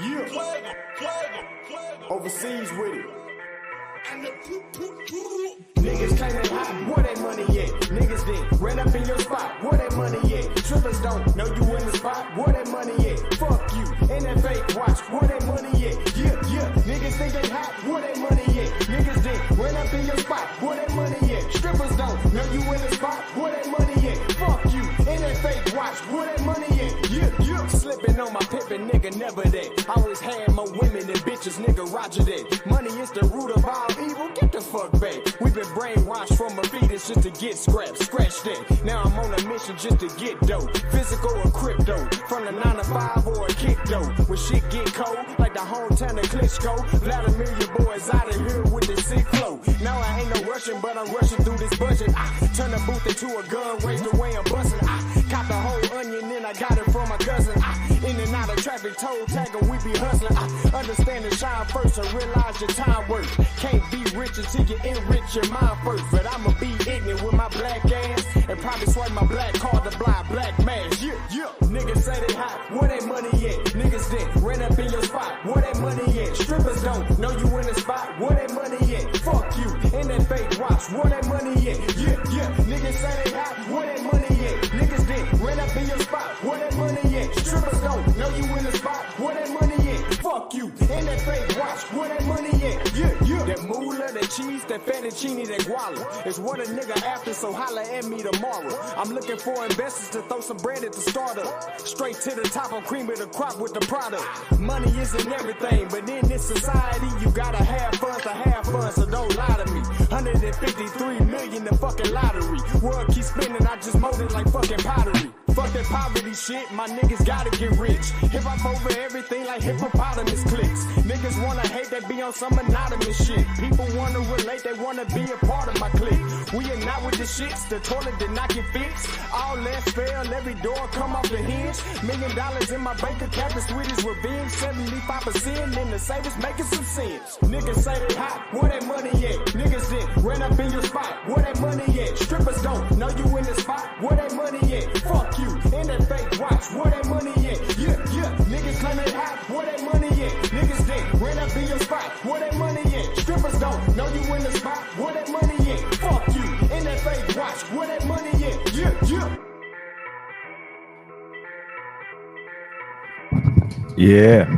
Yeah. Overseas with it. Niggas claim they hot, where that money at? Niggas then ran up in your spot, where that money at? Trippers don't know you in the spot, where that money at? Fuck you, and that fake watch, where that money at? Yeah, niggas think they hot, where that money at? Niggas then ran up in your spot, where that money at? Strippers don't know you in the spot, where that money at? Fuck you, and that fake watch, where that money at? Yeah. Slipping on my pimpin', nigga, never that. I always had more women than bitches, nigga, roger that. Money is the root of all evil, get the fuck back. We been brainwashed from a fetus just to get scrapped, scratch that. Now I'm on a mission just to get dope, physical or crypto, from the 9 to 5 or a kick dough. When shit get cold, like the hometown of Klitschko, Vladimir, your boys out of here with the sick flow. Now I ain't no rushing, but I'm rushing through this budget. I turn the booth into a gun, raise the way I'm busting. I cop the whole onion, then I got it from my cousin. In and out of traffic, toe tagging, we be hustling. I understand the shine first and realize your time worth. Can't be rich until you enrich your mind first. But I'ma be ignorant with my black ass and probably swipe my black card to blind black mask. Yeah. Niggas say they hot, where that money at? Niggas then ran up in your spot, where that money at? Strippers don't know you in the spot, where that money at? Fuck you, and that fake watch, where that money at? Yeah. Niggas say they hot, where that money at? Niggas then ran up in your spot, where that money at? Strippers don't know you in the spot, where that money at? Fuck you, and that fake watch, where that money at? Yeah. That moolah, that cheese, that fettuccine, that guala. It's what a nigga after, so holla at me tomorrow. I'm looking for investors to throw some bread at the startup. Straight to the top, I'm cream of the crop with the product. Money isn't everything, but in this society, you gotta have fun to have fun, so don't lie to me. 153 million the fucking lottery. World keeps spinning, I just mold it like fucking pottery. Fuck that poverty shit, my niggas gotta get rich. Hip hop over everything like hippopotamus clicks. Niggas wanna hate, they be on some anonymous shit. People wanna relate, they wanna be a part of my clique. We are not with the shits, the toilet did not get fixed. All left fail, every door come off the hinge. $1 million in my bank account, the sweet is revenge. 75% in the savings, making some sense. Niggas say they hot, where that money at? Niggas then ran up in your spot, where that money at? Strippers don't know you in the spot, where that money at? Fuck you, and that fake watch, where that money at? Yeah. Niggas claim they hot, where that money at? Niggas then ran up in your spot, where that money at? Strippers don't know you in the spot, where that money at? Fuck you, and that fake watch, where that money at? Yeah.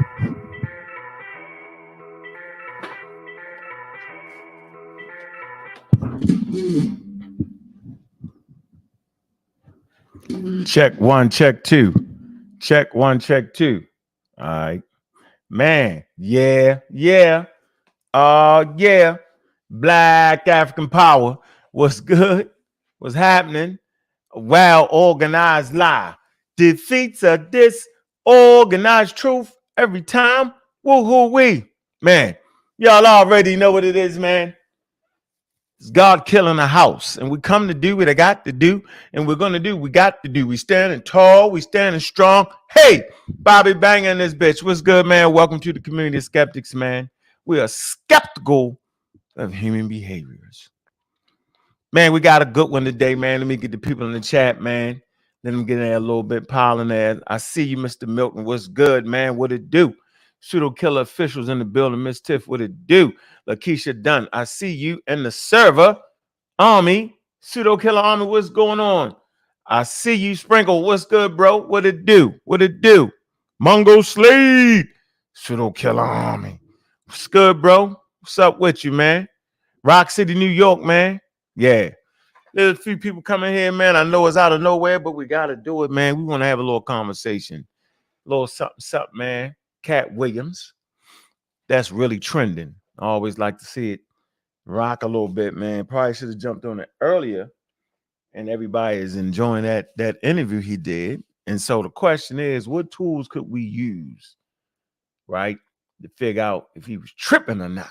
Check 1, check 2. Check 1, check 2. All right. Man, yeah. Black African power. What's good? What's happening? A well-organized lie defeats a disorganized truth every time. Woo-hoo-wee. Man, y'all already know what it is, man. It's God killing a house, and we come to do what I got to do, and we're going to do what we got to do. We standing tall, we standing strong. Hey, Bobby banging this bitch. What's good, man? Welcome to the community of skeptics, man. We are skeptical of human behaviors. Man, we got a good one today, man. Let me get the people in the chat, man. Let them get in there a little bit, piling there. I see you, Mr. Milton. What's good, man? What it do? Pseudo killer officials in the building. Miss Tiff, what it do? Lakeisha Dunn, I see you in the server. Army, Pseudo Killer Army, what's going on? I see you, Sprinkle. What's good, bro? What it do? What it do? Mungo Slade, Pseudo Killer Army. What's good, bro? What's up with you, man? Rock City, New York, man. Yeah. There's a few people coming here, man. I know it's out of nowhere, but we got to do it, man. We want to have a little conversation. A little something, man. Katt Williams. That's really trending. I always like to see it rock a little bit, man. Probably should have jumped on it earlier, and everybody is enjoying that interview he did. And so the question is, what tools could we use, right, to figure out if he was tripping or not?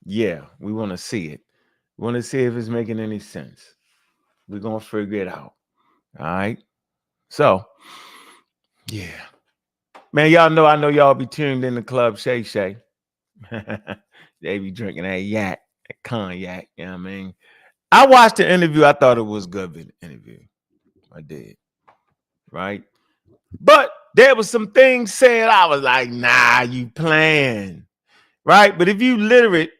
Yeah, we want to see it. We want to see if it's making any sense. We're going to figure it out. All right. So, yeah. Man, y'all know, I know y'all be tuned in the club, Shay. They be drinking that that cognac. You know what I mean? I watched the interview. I thought it was a good interview. I did. Right. But there was some things said. I was like, nah, you playing. Right. But if you literate,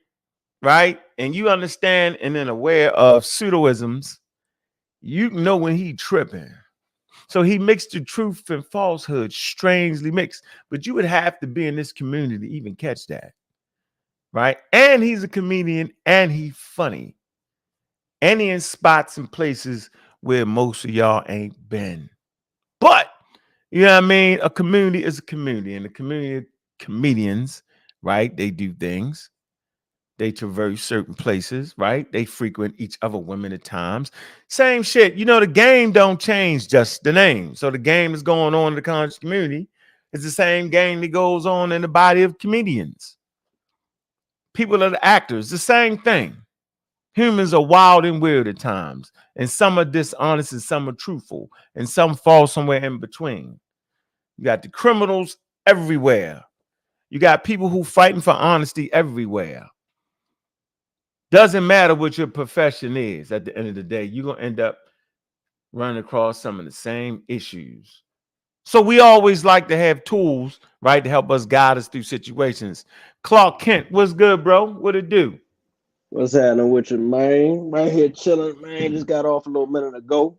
right, and you understand and then aware of pseudoisms, you know when he tripping. So he mixed the truth and falsehood, strangely mixed. But you would have to be in this community to even catch that. Right. And he's a comedian and he's funny. And he in spots and places where most of y'all ain't been. But you know what I mean? A community is a community, and the community of comedians, right? They do things. They traverse certain places, right? They frequent each other women at times. Same shit. You know, the game don't change, just the name. So the game is going on in the conscious community. It's the same game that goes on in the body of comedians. People are the actors, the same thing. Humans are wild and weird at times, and some are dishonest and some are truthful, and some fall somewhere in between. You got the criminals everywhere. You got people who fighting for honesty everywhere. Doesn't matter what your profession is. At the end of the day, you're going to end up running across some of the same issues. So we always like to have tools, right, to help us guide us through situations. Clark Kent, what's good, bro? What it do? What's happening with you, man? Right here chilling, man. Just got off a little minute ago.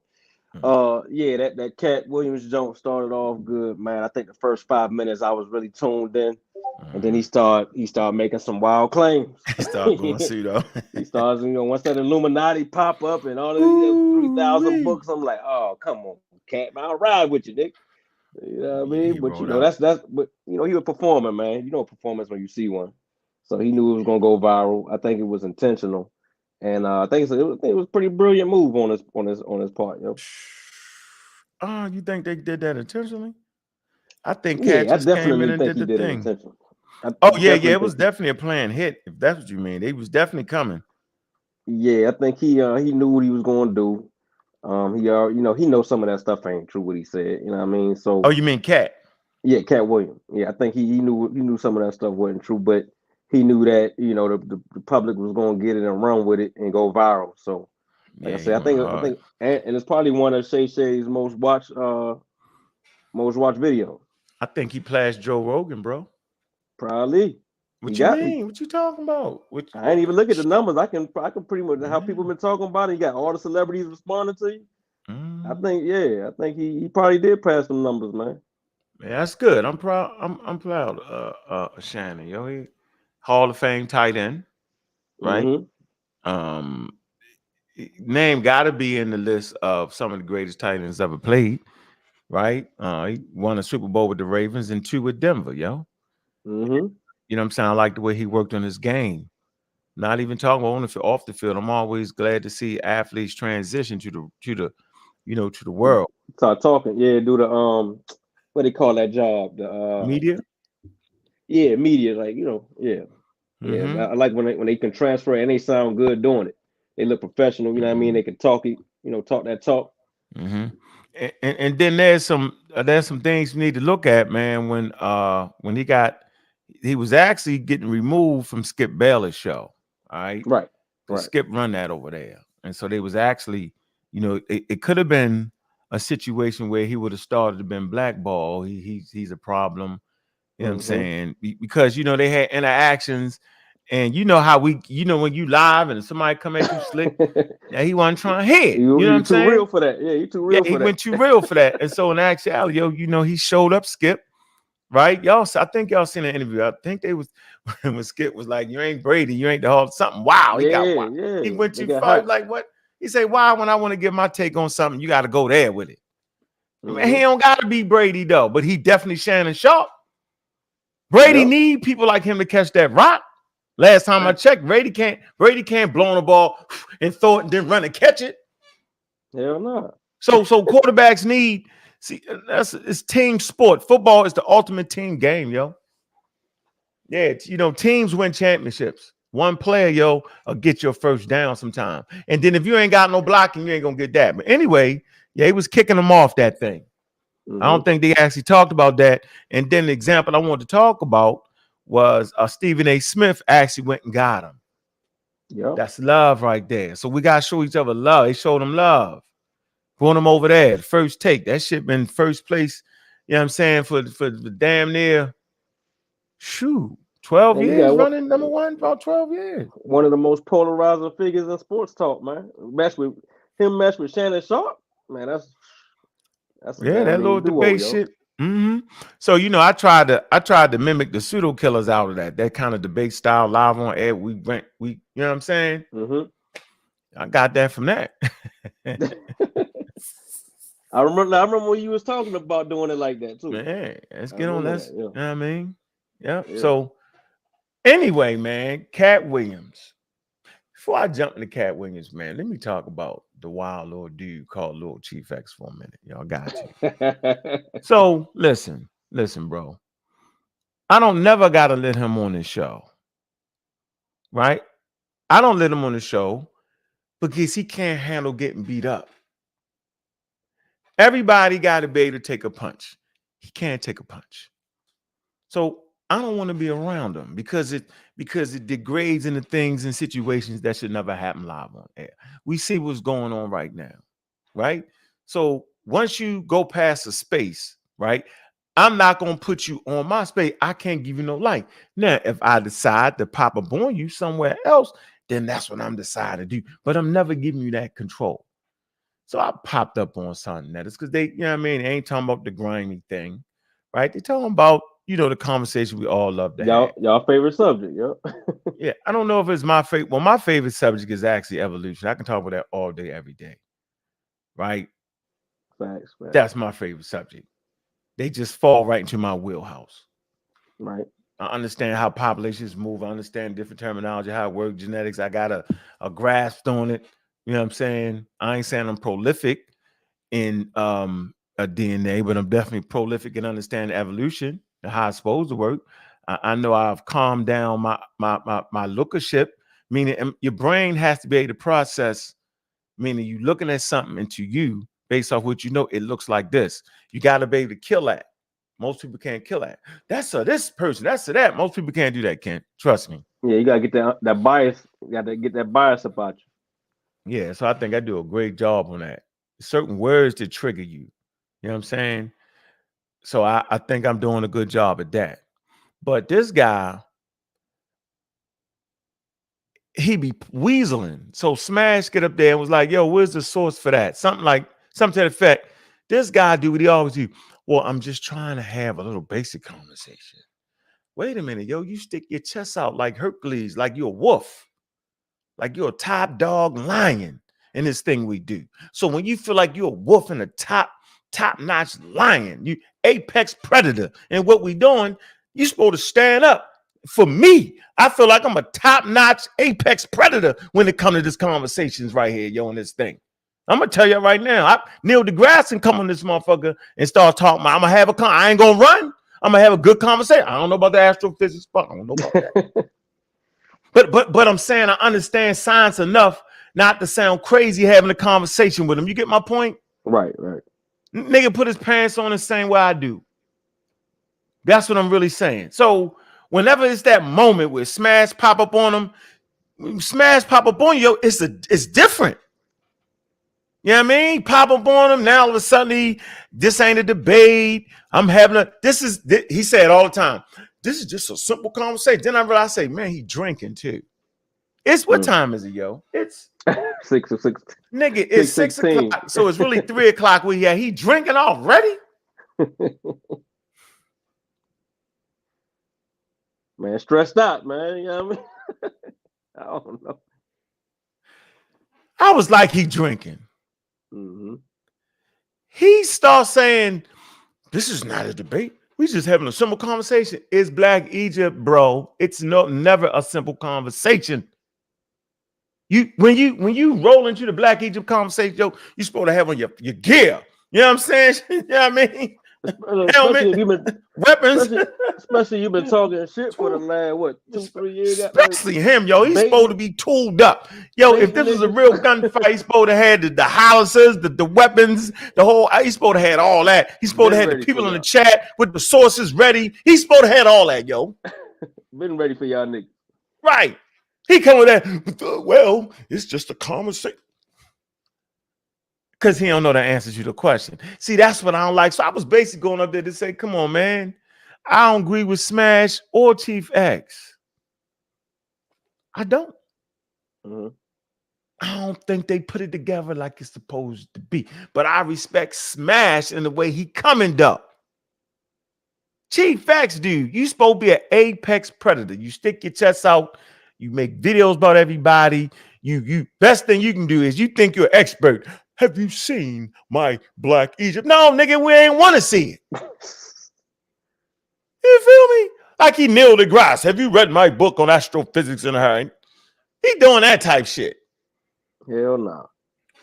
Yeah, that Katt Williams joint started off good, man. I think the first 5 minutes I was really tuned in, and then he started making some wild claims. He started going pseudo. He starts, once that Illuminati pop up and all of these 3,000 books, I'm like, oh, come on, Katt, I'll ride with you, Nick. You know what I mean? But but he was performing, man. You know, performance when you see one. So he knew it was gonna go viral. I think it was intentional, and I think it was a pretty brilliant move on his part, yo. Oh, you think they did that intentionally? I think Yeah, Katt I just came in definitely and think did he the did it thing. intentionally. It was definitely a planned hit, if that's what you mean. They was definitely coming. Yeah, I think he knew what he was gonna do. He knows some of that stuff ain't true what he said. You know what I mean? So Oh, you mean Katt? yeah, Katt Williams. Yeah, I think he knew some of that stuff wasn't true, but he knew that the public was gonna get it and run with it and go viral. So like Yeah, I he said, went hard. and it's probably one of Shay Shay's most watched videos. I think he plashed Joe Rogan, bro. Probably. What you mean? What you talking about? I ain't even look at the numbers. I can pretty much how people been talking about it. You got all the celebrities responding to you. I think he probably did pass some numbers, man. Yeah, that's good. I'm proud. I'm proud of Shannon. Yo, he Hall of Fame tight end, right? Mm-hmm. Name got to be in the list of some of the greatest tight ends ever played, right? He won a Super Bowl with the Ravens and 2 with Denver, yo. Mm-hmm. You know what I'm saying? I like the way he worked on his game. Not even talking about off the field. I'm always glad to see athletes transition to the world. Start talking, yeah. Do the what they call that job? The Media. yeah, media. Like yeah. Mm-hmm. I like when they can transfer and they sound good doing it. They look professional. You know what I mean? They can talk it. Talk that talk. Mm-hmm. And then there's some things you need to look at, man. When he was actually getting removed from Skip Bayless show. All right. Right. Skip run that over there. And so they was actually, it could have been a situation where he would have started to been blackballed. He's a problem. You know what I'm saying? Because they had interactions, and how when you live and somebody come at you slick, yeah, he wasn't trying to hit. You know what I'm saying? Too real for that. Yeah, you too real for that. He went too real for that. And so in actuality, he showed up, Skip. Right, y'all. I think y'all seen an interview. I think they was when Skip was like, "You ain't Brady, you ain't the Hall." Something. Wow, he got wild. Yeah. He went too far. Like what? He said, "Why? When I want to give my take on something, you got to go there with it." Man, he don't got to be Brady though, but he definitely Shannon Sharpe. Brady need people like him to catch that rock. Last time I checked, Brady can't blow on the ball and throw it and then run and catch it. Hell no. So quarterbacks need. See, it's team sport. Football is the ultimate team game, yo. Yeah, teams win championships. One player, will get your first down sometime. And then if you ain't got no blocking, you ain't gonna get that. But anyway, yeah, he was kicking them off that thing. I don't think they actually talked about that. And then the example I wanted to talk about was Stephen A. Smith actually went and got him. Yep. That's love right there. So we gotta show each other love. They showed them love. Brought them over there. The first take. That shit been first place, you know what I'm saying, for the damn near 12 years running number one, about 12 years. One of the most polarizing figures in sports talk, man. Match with Shannon Sharpe, man. That's that little debate shit. Mm-hmm. So I tried to mimic the pseudo killers out of that kind of debate style live on air. We you know what I'm saying? Mm-hmm. I got that from that. I remember when you was talking about doing it like that too. Man, let's get on that. You know what I mean? Yeah. So anyway, man, Katt Williams. Before I jump into Katt Williams, man, let me talk about the wild little dude called Lil Chief X for a minute. Y'all got you. So listen, bro. I don't never gotta let him on this show. Right? I don't let him on the show because he can't handle getting beat up. Everybody got to be able to take a punch. He can't take a punch. So I don't want to be around him because it degrades into things and situations that should never happen live on air. We see what's going on right now, right? So once you go past a space, right, I'm not going to put you on my space. I can't give you no light. Now, if I decide to pop up on you somewhere else, then that's what I'm deciding to do. But I'm never giving you that control. So I popped up on something that is because they, you know what I mean? They ain't talking about the grimy thing, right? They talking about, the conversation we all love to have. Y'all favorite subject, Yeah, I don't know if it's my favorite. Well, my favorite subject is actually evolution. I can talk about that all day, every day, right? Facts. That's my favorite subject. They just fall right into my wheelhouse. Right. I understand how populations move. I understand different terminology, how it works, genetics. I got a grasp on it. You know what I'm saying? I ain't saying I'm prolific in a DNA, but I'm definitely prolific in understanding evolution and how it's supposed to work. I know I've calmed down my lookership, meaning your brain has to be able to process, meaning you looking at something into you based off what it looks like this. You got to be able to kill that. Most people can't kill that. That's this person. That's that. Most people can't do that, Ken. Trust me. Yeah, you got to get that bias. You got to get that bias about you. Yeah, so I think I do a great job on that. Certain words that trigger you. You know what I'm saying? So I think I'm doing a good job at that. But this guy, he be weaseling. So Smash get up there and was like, yo, where's the source for that? Something to the effect. This guy do what he always do. Well, I'm just trying to have a little basic conversation. Wait a minute, yo, you stick your chest out like Hercules, like you're a wolf. Like you're a top dog lion in this thing we do. So when you feel like you're a wolf and a top-notch lion, you apex predator, and what we doing, you're supposed to stand up. For me, I feel like I'm a top-notch apex predator when it comes to this conversations right here, yo, in this thing. I'm gonna tell you right now, Neil deGrasse can come on this motherfucker and start talking. I'm gonna have I ain't gonna run. I'm gonna have a good conversation. I don't know about the astrophysics, but I don't know about that. But I'm saying I understand science enough not to sound crazy having a conversation with him. You get my point? Right. Nigga put his pants on the same way I do. That's what I'm really saying. So whenever it's that moment where Smash pop up on him, yo, it's different. You know what I mean? Pop up on him. Now all of a sudden, this ain't a debate. He said all the time, this is just a simple conversation. Then I realized, man, he drinking too. It's what time is it, yo? It's 6 or 6. Nigga, it's 6 o'clock. So it's really 3 o'clock where he drinking already? Man, stressed out, man. You know what I mean? I don't know. I was like, he drinking. Mm-hmm. He starts saying, this is not a debate. We just having a simple conversation. It's Black Egypt, bro. It's never a simple conversation. When you roll into the Black Egypt conversation, yo, you're supposed to have on your gear. You know what I'm saying? You know what I mean? Helmet, weapons. Especially you've been talking shit for the last 2-3 years. Especially him, yo. He's supposed to be tooled up. Yo, if this was a real gunfight, he's supposed to have the howitzers, the weapons, the whole. He's supposed to have all that. He's supposed to have the people in the chat with the sources ready. He's supposed to have all that, yo. Been ready for y'all niggas. Right. He come with that, well, it's just a conversation. Because he don't know the answer to the question. See, that's what I don't like. So I was basically going up there to say, come on, man. I don't agree with Smash or Chief X. I don't. Mm-hmm. I don't think they put it together like it's supposed to be. But I respect Smash in the way he coming up. Chief X, dude, you supposed to be an apex predator. You stick your chest out. You make videos about everybody. You best thing you can do is you think you're an expert. Have you seen my Black Egypt? No, nigga, we ain't want to see it. You feel me? Like he Neil deGrasse. Have you read my book on astrophysics and her? He doing that type shit. Hell no. Nah.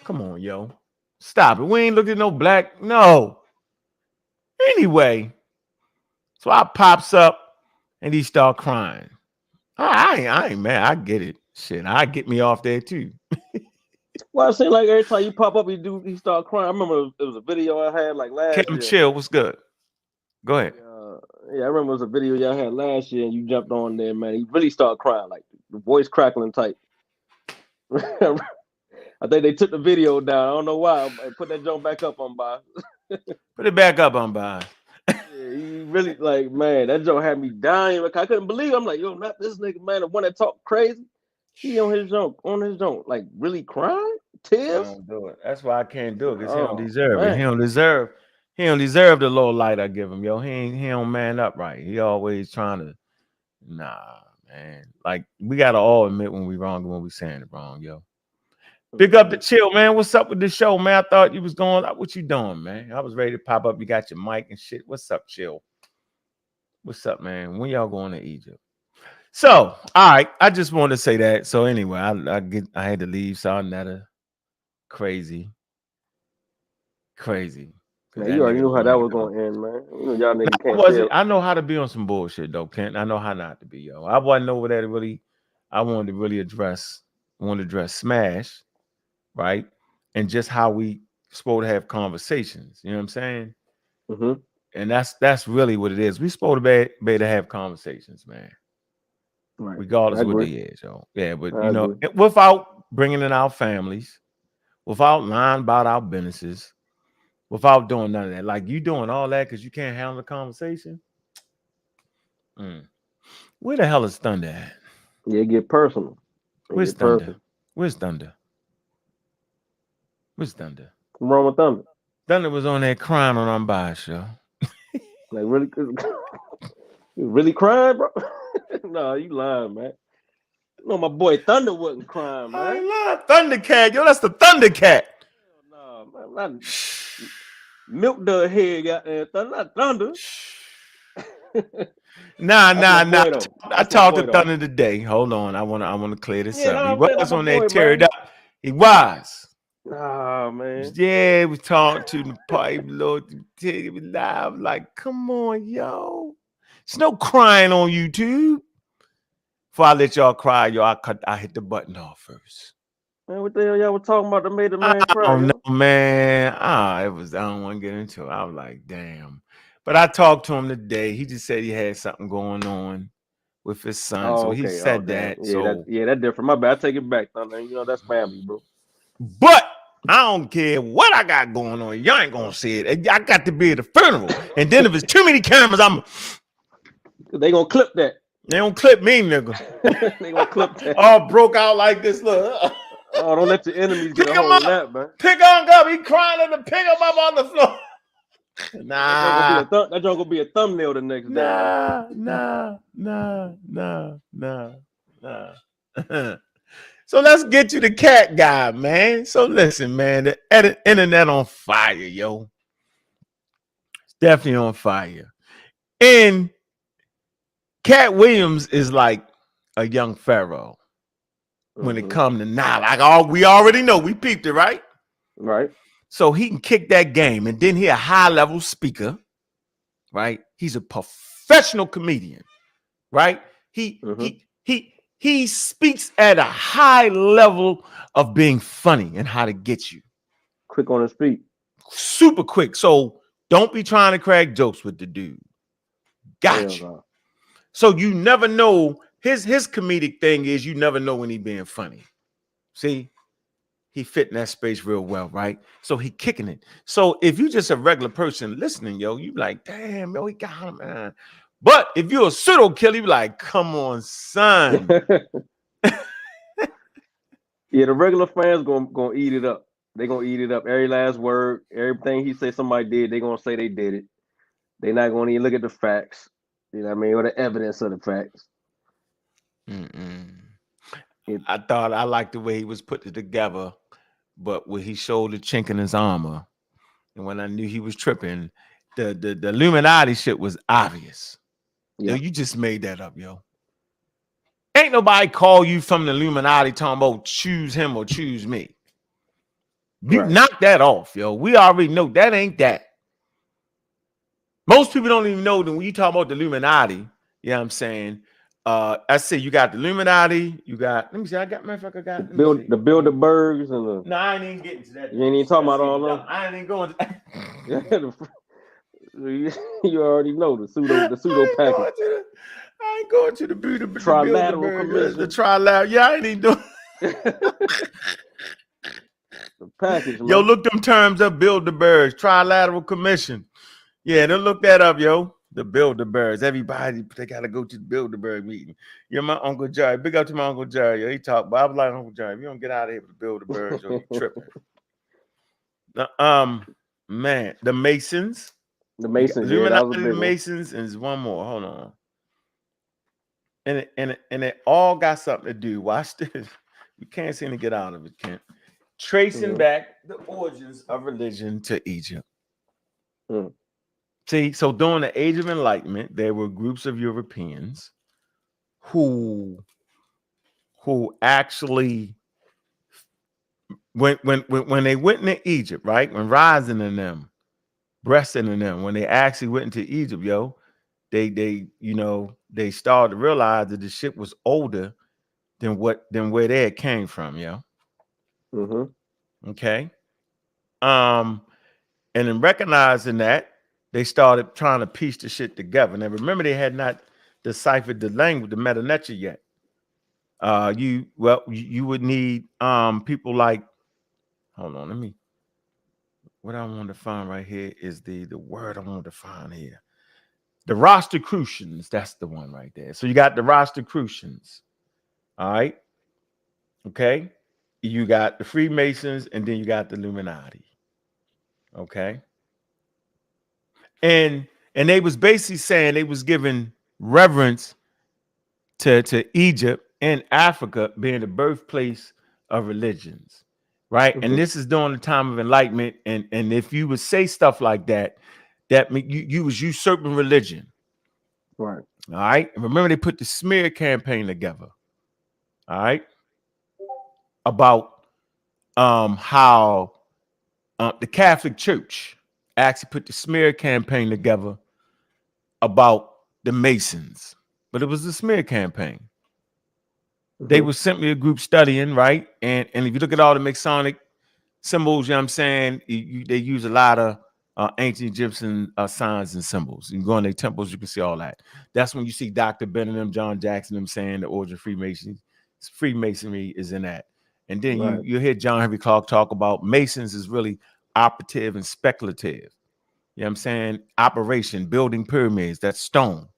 Come on, yo. Stop it. We ain't looking at no black. No. Anyway, so I pops up and he start crying. I ain't mad. I get it. Shit, I get me off there too. Well, I seem like every time you pop up, he start crying. I remember it was a video I had like last year. Chill, what's good? Go ahead. Yeah, I remember it was a video y'all had last year, and you jumped on there, man. He really started crying, like the voice crackling type. I think they took the video down. I don't know why. Put that joint back up on by. Put it back up on by. Yeah, he really like, man, that joint had me dying. Like, I couldn't believe it. I'm like, yo, not this nigga, man, the one that talk crazy. He on his joint, like really crying, tears. I don't do it. That's why I can't do it because he don't deserve it. He don't deserve the low light I give him, yo. He don't man up right. He always trying to, nah, man. Like we gotta all admit when we wrong and when we saying it wrong, yo. Big up the chill, man. What's up with this show, man? I thought you was going. What you doing, man? I was ready to pop up. You got your mic and shit. What's up, chill? What's up, man? When y'all going to Egypt? So, all right. I just wanted to say that. So anyway, I had to leave. Saw Netta. Crazy. Man, you already knew how that was going to end, man. You know, y'all niggas can't tell. I know how to be on some bullshit, though, Kent. I know how not to be, yo. I wasn't over there to really. I wanted to really address Smash. Right, and just how we supposed to have conversations. You know what I'm saying? Mm-hmm. And that's really what it is. We supposed to be to have conversations, man. Right. Regardless of what they is, yo. Yeah, but you know, without bringing in our families, without lying about our businesses, without doing none of that. Like you doing all that because you can't handle the conversation. Where the hell is Thunder at? Yeah, get personal. Where's Thunder? Where's Thunder? What's Thunder? What's wrong with Thunder? Thunder was on there crying on Unbiased, yo. Like really, you really crying, bro? No, you lying, man. You know my boy Thunder wasn't crying, man. I ain't lying. Thundercat, yo, that's the Thundercat. No, man, not Milk the head got there. Not Thunder. Nah. I talked to Thunder today. Hold on, I want to clear this up. He was on there teared up. He was. Oh man. Yeah, we talked to the pipe, Lord, live. Like, come on, yo. There's no crying on YouTube. Before I let y'all cry, yo, I hit the button off first. Man, what the hell y'all were talking about that made the man cry? Oh no, man. I don't want to get into it. I was like, damn. But I talked to him today. He just said he had something going on with his son. So he said that. Yeah, that's different. My bad. I take it back, Thunder. You know, that's family, bro. But I don't care what I got going on. Y'all ain't gonna see it. I got to be at the funeral. And then if it's too many cameras, they gonna clip that. They don't clip me, nigga. They gonna clip that. All broke out like this. Look. Oh, don't let your enemies get a hold of that, man. Pick on up. He crying on the pick him up on the floor. Nah. That joint gonna be a thumbnail the next day. Nah. So let's get to the cat guy, man. So listen, man, the internet on fire, yo. It's definitely on fire. And Katt Williams is like a young pharaoh when it comes to knowledge. Like we already know, we peeped it, right? Right. So he can kick that game, and then he a high-level speaker, right? He's a professional comedian, right? He speaks at a high level of being funny and how to get you. Quick on his feet. Super quick. So don't be trying to crack jokes with the dude. Got you. So you never know. His comedic thing is you never know when he being funny. See, he fit in that space real well, right? So he kicking it. So if you just a regular person listening, yo, you be like, damn, yo, he got him, man. But if you're a pseudo killer, you be like, come on, son. Yeah, the regular fans gonna eat it up. They gonna eat it up. Every last word, everything he say somebody did, they gonna say they did it. They not gonna even look at the facts. You know what I mean? Or the evidence of the facts. I thought I liked the way he was put it together, but when he showed the chink in his armor, and when I knew he was tripping, the Illuminati shit was obvious. Yeah. Yo, you just made that up, yo. Ain't nobody call you from the Illuminati talking about choose him or choose me. You knock that off, yo. We already know that ain't that. Most people don't even know that when you talk about the Illuminati, you know what I'm saying? I say you got the Illuminati, you got, let me see, I got, matter of fact, I got, the Bilderbergs and the. No, I ain't even getting to that. You ain't even talking about all of them. I ain't even going to You already know the pseudo package. I ain't going to the trilateral commission. The trilateral. Yeah, I ain't even doing the package, man. Yo, look them terms up, Bilderbergs, trilateral commission. Yeah, don't look that up, yo. The Bilderbergs. Everybody, they got to go to the Bilderberg meeting. You're my Uncle Jerry. Big up to my Uncle Jerry. Yo, he talk, but I was like, Uncle Jerry, if you don't get out of here with the Bilderbergs, yo, you tripping. Man, the Masons. The Masons, Illuminati, the Masons, and there's one more. Hold on. And it all got something to do. Watch this. You can't seem to get out of it, Kent. Tracing back the origins of religion to Egypt. See, so during the Age of Enlightenment, there were groups of Europeans who actually when they went into Egypt, right? When Rising in them, Breasting in them, when they actually went into Egypt, yo, they started to realize that the shit was older than where they had came from, yo. Okay. And in recognizing that, they started trying to piece the shit together. Now, remember, they had not deciphered the language, the Metanetra yet. You would need people like, hold on, what I want to find right here is the word I want to find here. The Rosicrucians, that's the one right there. So you got the Rosicrucians. All right. Okay. You got the Freemasons, and then you got the Illuminati. Okay. And they was basically saying they was giving reverence to Egypt and Africa being the birthplace of religions, right? And this is during the time of enlightenment. And if you would say stuff like that, that mean you was usurping religion. Right. All right. And remember, they put the smear campaign together. All right. About how the Catholic Church actually put the smear campaign together about the Masons, but it was a smear campaign. They were simply a group studying, right? And if you look at all the Masonic symbols, you know what I'm saying, they use a lot of ancient Egyptian signs and symbols. You can go in their temples, you can see all that. That's when you see Dr. Benham, John Jackson, them saying the origin of Freemasonry is in that. And then you hear John Henry Clark talk about Masons is really operative and speculative. You know what I'm saying? Operation, building pyramids, that's stone,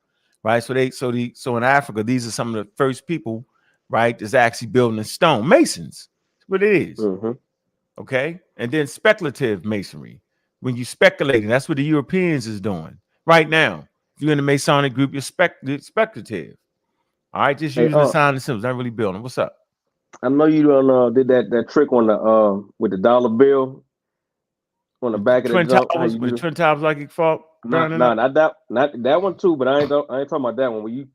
right? So in Africa, these are some of the first people, right, that's actually building in stone. Masons, that's what it is. Okay? And then speculative masonry. When you speculating, that's what the Europeans is doing right now. If you're in the Masonic group, you're speculative. All right, just using the sign and symbols, not really building. What's up? I know you did that trick on the with the dollar bill on the back of the junk. With the Twin Towers, like it fall. Not that one too. But I ain't talking about that one. When you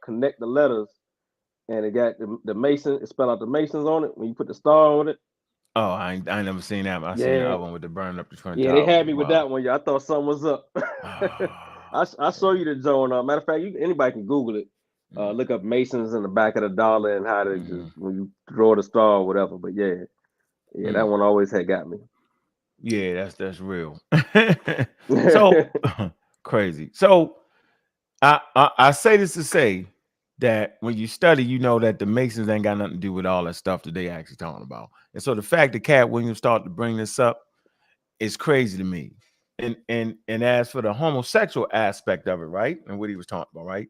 connect the letters and it got the Mason, it spell out the Masons on it. When you put the star on it. Oh, I ain't never seen that. I seen the other one with the burning up the Twin Towers. Yeah, they had me with that one. Yeah, I thought something was up. I saw you the Joan. Matter of fact, anybody can Google it. Look up Masons in the back of the dollar and how they just when you draw the star or whatever. But yeah, that one always had got me. Yeah, that's real. So crazy. So I say this to say that when you study, you know that the Masons ain't got nothing to do with all that stuff that they actually talking about. And so the fact that Katt Williams started to bring this up is crazy to me. And as for the homosexual aspect of it, right, and what he was talking about, right,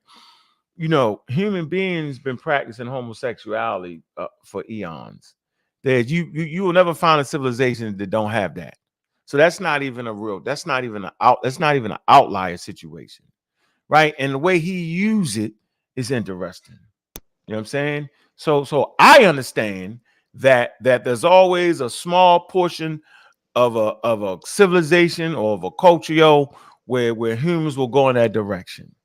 you know, human beings been practicing homosexuality for eons. That you will never find a civilization that don't have that. So that's not even a real. That's not even an outlier situation, right? And the way he used it is interesting. You know what I'm saying? So I understand that there's always a small portion of a civilization or of a culture, where humans will go in that direction.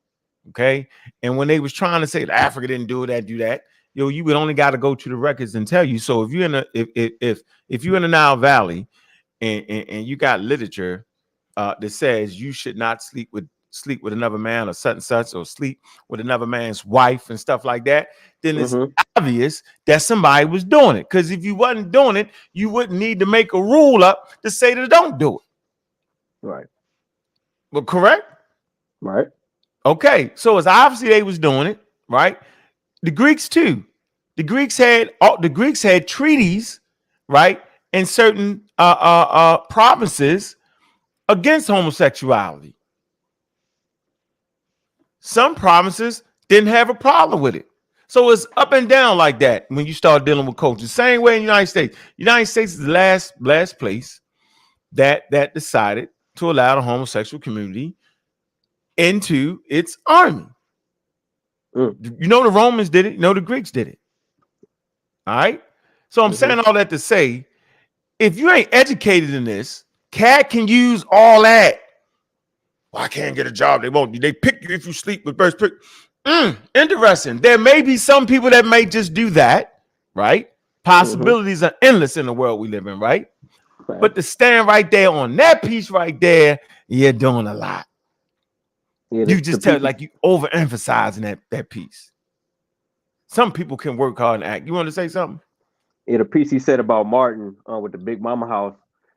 Okay. And when they was trying to say that Africa didn't do that, you would only got to go to the records and tell you. So if you're in a if you're in the Nile Valley and you got literature that says you should not sleep with another man or such and such, or sleep with another man's wife and stuff like that, then it's obvious that somebody was doing it. Because if you wasn't doing it, you wouldn't need to make a rule up to say that don't do it. Right. Well, correct? Right. Okay, so it's obviously they was doing it, right? The Greeks too. The Greeks had treaties, right, in certain provinces against homosexuality. Some provinces didn't have a problem with it. So it's up and down like that when you start dealing with culture. Same way in the United States. United States is the last place that decided to allow the homosexual community into its army. You know the Romans did it. You know the Greeks did it. All right. So I'm saying all that to say, if you ain't educated in this, Katt can use all that. Well, I can't get a job. They won't. They pick you if you sleep with birds. Interesting. There may be some people that may just do that, right? Possibilities are endless in the world we live in, right? But to stand right there on that piece right there, you're doing a lot. Yeah, you just tell like you overemphasizing that piece. Some people can work hard and act. You want to say something? Yeah, the piece he said about Martin with the Big Mama house.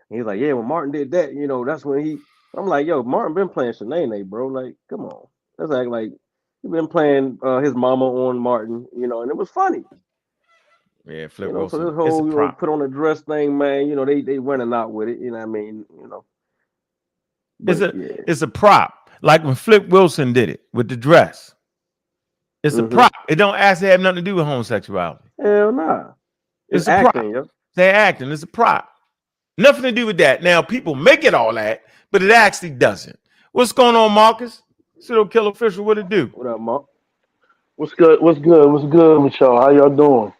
He's like, yeah, when Martin did that, that's when he. I'm like, yo, Martin been playing Shanae, bro. Like, come on, let's act like he been playing his mama on Martin, and it was funny. Yeah, Flip Wilson. So this whole put on a dress thing, man. They running out with it. You know what I mean? But, it's a prop. Like when Flip Wilson did it with the dress. It's a prop. It don't actually have nothing to do with homosexuality. Hell nah. It's a acting, prop. Yo. They're acting. It's a prop. Nothing to do with that. Now, people make it all that, but it actually doesn't. What's going on, Marcus? Pseudo Killer Official, what it do? What up, Mark? What's good? What's good? What's good with y'all? How y'all doing?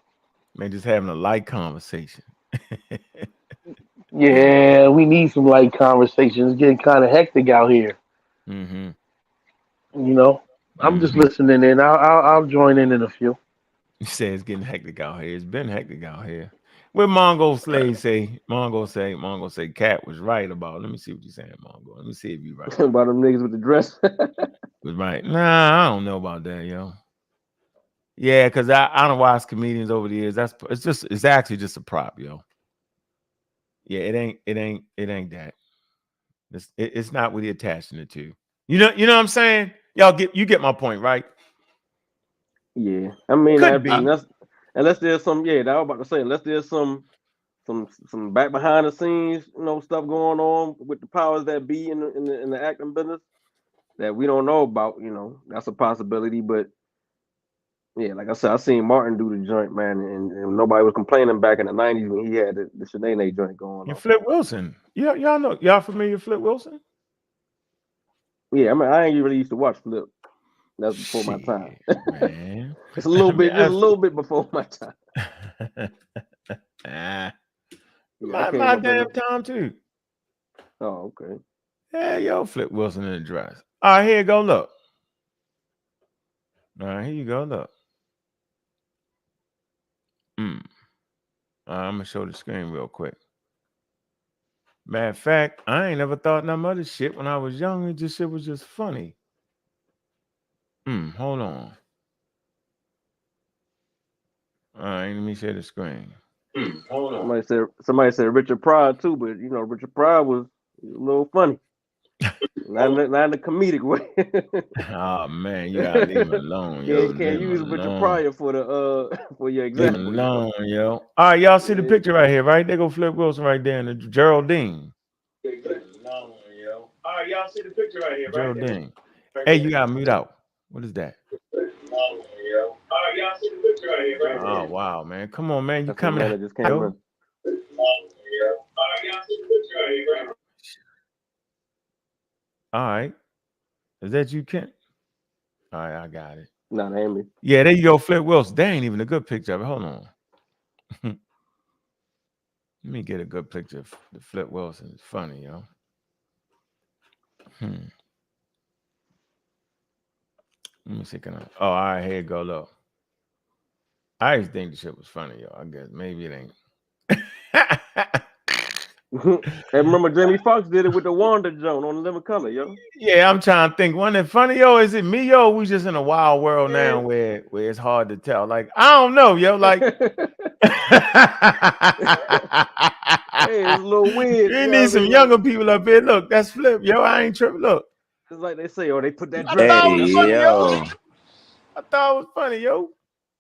Man, just having a light conversation. Yeah, we need some light conversations. It's getting kind of hectic out here. I'm just listening in. I'll join in a few. You say it's getting hectic out here. It's been hectic out here. What Mongo Slave say? Mongo say Katt was right about. Let me see what you're saying, Mongo. Let me see if you're right. About them niggas with the dress. Was right. Nah, I don't know about that, yo. Yeah, because I don't watch comedians over the years. It's actually just a prop, yo. Yeah, it ain't that. It's not what he attaching it to. You know what I'm saying? You get my point, right? Yeah, I mean, unless there's some, I was about to say, unless there's some back behind the scenes, stuff going on with the powers that be in the acting business that we don't know about, that's a possibility. But yeah, like I said, I seen Martin do the joint, man, and nobody was complaining back in the '90s when he had the Shanae joint going on. Flip Wilson, y'all know, y'all familiar with Flip Wilson? Yeah, I mean, I ain't really used to watch Flip. That's before my time. Man. It's a little bit, just a little bit before my time. My damn time too. Oh, okay. Yeah, yo, Flip Wilson in the dress. All right, here you go. Look. All right, here you go. Look. I'm gonna show the screen real quick. Matter of fact, I ain't never thought none other shit when I was young. It just shit was just funny. Hold on. All right, let me share the screen. Hold on. Somebody said Richard Pryor too, but Richard Pryor was a little funny. Not in the comedic way. Oh man, you gotta leave him alone, yo. You can't use Richard Pryor for the for your Leave example. him alone, yo. All right, y'all see the picture right here, right? They go Flip Wilson right there, and Geraldine. All right, y'all see the picture right here, Geraldine. Hey, you gotta mute out. What is that? Oh wow, man! Come on, man! You coming out? Just came in. All right, is that you, Kent? All right, I got it. No, that ain't me. Yeah, there you go, Flip Wilson. That ain't even a good picture of it. Hold on. Let me get a good picture of the Flip Wilson. It's funny, yo. Let me see. Can I? Oh, all right, here you go. Look. I just think the shit was funny, yo. I guess maybe it ain't. Hey, remember Jamie Foxx did it with the Wanda Joan on the Living Color, yo. Yeah, I'm trying to think. Wasn't it funny, yo? Is it me, yo? We just in a wild world now where it's hard to tell. Like, I don't know, yo. Like, hey, it's a little weird. You need some younger people up here. Look, that's Flip, yo. I ain't tripping. Look. It's like they say, they put that dress. I thought it was funny, yo. I thought it was funny, yo.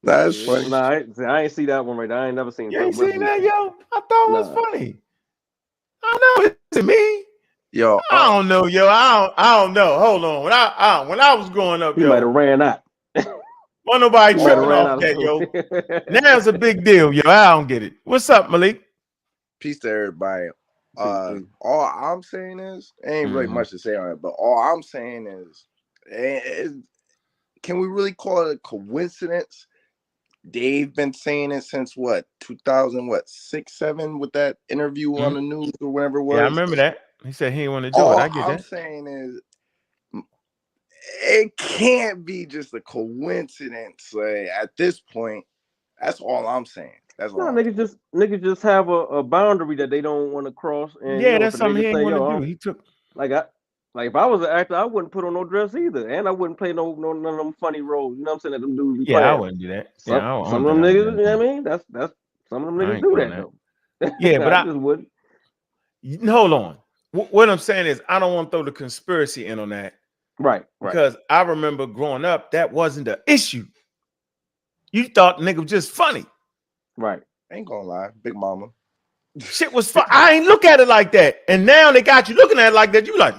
That's funny. Nah, I ain't see that one right there. I ain't never seen it. You ain't seen that, yo? I thought it was funny. I know it's me. Yo, I don't know, yo. I don't know. Hold on. When I was growing up, you might have ran out. Wasn't nobody tripping off that, yo. Now it's a big deal, yo. I don't get it. What's up, Malik? Peace to everybody. All I'm saying is, ain't really much to say on it, but all I'm saying is, can we really call it a coincidence? They've been saying it since what, 2006, 7 with that interview on the news or whatever it was. Yeah, I remember that. He said he didn't want to do it. I get that. All I'm saying is, it can't be just a coincidence. Like, at this point, that's all I'm saying. That's all. Niggas just have a boundary that they don't want to cross. And yeah, that's something he didn't want to do. He took like if I was an actor, I wouldn't put on no dress either, and I wouldn't play none of them funny roles. You know what I'm saying? That them dudes. I wouldn't do that. Some of them niggas, you know what I mean? That's some of them niggas do that though. Yeah, but I just wouldn't. Hold on. What I'm saying is, I don't want to throw the conspiracy in on that. Right. Because I remember growing up, that wasn't the issue. You thought the nigga was just funny. Right. Ain't gonna lie, Big Mama. Shit was fun. I ain't look at it like that. And now they got you looking at it like that. You like,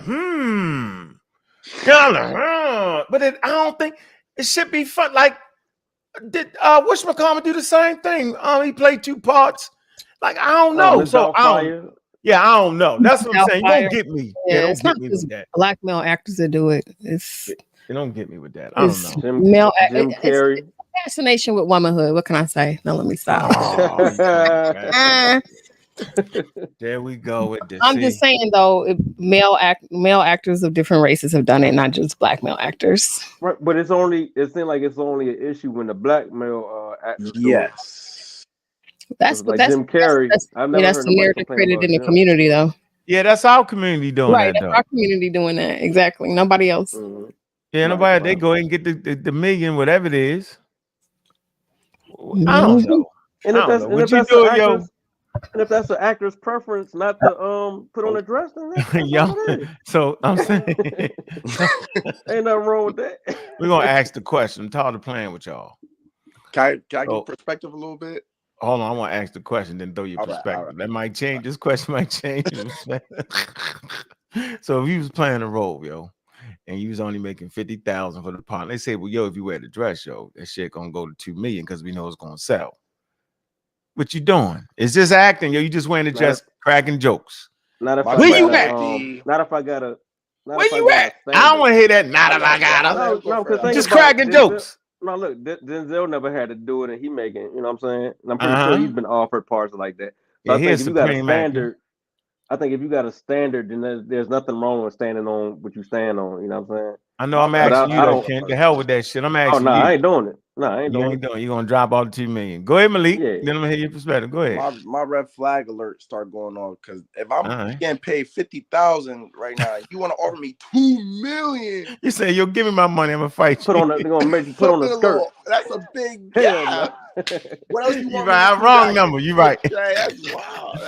But I don't think it should be fun. Like, did whatchamacallit do the same thing? He played two parts. Like, I don't know. So I don't. Yeah, I don't know. That's what I'm saying. You don't get me. Yeah, don't get me with that. Black male actors that do it. You don't get me with that. I don't know. Jim Carrey. It's fascination with womanhood. What can I say? Now let me stop. There we go with this. I'm just saying though, male actors of different races have done it, not just black male actors. Right, but it seems like it's only an issue when the black male actors. Yes. That's Jim Carrey. That's the narrative created in the community, though. Yeah, that's our community doing that. That's our community doing that. Exactly. Nobody else. Mm-hmm. Yeah, nobody. They go ahead and get the million, whatever it is. I don't know. And if that's an actor's preference not to put on a dress, then so I'm saying ain't nothing wrong with that. We're gonna ask the question. I'm tired of playing with y'all. Can I get perspective a little bit? Hold on, I want to ask the question, then throw your perspective. Right. That might change. This question might change. So if you was playing a role, yo, and you was only making 50,000 for the part, they say, well, yo, if you wear the dress, yo, that shit gonna go to 2 million because we know it's gonna sell. What you doing? It's just acting, yo. You just wearing the dress, cracking jokes. Not if where you at? Not if I got a. Where you at? I don't want to hear that. Not if I got a. Just cracking jokes. No, look, Denzel never had to do it, and he making, you know what I'm saying? And I'm pretty sure he's been offered parts like that. So I think if you got a standard, then there's nothing wrong with standing on what you stand on. You know what I'm saying? I know. I'm asking you, though, Ken. The hell with that shit. I'm asking you. I ain't doing it. No, I ain't You doing ain't it. doing. You gonna drop all the 2 million. Go ahead, Malik. Yeah. Then I'm gonna hear your perspective. Go ahead. My red flag alert start going on because if I'm All right. getting paid 50,000 right now, you want to offer me 2 million? You say, yo, give me my money. I'm gonna fight Put you. on the, they're gonna make you put on Something a a skirt. little. That's a big Hell gap. no. What else you You want right. me to I'm do? wrong That? number. You right. That's wild.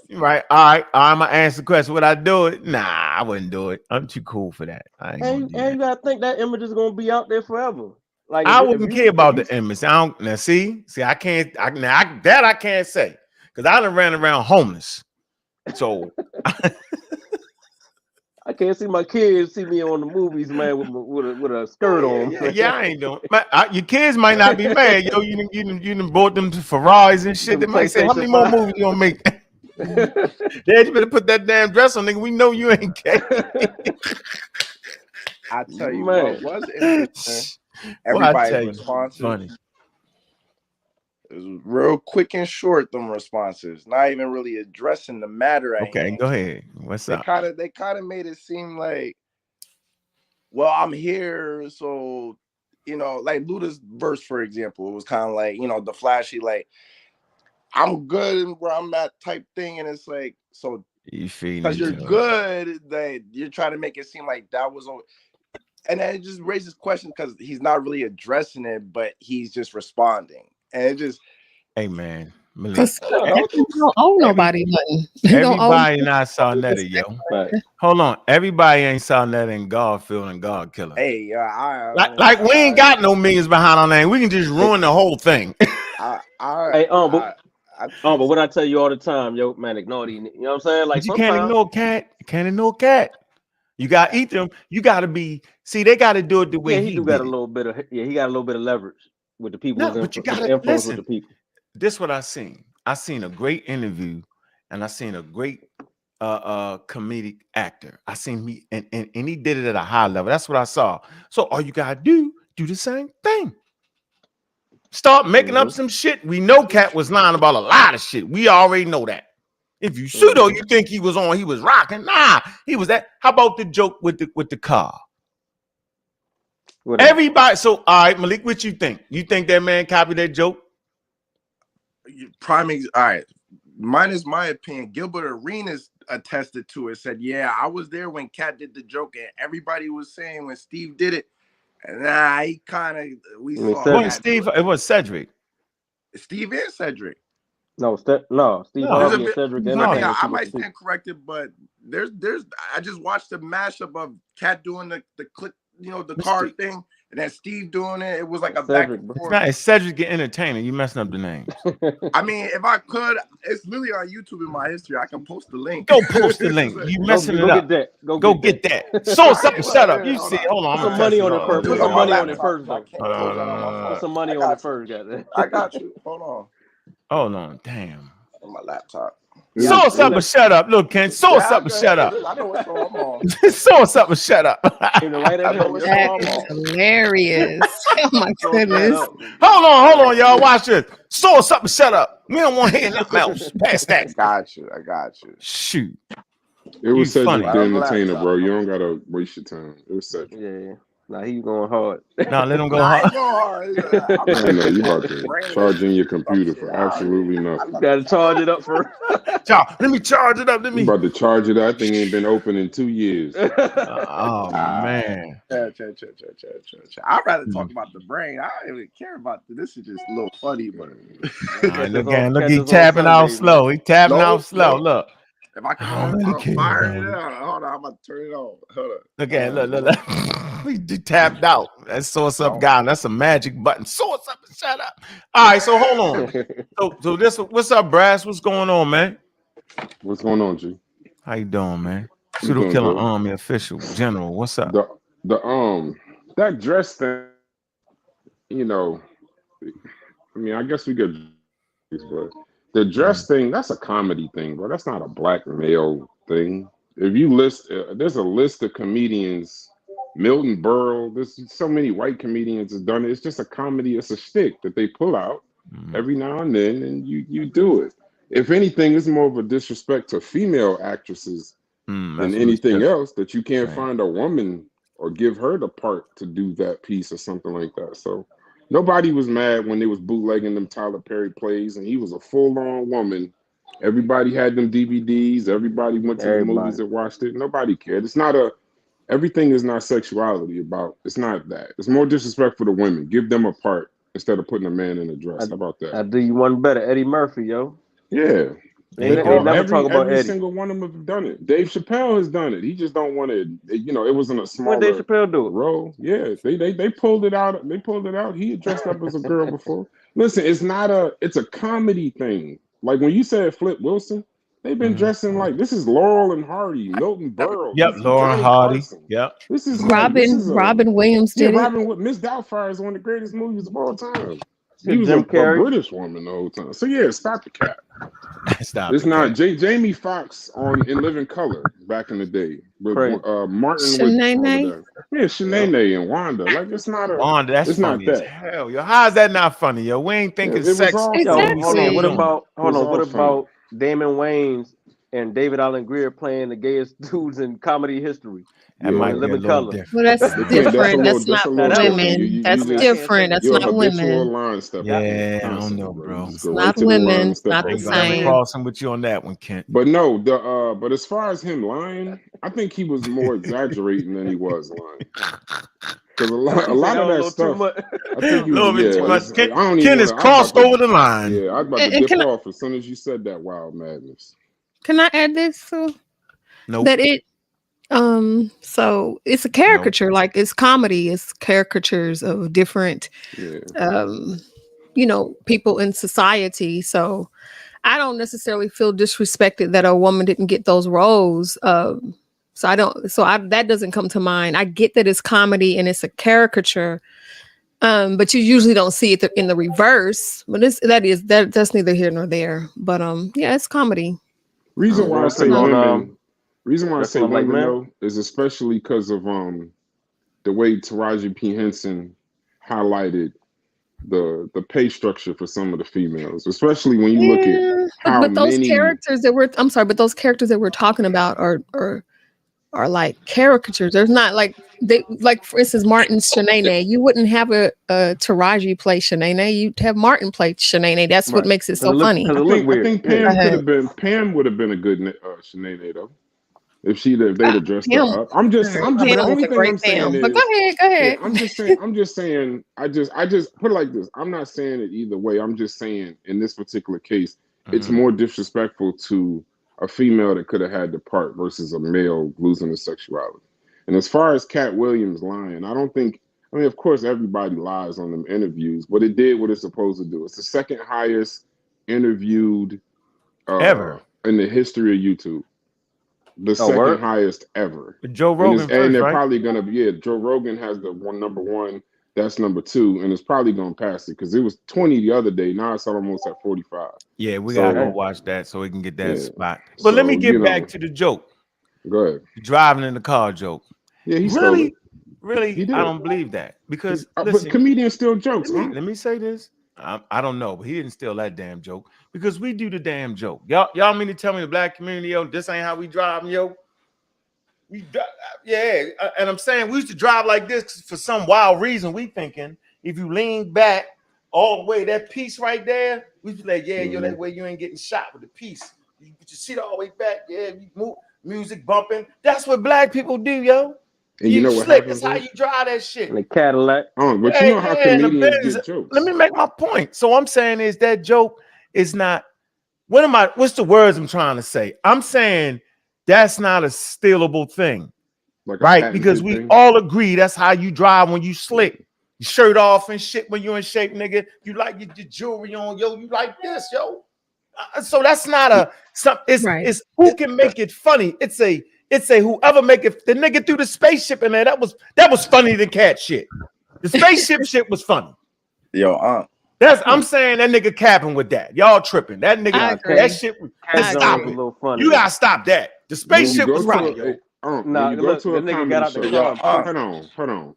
You right. All right. I'm gonna answer the question. Would I do it? Nah, I wouldn't do it. I'm too cool for that. I ain't gonna And, do and you that. gotta think that image is gonna be out there forever. Like I if wouldn't you care about the image. I don't. Now, see, I can't. I can't say because I done ran around homeless. So I can't see my kids see me on the movies, man, with a skirt on. yeah, I ain't doing. Your kids might not be mad, yo. You done bought them to Ferraris and shit. Them They might say, "How many more PlayStation 5. movies you gonna make?" Dad, you better put that damn dress on, nigga. We know you ain't gay. I tell you Man. what was interesting. Well, I tell Everybody's you, responses. funny. It was real quick and short. Them responses, not even really addressing the matter at Okay, hand. go ahead. What's up? They kind of made it seem like, well, I'm here, so like Luda's verse, for example, it was kind of like the flashy, like I'm good where I'm at type thing, and it's like so You feeding because you're into it. good, that you're trying to make it seem like that was all. And then it just raises questions because he's not really addressing it, but he's just responding. And it just, Hey man, Malik. Because don't owe nobody nothing. Everybody not saw Nettie, yo. Right. Hold on. Everybody ain't saw Nettie in Godfield and God Killer. hey, Like we ain't got no millions behind our name. We can just ruin the whole thing. But what I tell you all the time, yo, man, ignore these. You know what I'm saying? Like But you can't ignore Katt. You can't ignore Katt. You got to eat them. You got to be. See, they got to do it the way he got a did. little bit of. Yeah, he got a little bit of leverage with the people. No, but you got to influence listen. with the people. This what I seen. I seen a great interview, and I seen a great comedic actor. I seen me, and he did it at a high level. That's what I saw. So all you gotta do the same thing. Start making up some shit. We know Katt was lying about a lot of shit. We already know that. If you pseudo, you think he was rocking. Nah, he was that. How about the joke with the car? Everybody. So all right, Malik, what you think? You think that man copied that joke? All right. Mine is my opinion. Gilbert Arenas attested to it. Said, "Yeah, I was there when Katt did the joke, and everybody was saying when Steve did it, nah, he kind of we saw." It Steve. It was Cedric. Steve and Cedric. No, Steve Harvey and Cedric. I might stand corrected, but there's. I just watched the mashup of Katt doing the click, the car thing. And then Steve doing it, it was like a back and forth. It's Cedric get entertaining. You messing up the names. I mean, if I could, it's literally on YouTube in my history. I can post the link. Go post the link. You messing it up. Go get that. So something. Shut up. You see. Hold on. Put some money on it first. Put some money on it first. Put some money on it first. I got you. Hold on. Damn. On my laptop. So what's up, but shut up. Look, Ken. So what's up, but shut up. I know what's going on. So what's up, but shut up. That is hilarious. Oh my goodness. Hold on, y'all. Watch this. So what's up, but shut up. We don't want to hear nothing else. Pass that. I got you. Shoot. It was Cedric the Entertainer, bro. You don't gotta waste your time. It was Cedric. Yeah. Nah, he's going hard. No, let him go hard. No, you about to charge in your computer for absolutely nothing. You gotta charge it up first. Let me charge it up. You about to charge it up. That thing ain't been open in 2 years. Oh man. I'd rather talk about the brain. I don't even care about this. Is just a little funny, but look, he tapping out slow. He tapping out slow. Look. If I can fire it out, hold on, I'm about to turn it on. Hold on. Look. He tapped out. That's source up guy. That's a magic button. Source up and shut up. All right, so hold on. So this, what's up, Brass? What's going on, man? What's going on, G? How you doing, man? Pseudo Killer Army official general. What's up? That dress thing. I mean, I guess we could, but. The dress thing, that's a comedy thing, bro. That's not a black male thing. If you list, there's a list of comedians, Milton Berle, there's so many white comedians have done it. It's just a comedy, it's a shtick that they pull out every now and then, and you do it. If anything, it's more of a disrespect to female actresses than anything else, that you can't find a woman or give her the part to do that piece or something like that. So Nobody was mad when they was bootlegging them Tyler Perry plays, and he was a full-on woman. Everybody had them DVDs. Everybody went to the movies and watched it. Nobody cared. It's not a. Everything is not sexuality about. It's not that. It's more disrespectful to women. Give them a part instead of putting a man in a dress. How about that? I do you one better, Eddie Murphy, yo. Yeah. They never talk about every Eddie. single one of them have done it. Dave Chappelle has done it. He just don't want to. You know, it wasn't a smaller When Dave Chappelle do it? role. Yeah, they pulled it out. They pulled it out. He had dressed up as a girl before. Listen, it's not a. It's a comedy thing. Like when you said Flip Wilson, they've been dressing like this is Laurel and Hardy, Milton Berle. Yep, Lauren Hardy. Yep. This is Robin Williams did it. Robin Miss Doubtfire is one of the greatest movies of all time. He was Jim a Carrey. British woman the whole time. So yeah, stop the cat. Stop. It's not Jamie Foxx in Living Color back in the day with Martin. Shanae. Yeah, Shanae and Wanda. Like it's not a Wanda. That's it's funny not as that. hell, yo. How is that not funny, yo? We ain't thinking It was sex. all- Exactly. Hold on. What all about Damon Wayans and David Allen Greer playing the gayest dudes in comedy history? That might be a Living little Color. different. Well, that's different. That's not different. women. You That's just- different. That's You're a not habitual women. line step. Yeah, I don't know, bro. Just go Not right to the line women. and step Not over the it. same. Crossing with you on that one, Kent. But no, but as far as him lying, I think he was more exaggerating than he was lying. Because a lot of that stuff, I think he little was, bit too yeah, much. Ken Has crossed over the line. Yeah, I was about to And dip off as soon as you said that wild madness. Can I add this too? Nope. That it so it's a caricature, like it's comedy, it's caricatures of different people in society. So I don't necessarily feel disrespected that a woman didn't get those roles. That doesn't come to mind. I get that it's comedy and it's a caricature. But you usually don't see it in the reverse. But that's neither here nor there. But yeah, it's comedy. Reason why I say women like though is especially because of the way Taraji P. Henson highlighted the pay structure for some of the females, especially when you look at how but those many characters that we're talking about are like caricatures. There's not like for instance Martin Shanae. You wouldn't have a Taraji play Shanae. You'd have Martin play Shanae. That's what makes it so funny. I think Pam would have been a good Shanae though. If they'd have dressed her up. The only thing I'm saying is, but go ahead. Yeah, I'm just saying, I just put it like this. I'm not saying it either way. I'm just saying in this particular case, it's more disrespectful to a female that could have had the part versus a male losing his sexuality. And as far as Katt Williams lying, of course everybody lies on them interviews, but it did what it's supposed to do. It's the second highest interviewed ever in the history of YouTube. The second highest ever. Joe Rogan and they're probably gonna be Joe Rogan has the number one, that's number two, and it's probably gonna pass it because it was 20 the other day. Now it's almost at 45. Yeah, we gotta go watch that so we can get that spot. But let me get back to the joke. Go ahead. The driving in the car joke. Yeah, he really I don't believe that because but comedians still jokes. Let me say this. I don't know, but he didn't steal that damn joke because we do the damn joke. Y'all mean to tell me the black community, yo, this ain't how we drive, yo? And I'm saying we used to drive like this for some wild reason. We thinking if you lean back all the way, that piece right there, we be like, yo, that way you ain't getting shot with the piece. You put your seat all the way back, you move, music bumping. That's what black people do, yo. And you know what happens? That's how you drive that shit. In a Cadillac. But you know how comedians get jokes. Let me make my point. So I'm saying is that joke is not. What's the words I'm trying to say? I'm saying that's not a stealable thing, right? Because we all agree that's how you drive when you slick. Your shirt off and shit when you're in shape, nigga. You like your jewelry on, yo. You like this, yo. So that's not it's who can make it funny. It's a whoever make it. The nigga threw the spaceship in there. That was funny than cat shit. The spaceship shit was funny. Yo, I'm saying that nigga capping with that. Y'all tripping. That nigga that shit. Stop it. You gotta stop that. The spaceship was funny. Hold on.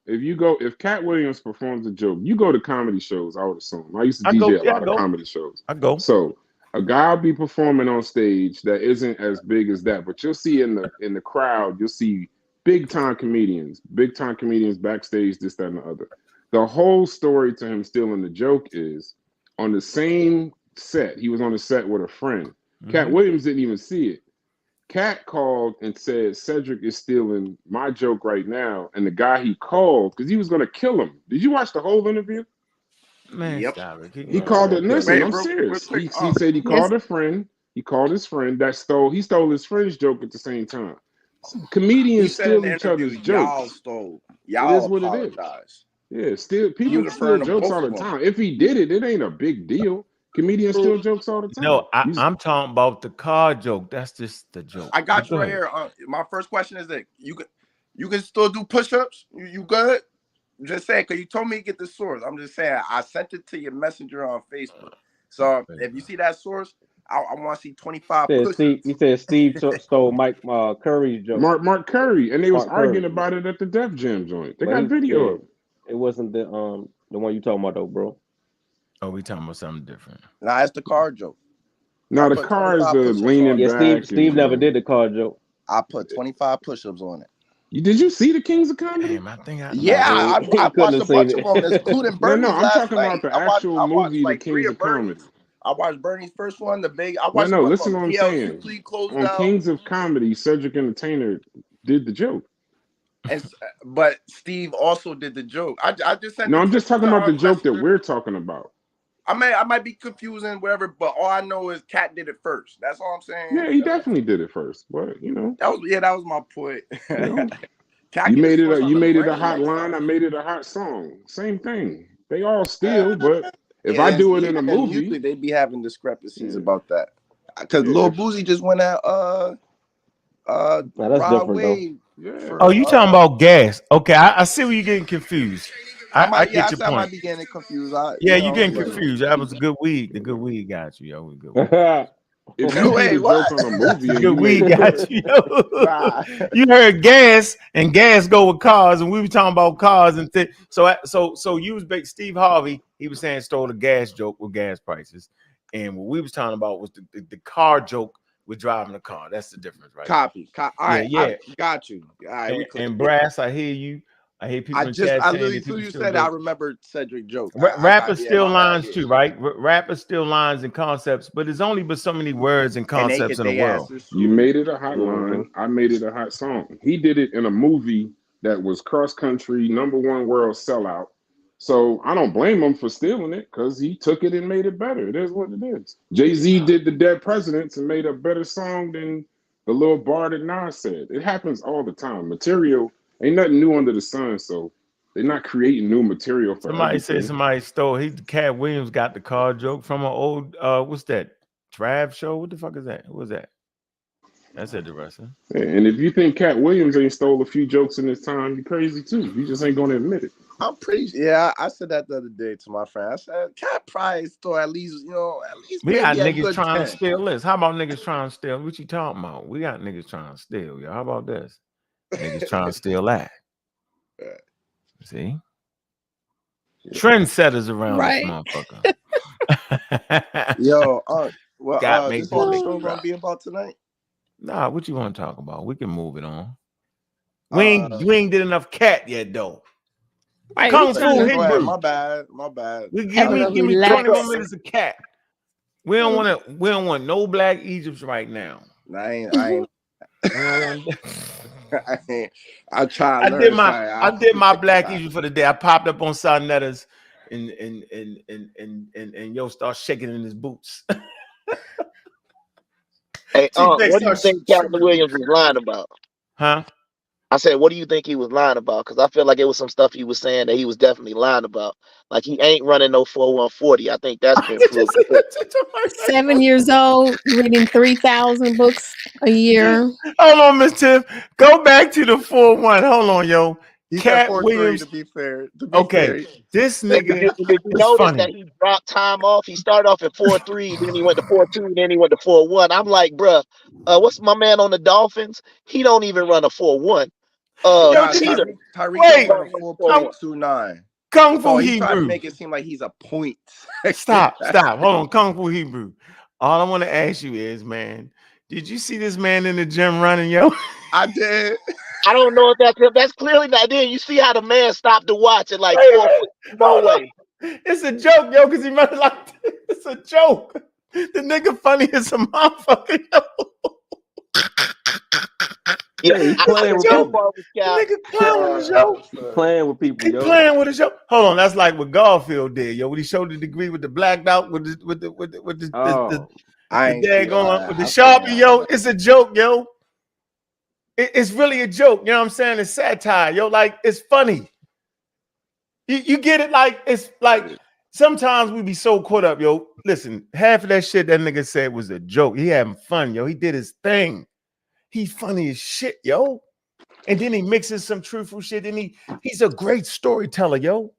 If Katt Williams performs a joke, you go to comedy shows. I would assume. I used to DJ a lot of comedy shows. I go. So a guy will be performing on stage that isn't as big as that, but you'll see in the crowd, you'll see big time comedians backstage, this, that, and the other. The whole story to him stealing the joke is on the same set. He was on the set with a friend. Katt Williams didn't even see it. Katt called and said, Cedric is stealing my joke right now. And the guy he called, because he was going to kill him. Did you watch the whole interview? Man, stop it. He called it. Listen, I'm real serious. quick, He said he called a friend. He called his friend that stole his friend's joke at the same time. Comedians steal each other's jokes. Y'all stole. Y'all it is what apologize. It is. Yeah, people steal jokes all the time. If he did it, it ain't a big deal. Comedians steal jokes all the time. No, I'm talking about the car joke. That's just the joke. I got you right here. My first question is that you can still do push-ups. You good? Just saying, because you told me to get the source. I'm just saying, I sent it to your messenger on Facebook. So if you see that source, I want to see 25 push-ups. He said Steve stole Mike Curry's joke. Mark Curry, and they was arguing about it at the Def Jam joint. They got video of it. It wasn't the one you talking about though, bro. Oh, we talking about something different. Nah, it's the car joke. No, the car is the leaning back. Steve never did the car joke. I put 25 push-ups on it. Did you see the Kings of Comedy? Damn, I watched a bunch of them, including Bernie's. No, I'm talking about the actual movie, The Kings of Comedy. I watched Bernie's first one, the big. I watched listen to what I'm saying. On Kings of Comedy, Cedric Entertainer did the joke. But Steve also did the joke. I just said. No, I'm just talking about the joke that we're talking about. I might be confusing, whatever, but all I know is Katt did it first. That's all I'm saying. Yeah, he definitely did it first, but that was my point. You made it a hot line. I made it a hot song. Same thing. They all steal, but if I do it in a movie, usually they be having discrepancies about that. Because Lil Boozy just went out. That's different though. Yeah. Oh, you talking about Gas? Okay, I see where you're getting confused. I get your point. I might be getting confused. You're getting confused. That was a good weed. The good weed got you, yo. Good weed. If you made a joke on a movie, good weed got you, yo. You heard Gas, and Gas go with cars, and we were talking about cars and things. So you was big. Steve Harvey, he was saying stole the gas joke with gas prices, and what we was talking about was the car joke with driving a car. That's the difference, right? Copy. All right, I got you. All right, and Brass, I hear you. I hear people. I literally, till you said, I remembered Cedric joke. Rappers steal lines too, right? Rappers steal lines and concepts, but there's only but so many words and concepts in the world. You made it a hot line. I made it a hot song. He did it in a movie that was cross country, #1 world sellout. So I don't blame him for stealing it because he took it and made it better. It is what it is. Jay-Z did The Dead Presidents and made a better song than the little bar that Nas said. It happens all the time. Material ain't nothing new under the sun, so they're not creating new material for somebody everything. said somebody stole. Katt Williams got the car joke from an old what's that? Trav show? What the fuck is that? Who was that? That's it, the wrestler. Yeah, and if you think Katt Williams ain't stole a few jokes in his time, you're crazy too. You just ain't gonna admit it. I'm pretty. Yeah, I said that the other day to my friend. I said Katt probably stole at least. We got niggas trying to steal this. How about niggas trying to steal? What you talking about? We got niggas trying to steal, yo. How about this? Niggas trying to steal that. See? Trendsetters around this motherfucker. Yo, this whole show gonna be about tonight? Nah, what you want to talk about? We can move it on. We ain't did enough Katt yet, though. Right, Kung Fu Hebrew. My bad. Give me 20 more minutes of Katt. We don't want no Black Egypts right now. I did my Black Egypt for the day. I popped up on Sarnetta's and yo start shaking in his boots. Hey, what do you think Katt Williams was lying about? Huh? I said, what do you think he was lying about? Because I feel like it was some stuff he was saying that he was definitely lying about. Like he ain't running no 4140. I think that's been proven. 7 years old, reading 3,000 books a year. Hold on, Miss Tiff. Go back to the 4-1. Hold on, yo. Katt Williams. To be fair. Fair. This nigga. Did you notice that he dropped time off? He started off at 4-3, then he went to 4-2, then he went to 4-1. I'm like, bruh, what's my man on the Dolphins? He don't even run a 4-1. Tyreek run a 4.29. Kung Fu Hebrew. He tried to make it seem like he's a point. Stop. Hold on, Kung Fu Hebrew. All I want to ask you is, man, did you see this man in the gym running, yo? I did. I don't know if that's clearly not there. You see how the man stopped to watch it like Wait a 4 minute. foot. No Hold on. way. It's a joke, yo, because he made it like it's a joke. The nigga funny as a motherfucker, yo. Yeah, Yeah, he I playing can with tell people. part with The Cal. nigga playing with us, yo. He playing with people, He yo. playing with us, yo. Hold on, that's like what Garfield did, yo. When he showed the degree with the blacked out with the Oh, I ain't see daggone that. with the I Sharpie, forgot, yo. man. It's a joke, yo. It's really a joke. You know what I'm saying? It's satire, yo. Like it's funny. You get it? Like it's like sometimes we be so caught up, yo. Listen, half of that shit that nigga said was a joke. He having fun, yo. He did his thing. He's funny as shit, yo. And then he mixes some truthful shit. And he's a great storyteller, yo.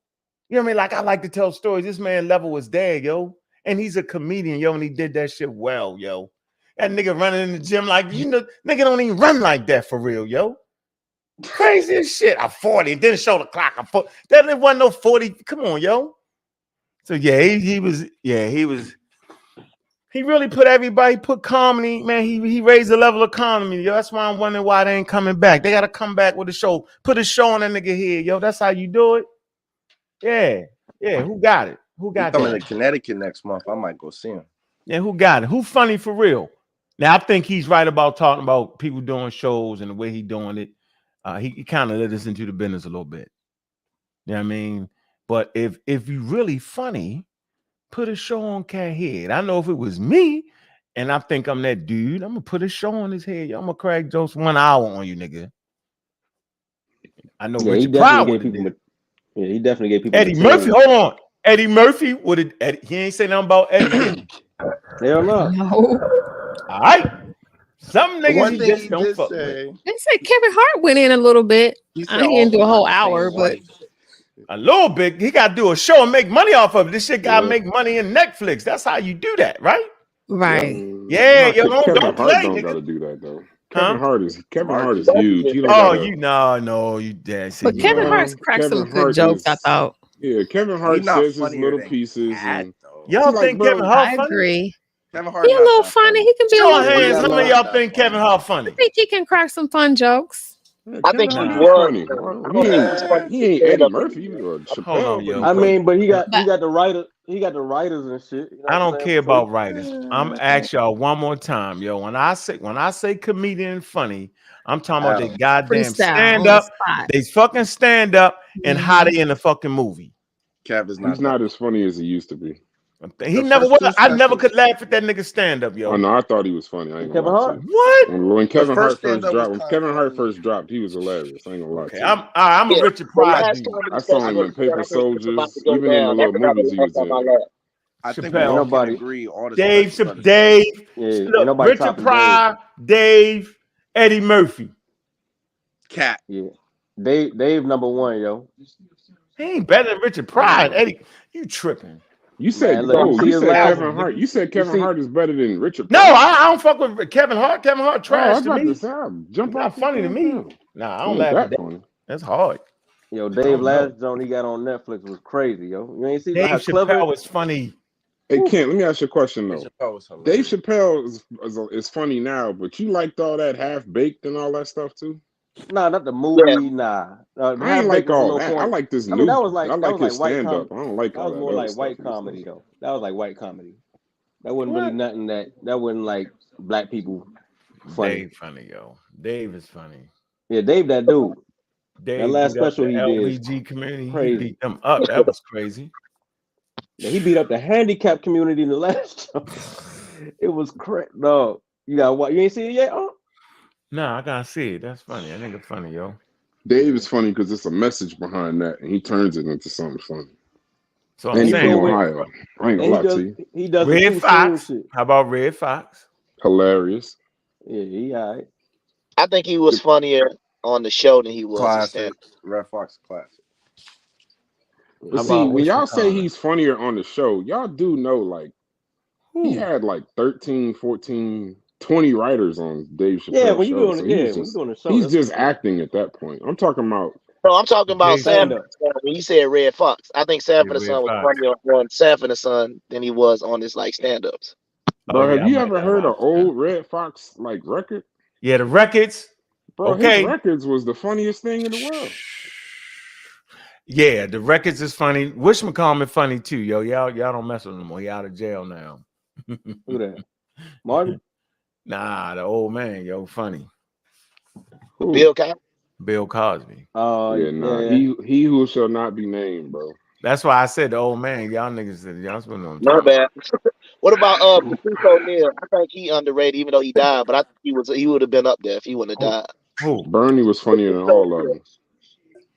You know what I mean? Like I like to tell stories. This man level was dead, yo. And he's a comedian, yo. And he did that shit well, yo. That nigga running in the gym like, you know, nigga don't even run like that for real, yo. Crazy as shit. I'm 40. Didn't show the clock. I'm 40. That wasn't no 40. Come on, yo. So yeah, he was he really put everybody, put comedy, man. He raised the level of comedy, yo. That's why I'm wondering why they ain't coming back. They gotta come back with a show. Put a show on that nigga here, yo. That's how you do it. Yeah. Who got it? Who He got coming that? to Connecticut next month. I might go see him. Yeah, who got it? Who funny for real? Now I think he's right about talking about people doing shows and the way he doing it. He kind of let us into the business a little bit. You know what I mean? But if you really funny, put a show on Cat Head. I know if it was me and I think I'm that dude, I'm gonna put a show on his head. I'm gonna crack jokes 1 hour on you, nigga. I know yeah, Richard Pryor would he definitely gave people Eddie material. Murphy. Hold on. Eddie Murphy would have he ain't say nothing about Eddie. Hell no. No. All right. Some The niggas one he thing just he don't did fuck with. say, They said Kevin Hart went in a little bit. he said He all didn't do a of them whole got the same hour, but wife. A little bit. He got to do a show and make money off of it. This shit got to Yeah. make money in Netflix. That's how you do that, right? right. Yeah, Nah, yo, Kevin don't Hart play, don't nigga. gotta do that though. Huh? Kevin Hart is Marcus. huge. He don't Oh, gotta, no, you dad. See, But you Kevin wrong. Hart's cracked some Kevin good Hart jokes, I is thought. yeah. Kevin He's Hart not says his funnier little than pieces Cat, and though. Y'all see, like, think bro, Kevin Hart I funny? agree. Kevin He Hart a not little that funny. He can be a Show of little hands. funny. How many of y'all think Kevin Hart funny? I think he can crack some fun jokes. yeah, I Kevin think he Hart Nah. is was. funny. I Well, don't think he's funny he to ain't stand Eddie up Murphy anymore. or Chappelle, Hold on, but yo. he's I funny. mean, but he got But the writer, he got the writers and shit. You know I what don't I'm care saying? So about writers. I'm ask y'all one more time, yo. When I say comedian funny, I'm talking about they goddamn freestyle stand on the up. spot. They fucking stand up and how Mhm. they in the fucking movie. Kev is He's not that. not as funny as he used to be. He The never first was. two I never specials, could laugh at that nigga stand up, Oh yo. no, I thought he was funny. I ain't gonna Kevin lie to Hart. you. What? When the Kevin Hart first first stand-up was dropped, when kind Kevin of Hart funny. first dropped, he was hilarious. I ain't gonna lie Okay, to you. I'm a Yeah, Richard the Pryor last dude. comedy I saw him special in was when Paper I think it's about to Soldiers, go even in the down. That little was the movies he last was time I in. laughed. I think we Chappelle. all Ain't can nobody, agree all the Dave, specials are the same. Dave, yeah, ain't look, nobody Richard topping Dave. Pryor, Dave, Eddie Murphy. Cat. Yeah, Dave number one, yo. He ain't better than Richard Pryor. And Eddie, you tripping? You Man, said, look, you oh, see you his said last, Kevin Hart. You said you Kevin see, Hart is better than Richard No, Pryor. I don't fuck with Kevin Hart. Kevin Hart Oh, I trash was to about to me. say, I'll He's jump not off this funny to me. goddamn. Nah, I He don't ain't laugh at that that. funny. That's hard. yo, I Dave don't know. last joint he got on Netflix was crazy, yo. You ain't see Dave how clever. Chappelle was funny. Hey, Kent, let me ask you a question Dave though. Chappelle was Dave hilarious. Chappelle is funny now, but you liked all that half baked and all that stuff too. Nah, not the Yeah, movie. Nah, I ain't Half Baked like was a all little that. I corny. like this I mean, new. I that like was like his white stand up. comedy. I don't like That all was that more other like stuff white he was doing. comedy though. That was like white comedy. That wasn't really What? nothing that wasn't like black people funny. Dave funny, yo. Dave is funny. Yeah, Dave, that dude. That Dave last beat up special the he did is LBG community. He crazy. beat them up. That was crazy. Yeah, he beat up the handicap community in the last show. It was crazy. No, you got what? You ain't see it yet? Oh, Nah, I gotta see it. That's funny. That nigga funny, yo. Dave is funny because it's a message behind that, and he turns it into something funny. So I'm and And he he's from go saying, with, Ohio. I ain't and gonna lie to you. he does the Red too soon Fox. shit. How about Red Fox? Hilarious. Yeah, he all right. I think he was funnier on the show than he was in stand. Classic. Red Fox classic. But How see, about when what you y'all say call it? he's funnier on the show, y'all do know like he Who? had like 13, 14, 20 writers on Dave Yeah, Chappelle's when you show. doing So it, yeah, he's when you just doing the show, he's that's just yeah. acting at that point. I'm talking about No, I'm talking about Dave Stand Sanford up. and Son. When he said Red Fox, I think Sanford and Red Son was Fox. funnier on Sanford and Son than he was on his like stand-ups. Oh bro, have yeah, I you might ever not heard an watch that. old Red Fox like record? Yeah, the records. Bro, Okay. his records was the funniest thing in the world. Yeah, the records is funny. Wishmacommon funny too, yo. Y'all don't mess with him no more. He out of jail now. Who that? Martin? Nah, the old man, yo, funny. Who? Bill Cosby. Bill Cosby. Yeah, nah. He who shall not be named, bro. That's why I said the old man. Y'all niggas said y'all spend on My bad. What about Patrice O'Neal? I think he underrated, even though he died. But I think he would have been up there if he wouldn't have died. Who? Bernie was funnier than all of them.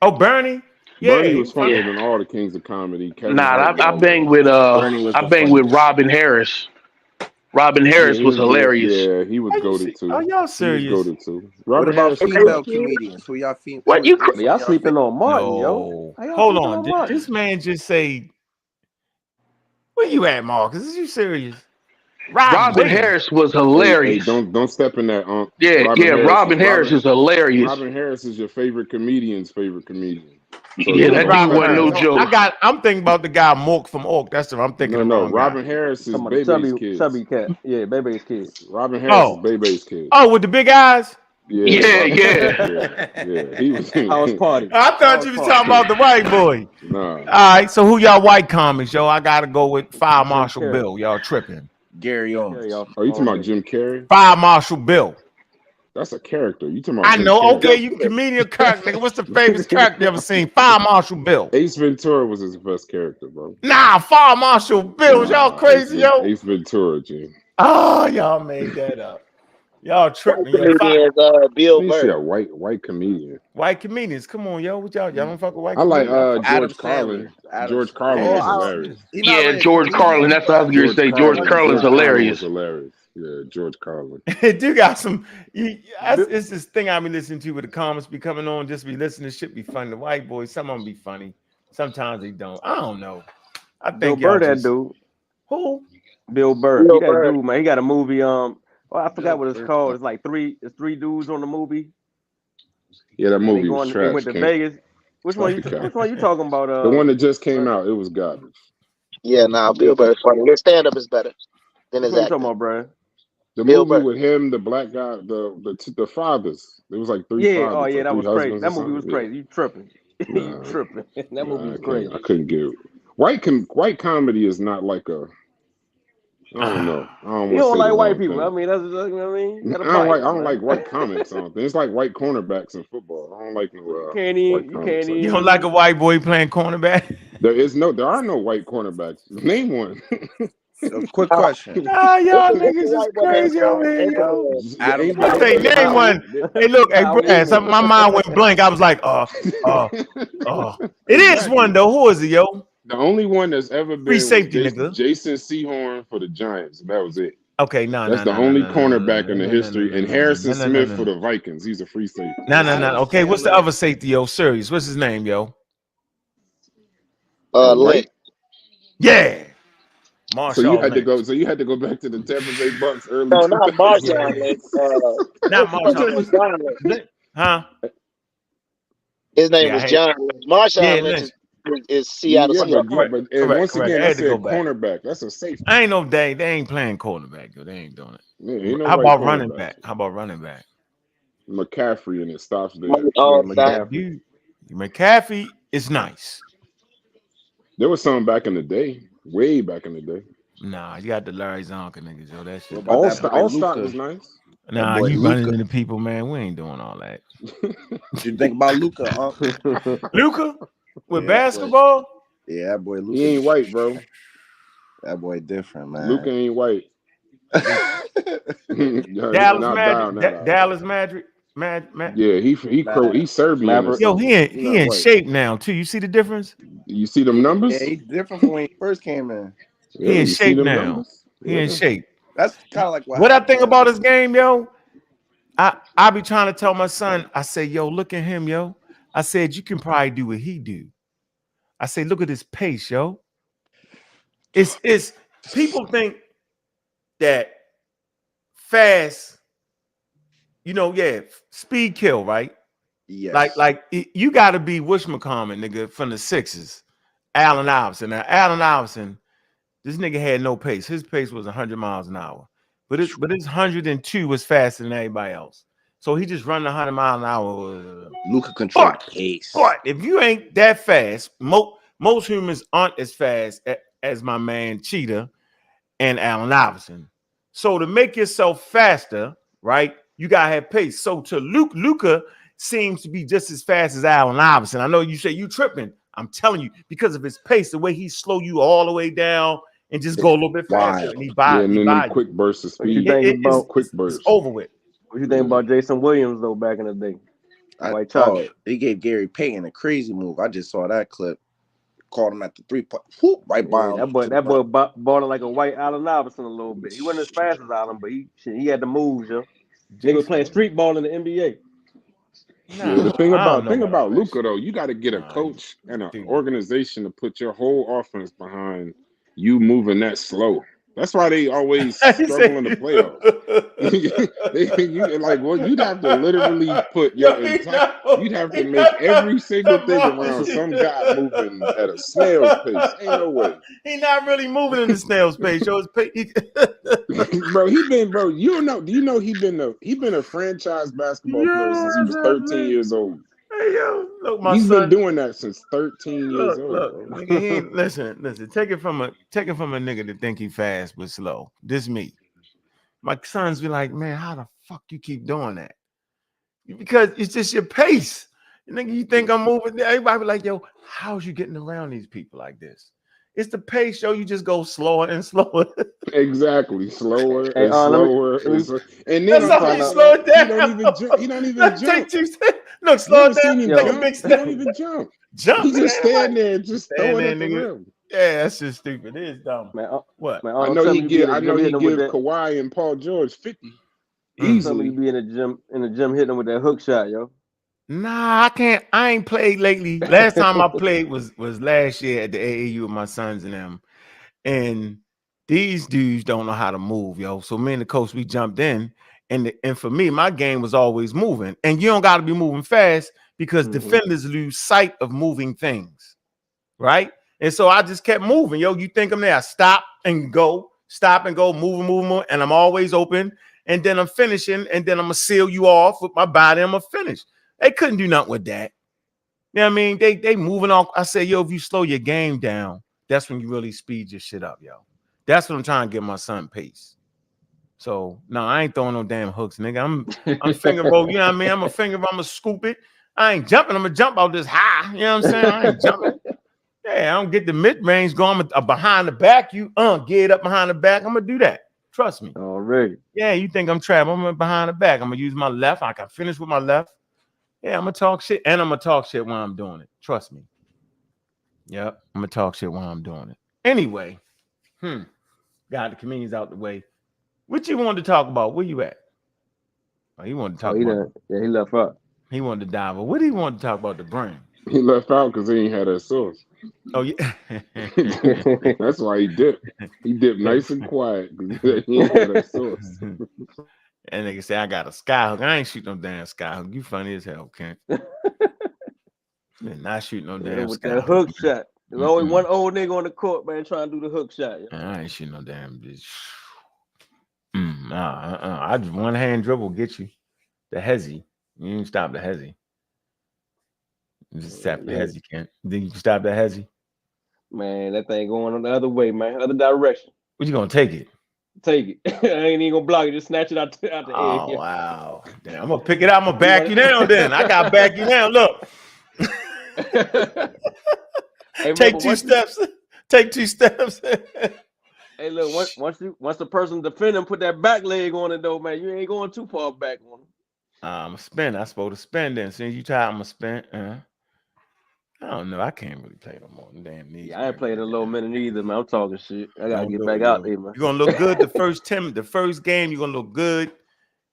Oh, Bernie. Yeah, Bernie was funnier than all the kings of comedy. Kevin Nah, Hart, I banged with Robin Harris. Robin Harris was hilarious. Yeah, he was goated too. Are y'all serious? He was goated too. What about female comedians? Who y'all What you? Y'all sleeping on Martin, yo? Hold on. Did this man just say? Where you at, Marcus? Is you serious? Robin Harris was hilarious. Hey, don't step in that. Robin Harris is hilarious. Robin Harris is your favorite comedian's favorite comedian. So yeah, that dude wasn't no joke. I'm thinking about the guy Mork from Ork. That's what I'm thinking. No, Robin Harris is Bebe's kid. Chubby cat. Yeah, Bebe's kid. Robin Harris is Bebe's kid. Oh, with the big eyes. Yeah. He was house party. I thought you was talking about the white boy. No. All right, so who y'all white comics, yo? I gotta go with Fire Marshal Bill. Y'all tripping? Gary Owens. Oh, you talking about Jim Carrey? Fire Marshal Bill. That's a character. You talking about? I know. Okay, you comedian character. Nigga, what's the famous character you ever seen? Fire Marshal Bill. Ace Ventura was his best character, bro. Nah, Fire Marshal Bill. Y'all crazy, yo? Ace Ventura, Jim. Oh, y'all made that up. Y'all tripping. Bill Burr. See a white comedian. White comedians. Come on, yo. What y'all don't fuck with white I like comedians? George Carlin. George Carlin was hilarious. Yeah, George Carlin. That's what I was going to say. George Carlin's hilarious. Yeah, George Carlin. Do got some. It's this thing I be listening to with the comments be coming on. Just be listening. Shit be funny. The white boys. Some of them be funny. Sometimes they don't. I don't know. I think Bill Burr, that dude. Who? Bill Burr. He that dude, man. He got a movie. I forgot what it's called. It's like three dudes on the movie. Yeah, that movie was trash. They went to Vegas. Which one you talking about? The one that just came out. It was garbage. Yeah, Bill Burr's funny. His stand-up is better than his acting. Talking about, bro? The movie with him, the black guy, the fathers. It was like three fathers. Oh yeah, that was crazy. That movie was crazy. You tripping? You tripping? That movie was crazy. I couldn't get it. White comedy is not like a. I don't know. You don't like white people. I mean, that's what I mean. I don't like white comics. It's like white cornerbacks in football. I don't like no. You don't like a white boy playing cornerback? There are no white cornerbacks. Name one. Quick question. Y'all niggas is crazy over here, yo. I say name one. Hey, look, my mind went blank. I was like, it is one though. Who is it, yo? The only one that's ever been free safety, nigga. Jason Sehorn for the Giants. That was it. Okay, that's the only cornerback in the history. And Harrison Smith for the Vikings. He's a free safety. No. Okay, what's the other safety, yo? Serious. What's his name, yo? Lake. Yeah. Marshall so you had to go back to the Tampa Bay Bucks early. No, not Marshall Lynch. Not Marshall Lynch. Huh? His name was John Lynch. Marshall Lynch is Seattle. But once again, I said cornerback. That's a safety. I ain't no day. They ain't playing cornerback, yo. They ain't doing it. Yeah, How about running back? How about running back? McCaffrey, and it stops there. McCaffrey is nice. There was something back in the day. Way back in the day. Nah, you got the Larry Zonka niggas, yo. That shit. All stock was nice. Nah, you running into people, man. We ain't doing all that. What you think about Luka? Luka with basketball? Boy. Yeah, that boy Luka. He ain't white, bro. That boy different, man. Luka ain't white. Dallas Madrid. Yeah, he's Serbian. Yo, he in shape now too. You see the difference? You see them numbers? Yeah, he's different from when he first came in. Yeah, he in shape now. He in shape. That's kind of like what I think about his game, yo. I be trying to tell my son. I say, yo, look at him, yo. I said you can probably do what he do. I say, look at his pace, yo. It's people think that fast. Speed kill, right? Yes. Like you got to be wishmacommon, nigga, from the Sixers. Allen Iverson. Now, Allen Iverson, this nigga had no pace. His pace was 100 miles an hour, but his 102 was faster than everybody else. So he just running 100 miles an hour. Luka controlled pace. But if you ain't that fast, most humans aren't as fast as my man Cheetah and Allen Iverson. So to make yourself faster, right, you gotta have pace. So to Luka seems to be just as fast as Allen Iverson. I know you say you tripping. I'm telling you, because of his pace, the way he slow you all the way down and just go a little bit faster. And and then them quick bursts of speed. It's over with. What you think about Jason Williams though back in the day? He gave Gary Payton a crazy move. I just saw that clip. Called him at the 3-point, right by him. That boy balling like a white Allen Iverson a little bit. He wasn't as fast as Allen, but he had the moves, yo. They was playing street ball in the NBA. The thing about Luka though, you got to get a coach and an organization to put your whole offense behind you moving that slow. That's why they always struggle in the playoffs. You'd have to literally put you'd have to make every single thing around some guy moving at a snail's pace. Ain't no way. He not really moving in the snail's pace. Yo, do you know he been a franchise basketball player since he was 13 years old. Hey yo, look, he's been doing that since 13 years old. Look, nigga, listen. Take it from a nigga that think he fast but slow. This me. My sons be like, man, how the fuck you keep doing that? Because it's just your pace. Nigga, you think I'm moving? Everybody be like, yo, how's you getting around these people like this? It's the pace, yo. You just go slower and slower. Exactly, slower and slower. And then that's how you slow it down. He don't even jump. Look, slow it down. Take a big step. He don't even jump. He just stand there and just throwing it nigga. Yeah, that's just stupid. It is dumb. Man, what? Man, I know he give Kawhi and Paul George 50. Easily be in the gym hitting him with that hook shot, yo. Nah, I can't. I ain't played lately. Last time I played was last year at the AAU with my sons and them. And these dudes don't know how to move, yo. So me and the coach, we jumped in. And for me, my game was always moving. And you don't got to be moving fast because defenders lose sight of moving things, right? And so I just kept moving. Yo, you think I'm there? I stop and go, move. And I'm always open. And then I'm finishing. And then I'm going to seal you off with my body. I'm going to finish. They couldn't do nothing with that. You know what I mean? They moving on. I say, yo, if you slow your game down, that's when you really speed your shit up, yo. That's what I'm trying to give my son pace. So no, I ain't throwing no damn hooks, nigga. I'm finger roll. You know what I mean? I'm gonna scoop it. I ain't jumping. I'm gonna jump out this high. You know what I'm saying? I ain't jumping. Yeah, I don't get the mid range going. I'm behind the back. You get up behind the back. I'm gonna do that. Trust me. Already. Yeah, you think I'm trapped? I'm behind the back. I'm gonna use my left. I can finish with my left. Yeah, I'm gonna talk shit, and I'm gonna talk shit while I'm doing it. Trust me. Yep, I'm gonna talk shit while I'm doing it. Anyway, got the comedians out the way. What you wanted to talk about? Where you at? Oh, he wanted to talk about. Yeah, he left out. He wanted to dive. But what did he want to talk about the brain? He left out because he ain't had that source. Oh yeah. That's why he dipped. He dipped nice and quiet because he ain't had that source. And nigga say I got a skyhook. I ain't shooting no damn skyhook. You funny as hell, Kent. Not shooting no damn with skyhook. that hook shot. There's always one old nigga on the court, man, trying to do the hook shot. Yo. I ain't shooting no damn bitch. I just one hand dribble get you. The hezzy. You can stop the hezzy. You just stop the hezzy, Kent. Then you can stop the hezzy. Man, that thing going on the other way, man. Other direction. What you gonna take it? Take it. I ain't even gonna block it. Just snatch it out the oh, air. Wow. Damn, I'm gonna pick it out. I'm gonna back you down then. I gotta back you down. Look. Hey, Take two steps. Take 2 steps. Hey, look, once the person defending put that back leg on it though, man, you ain't going too far back on it. I'm a spin. I'm supposed to spin then. Since you try, I'm a spin. I don't know. I can't really play no more. Damn knees. Yeah, I ain't played in a little minute either, man. I'm talking shit. I gotta get back out there, man. You're gonna look good the first game, you're gonna look good.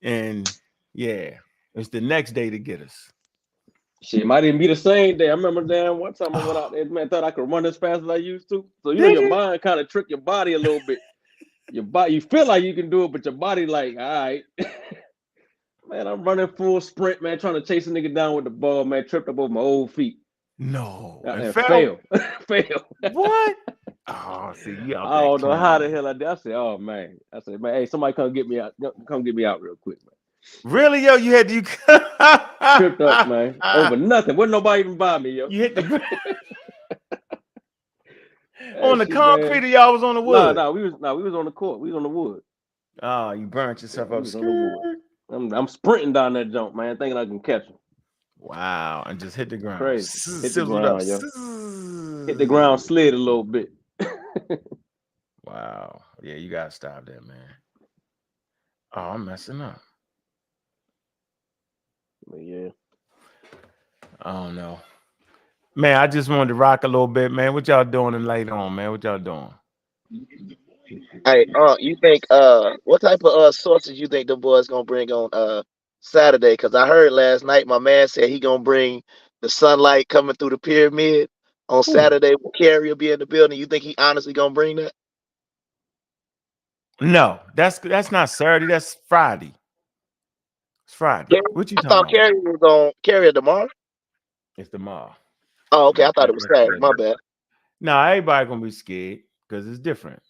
And yeah, it's the next day to get us. Shit, might even be the same day. I remember one time I went out there, man, thought I could run as fast as I used to. So your mind kind of trick your body a little bit. Your body, you feel like you can do it, but your body like, all right. Man, I'm running full sprint, man, trying to chase a nigga down with the ball, man, tripped up over my old feet. No. And fail. What? Oh, see, I don't know how the hell I did. I said, oh man. I said, man, hey, somebody come get me out. Come get me out real quick, man. Really, yo? You had you Tripped up, man. Over nothing. Wouldn't nobody even buy me, yo. You hit the ground That on the shit, concrete, man. or y'all was on the wood? We was on the court. We was on the wood. Oh, you burnt yourself We up. was on the wood. I'm sprinting down that jump, man, thinking I can catch him. Wow, and just hit the ground. Crazy. Hit the Sizzled up. ground, yo. Hit the ground, slid a little bit. Wow. Yeah, you gotta stop that, man. Oh, I'm messing up. But yeah. I don't know. Man, I just wanted to rock a little bit, man. What y'all doing and later on, man? What y'all doing? Hey, you think what type of sources you think the boys gonna bring on Saturday? Because I heard last night my man said he gonna bring the sunlight coming through the pyramid on Saturday. Carrie will be in the building. You think he honestly gonna bring that? No, that's not Saturday. That's Friday. It's Friday. Carrie, What you I talking thought about? Carrie was gonna carry it tomorrow. It's tomorrow. Oh, okay. I thought it was Saturday. My bad. No, everybody gonna be scared because it's different.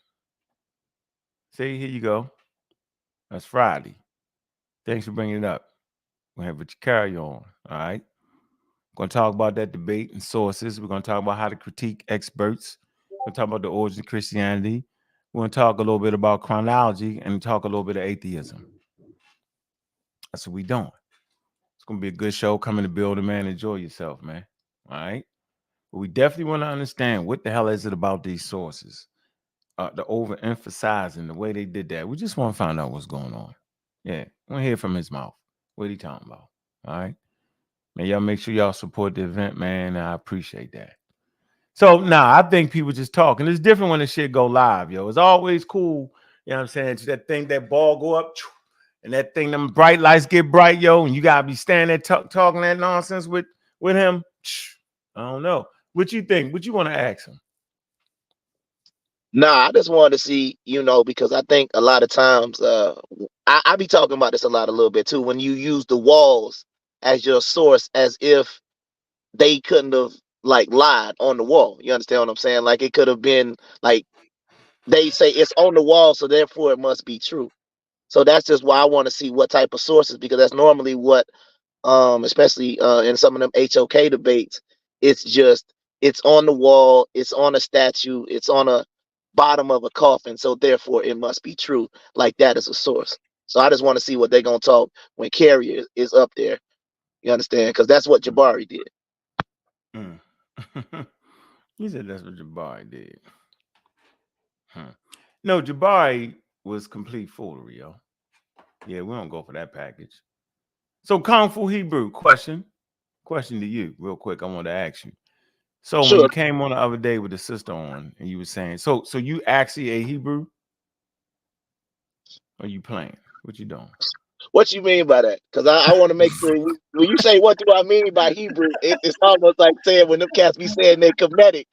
See, here you go. That's Friday. Thanks for bringing it up. We're gonna have what you carry on. All right. We're gonna talk about that debate and sources. We're gonna talk about how to critique experts. We're gonna talk about the origin of Christianity. We're gonna talk a little bit about chronology and talk a little bit of atheism. That's what we're doing. It's gonna be a good show. Come in the building, man. Enjoy yourself, man. All right. But we definitely want to understand what the hell is it about these sources. The overemphasizing the way they did that. We just want to find out what's going on. Yeah, we want to hear from his mouth. What he talking about? All right. Man, y'all make sure y'all support the event, man. I appreciate that. So now I think people just talking. It's different when the shit go live, yo. It's always cool. You know what I'm saying? That thing, that ball go up, and that thing, them bright lights get bright, yo, and you gotta be standing there talking that nonsense with him. I don't know. What you think? What you want to ask him? Nah, I just wanted to see, because I think a lot of times, I be talking about this a little bit too, when you use the walls as your source, as if they couldn't have lied on the wall. You understand what I'm saying? Like it could have been like they say it's on the wall, so therefore it must be true. So that's just why I want to see what type of sources, because that's normally what, especially in some of them HOK debates, it's on the wall, it's on a statue, it's on a bottom of a coffin, so therefore it must be true. Like that is a source. So I just want to see what they're gonna talk when Carrier is up there. You understand? Because that's what Jabari did. You said that's what Jabari did. No, Jabari was complete foolery, yo. Yeah, we don't go for that package. So Kung Fu Hebrew, question to you real quick. I want to ask you. So Sure. when you came on the other day with the sister on and you were saying, so you actually a Hebrew? Or you playing? What you doing? What you mean by that? Because I want to make sure when you say what do I mean by Hebrew, it's almost like saying when them cats be saying they're Kemetic.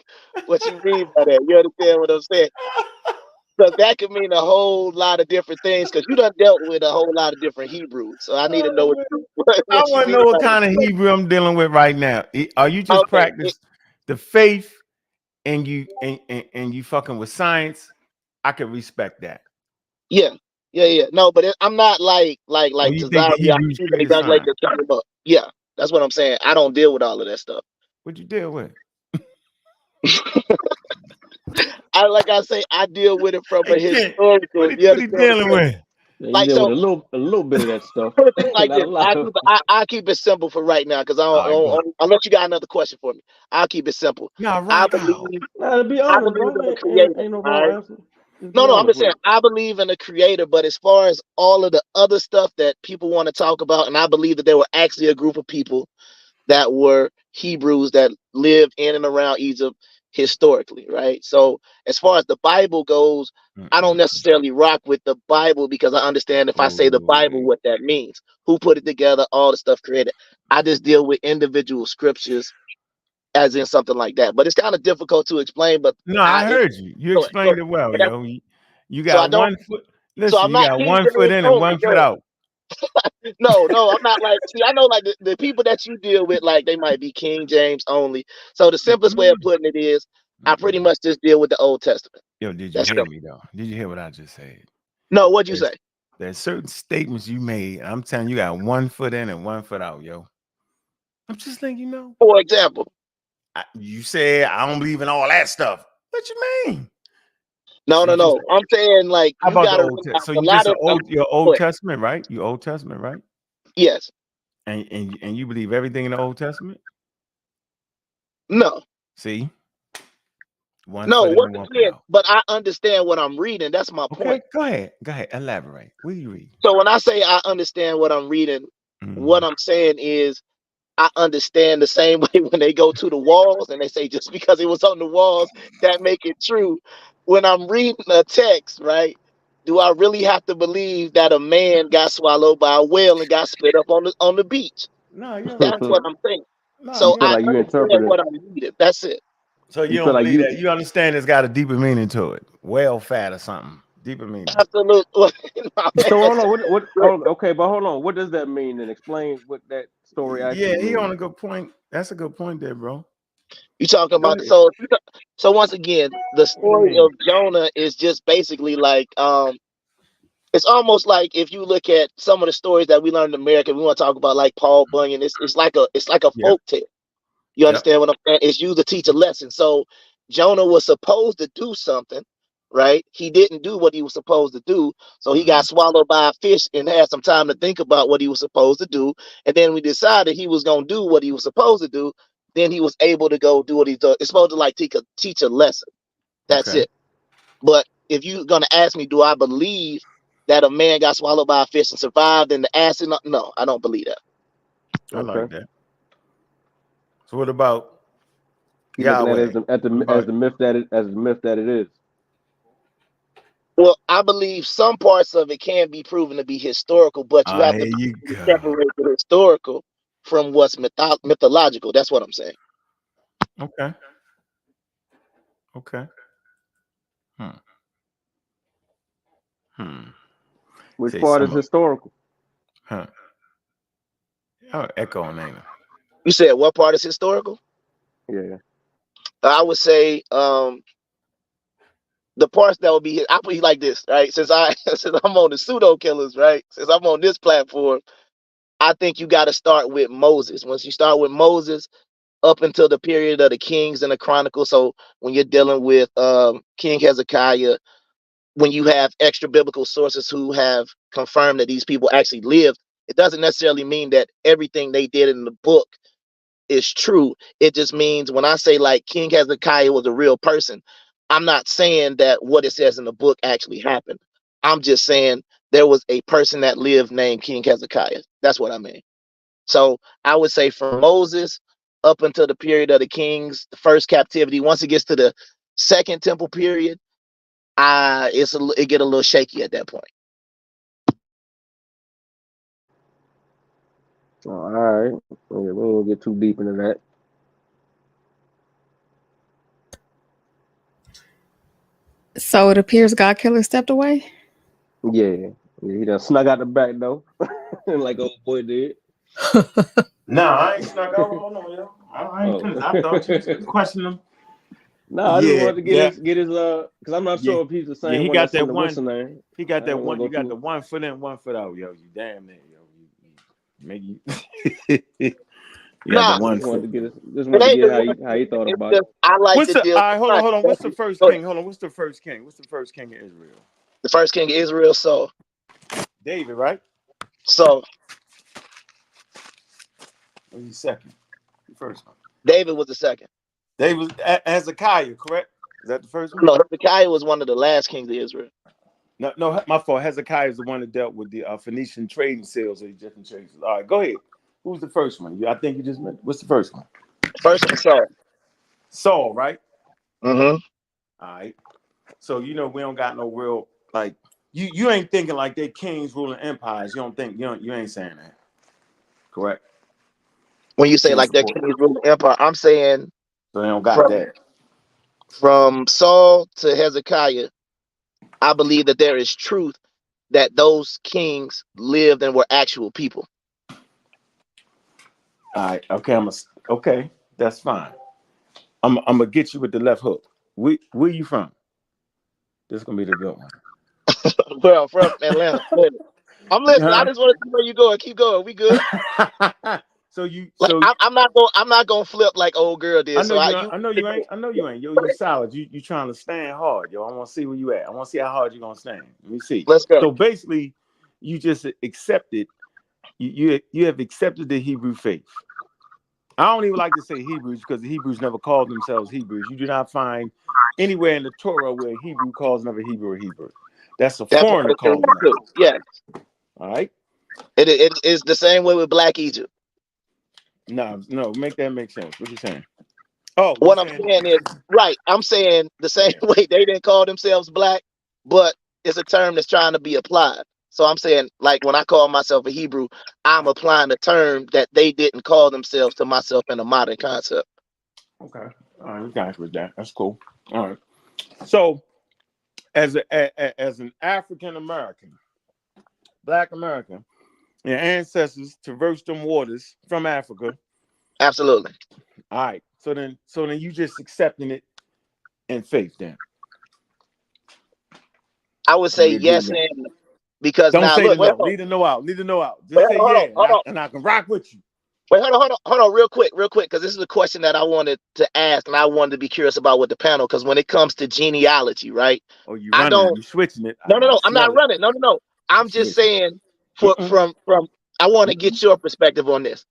What you mean by that? You understand what I'm saying? Because that could mean a whole lot of different things. Because you done dealt with a whole lot of different Hebrews, so I need to know what I you want to mean know what by kind of Hebrew I'm dealing with right now. Are you just practice the faith and you fucking with science? I can respect that. Yeah. No, but I'm not like you think the Hebrews created science? Yeah, that's what I'm saying. I don't deal with all of that stuff. What you deal with? I deal with it from a historical. What you dealing with? Yeah, you deal with a little bit of that stuff. Put it like Not this. a lot of I keep it simple for right now, because I don't unless you got another question for me. I'll keep it simple. No, I rock out. Nah, to be honest, bro, in the creator. ain't no wrong answer. No, I'm just saying I believe in the creator, but as far as all of the other stuff that people want to talk about, and I believe that there were actually a group of people that were Hebrews that lived in and around Egypt historically, right? So as far as the Bible goes, I don't necessarily rock with the Bible, because I understand if I say the Bible, what that means, who put it together, all the stuff created. I just deal with individual scriptures as in something like that. But it's kind of difficult to explain. But no, I heard you. You explained it well, yo. You got one foot. Listen, you got one foot in and one foot out. No, I'm not like. See, I know like the people that you deal with, like they might be King James only. So the simplest way of putting it is, I pretty much just deal with the Old Testament. Yo, did you hear me though? Did you hear what I just said? No, what'd you say? there's certain statements you made. I'm telling you, got 1 foot in and 1 foot out, yo. I'm just letting you know. For example, You said I don't believe in all that stuff. What you mean? no. I'm saying like How you about the got to Old Testament? So a you lot just of your Old Testament, right? You Old Testament, right? Yes. And you believe everything in the Old Testament? No. See, one No. foot in Once and 1 foot again, out. but I understand what I'm reading. That's my point. Go ahead. Elaborate. What do you read? So when I say I understand what I'm reading, what I'm saying is I understand the same way when they go to the walls and they say just because it was on the walls that make it true. When I'm reading a text, right? Do I really have to believe that a man got swallowed by a whale and got spit up on the beach? No, you That's what I'm saying. So You feel I like you understand interpret it. what I'm reading. That's it. So you You don't feel like believe you. that? You understand it's got a deeper meaning to it. Whale fat or something. Deeper meaning. Absolutely. So hold on. What? Oh, okay, but hold on. What does that mean? And explain what that story Yeah, actually he on means. a good point. That's a good point there, bro. You talking Go about ahead. so once again, the What do you story mean? of Jonah is just basically like it's almost like if you look at some of the stories that we learned in America, we want to talk about like Paul Bunyan. It's like a Yep. folk tale. You Yep. understand what I'm saying? It's used to teach a lesson. So Jonah was supposed to do something, right? He didn't do what he was supposed to do. So he got swallowed by a fish and had some time to think about what he was supposed to do. And then we decided he was going to do what he was supposed to do. Then he was able to go do what he does. It's supposed to like teach a lesson. That's Okay. it. But if you're going to ask me, do I believe that a man got swallowed by a fish and survived in the acid? No, I don't believe that. I like Okay. that. So what about You looking at it Yahweh? as the myth that it is. Well, I believe some parts of it can be proven to be historical, but you have Here to you go. separate the historical from what's mythological. That's what I'm saying. Okay. Okay. Which Say part some is of historical? y'all echoing, ain't it? You said what part is historical? Yeah. I would say the parts that would be I put it like this, right? Since I'm on the pseudo killers, right? Since I'm on this platform, I think you got to start with Moses. Once you start with Moses, up until the period of the Kings and the Chronicles. So when you're dealing with King Hezekiah, when you have extra biblical sources who have confirmed that these people actually lived, it doesn't necessarily mean that everything they did in the book is true. It just means when I say like King Hezekiah was a real person, I'm not saying that what it says in the book actually happened. I'm just saying there was a person that lived named King Hezekiah. That's what I mean. So I would say from Moses up until the period of the kings, the first captivity. Once it gets to the second temple period, it get a little shaky at that point. All right. We won't get too deep into that. So it appears God Killer stepped away. Yeah. He done snuck out the back door, like old boy did. No, I ain't snuck out. Hold on, yo. I thought you was questioning him. No, I just wanted to get his because I'm not sure if he's the same he one got that's that in the one. what's name. He got that one. You got through the 1 foot in, 1 foot out, yo. You damn it, yo. You got the 1 foot. Just wanted to get how he thought about it. I like What's to the deal. all right, hold on. What's the first king? Hold on. What's the first king? What's the first king of Israel? The first king of Israel, Saul. David, right? So Who's the second? The first one. David was the second. David was Hezekiah, correct? Is that the first one? No, Hezekiah was one of the last kings of Israel. No, my fault. Hezekiah is the one that dealt with the Phoenician trading sales of Egyptian traders. All right, go ahead. Who's the first one? I think you just meant. What's the first one? First one, Saul. Saul, right? Mm-hmm. All right. So we don't got no real like you ain't thinking like they kings ruling empires. You don't think you ain't saying that. Correct. When you say like that kings rule the empire, I'm saying so they don't got that. From Saul to Hezekiah, I believe that there is truth that those kings lived and were actual people. All right. Okay. That's fine. I'm gonna get you with the left hook. Where you from? This is gonna be the good one. Well, from Atlanta. I'm listening. I just want to see where you going. Keep going. We good. So you, like so I'm not gonna flip like old girl did. I know So you. I know you ain't. I know you ain't. Yo, you solid. You trying to stand hard, yo. I want to see where you at. I want to see how hard you gonna stand. Let me see. Let's go. So basically, you just accepted. You have accepted the Hebrew faith. I don't even like to say Hebrews because the Hebrews never called themselves Hebrews. You do not find anywhere in the Torah where a Hebrew calls another Hebrew a Hebrew. That's a foreigner calling them. Yeah. All right. It is the same way with Black Egypt. No, make that make sense. What you saying? Oh, what I'm saying is right. I'm saying the same way they didn't call themselves black, but it's a term that's trying to be applied. So I'm saying, like, when I call myself a Hebrew, I'm applying a term that they didn't call themselves to myself in a modern concept. Okay. All right, you guys with that. That's cool. All right. So as an African American, Black American, your ancestors traversed them waters from Africa. Absolutely. All right. So then you just accepting it in faith then. I would say yes, and because don't now say look, the no. Leave the no out. Leave the no out. Just say yeah, and I can rock with you. Wait, hold on, real quick, because this is a question that I wanted to ask, and I wanted to be curious about with the panel, because when it comes to genealogy, right? Oh, you running? You switching it? No, I'm not running. No. I'm just saying, from I want to get your perspective on this.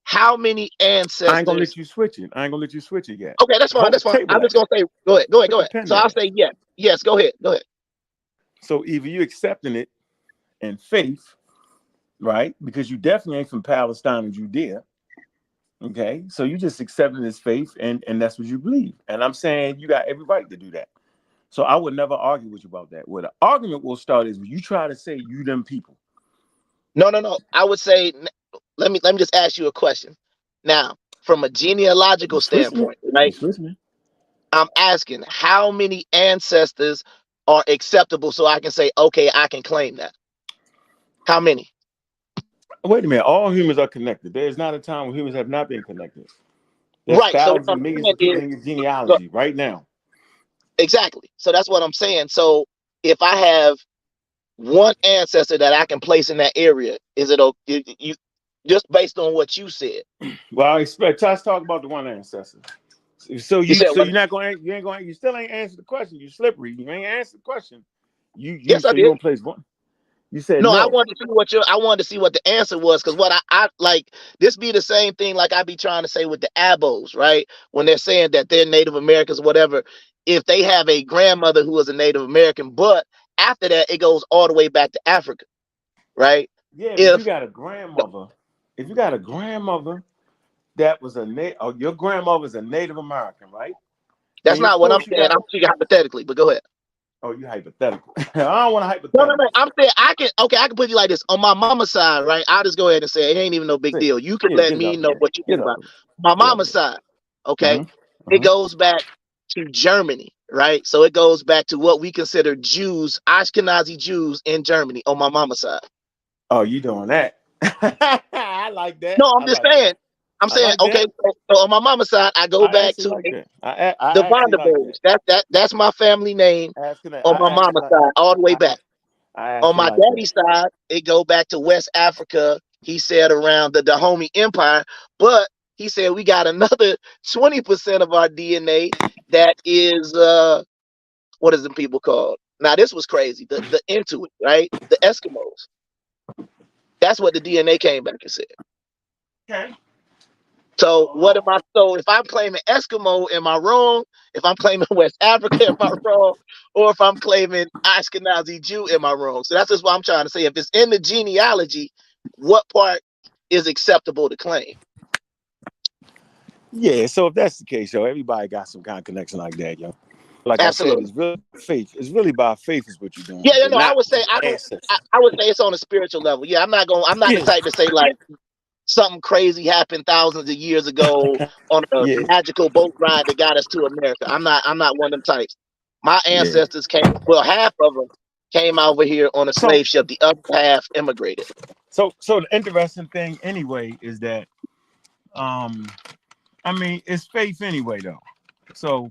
How many ancestors? I ain't gonna let you switch it. Yet. Okay, that's fine. I'm just gonna say, go ahead. So I'll say yes. Go ahead. So either you accepting it in faith, right? Because you definitely ain't from Palestine and Judea. Okay, so you just accepting this faith, and that's what you believe. And I'm saying you got every right to do that. So I would never argue with you about that. Where the argument will start is when you try to say you them people. No. I would say, let me just ask you a question. Now, from a genealogical standpoint, right? I'm asking how many ancestors are acceptable so I can say, okay, I can claim that. How many? Wait a minute. All humans are connected. There's not a time when humans have not been connected. There's right. thousands of millions of people in your genealogy right now. Exactly. So that's what I'm saying. So if I have one ancestor that I can place in that area, is it you just based on what you said? Well, I expect us to talk about the one ancestor. So you ain't going. You still ain't answer the question. You slippery. You ain't answer the question. Yes, I did. You gonna place one? You said no. I wanted to see what the answer was, because what I like, this be the same thing like I be trying to say with the Abos, right? When they're saying that they're Native Americans, whatever. If they have a grandmother who was a Native American, but after that it goes all the way back to Africa, right? Yeah, if you got a grandmother, that was your grandmother's a Native American, right? That's not what I'm saying. I'm speaking hypothetically, but go ahead. Oh, you hypothetical. I don't want to hypothetical. No. I'm saying I can put you like this. On my mama's side, right? I'll just go ahead and say it ain't even no big deal. You can let me know what you think about my mama's side. Okay. It goes back to Germany, right? So it goes back to what we consider Jews, Ashkenazi Jews in Germany on my mama's side. Oh, you doing that? I like that. No, I'm just saying. I'm saying, okay, so on my mama's side, I go back to the Vanderbilts. That's my family name on my mama's side, all the way back. On my daddy's side, it go back to West Africa. He said around the Dahomey Empire, but he said we got another 20% of our DNA that is what is the people called? Now this was crazy. The Inuit, right? The Eskimos. That's what the DNA came back and said. Okay. So what am I? So if I'm claiming Eskimo, am I wrong? If I'm claiming West Africa, am I wrong? Or if I'm claiming Ashkenazi Jew, am I wrong? So that's just what I'm trying to say. If it's in the genealogy, what part is acceptable to claim? Yeah. So if that's the case, yo, everybody got some kind of connection like that, yo. Like absolutely. I said, it's really faith. It's really by faith is what you're doing. Yeah, no, I would say I would say it's on a spiritual level. Yeah, I'm not the type to say like something crazy happened thousands of years ago on a magical boat ride that got us to America. I'm not one of them types. My ancestors came, well, half of them came over here on a slave ship. The other half immigrated. So the interesting thing anyway is that, I mean, it's faith anyway though. So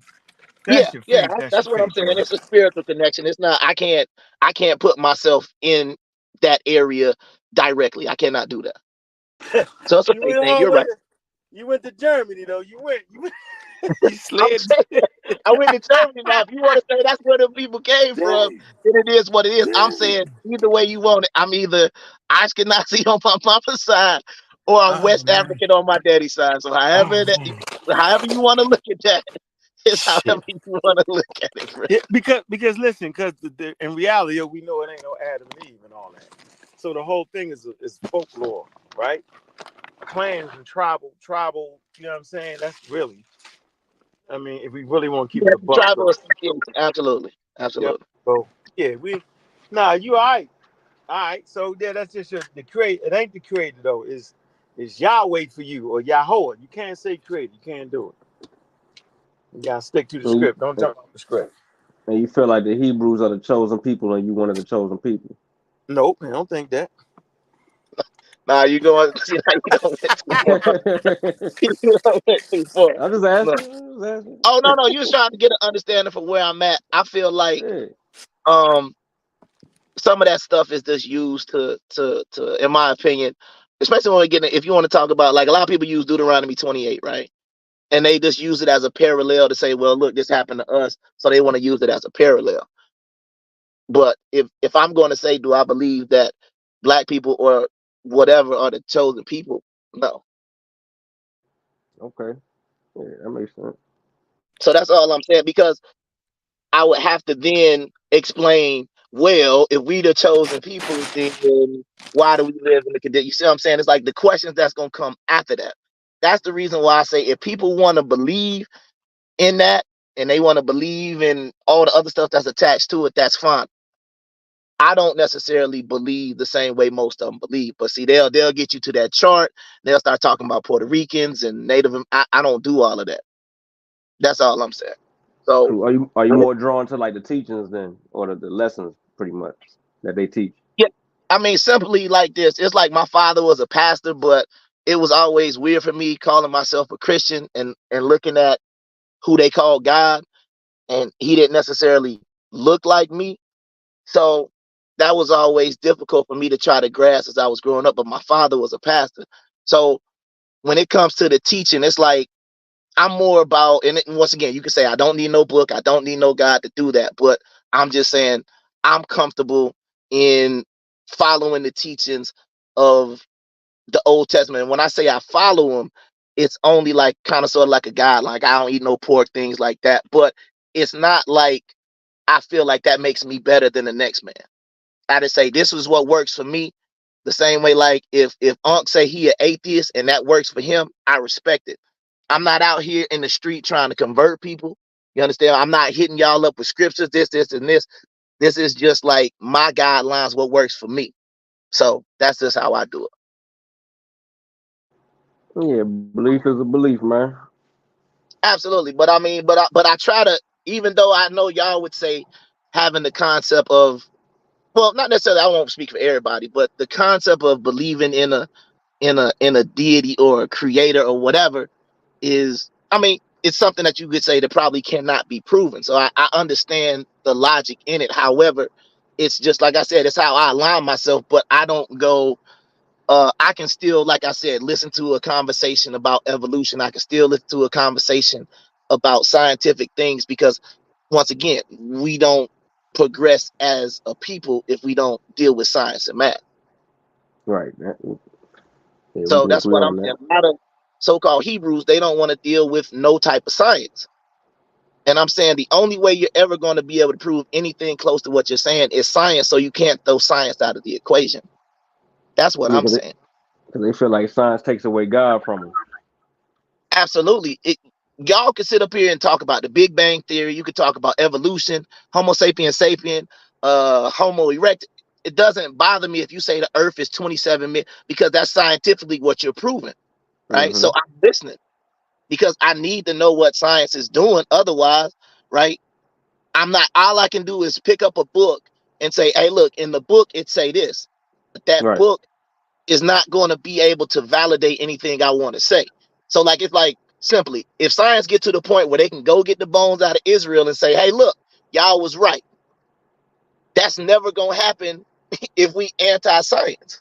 Yeah, That's your yeah, faith. That's that's your what I'm faith, saying. brother. It's a spiritual connection. It's not. I can't put myself in that area directly. I cannot do that. So it's a You faith went thing. all the You're way right. to, you went to Germany though. You went you I'm slid. saying, I went to Germany. Now, if you want to say that's where the people came from, Dang, then it is what it is. I'm dang. saying either way you want it. I'm either Ashkenazi on my mama's side, or I'm Oh West man. African on my daddy's side. So Oh man. however you want to look at that, is Shit. however you want to look at it, bro. Yeah, because listen, because in reality, we know it ain't no Adam and Eve and all that. So the whole thing is folklore, right? Clans and tribal. You know what I'm saying? That's really. I mean, if we really want to keep Yeah, it a buck, tribal so association. Absolutely, yeah. absolutely. So yeah, nah, you all right. All right. So yeah, that's just the creator. It ain't the creator though. It's Yahweh for you or Yahweh. You can't say creator. You can't do it. You gotta stick to the And script. Don't jump off the script. you feel like the Hebrews are the chosen people, and you one of the chosen people. Nope, I don't think that. Now you going see how you don't went too far. You don't went too far. I'm just No. asking. I'm just asking. Oh no, you was trying to get an understanding for where I'm at. I feel like Yeah. um some of that stuff is just used to in my opinion, especially when we get if you want to talk about, like, a lot of people use Deuteronomy 28, right? And they just use it as a parallel to say, well, look, this happened to us, so they want to use it as a parallel. But if I'm going to say, do I believe that black people or whatever are the chosen people? No. Okay. Yeah, that makes sense. So that's all I'm saying, because I would have to then explain, well, if we the chosen people, then why do we live in the condition? You see what I'm saying? It's like the questions that's going to come after that. That's the reason why I say, if people want to believe in that and they want to believe in all the other stuff that's attached to it, that's fine. I don't necessarily believe the same way most of them believe, but see, they'll get you to that chart. They'll start talking about Puerto Ricans and Native. I don't do all of that. That's all I'm saying. So, So are you more drawn to like the teachings then, or the lessons pretty much that they teach? yeah, I mean, simply like this. It's like my father was a pastor, but it was always weird for me calling myself a Christian and looking at who they call God, and he didn't necessarily look like me. So that was always difficult for me to try to grasp as I was growing up. But my father was a pastor. So when it comes to the teaching, it's like I'm more about, and once again, you can say I don't need no book, I don't need no God to do that. But I'm just saying I'm comfortable in following the teachings of the Old Testament. And when I say I follow them, it's only like kind of sort of like a guide. Like, I don't eat no pork, things like that. But it's not like I feel like that makes me better than the next man. I just say this is what works for me. The same way, like if Ankh say he an atheist and that works for him, I respect it. I'm not out here in the street trying to convert people. You understand? I'm not hitting y'all up with scriptures, this, and this. This is just like my guidelines, what works for me. So that's just how I do it. Yeah, belief is a belief, man. Absolutely. But I mean, but I try to, even though I know y'all would say having the concept of, well, not necessarily, I won't speak for everybody, but the concept of believing in a deity or a creator or whatever is, I mean, it's something that you could say that probably cannot be proven. So I understand the logic in it. However, it's just like I said, it's how I align myself, but I don't go, I can still, like I said, listen to a conversation about evolution. I can still listen to a conversation about scientific things, because once again, we don't progress as a people if we don't deal with science and math. Right. Yeah, we So can that's agree what I'm on saying. that. A lot of so-called Hebrews, they don't want to deal with no type of science. And I'm saying the only way you're ever going to be able to prove anything close to what you're saying is science. So you can't throw science out of the equation. That's what Yeah, I'm saying. because they feel like science takes away God from them. Absolutely. Y'all can sit up here and talk about the Big Bang Theory. You could talk about evolution, Homo sapiens sapien, Homo erectus. It doesn't bother me if you say the Earth is 27 million, because that's scientifically what you're proving, right? Mm-hmm. So I'm listening, because I need to know what science is doing. Otherwise, right, I'm not. All I can do is pick up a book and say, "Hey, look, in the book it say this." But that Right. book is not going to be able to validate anything I want to say. So, like, it's like Simply, if science get to the point where they can go get the bones out of Israel and say, hey, look, y'all was right. That's never going to happen if we anti-science.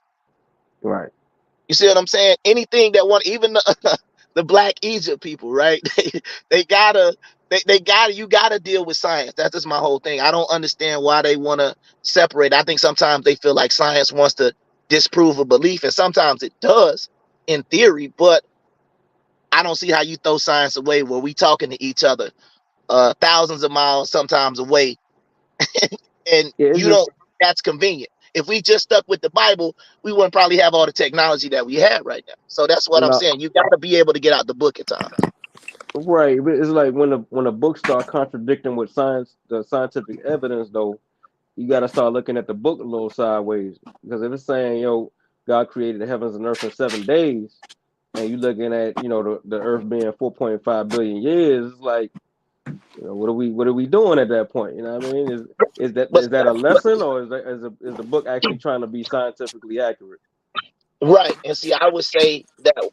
Right. You see what I'm saying? Anything that even the Black Egypt people, right? You gotta deal with science. That's just my whole thing. I don't understand why they want to separate. I think sometimes they feel like science wants to disprove a belief, and sometimes it does in theory, but I don't see how you throw science away where we talking to each other thousands of miles sometimes away, and you don't. That's convenient. If we just stuck with the Bible, we wouldn't probably have all the technology that we have right now. So that's what I'm saying. You got to be able to get out the book at times. Right, but it's like when a book start contradicting with the scientific evidence, though, you got to start looking at the book a little sideways. Because if it's saying, God created the heavens and earth in 7 days, and you looking at, the earth being 4.5 billion years, it's like, what are we doing at that point? You know what I mean? Is that a lesson, or is the book actually trying to be scientifically accurate? Right. And see, I would say that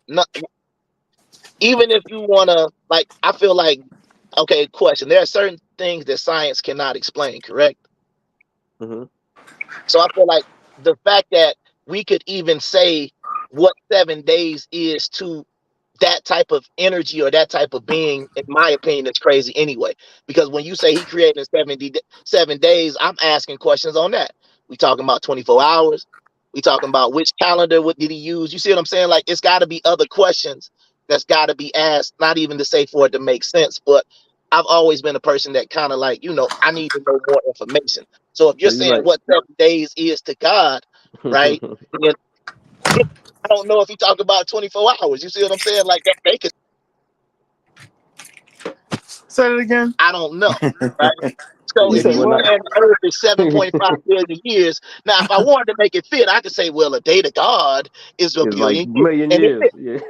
even if you want to, I feel like, okay, question. There are certain things that science cannot explain, correct? Mm-hmm. So I feel like the fact that we could even say what 7 days is to that type of energy or that type of being, in my opinion, is crazy anyway. Because when you say he created in 7 days, I'm asking questions on that. We talking about 24 hours. We talking about which calendar, what did he use? You see what I'm saying? Like, it's got to be other questions that's got to be asked, not even to say for it to make sense. But I've always been a person that kind of like, I need to know more information. So if you're saying what 7 days is to God, right? Then I don't know if he talked about 24 hours. You see what I'm saying? Like, that they could say it again. I don't know, right? So if you saying the earth is 7.5 billion years, now if I wanted to make it fit, I could say, well, a day to God is a billion years. Yeah.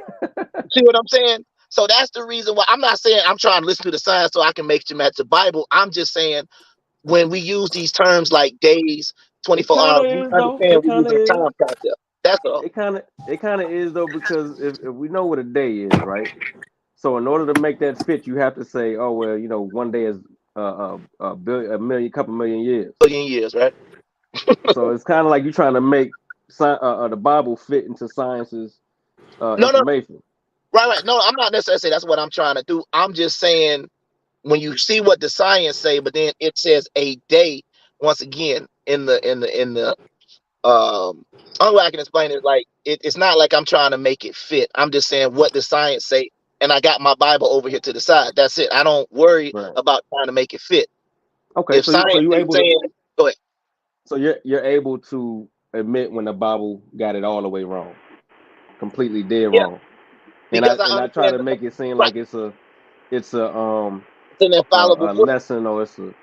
See what I'm saying? So that's the reason why I'm not saying I'm trying to listen to the science so I can make you match the Bible. I'm just saying when we use these terms like days, 24 hours, we understand we're using a time concept. That's all. It kind of is though, because if we know what a day is, right? So in order to make that fit, you have to say, oh well, 1 day is a couple million years. Billion years, right? So it's kind of like you're trying to make the Bible fit into science's information. Right. No, I'm not necessarily saying that's what I'm trying to do. I'm just saying when you see what the science say, but then it says a day. Once again, in the only way I can explain it, like it's not like I'm trying to make it fit. I'm just saying what the science say, and I got my Bible over here to the side. That's it. I don't worry about trying to make it fit. Okay, if science is saying, go ahead. So you're able to admit when the Bible got it all the way wrong, completely dead wrong, and I try to make it seem like it's an infallible book. Lesson, or it's a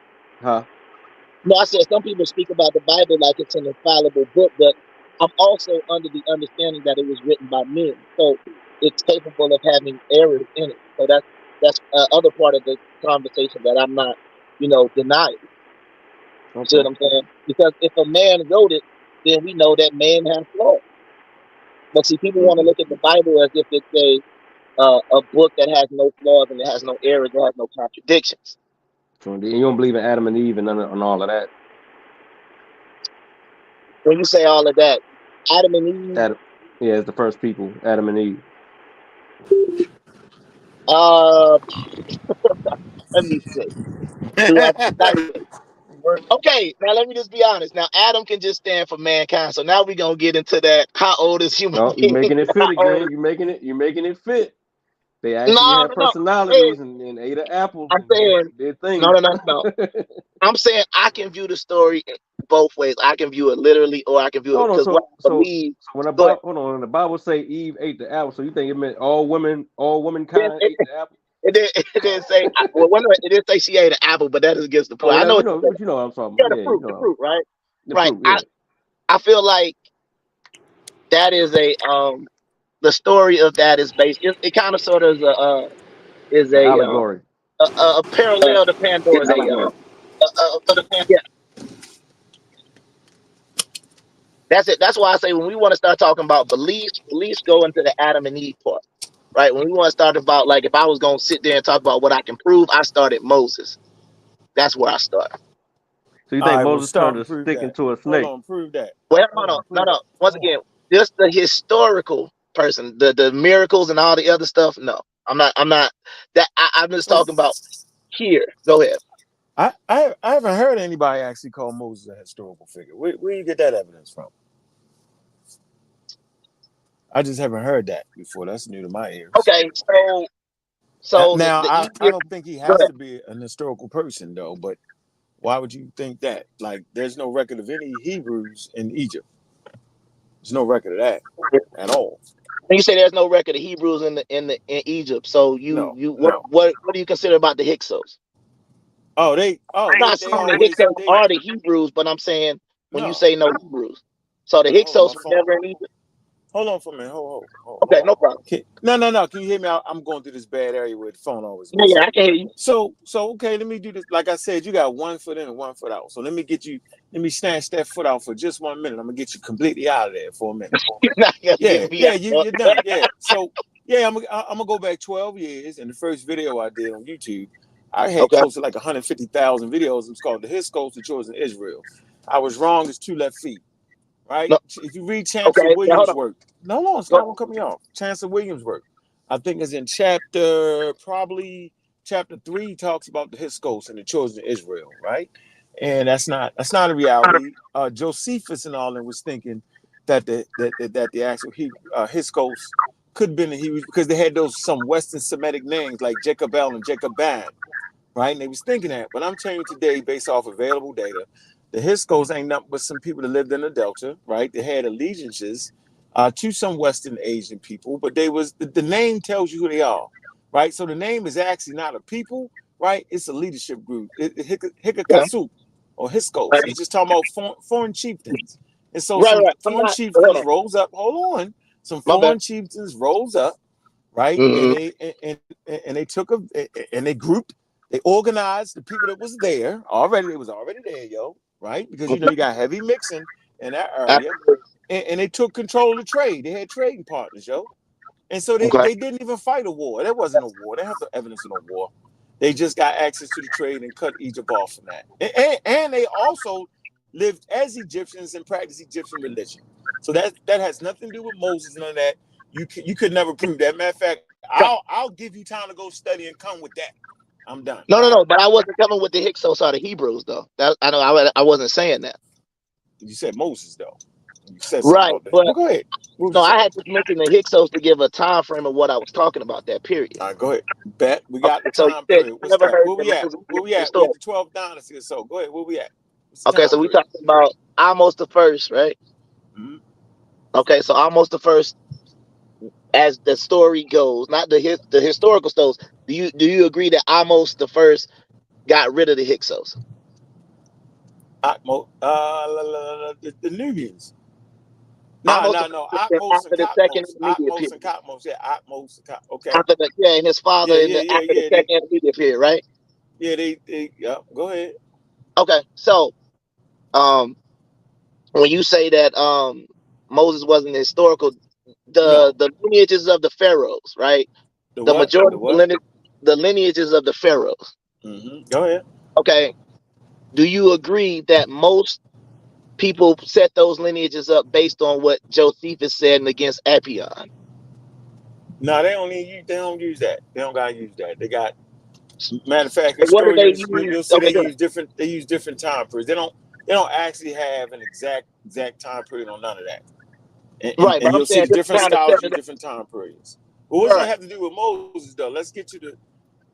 No, I said some people speak about the Bible like it's an infallible book, but I'm also under the understanding that it was written by men, so it's capable of having errors in it. So that's other part of the conversation that I'm not, denying. You see what I'm saying? Because if a man wrote it, then we know that man has flaws. But see, people want to look at the Bible as if it's a book that has no flaws and it has no errors, it has no contradictions. So you don't believe in Adam and Eve and all of that? When you say all of that, Adam and Eve? It's the first people, Adam and Eve. Let me see. Okay, now let me just be honest. Now Adam can just stand for mankind. So now we're gonna get into that. How old is human? No, you're making it fit again. You're making it fit. They actually have personalities and ate an apple. I'm saying no. I'm saying I can view the story both ways. I can view it literally, or I can view it because when the Bible say Eve ate the apple, so you think it meant all womankind ate the apple? It didn't say. It didn't say she ate an apple, but that is against the point. I know what I'm talking about. Yeah, the fruit, right? Right. Yeah. I feel like that is the story of that is based. It kind of sort of is a allegory, a parallel to Pandora's yeah. That's it. That's why I say when we want to start talking about beliefs go into the Adam and Eve part, right? When we want to start about, like, if I was going to sit there and talk about what I can prove, I started Moses. That's where I start. So you think Moses turned a stick into a snake? Hold on, prove that. Well, no. Once again, just the historical person, the miracles and all the other stuff. No, I'm not that. I'm just talking about here. Go ahead. I haven't heard anybody actually call Moses a historical figure. Where you get that evidence from? I just haven't heard that before. That's new to my ears. Okay, so now I don't think he has to be an historical person though. But why would you think that? Like, there's no record of any Hebrews in Egypt. There's no record of that at all. When you say there's no record of Hebrews in Egypt, so what do you consider about the Hyksos? I'm not saying the Hyksos are the Hebrews, but I'm saying when you say no Hebrews, so the Hyksos were never in Egypt. Hold on for a minute. Hold okay, no problem. No. Can you hear me? I'm going through this bad area where the phone always. Yeah, I can hear you. So okay, let me do this. Like I said, you got 1 foot in and 1 foot out. So let me snatch that foot out for just 1 minute. I'm gonna get you completely out of there for a minute. You're done. Yeah. So I'm gonna go back 12 years. And the first video I did on YouTube, I had close to like 150,000 videos. It was called "The Hyksos, the Children of Israel." I was wrong as 2 left feet. Right? No. If you read Chancellor Williams' work, it's not gonna cut me off. Chancellor Williams' work, I think is in chapter 3, talks about the Hyksos and the children of Israel, right? And that's not a reality. Josephus and all them was thinking that the actual Hyksos could have been the Hebrews because they had some Western Semitic names like Jacobel and Jacoban, right? And they was thinking that, but I'm telling you today, based off available data, the Hyksos ain't nothing but some people that lived in the Delta, right? They had allegiances to some Western Asian people, but the name tells you who they are, right? So the name is actually not a people, right? It's a leadership group. Hikakasu or Hyksos. It's just talking about foreign chieftains. And so foreign chieftains rose up. Hold on. Some foreign chieftains rose up, right? Mm-hmm. And they took and they grouped, they organized the people that was there already. They was already there, yo. Right? Because you got heavy mixing in that area. And they took control of the trade. They had trading partners, yo. And so they didn't even fight a war. There wasn't a war. They have no evidence of no war. They just got access to the trade and cut Egypt off from that. And they also lived as Egyptians and practiced Egyptian religion. So that has nothing to do with Moses, none of that. You could never prove that. Matter of fact, I'll give you time to go study and come with that. I'm done. No. But I wasn't coming with the Hyksos or the Hebrews, though. I know I wasn't saying that. You said Moses, though. You said right, but go ahead. No, I had to mention the Hyksos to give a time frame of what I was talking about that period. All right, go ahead. Bet we got the time period. Where we at? We at the 12th dynasty or so. Go ahead. Where we at? Okay, so we talking about almost the first, right? Mm-hmm. Okay, so almost the first, as the story goes, not the historical stories. Do you agree that almost the first got rid of the Hyksos? The Nubians. No. Atmos and Katmos. Yeah, Atmos. Okay. After and his father after the second intermediate period, right? Yeah, they go ahead. Okay, so when you say that Moses wasn't historical, the lineages of the pharaohs, right? The majority of the lineages of the pharaohs. Mm-hmm. Go ahead. Okay. Do you agree that most people set those lineages up based on what Josephus said against Apion? No, they don't use that. They don't gotta use that. They got, matter of fact, historians, you'll see they use different time periods. They don't actually have an exact time period on none of that. And you'll see different styles in different time periods. But what does that have to do with Moses, though? Let's get to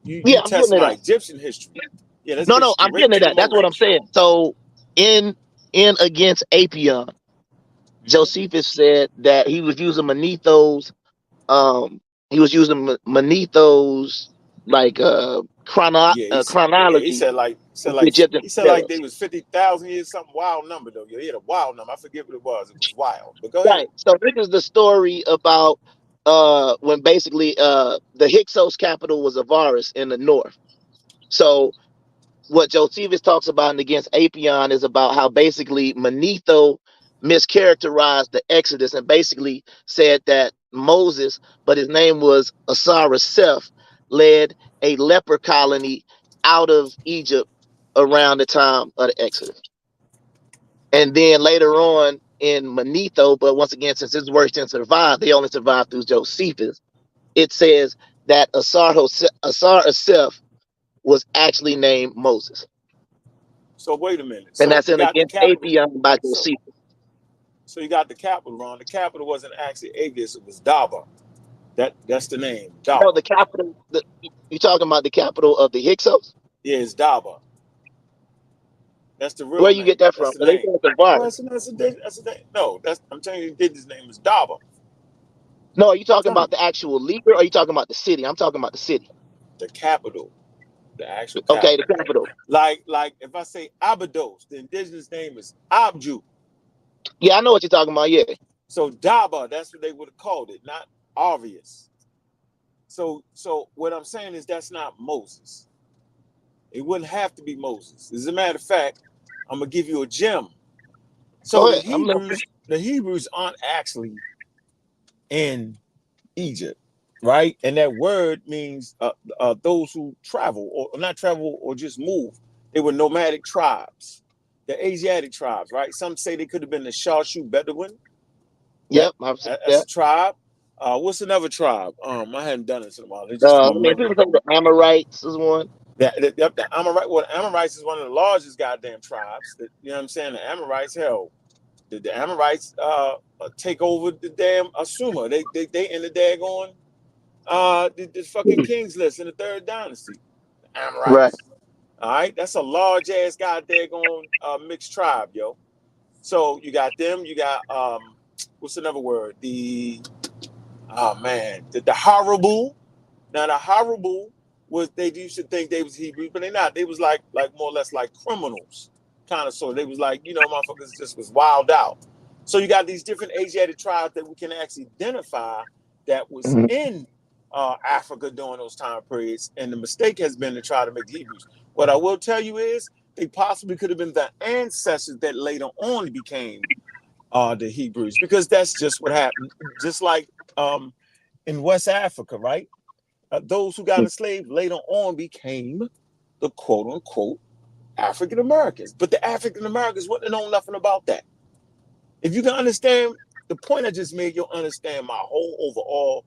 you test my Egyptian history. Yeah, I'm getting to that. That's what I'm saying. So in against Apion, Josephus said that he was using Manetho's like chronology. He said like they was 50,000 years, something wild number though. He had a wild number. I forget what it was. It was wild. But go ahead. Right. So this is the story about when basically the Hyksos capital was Avaris in the north. So what Josephus talks about against Apion is about how basically Manetho mischaracterized the Exodus and basically said that Moses, but his name was Osiris Seth, led a leper colony out of Egypt around the time of the Exodus. And then later on in Manetho, but once again, since his works didn't survive, they only survived through Josephus. It says that Osiris Seth was actually named Moses. So wait a minute. And So that's you in got the against capital. Apion by Josephus. So you got the capital wrong. The capital wasn't actually Agis, it was Daba. That's the name. Daba. No, the capital. You talking about the capital of the Hyksos? Yeah, it's Daba. That's the real Where name. you get that from? That's the They name. say it's a virus. Well, that's the name. No, I'm telling you, his name is Daba. No, are you talking about the actual leader, or are you talking about the city? I'm talking about the city. The capital. The actual capital. Okay, the capital. Like if I say Abydos, the indigenous name is Abju. Yeah, I know what you're talking about. Yeah. So Daba, that's what they would have called it, not obvious. So what I'm saying is that's not Moses. It wouldn't have to be Moses. As a matter of fact, I'm gonna give you a gem. So the Hebrews aren't actually in Egypt, right? And that word means those who travel, or not travel, or just move. They were nomadic tribes, the Asiatic tribes, right? Some say they could have been the Sharshu Bedouin. Yep, that's a tribe. What's another tribe? I hadn't done it in a while. It's just people say the Amorites is one. The Amorite. Well, the Amorites is one of the largest goddamn tribes. You know what I'm saying? The Amorites, hell, the Amorites take over the damn Asuma. They in the daggone the fucking kings list in the third dynasty. The Amorites. Right. All right, that's a large ass goddamn mixed tribe, yo. So you got them. You got what's another word? The Haribu. Now the Haribu was, they used to think they was Hebrews, but they're not. They was like more or less like criminals, kind of sort. They was like, motherfuckers just was wild out. So you got these different Asiatic tribes that we can actually identify that was in Africa during those time periods, and the mistake has been to try to make the Hebrews. What I will tell you is they possibly could have been the ancestors that later on became the Hebrews, because that's just what happened. Just like in West Africa, right? Those who got enslaved later on became the quote unquote African Americans. But the African Americans wouldn't know nothing about that. If you can understand the point I just made, you'll understand my whole overall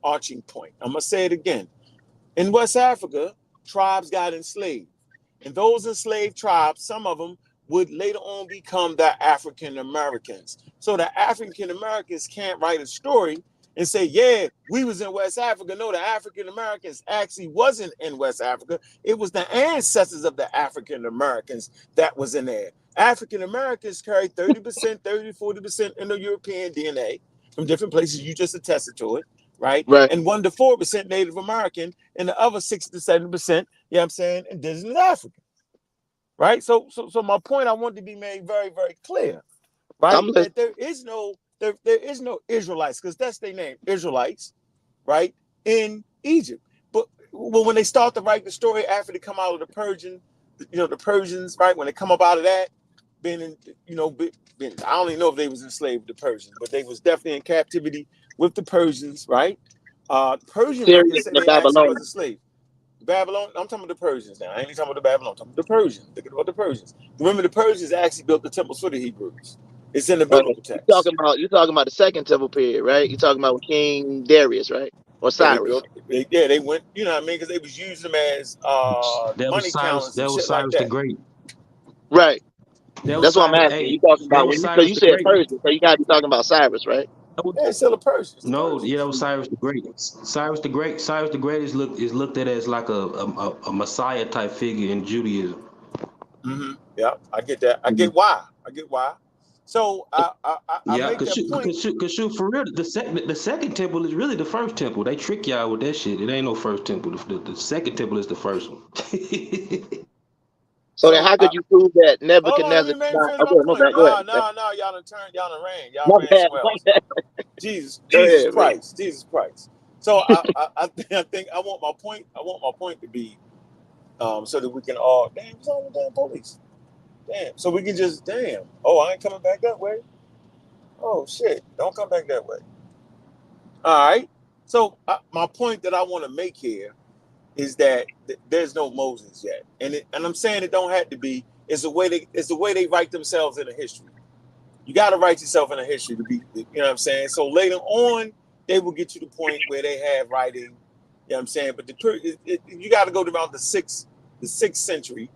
arching point. I'm going to say it again. In West Africa, tribes got enslaved. And those enslaved tribes, some of them would later on become the African Americans. So the African Americans can't write a story and say, yeah, we was in West Africa. No, the African Americans actually wasn't in West Africa. It was the ancestors of the African Americans that was in there. African Americans carry 30%, 30, 40% Indo-European DNA from different places. You just attested to it, right? And 1 to 4% Native American, and the other 6 to 7%, indigenous African, right? So my point I want to be made very, very clear, right? That there is no Israelites, because that's their name, Israelites, right, in Egypt. But when they start to write the story after they come out of the Persians, right, when they come up out of that, I don't even know if they was enslaved with the Persians, but they was definitely in captivity with the Persians, right? Persian records say they actually was enslaved. Babylon, I'm talking about the Persians now. I ain't talking about the Babylon, I'm talking about the Persians. Think about the Persians. Remember, the Persians actually built the temples for the Hebrews. It's in the biblical text. You're talking about the Second Temple period, right? You're talking about King Darius, right? Or Cyrus. They went, you know what I mean? Because they was using them as money counters and shit like that. The Great. Right. That's what I'm asking. Hey, you talking about when you said Persian, so you gotta be talking about Cyrus, right? Yeah, it's still a Persian. No, that was Cyrus the Great. Cyrus the Great is looked at as like a Messiah type figure in Judaism. Mm-hmm. Yeah, I get that. I get why. So I make that point. Cause shoot, for real, the second temple is really the first temple. They trick y'all with that shit. It ain't no first temple. The second temple is the first one. So then how could you prove that Nebuchadnezzar? No, y'all done ran. Y'all ran somewhere else. Jesus Christ. So I think I want my point to be so that we can all what's wrong with damn police? Damn. So we can just I ain't coming back that way. Oh shit. Don't come back that way. All right. So my point that I want to make here is that there's no Moses yet, and I'm saying it don't have to be. It's the way they write themselves in a history. You got to write yourself in a history to be. You know what I'm saying? So later on, they will get to the point where they have writing. You know what I'm saying? But you got to go to around the sixth century.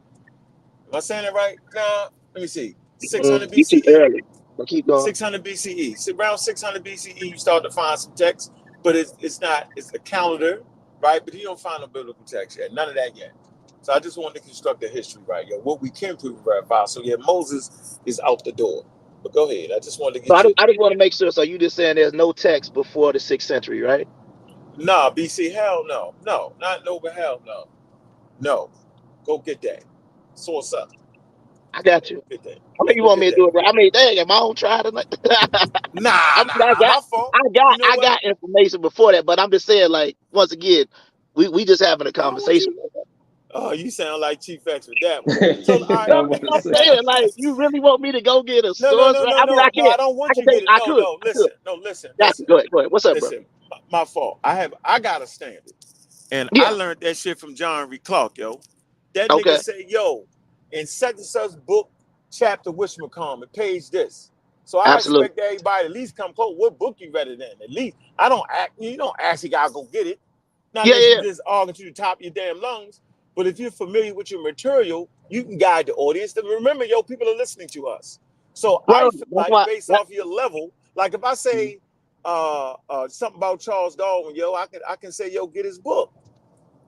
Am I saying that right? Nah. Let me see. 600 You too BCE. early, but keep going. 600 BCE. So around 600 BCE, you start to find some text, but it's not. It's a calendar, right? But you don't find no biblical text yet. None of that yet. So I just wanted to construct the history, right? Yo, what we can prove verify. So yeah, Moses is out the door. But go ahead. I just wanted to So get you. I just want to make sure. So you just saying there's no text before the 6th century, right? Nah, BC, hell no. No, not over hell no. No. Go get that. Source up. I got Yeah, you. go get that. I Yeah, mean, you go want me get to do it, that. bro? I mean, dang, am I on trial tonight? Nah, I got, my fault. You know I what? got information before that, but I'm just saying, like, once again, we just having a I don't want conversation. you. Oh, you sound like Chief X with that one. So, all right. No, I'm saying, like, you really want me to go get a No, no, source, no, right? no, I mean, no, I no. I can't. don't I want can you to take. get it. No, no. I could. Listen. No, listen, Got you. listen, Go ahead. What's up, bro? listen. My fault. I got a standard, and I Yeah. learned that shit from John Reed Clark, yo. That nigga Okay. say, yo, in such and such book, chapter whatchamacallit, page this. So I Absolutely. expect everybody to at least come quote what book you read it in. At least I don't act. You don't actually gotta go get it. Not Yeah. unless you Yeah. just arguing to the top of your damn lungs. But if you're familiar with your material, you can guide the audience. And remember, yo, people are listening to us. So I Well, feel that's like why. based off your level, like if I say something about Charles Darwin, yo, I can say, yo, get his book.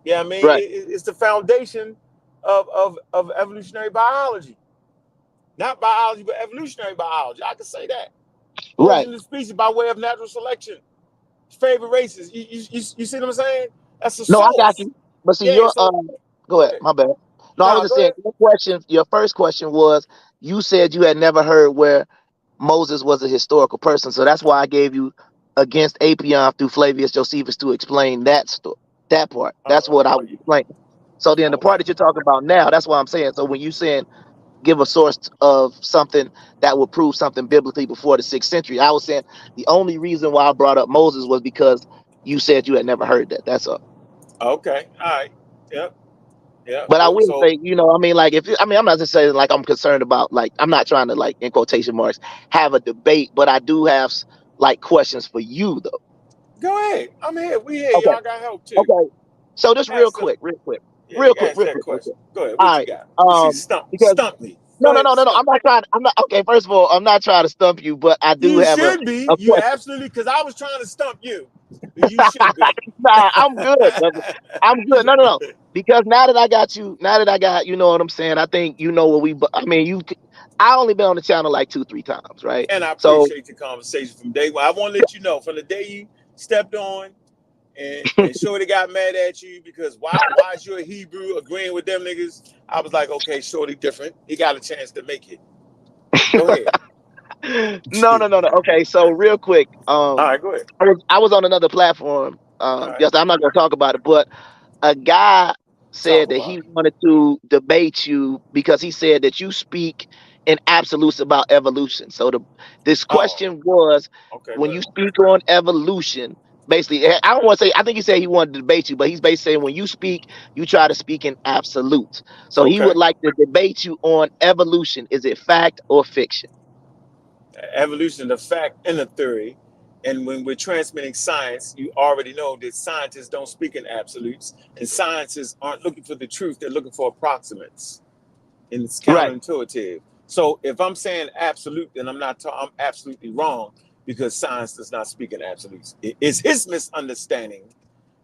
Yeah, I mean, Right. it's the foundation of evolutionary biology. Not biology, but evolutionary biology. I can say that. Right. Origin of the species by way of natural selection. Favorite races. You see what I'm saying? That's a No, I got source. you. But see, Yeah, your so go go ahead. ahead. My bad. No, I was Nah, just go saying ahead. your question. Your first question was you said you had never heard where Moses was a historical person, so that's why I gave you against Apion through Flavius Josephus to explain that part. That's what I was You, explaining. So then the part okay. that you're talking about now, that's why I'm saying. So when you saying give a source of something that would prove something biblically before the 6th century, I was saying the only reason why I brought up Moses was because you said you had never heard that. That's all. Okay. All right. Yep. Yep. But I will So say, I mean, like, if you, I mean, I'm not just saying like I'm concerned about, like, I'm not trying to, like, in quotation marks, have a debate, but I do have like questions for you though. go ahead. I'm here. We here. Okay. Y'all got help too. Okay. So just real Ask them. quick, real quick, Yeah, you can ask real that quick. question. Okay. Go ahead. All What you right. got? Let me see. Because Stump me. no, Go no, ahead no, and no, no. stump me. I'm not. Okay. First of all, I'm not trying to stump you, but I do You have should be. a You question. absolutely, because I was trying to stump you. You should be. Nah, I'm good, brother. I'm good. No, no, no. Because now that I got you, you know what I'm saying. I think you know what we. I mean, I only been on the channel like 2, 3 times, right? And I So appreciate the conversation from day one. I want to let you know from the day you stepped on and Shorty got mad at you because why is you a Hebrew agreeing with them niggas? I was like, okay, Shorty different. He got a chance to make it. Go ahead. no, no, no, no. Okay, so real quick, All right, go ahead. I was on another platform. All right. Yes, I'm not gonna talk about it, but a guy Talk said that about he it. wanted to debate you because he said that you speak in absolutes about evolution. So this Oh, question was, okay, go when you ahead. speak on evolution, basically, I don't want to say, I think he said he wanted to debate you, but he's basically saying when you speak, you try to speak in absolutes. So he would Okay. like to debate you on evolution. Is it fact or fiction? Evolution, the fact and the theory. And when we're transmitting science, you already know that scientists don't speak in absolutes, and scientists aren't looking for the truth; they're looking for approximates, and it's Right. counterintuitive. So if I'm saying absolute, then I'm absolutely wrong because science does not speak in absolutes. It's his misunderstanding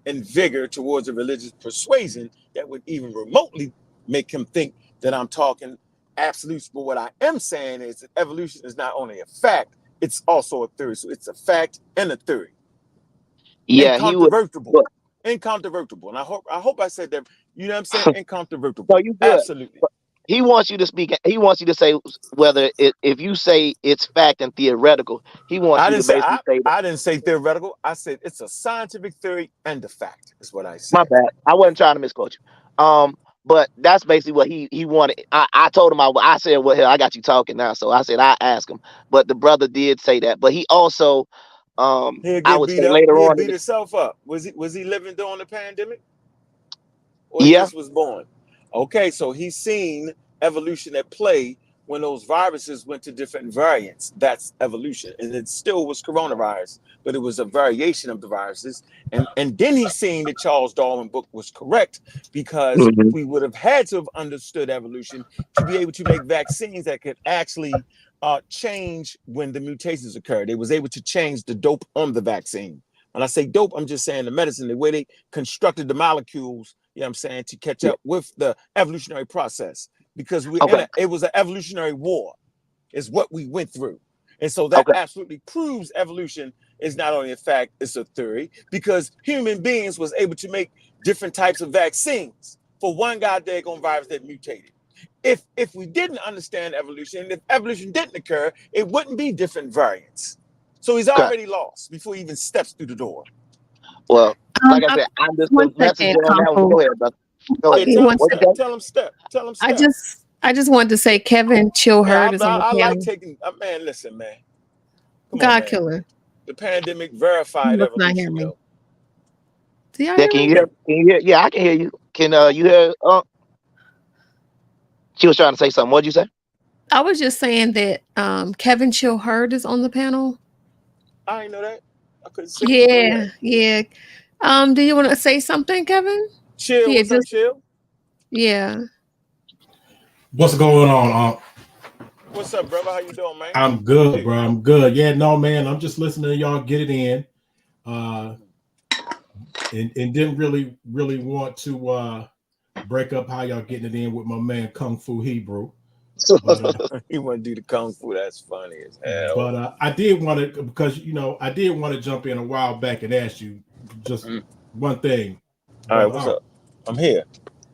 and vigor towards a religious persuasion that would even remotely make him think that I'm talking absolutes. But what I am saying is that evolution is not only a fact, it's also a theory. So it's a fact and a theory. Yeah, he would. Incontrovertible. But Incontrovertible. And I hope I said that, you know what I'm saying? no, Incontrovertible. you good. Absolutely. But he wants you to speak. He wants you to say whether if you say it's fact and theoretical, he wants I you didn't to say basically I, say that. I didn't say theoretical. I said it's a scientific theory and a fact, is what I My said. bad. I wasn't trying to misquote you. But that's basically what he wanted. I told him I said, well, hell, I got you talking now. So I said I asked him, but the brother did say that. But he also I would say later He'll on. beat himself up. Was he living during the pandemic? Or he Yeah. just was born? Okay, so he's seen evolution at play when those viruses went to different variants. That's evolution. And it still was coronavirus, but it was a variation of the viruses. And then he's seen that Charles Darwin book was correct, because we would have had to have understood evolution to be able to make vaccines that could actually change when the mutations occurred. They was able to change the dope on the vaccine. When I say dope, I'm just saying the medicine, the way they constructed the molecules, you know what I'm saying, to catch up with the evolutionary process. Because it was an evolutionary war, is what we went through. And so that absolutely proves evolution is not only a fact, it's a theory, because human beings was able to make different types of vaccines for one goddamn virus that mutated. If we didn't understand evolution, if evolution didn't occur, it wouldn't be different variants. So he's already lost before he even steps through the door. Well, like I said, I'm just the messenger on that one. Go ahead, brother. Go ahead. Tell him step. I just wanted to say Kevin Chilhurt is on the I panel. like taking man. Listen, man. God killer. The pandemic verified evolution. Can you hear? Yeah, I can hear you. Can you hear? She was trying to say something. What'd you say? I was just saying that Kevin Chilhurt is on the panel. I didn't know that. I couldn't see. Yeah. Do you want to say something, Kevin? Chill. Yeah, what's up, Chill? Yeah. What's going on? What's up, brother? How you doing, man? I'm good, bro. I'm good. Yeah, no, man. I'm just listening to y'all get it in. And didn't really want to break up how y'all getting it in with my man Kung Fu Hebrew. But, he want to do the Kung Fu. That's funny as hell. But I did want to, because I did want to jump in a while back and ask you just one thing. All right, what's up? I'm here.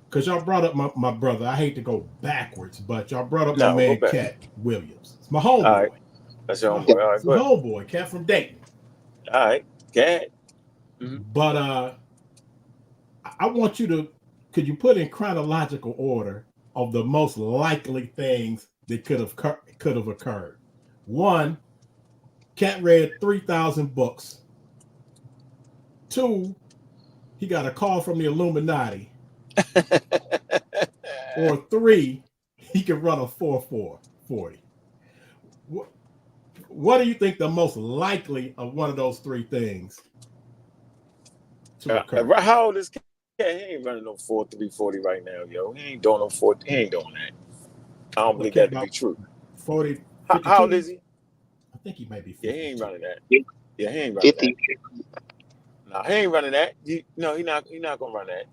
Because y'all brought up my brother. I hate to go backwards, but y'all brought up my man Katt Williams. It's my homeboy. All right. That's your homeboy. All right, my homeboy, Katt from Dayton. All right, Katt. But I want you to, could you put in chronological order of the most likely things that could have occurred? One, Katt read 3,000 books. Two, he got a call from the Illuminati. Or three, he can run a 4.40. What do you think the most likely of one of those three things to occur? How old is Katt? He ain't running no 4.340 right now, yo. He ain't doing no 40. He ain't doing that. I don't believe that to be true. 40. How old is he? I think he might be 50. Yeah, he ain't running that. Yeah, he ain't running that. No, he ain't running that. He not gonna run that.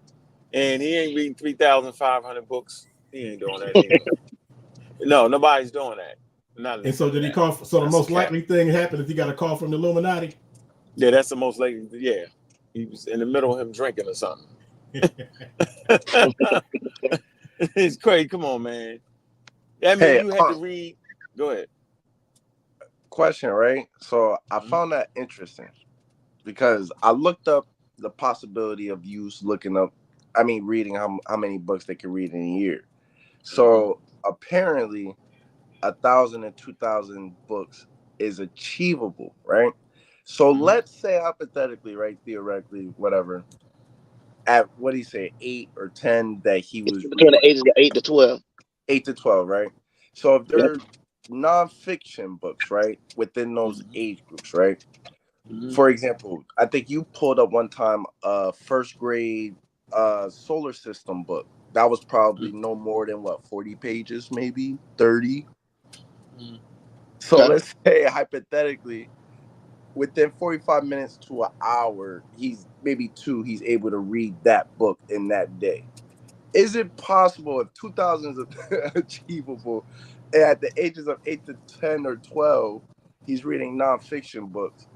And he ain't reading 3,500 books. He ain't doing that either. No, nobody's doing that. And so did he call? So the most likely thing happened is he got a call from the Illuminati? Yeah, that's the most likely. Yeah. He was in the middle of him drinking or something. It's crazy. Come on, man. I mean, you had to read. Go ahead. Question, right? So I found that interesting because I looked up the possibility of reading how many books they can read in a year. So apparently 1,000 and 2,000 books is achievable, right? So let's say hypothetically, right, theoretically, whatever, at what do you say, 8 or 10 that he was between the ages of 8 to 12. 8 to 12, right? So if there's nonfiction books, right, within those age groups, right? For example, I think you pulled up one time a first grade solar system book. That was probably no more than 40 pages, maybe 30. So let's say hypothetically, within 45 minutes to an hour, he's able to read that book in that day. Is it possible, if 2,000 is achievable, and at the ages of 8 to 10 or 12, he's reading nonfiction books?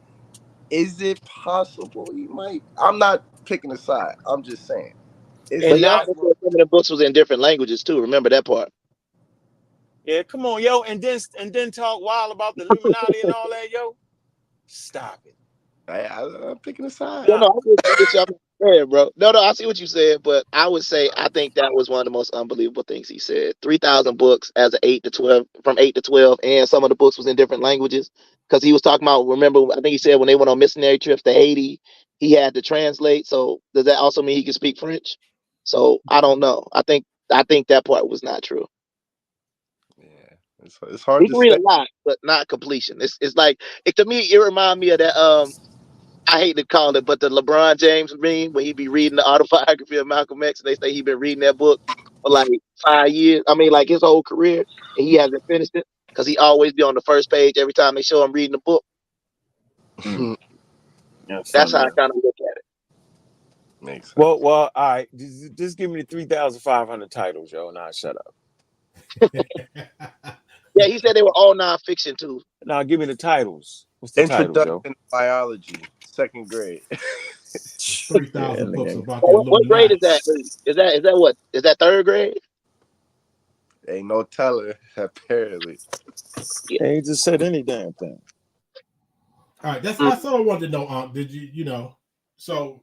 Is it possible he might? I'm not picking a side. I'm just saying. But y'all some of the books was in different languages too. Remember that part. Yeah, come on, yo, and then talk wild about the Illuminati and all that, yo. Stop it. I'm picking a side. No, I get you. I'm saying, bro. No, I see what you said, but I would say I think that was one of the most unbelievable things he said. 3,000 books as an 8 to 12, from 8 to 12, and some of the books was in different languages because he was talking about. Remember, I think he said when they went on missionary trips to Haiti, he had to translate. So does that also mean he can speak French? So I don't know. I think that part was not true. Yeah, it's hard He to can read say. a lot, but not completion. It's like to me, it reminds me of that. I hate to call it, but the LeBron James meme when he be reading the autobiography of Malcolm X, and they say he been reading that book for like 5 years. I mean, like his whole career, and he hasn't finished it because he always be on the first page every time they show him reading the book. That's how I kind of look at it. Makes sense. Well, all right. Just give me the 3,500 titles, yo, and I'll shut up. Yeah, he said they were all nonfiction too. Now give me the titles. What's the Introduction titles, yo? to Biology, 2nd grade. 3,000 books about the What grade is that? Illuminati. Is that what? Is that 3rd grade? Ain't no telling, apparently. He just said any damn thing. All right, that's all I wanted to know. Did you know? So,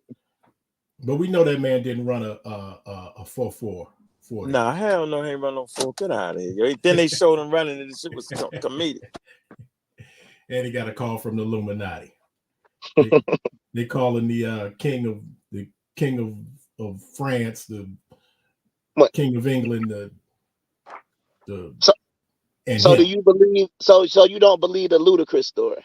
but we know that man didn't run a 4.4. Nah, hell no, he ain't run no 4. Get out of here, yo. Then they showed him running, and the shit was comedic. And he got a call from the Illuminati. They calling the king of France, the king of England, So do you believe? So you don't believe the Ludacris story?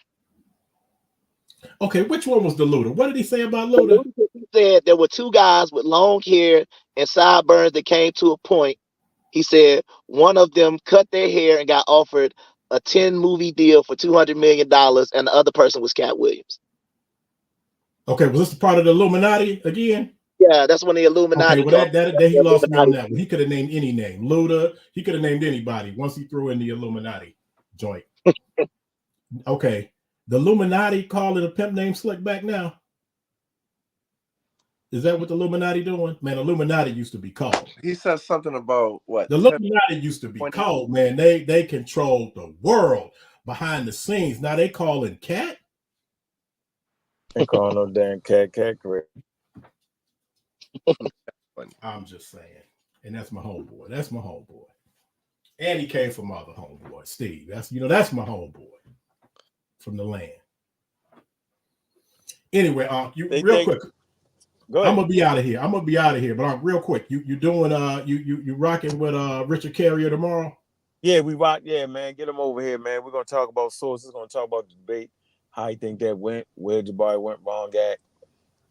Okay, which one was the Luda? What did he say about Luda? He said there were 2 guys with long hair and sideburns that came to a point. He said one of them cut their hair and got offered a 10-movie deal for $200 million, and the other person was Katt Williams. Okay, was this part of the Illuminati again? Yeah, that's when the Illuminati. Okay, well that he lost me on that one. He could have named any name, Luda. He could have named anybody once he threw in the Illuminati joint. Okay, the Illuminati calling a pimp named Slickback now. Is that what the Illuminati doing? Man, Illuminati used to be cold. He said something about what? The Illuminati used to be cold, man. They controlled the world behind the scenes. Now they calling Katt. Ain't calling no damn Katt correct. I'm just saying. And that's my homeboy. And he came from my other homeboy, Steve. That's my homeboy from the land. Anyway, real quick. I'm gonna be out of here. But real quick, you doing you rocking with Richard Carrier tomorrow? Yeah, we rock. Yeah, man, get him over here, man. We're gonna talk about sources. Gonna talk about the debate, how you think that went, where Jabari went wrong at,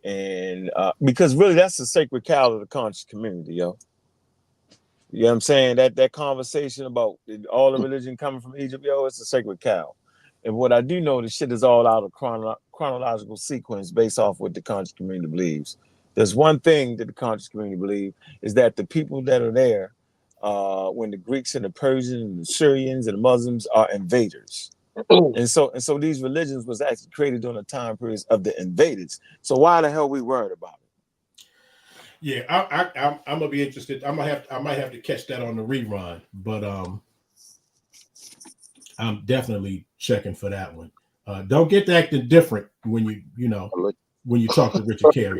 and because really that's the sacred cow of the conscious community, yo. You know what I'm saying? That conversation about all the religion coming from Egypt, yo, it's a sacred cow. And what I do know, the shit is all out of chronological sequence based off what the conscious community believes. There's one thing that the conscious community believe is that the people that are there, when the Greeks and the Persians and the Syrians and the Muslims are invaders. And so these religions was actually created during the time periods of the invaders. So why the hell we worried about it? Yeah, I'm gonna be interested. I might have to catch that on the rerun, but I'm definitely checking for that one. Don't get to acting different when you talk to Richard Carey.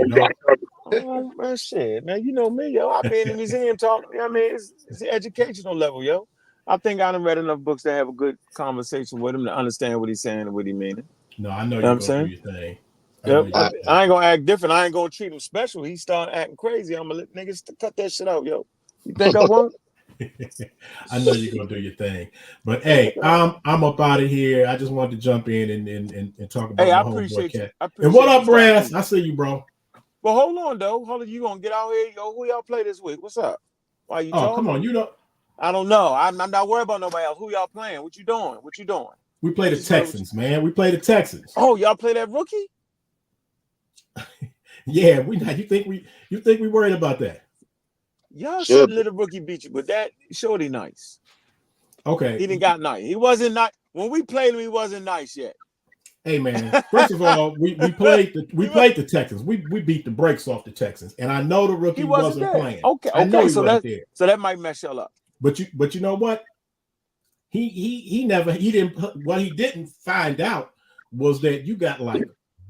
Oh man, shit, man, you know me, yo. I be in the museum talking. I mean, it's the educational level, yo. I think I done read enough books to have a good conversation with him to understand what he's saying and what he meaning. No, I know you're gonna do your thing. I ain't gonna act different. I ain't gonna treat him special. He start acting crazy. I'm gonna let niggas cut that shit out, yo. You think I won't? I know you're gonna do your thing, but hey, I'm up out of here. I just wanted to jump in and talk about my homeboy Katt. And what up, Brass? I see you, bro. Well, hold on though. Hold on, you gonna get out here? Yo, who y'all play this week? What's up? Why you talking? Come on, you know. I don't know. I'm not worried about nobody else. Who y'all playing? What you doing? We play the Texans, man. We play the Texans. Oh, y'all play that rookie? Yeah, we not. You think we worried about that? Y'all should let a rookie beat you, but that shorty nice. Okay. He didn't got nice. He wasn't nice. When we played him, he wasn't nice yet. Hey man, first of all, we played the Texans. We beat the brakes off the Texans, and I know the rookie wasn't playing. Okay, I know so that might mess y'all up. But you know what? What he didn't find out was that you got like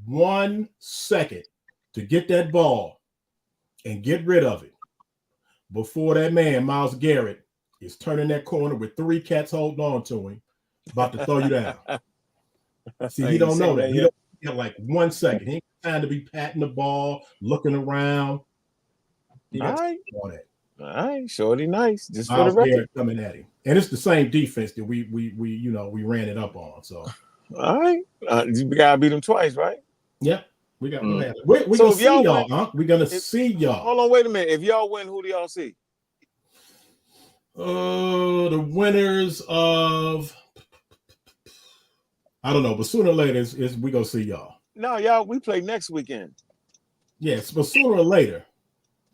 1 second to get that ball and get rid of it before that man, Myles Garrett, is turning that corner with 3 cats holding on to him, about to throw you down. See, he don't know that. He don't get like 1 second. He ain't time to be patting the ball, looking around. All right, shorty, nice. Just for the Myles record, Garrett coming at him, and it's the same defense that we ran it up on. So, all right, we gotta beat them twice, right? Yep, we got. We're gonna see y'all, huh? We're gonna see y'all. Hold on, wait a minute. If y'all win, who do y'all see? The winners of, I don't know, but sooner or later is we gonna see y'all. No, y'all, we play next weekend. Yes, but sooner or later,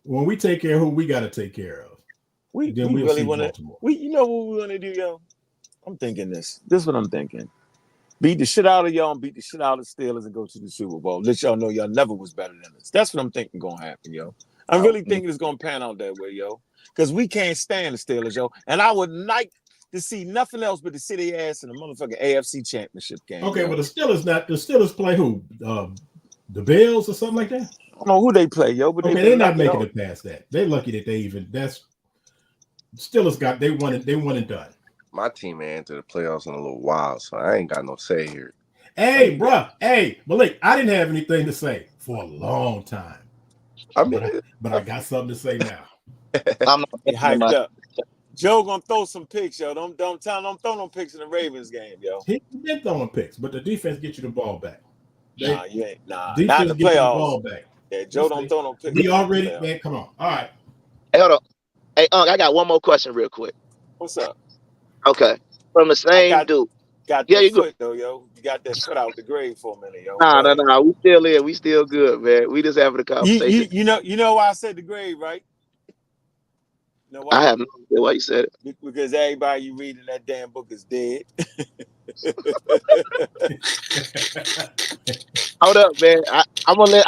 when we take care of who we got to take care of, we really want to. You know what we want to do, yo? I'm thinking this. This is what I'm thinking. Beat the shit out of y'all and beat the shit out of the Steelers and go to the Super Bowl. Let y'all know y'all never was better than us. That's what I'm thinking gonna happen, yo. I'm really thinking it's gonna pan out that way, yo. Because we can't stand the Steelers, yo. And I would like to see nothing else but the city ass in the motherfucking AFC Championship game. Okay, yo. but the Steelers play who? The Bills or something like that? I don't know who they play, yo. But they're not making it past that. They're lucky that they even. That's Steelers got. They won and done. My team ain't entered the playoffs in a little while, so I ain't got no say here. Hey, bruh. Hey, Malik, I didn't have anything to say for a long time. But I got something to say now. I'm not hyped up. Joe gonna throw some picks, yo. Don't throw no picks in the Ravens game, yo. He been throwing picks, but the defense gets you the ball back. Nah, you ain't. Nah, defense not the playoffs. The ball back. Yeah, Joe don't throw no picks. We already, man. Come on. All right. Hey, hold on. Hey, I got one more question real quick. What's up? Okay, from the same dude. Got that foot though, yo. You got that foot out the grave for a minute, yo. Nah. We still in. We still good, man. We just having a conversation. You know why I said the grave, right? You know why? I have no idea why you said it. Because everybody you read in that damn book is dead. Hold up, man. I'm gonna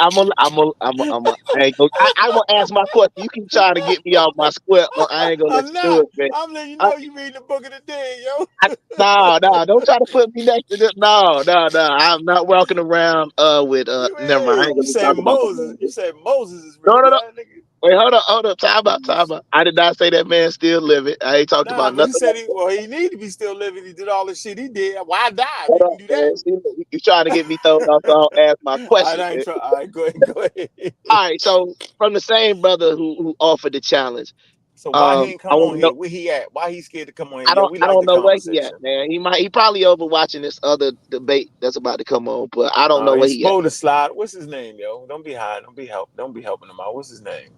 ask my question. You keep trying to get me off my square. I ain't gonna let you do it, man. I'm letting you know you reading the book of the dead, yo. No, don't try to put me next to this. No. I'm not walking around with never mind. I ain't you said Moses. You said Moses is real. No. Wait, hold up. Time out. I did not say that man still living. I ain't talked about nothing. He said he need to be still living. He did all the shit he did. Why die? He didn't do that. You trying to get me thrown off, so I'll ask my question. All right, go ahead. All right, so from the same brother who offered the challenge. So why he ain't come on here? Where he at? Why he scared to come on here? I don't know where he at, man. He probably over watching this other debate that's about to come on, but I don't know where he at. Supposed to slide. What's his name, yo? Don't be hiding. Don't be helping him out. What's his name?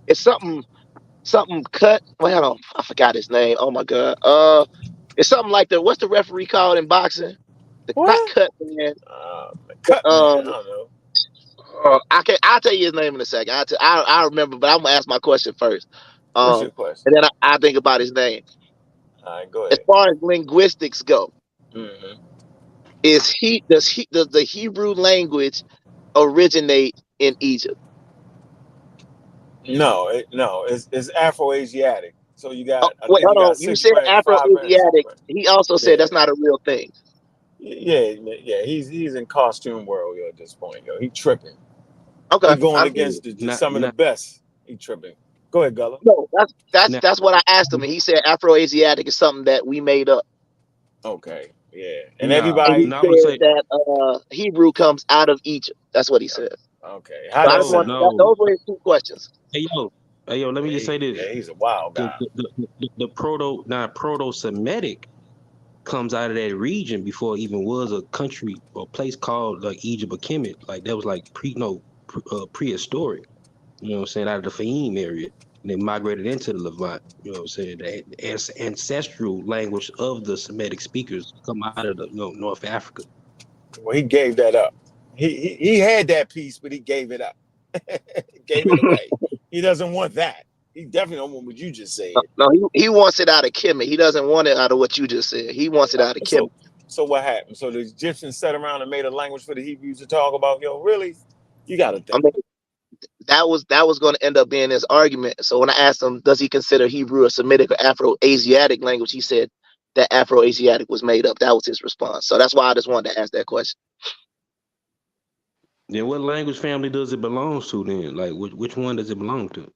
It's something cut. Wait, hold on. I forgot his name. Oh my god. It's something like what's the referee called in boxing? Not cut man. Cut man. I don't know. I'll tell you his name in a second. I remember, but I'm gonna ask my question first. What's your question? And then I think about his name. All right, go ahead. As far as linguistics go, does the Hebrew language originate in Egypt? No, it's Afro-Asiatic. So you got. Wait, hold on. You said Afro-Asiatic. He also said that's not a real thing. Yeah. He's in costume world, yo. At this point, yo, he tripping. Okay, He's going against some of the best. He tripping. Go ahead, Gullah. No, that's what I asked him, and he said Afro-Asiatic is something that we made up. Okay, yeah, and everybody said that Hebrew comes out of Egypt. That's what he said. Okay, those were his 2 questions. Hey yo, let me just say this. Yeah, he's a wild guy. The Proto-Semitic comes out of that region before it even was a country or place called like Egypt or Kemet. Like that was like prehistoric. You know what I'm saying? Out of the Fahim area. And they migrated into the Levant. You know what I'm saying? The ancestral language of the Semitic speakers come out of the North Africa. Well, he gave that up. He had that piece, but he gave it up. Gave it away. He doesn't want that. He definitely don't want what you just said. No, he wants it out of Kemet. He doesn't want it out of what you just said. He wants it out of Kemet. So what happened? So the Egyptians sat around and made a language for the Hebrews to talk about. Yo, really? You got to think. That was going to end up being his argument. So when I asked him, does he consider Hebrew a Semitic or Afro-Asiatic language, he said that Afro-Asiatic was made up. That was his response. So that's why I just wanted to ask that question. Then what language family does it belong to? Then, like, which one does it belong to?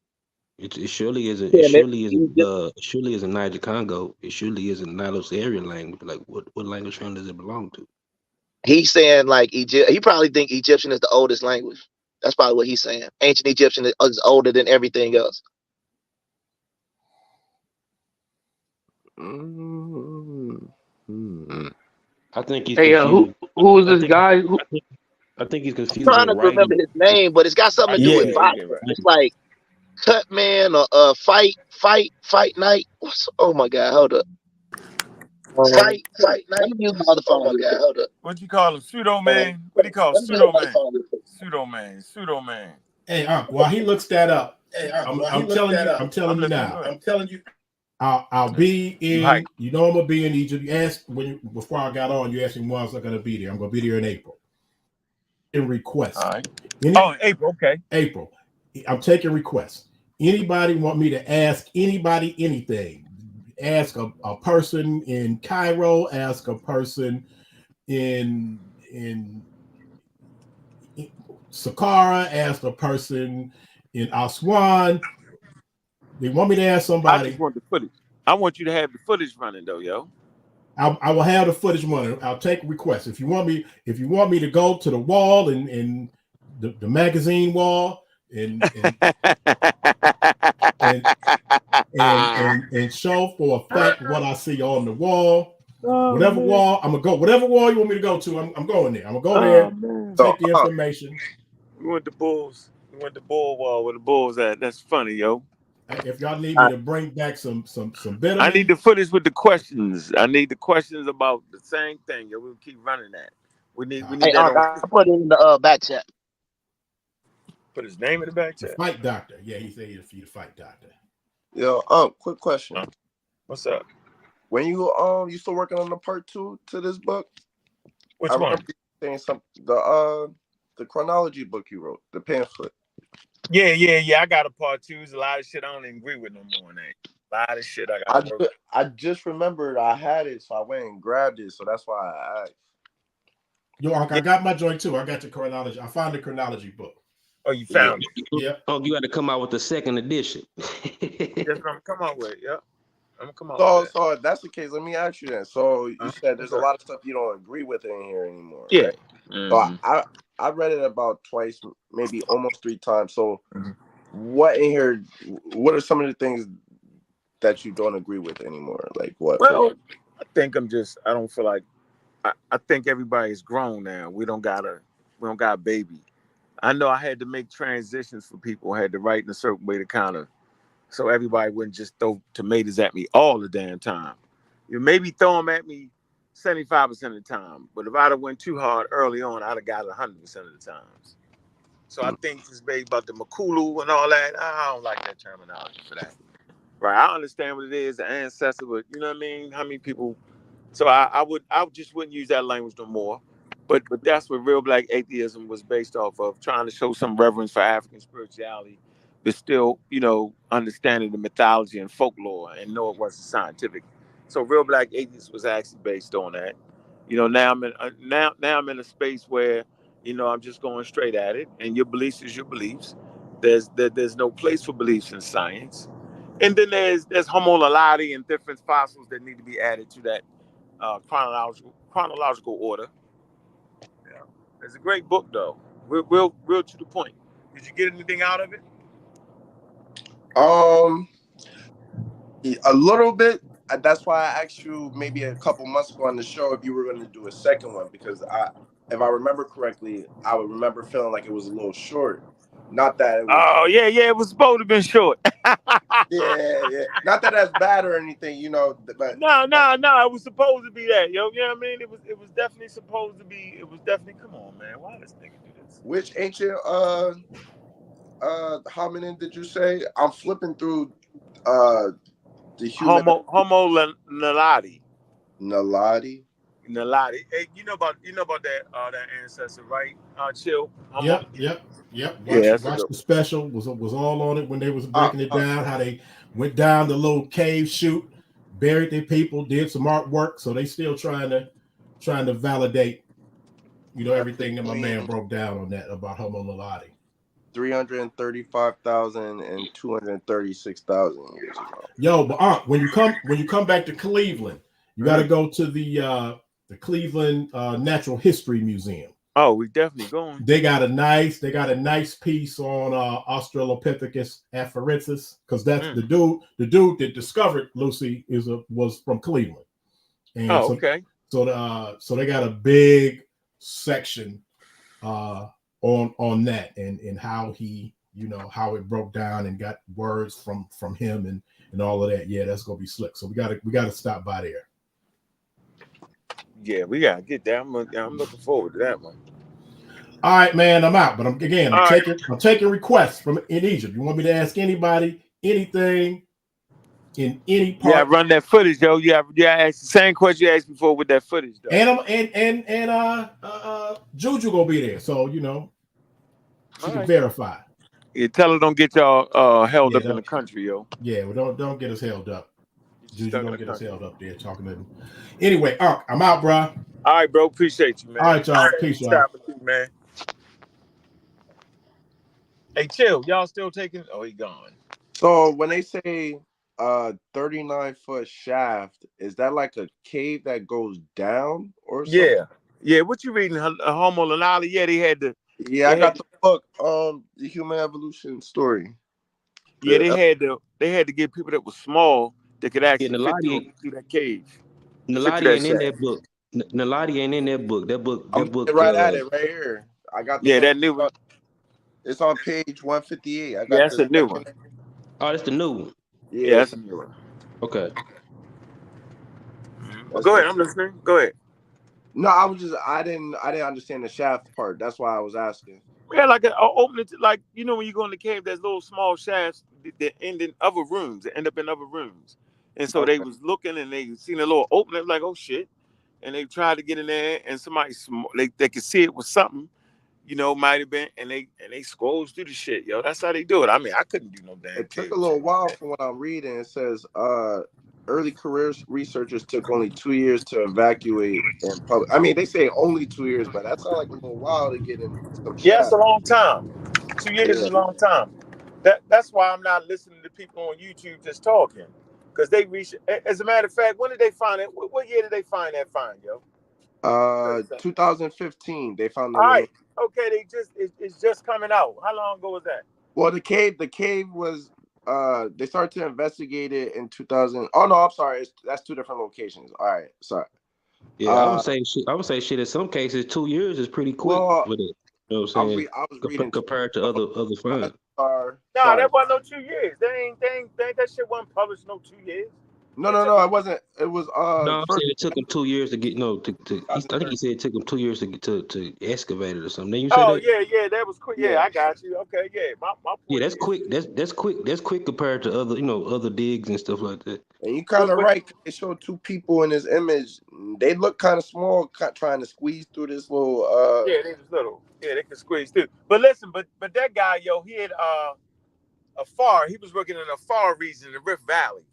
It surely isn't. It Yeah, surely isn't. Surely isn't Niger Congo. It surely isn't Nilo's-Aryan language. Like, what language family does it belong to? he's saying like Egypt. He probably think Egyptian is the oldest language. That's probably what he's saying. Ancient Egyptian is older than everything else. I think he's Hey, confused. who is this guy? I think he's I'm confused trying with to remember writing. his name, but it's got something to do with Yeah. boxing. It's like Cut Man or Fight Night. Oh my God, hold up. Fight Night. Let me use my other phone. Oh my God, hold up. What you call him? Pseudo man? What do you call pseudo man? Pseudo man. Hey, while he looks that up, I'm telling you. I'll be in. You know I'm gonna be in Egypt. You asked before I got on. You asked me when I was gonna be there. I'm gonna be there in April. In requests. All right. In April. Okay. April. I'm taking requests. Anybody want me to ask anybody anything? Ask a person in Cairo. Ask a person in Saqqara. Ask a person in Aswan. They want me to ask somebody. I just want the footage. I want you to have the footage running though, yo. I will have the footage running. I'll take requests. If you want me to go to the wall and the magazine wall and show for a fact what I see on the wall. Whatever wall I'm gonna go. Whatever wall you want me to go to, I'm going there. I'm gonna go there. Take the information. We went to Bulls. We went to Bull Wall where the Bulls at. That's funny, yo. If y'all need me to bring back some better, I need the footage with the questions. I need the questions about the same thing. Yo, we'll keep running that. We need Hey, that. I put it in the back chat. Put his name in the back chat. The fight doctor. Yeah, he said he's the fight doctor. Yo, quick question. What's up? When you still working on the part 2 to this book? Which one? Saying the chronology book you wrote, the pamphlet. Yeah. I got a part 2. There's a lot of shit I don't agree with no more on that. A lot of shit I got. I just remembered I had it, so I went and grabbed it. So that's why I asked. Yo, I got my joint too. I got the chronology. I found the chronology book. Oh, you found it? Yeah. Oh, you got to come out with the second edition. That's what I'm come out with. Yeah. I'm gonna come out. So if that's the case, let me ask you then. So you said there's a lot of stuff you don't agree with in here anymore. Yeah. Right? Mm-hmm. So I read it about twice, maybe almost 3 times. So what in here? What are some of the things that you don't agree with anymore? Like what? Well, I think I don't feel like. I think everybody's grown now. We don't got a baby. I know I had to make transitions for people. I had to write in a certain way to kind of, so everybody wouldn't just throw tomatoes at me all the damn time. You maybe throw them at me 75% of the time, but if I'd have went too hard early on, I'd have got it 100% of the times. So I think this baby about the Makulu and all that, I don't like that terminology for that. Right? I understand what it is, the ancestor, but you know what I mean? How many people? So I just wouldn't use that language no more. But that's what real black atheism was based off of, trying to show some reverence for African spirituality, but still, understanding the mythology and folklore and know it wasn't scientific. So real black atheism was actually based on that. Now I'm in a space where, I'm just going straight at it, and your beliefs is your beliefs. There's no place for beliefs in science. And then there's homolality and different fossils that need to be added to that chronological order. Yeah. It's a great book, though. Real to the point. Did you get anything out of it? A little bit. That's why I asked you maybe a couple months ago on the show if you were going to do a second one, because if I remember correctly, I would remember feeling like it was a little short. Not that it was. Oh yeah, it was supposed to have been short. yeah. Not that that's bad or anything, but no, it was supposed to be that, yo. You know what I mean? It was definitely supposed to be. It was definitely. Come on, man. Why does nigga do this? Which ancient hominin did you say? I'm flipping through the human Homo naledi. Naledi. Hey, you know about that ancestor, right? Chill. Yep. Watch the special was all on it when they was breaking it down. How they went down the little cave chute, buried their people, did some artwork. So they still trying to validate You know everything that my man broke down on that about Homo naledi. 335,000 and 236,000 years ago. Yo, but when you come back to Cleveland, you got to go to the Cleveland Natural History Museum. Oh, we definitely going. They got a nice piece on Australopithecus afarensis, because that's the dude that discovered Lucy was from Cleveland. And okay. So they got a big section on that and how he, how it broke down and got words from him and all of that. Yeah, that's gonna be slick. So we gotta stop by there. Yeah, we gotta get that. I'm looking forward to that one. All right, man, I'm out. But I'm taking requests from in Egypt. You want me to ask anybody anything in any part? Yeah, run that footage, yo. Yeah, ask the same question you asked before with that footage, though. And Juju gonna be there, so she can verify. Yeah, tell her don't get y'all held up in the country, yo. Yeah, well, don't get us held up. Juju don't get us held up there talking to them. Anyway, I'm out, bro. All right, bro. Appreciate you, man. All right, y'all. Peace, y'all. Man. Hey, chill. Y'all still taking? Oh, he gone. So when they say 39-foot shaft, is that like a cave that goes down or something? Yeah. What you reading? Homo naledi? Yeah, they had the. Yeah, I got the book, the Human Evolution Story. Yeah, they had to get people that were small that could actually fit through that cave. Naledi ain't in that book. Naledi ain't in that book. That book. Right at it, right here. I got that new one. It's on page 158. I got that's a new one. Oh, that's the new one. Yeah, that's a new one. Okay. Well, go ahead. I'm listening. Go ahead. No, I didn't understand the shaft part. That's why I was asking. Yeah, like opening, like when you go in the cave, there's little small shafts that end in other rooms. That end up in other rooms, and so they was looking and they seen a little opening, like, oh shit, and they tried to get in there, and somebody they could see it was something. Might have been, and they scrolls through the shit, yo. That's how they do it. I mean, I couldn't do no damn. It took a little while from what I'm reading. It says early career researchers took only 2 years to evacuate in public. I mean, they say only 2 years, but that sounds like a little while to get in some shaft. Yeah, it's a long time. 2 years is a long time. That's why I'm not listening to people on YouTube just talking, because they reach. As a matter of fact, when did they find it? What year did they find that find, yo? 2015. They found the. All right. Okay, it's just coming out. How long ago was that? Well, the cave was they started to investigate it in 2000. Oh no, I'm sorry. That's two different locations. All right, sorry. Yeah, I would say shit. In some cases, 2 years is pretty quick with it. You know what I'm saying? I was reading compared to other finds. No, that wasn't no 2 years. They ain't that shit wasn't published no 2 years. No, it wasn't. It was no, I'm saying it took him 2 years to get I think he said it took him 2 years to excavate it or something. Then you said yeah, that was quick. Yeah, I got you. Okay, yeah, my point. Yeah, that's quick. That's quick. That's quick compared to other digs and stuff like that. And you kind of right. They showed two people in this image. They look kind of small, trying to squeeze through this little. Yeah, they was little. Yeah, they could squeeze through. But listen, but that guy, yo, he had he was working in a far region in the Rift Valley.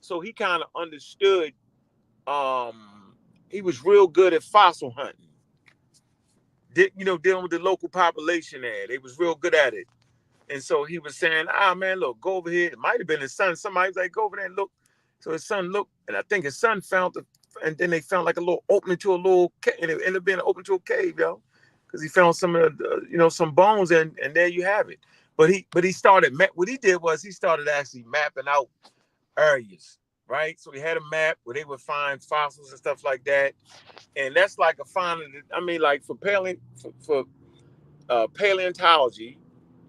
So he kind of understood. He was real good at fossil hunting. Dealing with the local population there. They was real good at it. And so he was saying, man, look, go over here. It might have been his son. Somebody was like, go over there and look. So his son looked, and I think his son found and then they found like a little opening to a little cave, and it ended up being open to a cave, yo. Because he found some of the, some bones, and there you have it. But he started, what he did was he started actually mapping out areas, right? So he had a map where they would find fossils and stuff like that, and that's like a finding. I mean, like for paleontology,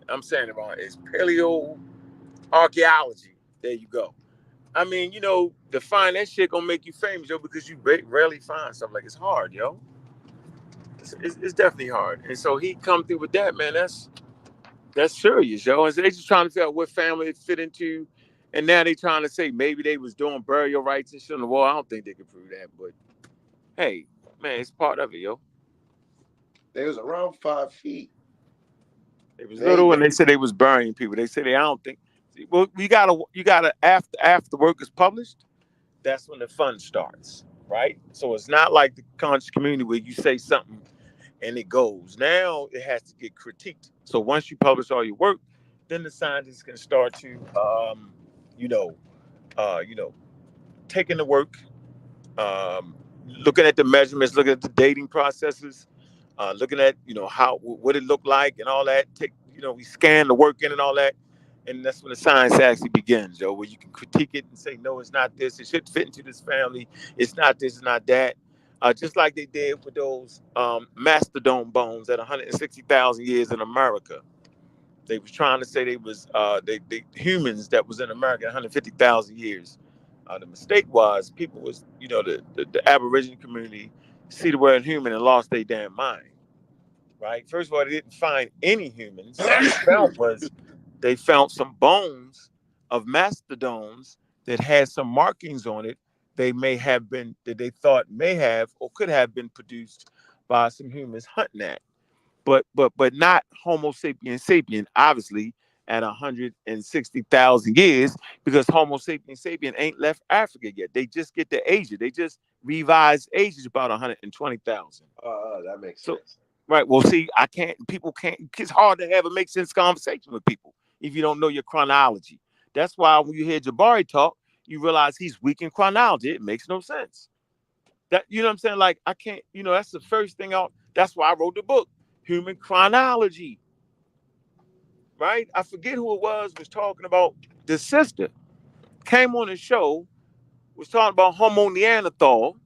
I'm saying it wrong. It's paleoarchaeology. There you go. I mean, to find that shit gonna make you famous, yo, because you rarely find stuff like it's hard, yo. It's definitely hard, and so he come through with that, man. That's serious, yo. And so they just trying to figure out what family it fit into. And now they trying to say maybe they was doing burial rites and shit on the wall. I don't think they could prove that, but hey, man, it's part of it, yo. They was around 5 feet. It was little, and they said they was burying people. They said I don't think. Well, you gotta after the work is published, that's when the fun starts, right? So it's not like the conscious community where you say something and it goes. Now it has to get critiqued. So once you publish all your work, then the scientists can start to, you know, you know, taking the work, looking at the measurements, looking at the dating processes, looking at how what it looked like and all that. We scan the work in and all that, and that's when the science actually begins, yo. Where you can critique it and say, no, it's not this. It should fit into this family. It's not this. It's not that. Just like they did with those mastodon bones at 160,000 years in America. They was trying to say they was they humans that was in America 150,000 years. The mistake was people was the Aboriginal community see the word human and lost their damn mind. Right. First of all, they didn't find any humans. What they found was they found some bones of mastodons that had some markings on it. They may have been that they thought may have or could have been produced by some humans hunting that, but not Homo sapien sapien, obviously at 160,000 years, because Homo sapien sapien ain't left Africa yet. They just get to Asia. They just revised Asia about 120,000. That makes So, sense. right. Well, see, people can't, it's hard to have a make sense conversation with people if you don't know your chronology. That's why when you hear Jabari talk, you realize he's weak in chronology. It makes no sense. That, you know what I'm saying? Like, I can't, that's the first thing out. That's why I wrote the book, Human Chronology. Right? I forget who it was talking about the sister. Came on the show, was talking about Homo Neanderthal.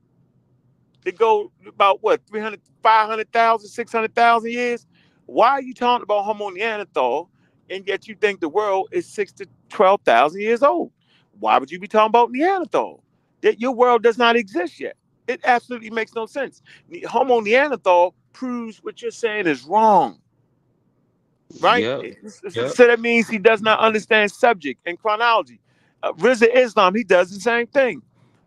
They go about what, 300, 500,000, 600,000 years? Why are you talking about Homo Neanderthal and yet you think the world is 6 to 12,000 years old? Why would you be talking about Neanderthal? That your world does not exist yet. It absolutely makes no sense. Homo Neanderthal proves what you're saying is wrong. Right? Yep. Yep. So that means he does not understand subject and chronology. Rizza Islam, he does the same thing.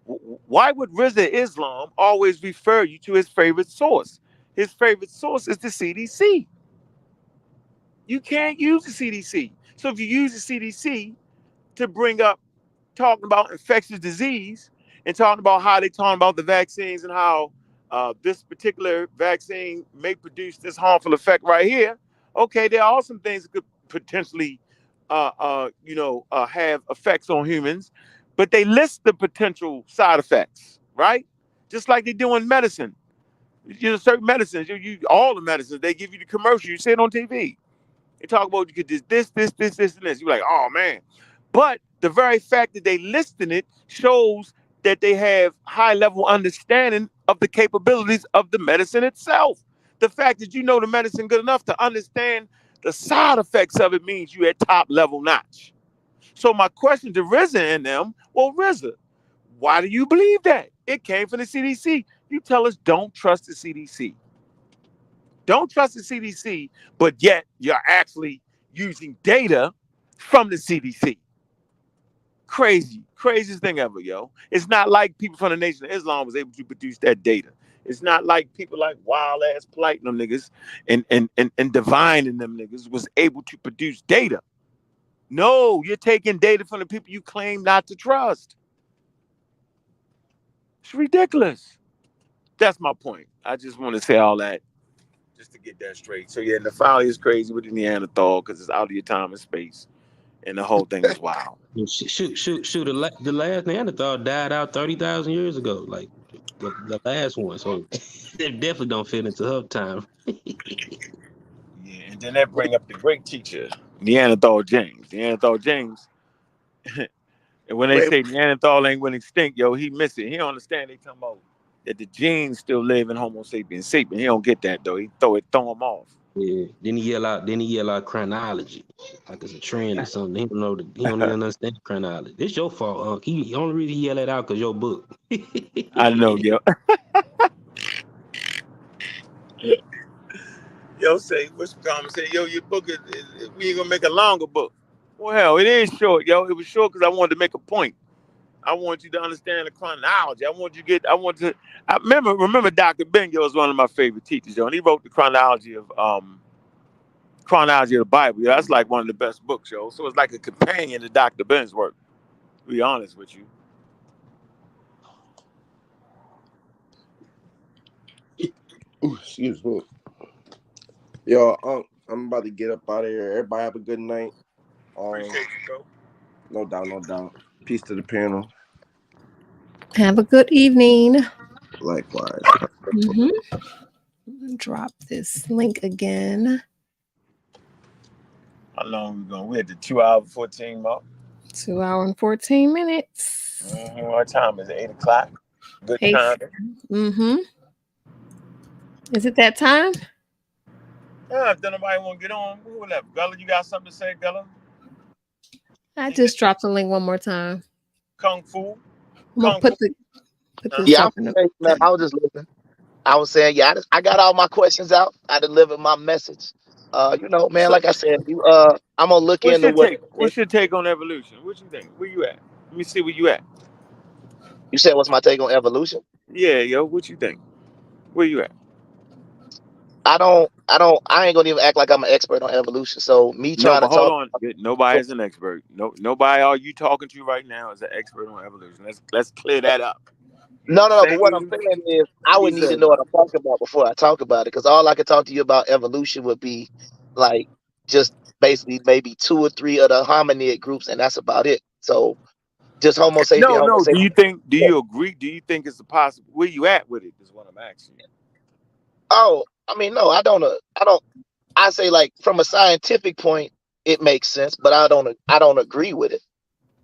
Why would Rizza Islam always refer you to his favorite source? His favorite source is the CDC. You can't use the CDC. So if you use the CDC to bring up talking about infectious disease and talking about how they talking about the vaccines and how this particular vaccine may produce this harmful effect right here. Okay, there are some things that could potentially, have effects on humans, but they list the potential side effects, right? Just like they do in medicine. Certain medicines, all the medicines, they give you the commercial. You see it on TV. They talk about you could do this, and this. You're like, oh man. But the very fact that they listing it shows that they have high level understanding of the capabilities of the medicine itself. The fact that you know the medicine good enough to understand the side effects of it means you at top level notch. So my question to RZA and them, well, RZA, why do you believe that? It came from the CDC. You tell us don't trust the CDC. Don't trust the CDC, but yet you're actually using data from the CDC. Craziest thing ever, yo. It's not like people from the Nation of Islam was able to produce that data. It's not like people like wild ass platinum niggas and divine in them niggas was able to produce data. No, you're taking data from the people you claim not to trust. It's ridiculous. That's my point. I just want to say all that just to get that straight. So yeah, Nephalia is crazy with the Neanderthal because it's out of your time and space, and the whole thing is wild. Shoot! The last Neanderthal died out 30,000 years ago. Like the last one, so they definitely don't fit into her time. Yeah, and then that bring up the great teacher, Neanderthal James. Neanderthal James, and when they Wait, say Neanderthal ain't went extinct, yo, he miss it. He don't understand. They talking about that the genes still live in Homo sapiens sapien. He don't get that though. He throw him off. Yeah. Then he yell out chronology, like it's a trend or something. He don't know. He don't even understand chronology. It's your fault, Unc. The only reason he yell it out because your book. I know, yo. Yo, say, what's the comment? Say, yo, your book we ain't gonna make a longer book. Well, hell, it is short, yo. It was short because I wanted to make a point. I want you to understand the chronology. I remember Dr. Benyo was one of my favorite teachers, yo, and he wrote the chronology of the Bible. Yo, that's like one of the best books, yo. So it's like a companion to Dr. Ben's work. To be honest with you. excuse me. Yo, I'm about to get up out of here. Everybody have a good night. Appreciate you, bro. No doubt, no doubt. Peace to the panel. Have a good evening. Likewise. Drop this link again. How long we going? We're at the 2 hour 14 mark. 2 hours and 14 minutes. What time is it? 8 o'clock. Good time. Is it that time? Yeah, if nobody want to get on, who left? Gullah, you got something to say, Gullah? I just dropped the link one more time. Kung Fu. I'm gonna put this Yeah, up in man, I was just listening. I was saying, yeah, I got all my questions out. I delivered my message. You know, man, like I said, I'm gonna look into What's your take on evolution? What you think? Where you at? Let me see where you at. You said, what's my take on evolution? Yeah, yo, what you think? Where you at? I ain't gonna even act like I'm an expert on evolution. So me trying to hold talk. on. Nobody is an expert. Nobody are you talking to right now is an expert on evolution. Let's clear that up. No. But what I'm saying is, I would need to know what I'm talking about before I talk about it. Because all I could talk to you about evolution would be like just basically maybe 2 or 3 of the hominid groups, and that's about it. So just Homo sapien. No. Do you agree? Do you think it's a possible? Where you at with it? Is what I'm asking you. Oh, I mean, no, I don't. I say, like, from a scientific point, it makes sense, but I don't agree with it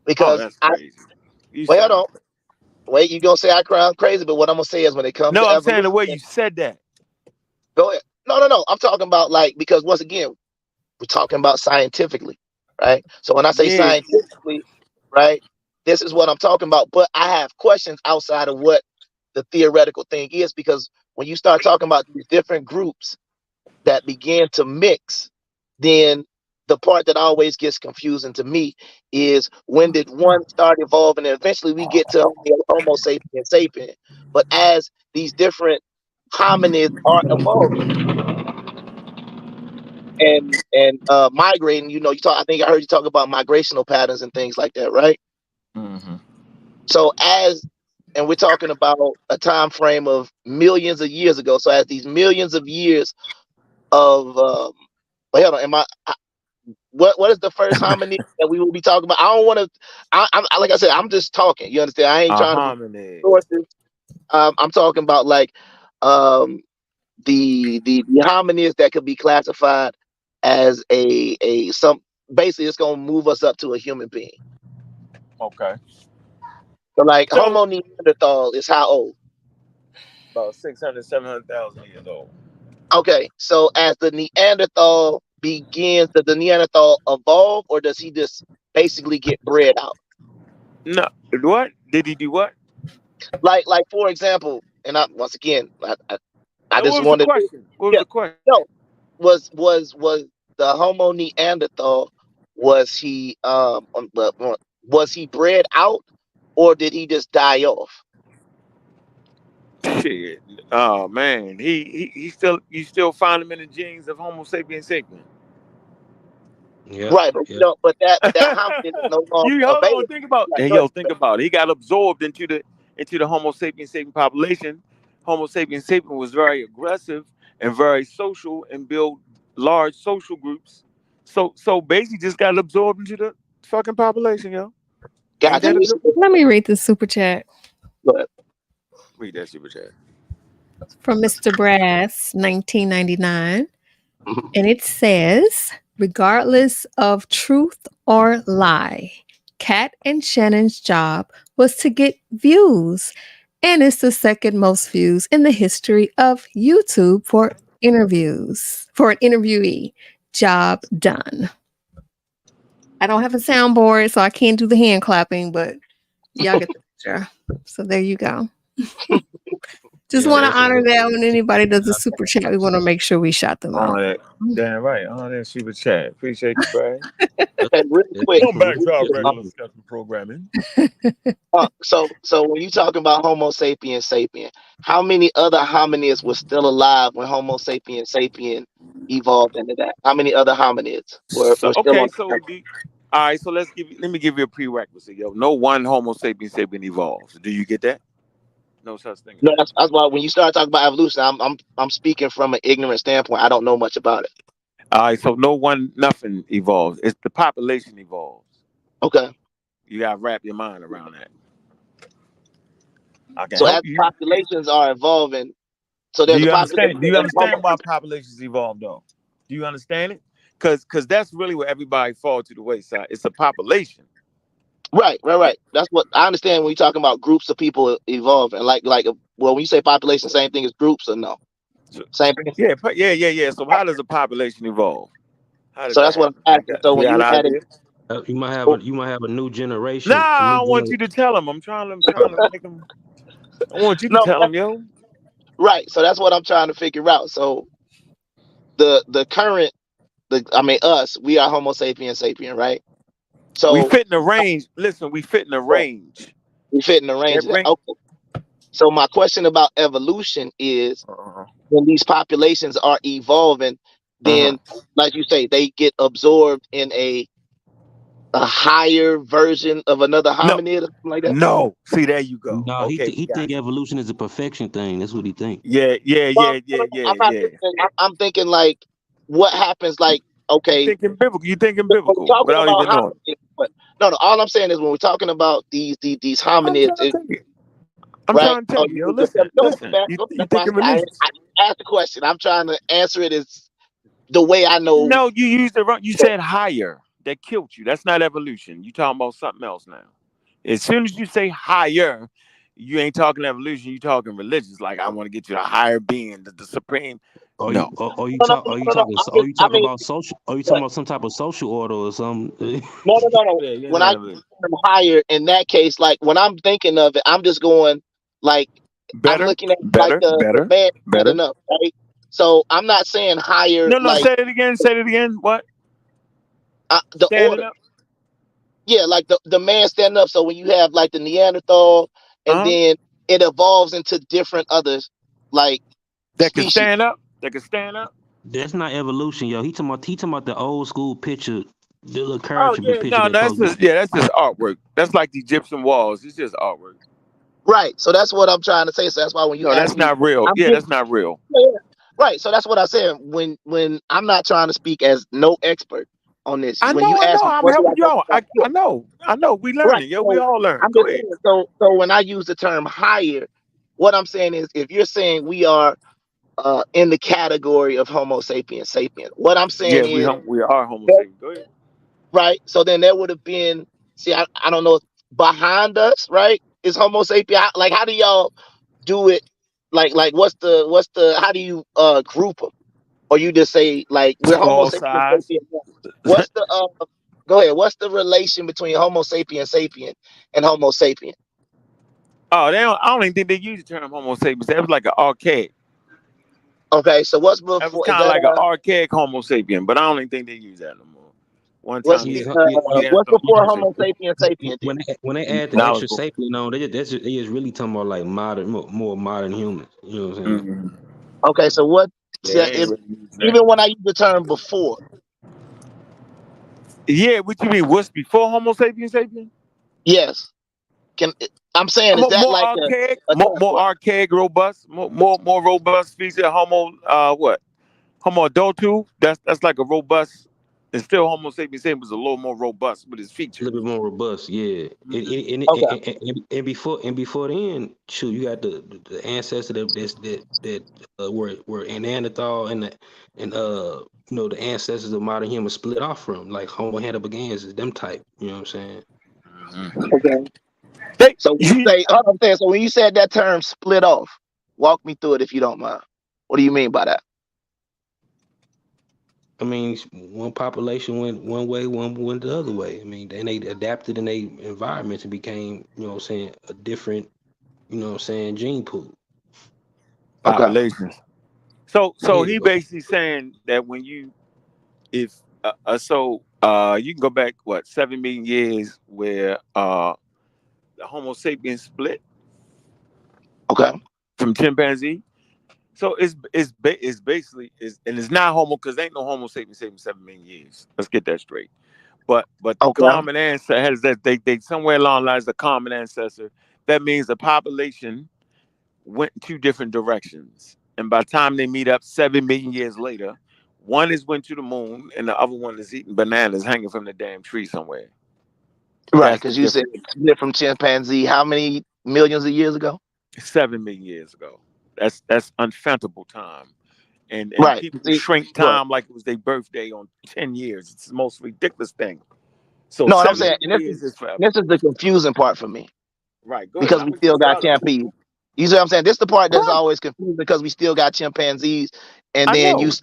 because that's crazy. Hold on. Wait, you gonna say I cry crazy? But what I'm gonna say is, when it comes to I'm evolution, saying the way you said that. Go ahead. No. I'm talking about, like, because once again, we're talking about scientifically, right? So when I say scientifically, right, this is what I'm talking about. But I have questions outside of what the theoretical thing is, because when you start talking about these different groups that begin to mix, then the part that always gets confusing to me is, when did one start evolving, and eventually we get to Homo sapien sapien. But as these different hominids are evolving and migrating, I think I heard you talk about migrational patterns and things like that, right? So and we're talking about a time frame of millions of years ago. So as these millions of years of hold on, what is the first hominid that we will be talking about? I don't want to. I'm like I said, I'm just talking. You understand? I ain't trying to be sources. I'm talking about, like, the hominids that could be classified as some. Basically, it's gonna move us up to a human being. Okay. So, like, Homo Neanderthal is how old? About 600, 700,000 years old. Okay, so as the Neanderthal begins, does the Neanderthal evolve, or does he just basically get bred out? No, what did he do? What? Like for example, and once again, I just wanted. What was the question? No, was the Homo Neanderthal, was he bred out, or did he just die off? Shit. Oh man, you still find him in the genes of Homo sapiens sapien. Yep, right, but that hominid is no longer available. Think about think about it. He got absorbed into the Homo sapiens sapien population. Homo sapiens sapien was very aggressive and very social and built large social groups. So basically just got absorbed into the fucking population, yo. Gotcha. Let me read the super chat. Go ahead. Read that super chat. From Mr. Brass, 1999. And it says, regardless of truth or lie, Katt and Shannon's job was to get views. And it's the second most views in the history of YouTube for interviews. For an interviewee. Job done. I don't have a soundboard, so I can't do the hand clapping, but y'all get the picture. So there you go. Just want to honor that when anybody does a super chat. We want to make sure we shout them out. Damn right. That super chat. Appreciate you, Brad. Really quick. Come back to our regular discussion programming. So when you talking about Homo sapiens sapien, how many other hominids were still alive when Homo sapiens sapien evolved into that? How many other hominids were still on? All right, so let me give you a prerequisite, yo. No one Homo sapiens sapien evolves. Do you get that? No such thing as No, that. that's why when you start talking about evolution, I'm speaking from an ignorant standpoint. I don't know much about it. All right, so nothing evolves. It's the population evolves. Okay. You gotta wrap your mind around that. I can So help as you. populations are evolving, so Do there's a you population understand? Do you of understand Homo. why populations evolve though? Do you understand it? Because that's really where everybody falls to the wayside. It's a population. Right. That's what I understand when you're talking about groups of people evolving. Well, when you say population, same thing as groups or no? So, Same thing. yeah. So how does a population evolve? How does So that that's what happen? I'm asking. So You when got you an added, idea? You might have a new Nah, generation. A I new don't want gener- you to tell them. I'm trying to make them. I want you to no, tell them, yo. right. So that's what I'm trying to figure out. So the current, I mean us, we are Homo sapien, right? We So fit in the range. Listen, we fit in the range. we fit in the range That of that. range. Okay. So my question about evolution is, Uh-huh. when these populations are evolving, Uh-huh. then like you say, they get absorbed in a higher version of another No, hominid or something like that. no. See, there you go. No, Okay, we he got think you. evolution is a perfection thing. That's what he think. Yeah, yeah, Well, yeah, yeah, I'm yeah, not yeah. thinking. I'm thinking like what happens. Like, You okay, thinking biblical? You thinking when we're biblical talking without about even knowing? hominids, but no. All I'm saying is when we're talking about these I'm hominids, trying to tell you. I'm right? trying to tell Oh, you, you yo. can just Listen, go listen. back. You That's why thinking I religious? asked the question. I'm trying to answer it as the way I know. No, you used the wrong. You said higher. That killed you. That's not evolution. You talking about something else now. As soon as you say higher, you ain't talking evolution. You talking religious. Like I want to get you a higher being, the supreme. No, No, no, no. I mean, Are you talking about some type of social order or something? no. yeah, you're When I not use evolution. the term higher in that case, like when I'm thinking of it, I'm just going like I'm Better, looking at like better, the better, man better. standing up, right? So I'm not saying higher No, like say it again. Say it again. What? the Standing order. up? Yeah, like the man standing up. So when you have like the Neanderthal, and Uh huh. then it evolves into different others, like That can species. stand up. That can stand up. That's not evolution, yo. He talking about the old school picture, the little Oh caricature yeah, picture no, that that's folks. just that's just artwork. That's like the Egyptian walls. It's just artwork. Right. So that's what I'm trying to say. So that's why when you No, ask that's me, not real. I'm Yeah, getting that's not real. yeah. Right. So that's what I said. When I'm not trying to speak as no expert on this. I When you know, I ask know. me, I'm what do I helping you think out. about? Yeah. I know. We Right. learning. Yo, we So all learning. I'm Go just ahead. saying. So when I use the term higher, what I'm saying is, if you're saying we are in the category of Homo sapien, what I'm saying Yeah, is we are Homo that, sapiens. Go ahead. right. So then there would have been. See, I don't know. Behind us, right, is Homo sapien. Like, how do y'all do it? Like what's the how do you group them? Or you just say like we're Homo Skull sapien size. sapien? What's the go ahead? What's the relation between Homo sapien and Homo sapien? Oh, they don't. I don't even think they use the term Homo sapiens. That was like an archaic. Okay, so what's That was before? Is kind of that like an archaic Homo sapien, but I don't even think they use that no more. One what's time Yeah, they huh, said yeah, yeah, what's Neanderthal before Homo Homo sapien. sapien sapien then? when they add the Now it's extra sapien on, they just really talking about like more modern humans. You know what I'm saying? mm-hmm. Okay, so what? Yeah, See, they ain't if, really using that. even when I use the term before, Yeah, what you mean? What's before Homo sapiens sapien? yes, can I'm saying is that More like archaic, a more what? archaic, robust, more robust feature. Homo, what? Homo adultus. That's like a robust. And still, Homo sapiens sapiens was a little more robust with his A little features. bit more robust, yeah. Mhm. Okay, And before then, shoot, you got the ancestor that were in Neanderthal and the ancestors of modern humans split off from, like Homo habilis, them type. You know what I'm saying? Mhm. okay. They, So when you say, I'm saying, so when you said that term split off, walk me through it if you don't mind. What do you mean by that? I mean, one population went one way, one went the other way. I mean, then they adapted in their environments and became, you know what I'm saying, a different, you know what I'm saying, gene pool. Okay. populations. So Yeah, he but basically saying that when you if you can go back what 7 million years where the Homo sapiens split Okay. from chimpanzee. So it's basically is and it's not Homo because ain't no Homo sapiens sapiens 7 million years. Let's get that straight. But the Okay. common ancestor has that they somewhere along the lines the common ancestor. That means the population went in two different directions. And by the time they meet up 7 million years later, one is went to the moon and the other one is eating bananas hanging from the damn tree somewhere. Right, That's the because you said difference. it's split from chimpanzee how many millions of years ago? 7 million years ago. That's unfathomable time. And Right. people See, shrink go ahead. time like it was their birthday on 10 years. It's the most ridiculous thing. So No, what I'm 7 saying, million and years is forever. this is the confusing part for me Right. Go ahead. because I'm we gonna still keep got telling you. chimpanzees. You see what I'm saying? This is the part that's Right. always confusing because we still got chimpanzees, and I then know.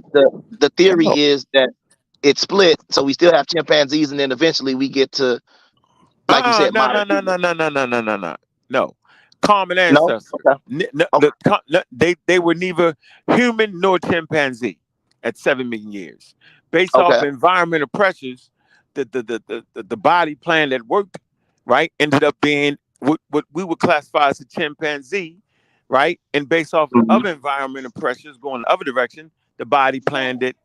the I theory know. is that it split, so we still have chimpanzees, and then eventually we get to, like you said, No, no, modern no, humans. no, no, no, no, no, no, no. No. Common No, ancestor. okay, okay, They were neither human nor chimpanzee at 7 million years. Based off okay, environmental pressures, the body plan that worked, right, ended up being what we would classify as a chimpanzee, right? And based off of the mhm, other environmental pressures going the other direction, the body plan that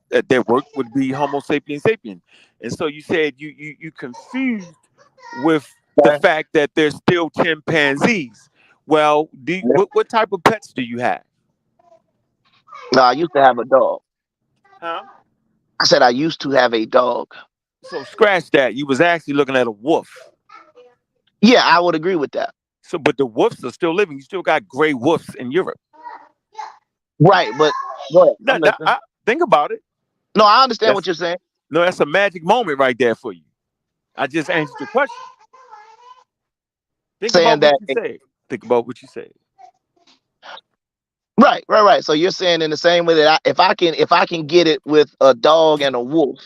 worked would be Homo sapiens sapien. And so you said you confused with the okay. fact that there's still chimpanzees. Well, Yeah. what type of pets do you have? No, I used to have a dog. Huh? I said I used to have a dog. So scratch that. You was actually looking at a wolf. Yeah, I would agree with that. So, but the wolves are still living. You still got gray wolves in Europe. Right, but go ahead. Now, I'm listening. think about it. No, I understand what That's you're saying. no, that's a magic moment right there for you. I just answered your question. Think Saying about what that, you said. Think about what you said. right, right, right. So you're saying in the same way that if I can get it with a dog and a wolf,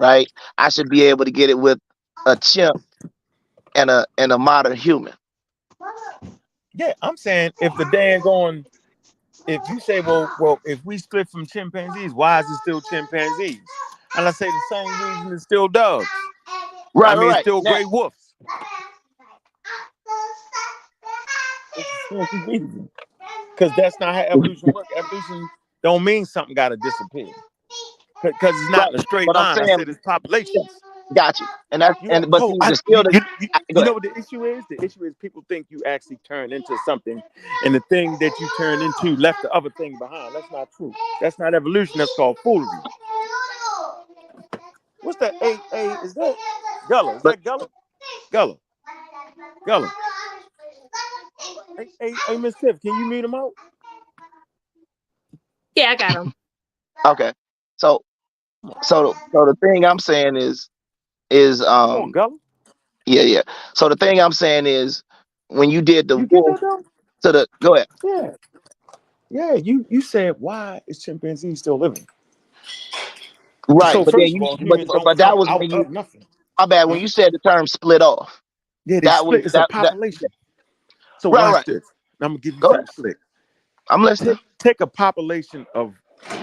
right, I should be able to get it with a chimp and a modern human. Yeah, I'm saying if the dang on, if you say, well, if we split from chimpanzees, why is it still chimpanzees? And I say the same reason it's still dogs. I Right, right, mean, it's right. still Now, gray wolves. It's the same reason. Because that's not how evolution works. Evolution don't mean something got to disappear. Because it's not right. in a straight But I'm line. I saying, said it's populations. got you. And that's You have, and but see, the still the go you know ahead. what the issue is? The issue is people think you actually turn into something, and the thing that you turn into left the other thing behind. That's not true. That's not evolution. That's called foolery. What's that? Is that Gullah? Is But that Gullah? Gullah. Gullah. Hey, Miss Tiff, can you mute him out? Yeah, I got him. okay. So the thing I'm saying is Come on, Gullah. yeah. So the thing I'm saying is when you did the You get wolf that though? to the go ahead. Yeah. Yeah, you said why is chimpanzee still living? Right, So but then first of all, humans don't but that come was out when you of nothing. my bad when Huh? you said the term split off. Yeah, they That was split. It's a that population. So right, watch right. this. I'm gonna give you Go ahead. something slick. I'm listening. Take a population of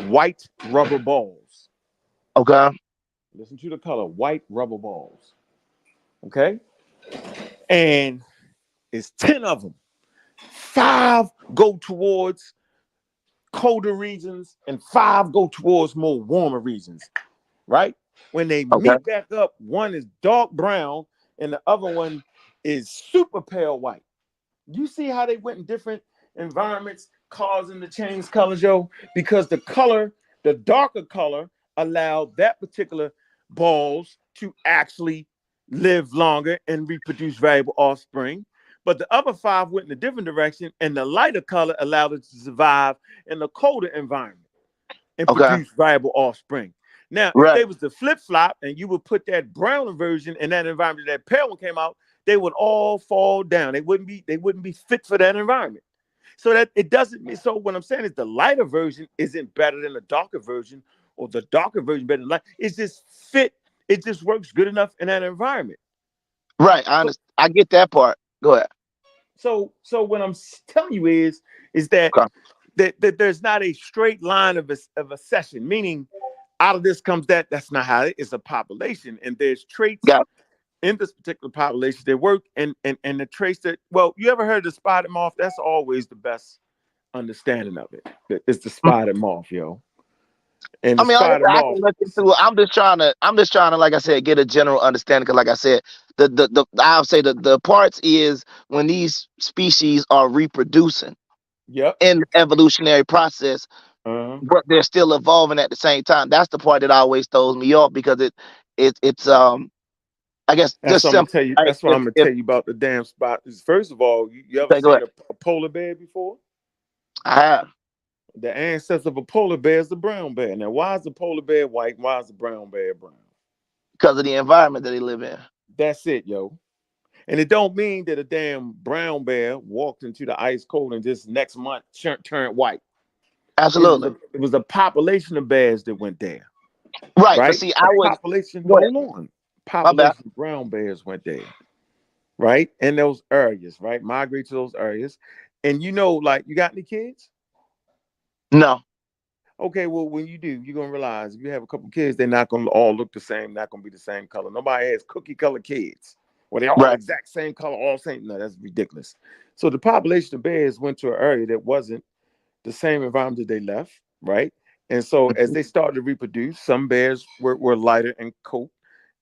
white rubber balls. Okay. Listen to the color, white rubber balls. Okay, and it's 10 of them. 5 go towards colder regions, and 5 go towards more warmer regions. Right? When they Okay. meet back up, one is dark brown and the other one is super pale white. You see how they went in different environments causing the change colors, yo? Because the darker color allowed that particular balls to actually live longer and reproduce valuable offspring. But the other 5 went in a different direction, and the lighter color allowed it to survive in a colder environment and Okay. produce viable offspring. Now, if Right. they was to flip flop and you would put that brown version in that environment, that pale one came out, they would all fall down. They wouldn't be fit for that environment. So that it doesn't mean, so what I'm saying is the lighter version isn't better than the darker version, or the darker version better than light. It's just fit. It just works good enough in that environment. Right. I So understand. I get that part. Go ahead. so what I'm telling you is that Okay. that there's not a straight line of accession, meaning out of this comes that. That's not how it is. A population, and there's traits Got in this particular population that work, and the traits that, well, you ever heard of the spotted moth? That's always the best understanding of it. It's the it. spotted moth, yo. And I the mean, like I spotted said, I can moth, look into it. I'm just trying to, like I said, get a general understanding. Cause like I said, I'll say the parts is when these species are reproducing. Yep. in the evolutionary process, Uh-huh. but they're still evolving at the same time. That's the part that always throws me off because it's I guess That's just what I'm gonna simple. tell you. Right? That's what I'm gonna If tell you about the damn spot. First of all, you ever okay, go seen ahead. a polar bear before? I have The ancestor of a polar bear is the brown bear. Now, why is the polar bear white? Why is the brown bear brown? because of the environment that they live in. That's it, yo. And it don't mean that a damn brown bear walked into the ice cold and just next month turned white. Absolutely. It was a population of bears that went there, Right. But right? see, A I would population, go ahead. hold on. My bad. Population of brown bears went there, right? In those areas, right? Migrate to those areas. And like, you got any kids? No. Okay, well, when you do, you're gonna realize if you have a couple kids, they're not gonna all look the same, not gonna be the same color. Nobody has cookie color kids where they all Right. exact same color, all same. No, that's ridiculous. So the population of bears went to an area that wasn't the same environment that they left, right? And so as Mhm. they started to reproduce, some bears were lighter in coat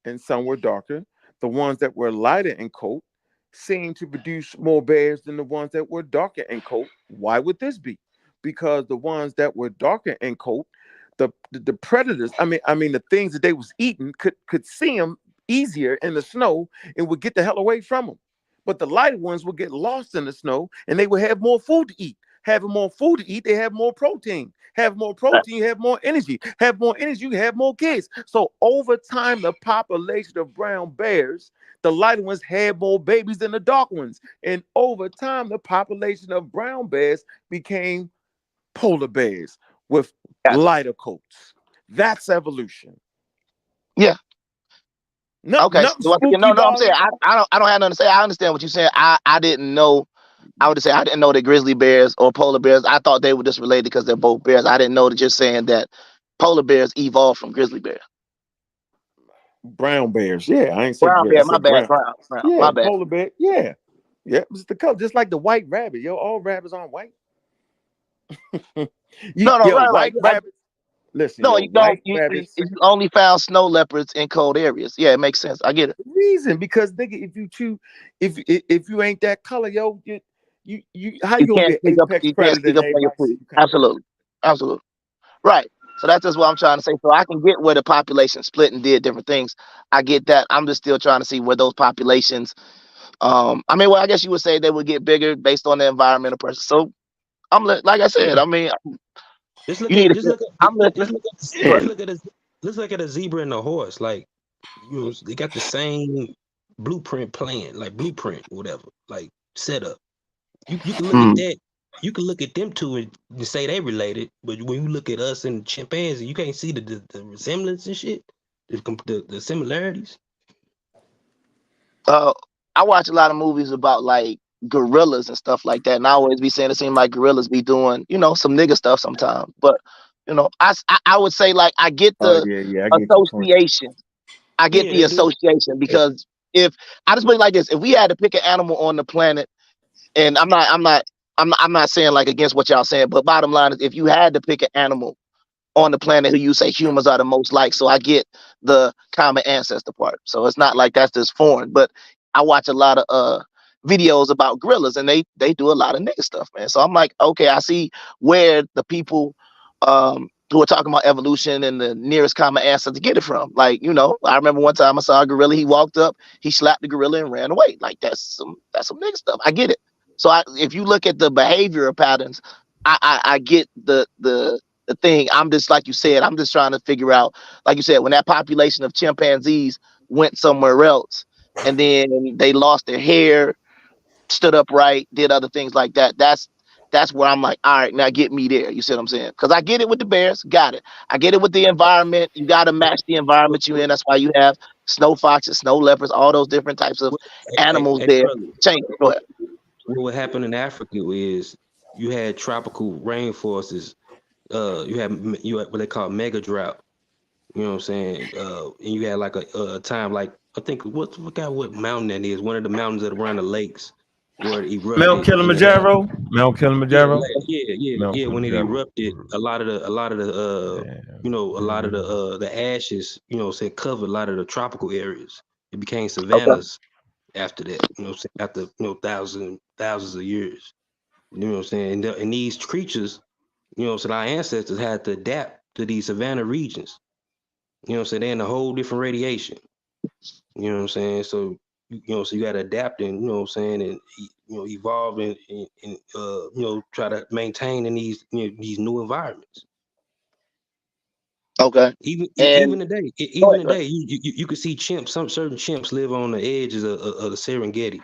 and some were darker. The ones that were lighter in coat seemed to produce more bears than the ones that were darker in coat. Why would this be? Because the ones that were darker in coat, the predators, I mean the things that they was eating could see them easier in the snow and would get the hell away from them. But the lighter ones would get lost in the snow and they would have more food to eat. Having more food to eat, they have more protein. Have more Right. protein, you have more energy. Have more energy, you have more kids. So over time, the population of brown bears, the lighter ones had more babies than the dark ones. And over time, the population of brown bears became polar bears with Gotcha. lighter coats. That's evolution. Yeah. Okay. Nothing So once again, spooky no, I'm about saying it. I don't have nothing to say. I understand what you're saying. I didn't know. I would say I didn't know that grizzly bears or polar bears. I thought they were just related because they're both bears. I didn't know that just saying that polar bears evolved from grizzly bears. Brown bears. Yeah, I ain't said Brown gray. I bear, my said bad. brown. Brown, Yeah, my bad. polar bear. Yeah. Yeah, it's the color, just like the white rabbit. Yo, all rabbits aren't white. No, no, right, right. White rabbits. Listen, No, yo, you don't. white rabbits. You only found snow leopards in cold areas. Yeah, it makes sense. I get it. Reason because nigga, if you choose, if you ain't that color, yo, you how You you gonna be can't an sneak up. apex You can't predator sneak and up on your everybody see food. you coming? Absolutely, absolutely. Right. So that's just what I'm trying to say. So I can get where the population split and did different things. I get that. I'm just still trying to see where those populations. I mean, well, I guess you would say they would get bigger based on the environmental person. So like I said. I mean, Just you look need at to. just look I'm at listening. Go just ahead. look at a let's look at a zebra and a horse. Like they got the same blueprint plan, like blueprint, whatever, like setup. You can look at Mm. that. You can look at them two and say they related, but when you look at us and chimpanzee, you can't see the resemblance and shit, the similarities. Uh, I watch a lot of movies about like gorillas and stuff like that, and I always be saying it seems like gorillas be doing, some nigga stuff sometimes. But I would say like I get Oh the yeah, I get your point. association. I get Yeah, the they do. association because if I just put it like this, if we had to pick an animal on the planet, and I'm not saying like against what y'all saying, but bottom line is if you had to pick an animal on the planet who you say humans are the most like. So I get the common ancestor part. So it's not like that's just foreign. But I watch a lot of videos about gorillas and they do a lot of nigga stuff, man. So I'm like, okay, I see where the people who are talking about evolution and the nearest common ancestor get it from. Like, I remember one time I saw a gorilla, he walked up, he slapped the gorilla and ran away. Like that's some nigga stuff. I get it. So if you look at the behavioral patterns, I get the thing. I'm just like you said, I'm just trying to figure out, like you said, when that population of chimpanzees went somewhere else and then they lost their hair, stood upright, did other things like that. That's where I'm like, all right, now get me there. You see what I'm saying? Because I get it with the bears, got it. I get it with the environment. You got to match the environment you in. That's why you have snow foxes, snow leopards, all those different types of animals Hey, there. brother, Change. Go ahead. what happened in Africa is you had tropical rainforests. You had what they call mega drought. You know what I'm saying? And you had like a time like I think what mountain that is, one of the mountains that around the lakes where it Mount erupted, and you had Kilimanjaro. Mount Kilimanjaro. Mount when it Kilimanjaro. erupted, a lot of the ashes, said covered a lot of the tropical areas. It became Okay. savannas after that, after thousands of years. You know what I'm saying? And these creatures, you know what I'm saying, our ancestors had to adapt to these savanna regions. You know what I'm saying? They're in a whole different radiation. You know what I'm saying? So, so you got to adapt and, you know what I'm saying, and, evolve and try to maintain in these, these new environments. Okay. Even today, you could see chimps. Some certain chimps live on the edges of the Serengeti.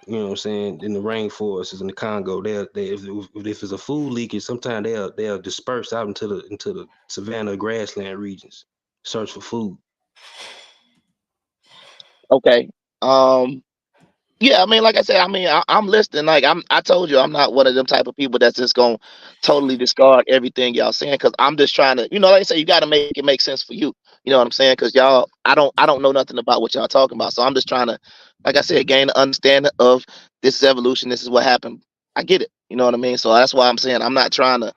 You know what I'm saying? In the rainforests in the Congo, if it's a food leakage, sometimes they'll disperse out into the savanna grassland regions, search for food. Okay. Yeah, I mean, like I said, I mean, I'm listening. Like I told you, I'm not one of them type of people that's just gonna totally discard everything y'all saying, because I'm just trying to, like I say, you got to make it make sense for you. You know what I'm saying? Because y'all, I don't know nothing about what y'all talking about, so I'm just trying to, like I said, gain an understanding of this is evolution. This is what happened. I get it. You know what I mean? So that's why I'm saying I'm not trying to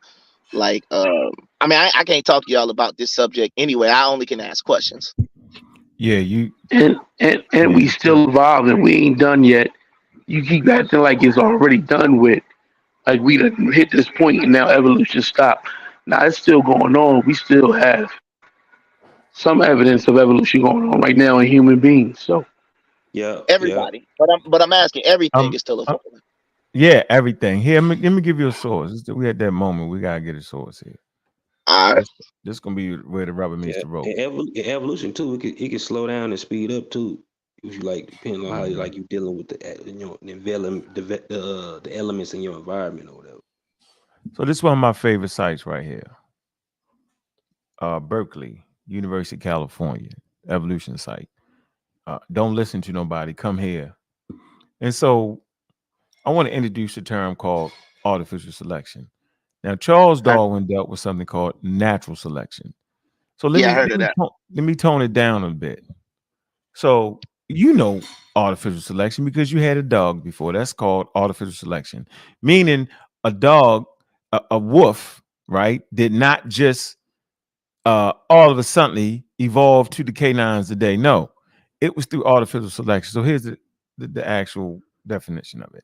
like. I mean, I can't talk to y'all about this subject anyway. I only can ask questions. Yeah, you. And we still evolving. We ain't done yet. You keep acting like it's already done with. Like we done hit this point and now evolution stopped. Now it's still going on. We still have some evidence of evolution going on right now in human beings. So yeah, everybody. But I'm asking, everything is still evolving. Yeah, everything. Here, let me give you a source. We at that moment. We gotta get a source here. All right. This gonna be where the rubber meets the road. Evolution too, it can slow down and speed up too. If you like, depending on how you dealing with the the elements in your environment or whatever. So this is one of my favorite sites right here. Berkeley, University of California, evolution site. Don't listen to nobody. Come here. And so I want to introduce a term called artificial selection. Now, Charles Darwin dealt with something called natural selection. So let me tone it down a bit. So artificial selection because you had a dog before. That's called artificial selection, meaning a dog, a wolf, right, did not just all of a sudden evolve to the canines today. No, it was through artificial selection. So here's the actual definition of it.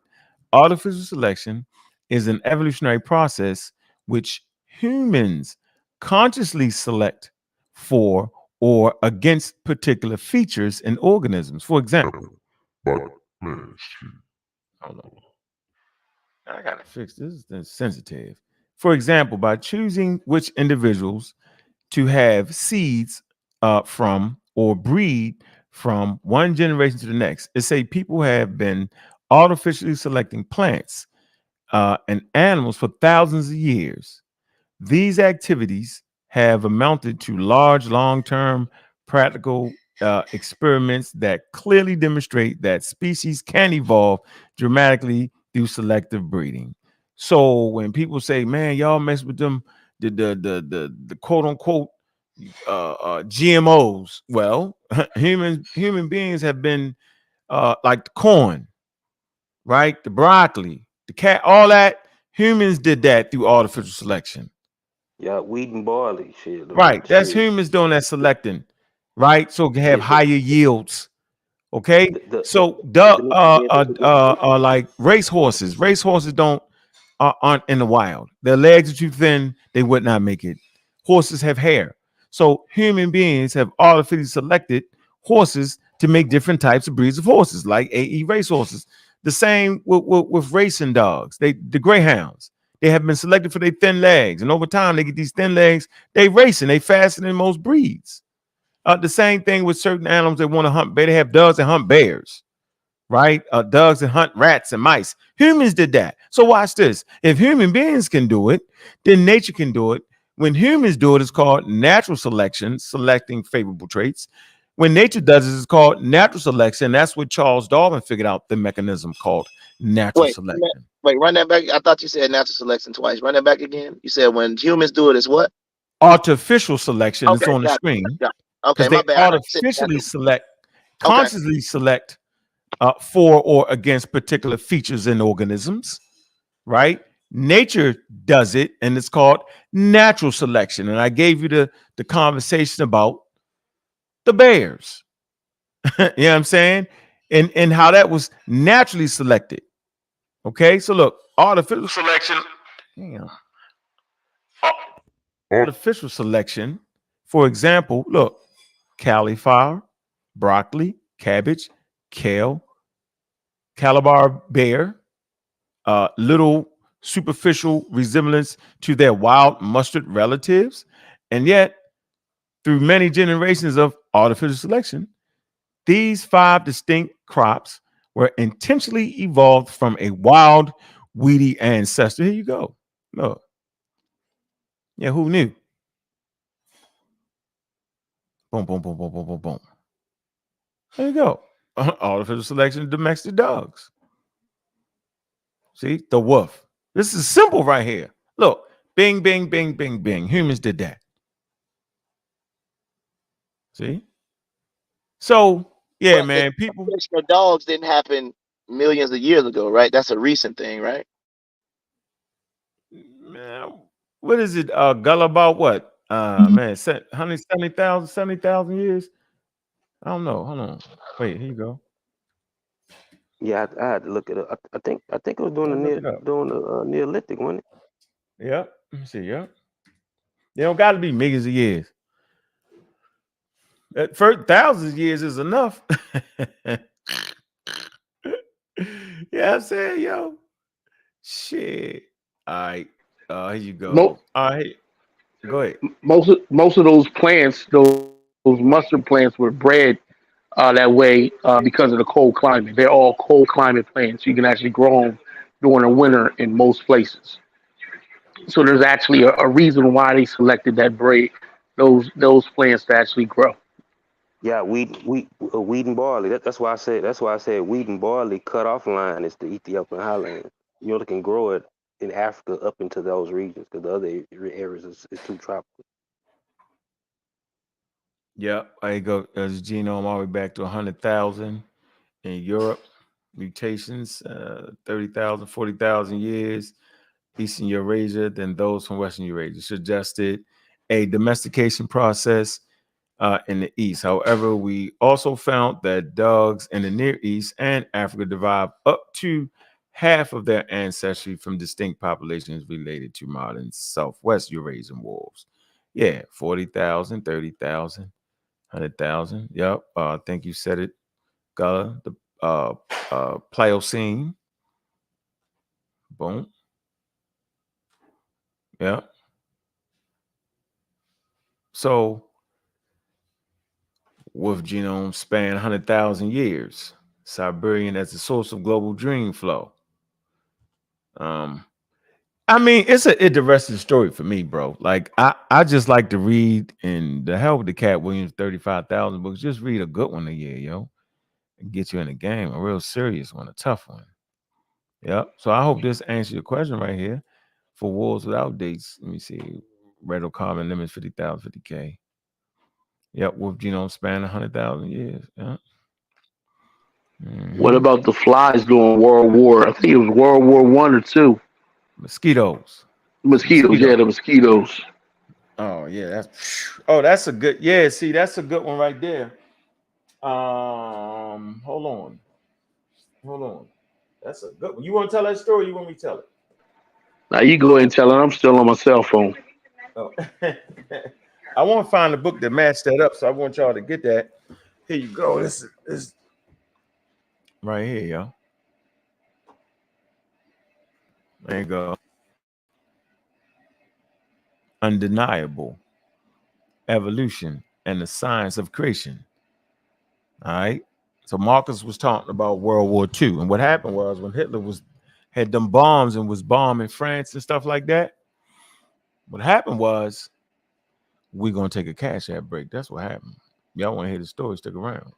Artificial selection is an evolutionary process which humans consciously select for or against particular features in organisms. For example, hold on. I gotta fix this. This is sensitive. For example, by choosing which individuals to have seeds from or breed from one generation to the next. It say people have been artificially selecting plants and animals for thousands of years. These activities have amounted to large, long-term, practical experiments that clearly demonstrate that species can evolve dramatically through selective breeding. So when people say, "Man, y'all mess with them," the quote unquote GMOs, well, human beings have been like the corn, right? The broccoli, the cat, all that. Humans did that through artificial selection. Yeah, wheat and barley, shit. Right. That's Shit. humans doing that selecting, right? So can have higher yields. Okay. So like race horses. Race horses aren't in the wild. Their legs are too thin, they would not make it. Horses have hair. So human beings have artificially selected horses to make different types of breeds of horses, like AE race horses. The same with racing dogs. The greyhounds. They have been selected for their thin legs, and over time they get these thin legs. They racing. They faster than most breeds. The same thing with certain animals that want to hunt. They have dogs that hunt bears, right? Dogs that hunt rats and mice. Humans did that. So watch this. If human beings can do it, then nature can do it. When humans do it, it's called natural selection, selecting favorable traits. When nature does it, it's called natural selection. That's what Charles Darwin figured out the mechanism called natural selection. Wait, run that back. I thought you said natural selection twice. Run that back again. You said when humans do it, it's what? Artificial selection. It's on the screen. Okay, my bad. Artificially select, consciously select for or against particular features in organisms, right? Nature does it, and it's called natural selection. And I gave you the conversation about the bears. You know what I'm saying? And how that was naturally selected. Okay, so look, artificial selection. Damn. Artificial selection, for example, look, cauliflower, broccoli, cabbage, kale, calabar bear, little superficial resemblance to their wild mustard relatives. And yet, through many generations of artificial selection, these 5 distinct crops were intentionally evolved from a wild, weedy ancestor. Here you go. Look. Yeah, who knew? Boom, boom, boom, boom, boom, boom, boom. There you go. Artificial selection of domestic dogs. See, the wolf. This is simple right here. Look, bing, bing, bing, bing, bing. Humans did that. See? So, yeah, But man, the people. creation of dogs didn't happen millions of years ago, right? That's a recent thing, right? Man, what is it? Gull about what? Man, 70,000 years? I don't know. Hold on. Wait, here you go. Yeah, I had to look it up. I think it was during Look it up. the Neolithic, wasn't it? Yep. Let me see. Yep. They don't got to be millions of years. At first, thousands of years is enough. Yeah, I'm saying, yo, shit. All right, here you go. Most All right, go ahead. most of those plants, those mustard plants, were bred that way because of the cold climate. They're all cold climate plants. You can actually grow them during the winter in most places. So there's actually a reason why they selected that breed, those plants to actually grow. Yeah, wheat and barley. That's why I said wheat and barley cutoff line is the Ethiopian highlands. You only can grow it in Africa up into those regions because the other areas is too tropical. Yep, there you go. There's genome all the way back to 100,000 in Europe. Mutations, 30,000, 40,000 years. Eastern Eurasia than those from Western Eurasia suggested a domestication process in the East. However, we also found that dogs in the Near East and Africa derive up to half of their ancestry from distinct populations related to modern Southwest Eurasian wolves. Yeah, 40,000, 30,000, 100,000. Yep, I think you said it, Gullah, the Pliocene. Boom. Yeah. So, wolf genome span 100,000 years. Siberian as the source of global dream flow. I mean, it's an interesting story for me, bro. Like, I just like to read, and the hell with the Katt Williams 35,000 books. Just read a good one a year, yo, and get you in the game. A real serious one, a tough one. Yep. So I hope this answers your question right here. For wolves without dates, let me see. Radiocarbon limits 50,000, 50K. Yep, wolf genome span 100,000 years. Yeah. What about the flies during World War? I think it was World War One or two. Mosquitoes. Mosquitoes, yeah, the mosquitoes. Oh yeah, that's a good, yeah. See, that's a good one right there. Hold on. That's a good one. You want to tell that story? Or you want me to tell it? Now you go ahead and tell it. I'm still on my cell phone. Oh. I want to find a book that matched that up, so I want y'all to get that. Here you go. This is right here, y'all. There you go. Undeniable Evolution and the Science of Creation. All right. So Marcus was talking about World War II. And what happened was when Hitler had them bombs and was bombing France and stuff like that, what happened was we're going to take a cash app break. That's what happened. Y'all want to hear the story, stick around.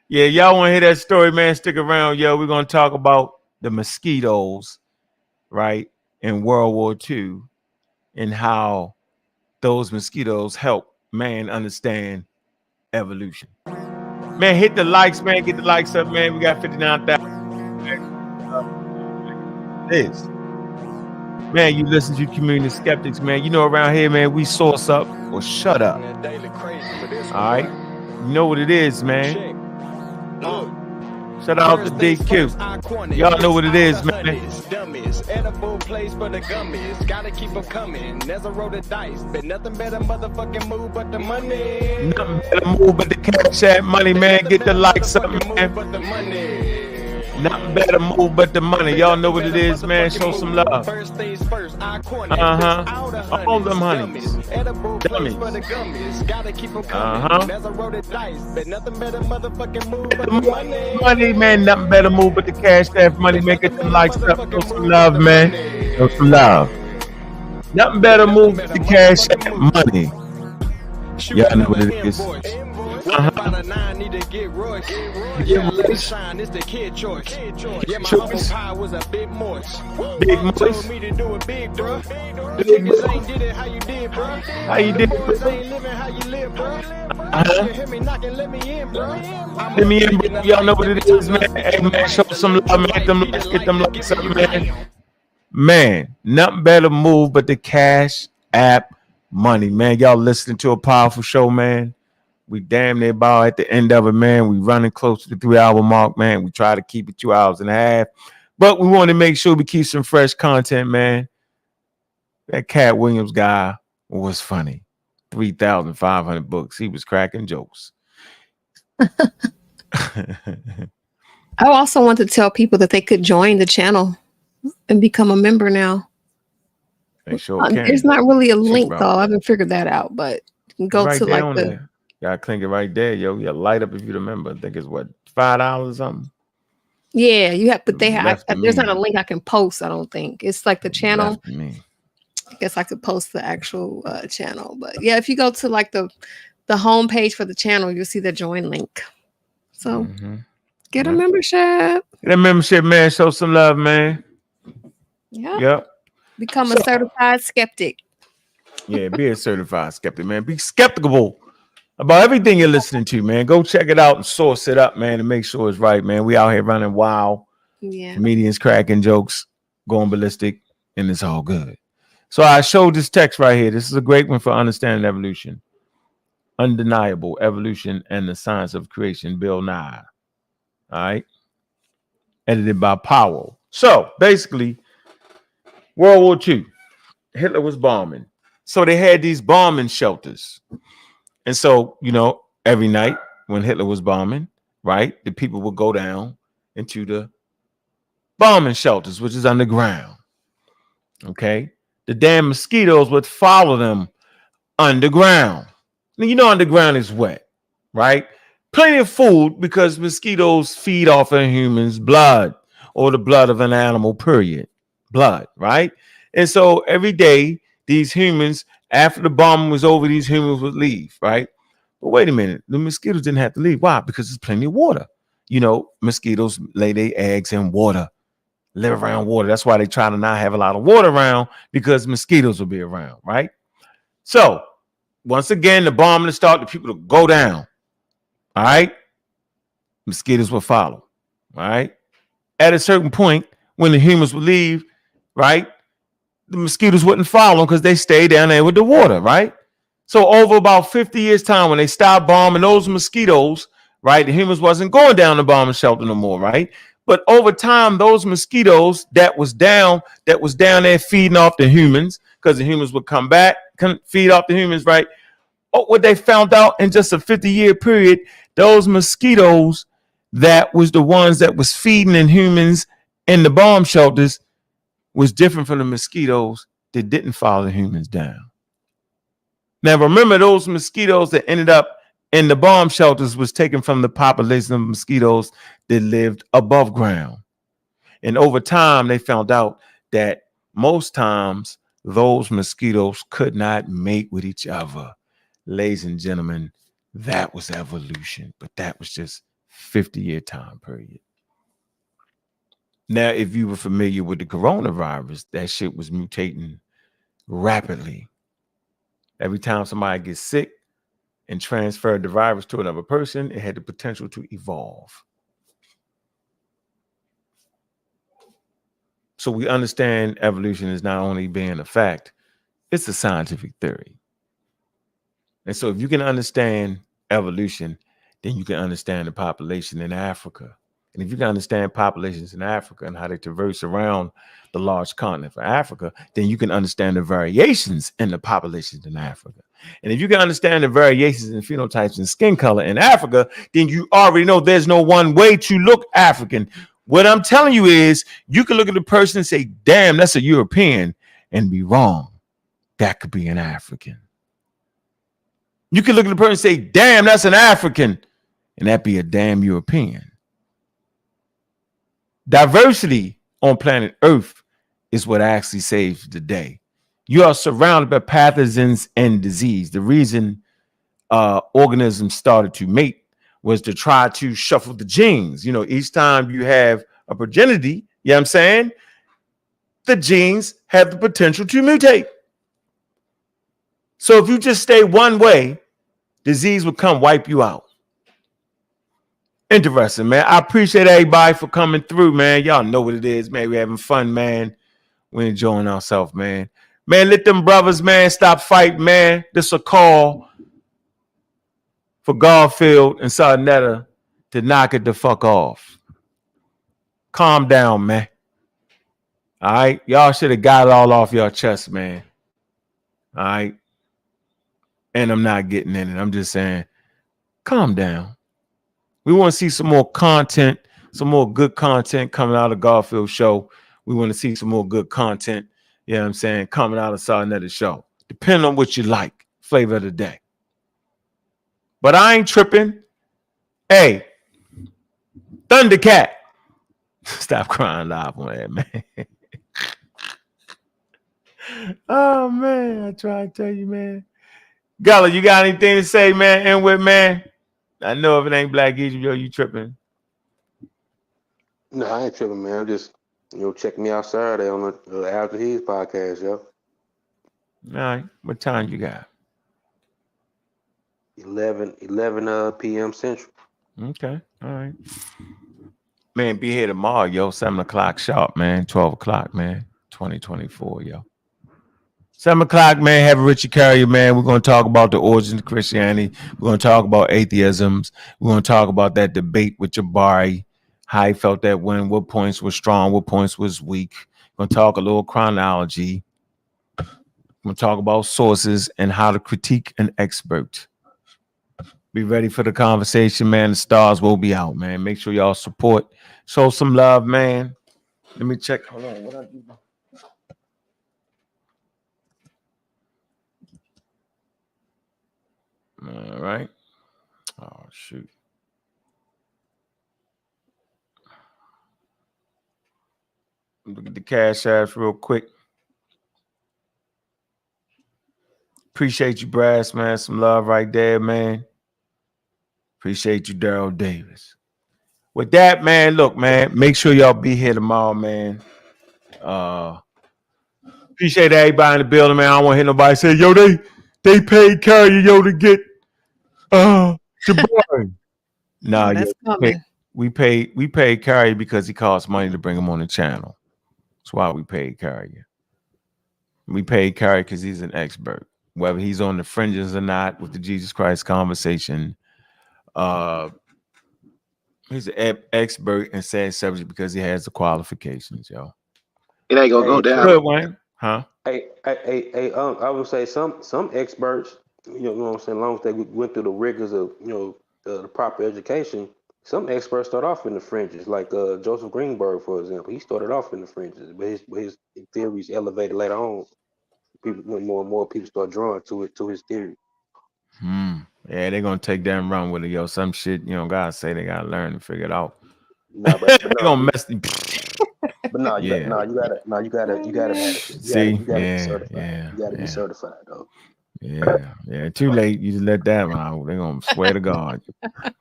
Yeah, y'all want to hear that story, man, stick around. Yo, we're going to talk about the mosquitoes, right, in World War II and how those mosquitoes help man understand evolution. Man, hit the likes, man. Get the likes up, man. We got 59,000. This. Man, you listen to Community Skeptics, man. You know around here, man, we source up or shut up. All right? You know what it is, man. Shout out to DQ. Y'all know what it is, man. Dummies, edible place for the gummies. Gotta keep them coming. There's a roll of dice, but nothing better motherfucking move but the money. Nothing better move but the cash app money, man. Get the likes up, man. Nothing better move but the money. Y'all know what it is, man. Show some love. First things first, All them honeys. Dummies. Gotta keep them coming. There's a roll of dice, but nothing better motherfucking move but the money. Money, man. Nothing better move but the cash app money. Man, get them likes up. Show some love, man. Show some love. Nothing better move but the cash app money. Y'all know what it is. About a 9 need to get Royce. Yeah, let it shine, it's the kid choice. Yeah, my humble pie was a big moist. Big moist. Told me to do it big, bro. The niggas ain't did it how you did, bro. How you did, bro? Boys ain't living how you live, bro. Hear me knocking, let me in, bro. Let me in, bro. Y'all know what it is, man. Hey, man, show some love, man. Let's get them likes up, man. Man, nothing better move but the cash app money, man. Y'all listening to a powerful show, man. We damn near about at the end of it, man. We running close to the 3-hour mark, man. We try to keep it 2 hours and a half, but we want to make sure we keep some fresh content, man. That Katt Williams guy was funny. 3,500 books. He was cracking jokes. I also want to tell people that they could join the channel and become a member now. They sure can. There's not really a link though. I haven't figured that out, but you can go right to like the. There. Gotta click it right there, yo. You light up if you remember. I think it's what, $5 or something. Yeah, you have, but they have. There's not a link I can post. I don't think it's like the channel. I guess I could post the actual channel, but yeah, if you go to like the home page for the channel, you'll see the join link. So get a membership. Get a membership, man. Show some love, man. Yeah. Yep. Become a certified skeptic. Yeah, be a certified skeptic, man. Be skeptical about everything you're listening to, man. Go check it out and source it up, man, and make sure it's right, man. We out here running wild. Yeah. Comedians cracking jokes, going ballistic, and it's all good. So I showed this text right here. This is a great one for understanding evolution. Undeniable Evolution and the Science of Creation, Bill Nye. All right. Edited by Powell. So basically, World War II, Hitler was bombing. So they had these bombing shelters. And so, you know, every night when Hitler was bombing, right, the people would go down into the bombing shelters, which is underground. Okay. The damn mosquitoes would follow them underground. Now, you know, underground is wet, right? Plenty of food because mosquitoes feed off of humans' blood or the blood of an animal, period. Blood, right? And so every day, these humans, after the bombing was over, these humans would leave, right? But wait a minute, the mosquitoes didn't have to leave. Why? Because there's plenty of water. You know, mosquitoes lay their eggs in water, live around water. That's why they try to not have a lot of water around, because mosquitoes will be around, right? So once again, the bombing to start, the people to go down. All right. Mosquitoes will follow. All right. At a certain point, when the humans would leave, right, the mosquitoes wouldn't follow because they stay down there with the water, right? So over about 50 years' time, when they stopped bombing those mosquitoes, right, the humans wasn't going down the bombing shelter no more, right? But over time, those mosquitoes that was down there feeding off the humans, because the humans would come back, feed off the humans, right? Oh, what they found out in just a 50-year period, those mosquitoes that was the ones that was feeding in humans in the bomb shelters was different from the mosquitoes that didn't follow the humans down. Now, remember, those mosquitoes that ended up in the bomb shelters was taken from the population of mosquitoes that lived above ground. And over time, they found out that most times those mosquitoes could not mate with each other. Ladies and gentlemen, that was evolution, but that was just 50-year time period. Now, if you were familiar with the coronavirus, that shit was mutating rapidly. Every time somebody gets sick and transferred the virus to another person, it had the potential to evolve. So we understand evolution is not only being a fact, it's a scientific theory. And so if you can understand evolution, then you can understand the population in Africa And if you can understand populations in Africa and how they traverse around the large continent of Africa, then you can understand the variations in the populations in Africa. And if you can understand the variations in phenotypes and skin color in Africa, then you already know there's no one way to look African. What I'm telling you is you can look at the person and say, damn, that's a European, and be wrong. That could be an African. You can look at the person and say, damn, that's an African, and that be a damn European. Diversity on planet Earth is what actually saves the day. You are surrounded by pathogens and disease. The reason organisms started to mate was to try to shuffle the genes. You know, each time you have a progeny, you know what I'm saying? The genes have the potential to mutate. So if you just stay one way, disease will come wipe you out. Interesting, man. I appreciate everybody for coming through, man. Y'all know what it is, man. We're having fun, man. We're enjoying ourselves, man. Man, let them brothers, man, stop fighting, man. This a call for Garfield and Sarnetta to knock it the fuck off. Calm down, man. All right? Y'all should have got it all off your chest, man. All right? And I'm not getting in it. I'm just saying, calm down. We want to see some more content, some more good content coming out of Garfield show. We want to see some more good content, you know what I'm saying, coming out of Sarnetta's show. Depending on what you like, flavor of the day. But I ain't tripping. Hey, Thundercat. Stop crying live on that, man. Oh, man. I try to tell you, man. Gullah, you got anything to say, man? And with, man? I know if it ain't Black Egypt, yo, you tripping. No, I ain't tripping, man. I'm just, check me out Saturday on the After His podcast, yo. All right. What time you got? 11 p.m. Central. Okay. All right. Man, be here tomorrow, yo. 7 o'clock sharp, man. 12 o'clock, man. 2024, yo. 7 o'clock, man. Have a Richie Carrier, man. We're going to talk about the origins of Christianity. We're going to talk about atheisms. We're going to talk about that debate with Jabari, how he felt that when, what points were strong, what points was weak. We're going to talk a little chronology. We're going to talk about sources and how to critique an expert. Be ready for the conversation, man. The stars will be out, man. Make sure y'all support. Show some love, man. Let me check. Hold on. What I do? All right. Oh, shoot. Look at the cash apps real quick. Appreciate you, Brass, man. Some love right there, man. Appreciate you, Daryl Davis. With that, man, look, man, make sure y'all be here tomorrow, man. Appreciate everybody in the building, man. I don't want to hear nobody say, yo, they paid Carrier, yo, to get Jabari. Nah, that's coming. We paid Carrier because he costs money to bring him on the channel. That's why we paid Carrier. We paid Carrier because he's an expert. Whether he's on the fringes or not with the Jesus Christ conversation, he's an expert in said subject because he has the qualifications, yo. It ain't gonna go down. Good, Wayne. Huh? Hey, I would say some experts, you know what I'm saying, as long as they went through the rigors of, the proper education, some experts start off in the fringes, like Joseph Greenberg, for example. He started off in the fringes, but his theories elevated later on. People, more and more people start drawn to his theory. Yeah, they're gonna take that and run with it, yo. Some shit, God say they gotta learn and figure it out. Nah, but they're gonna mess. But no, you gotta be certified. You gotta be certified, though. Yeah. Too late. You just let that one out. They're gonna swear to God.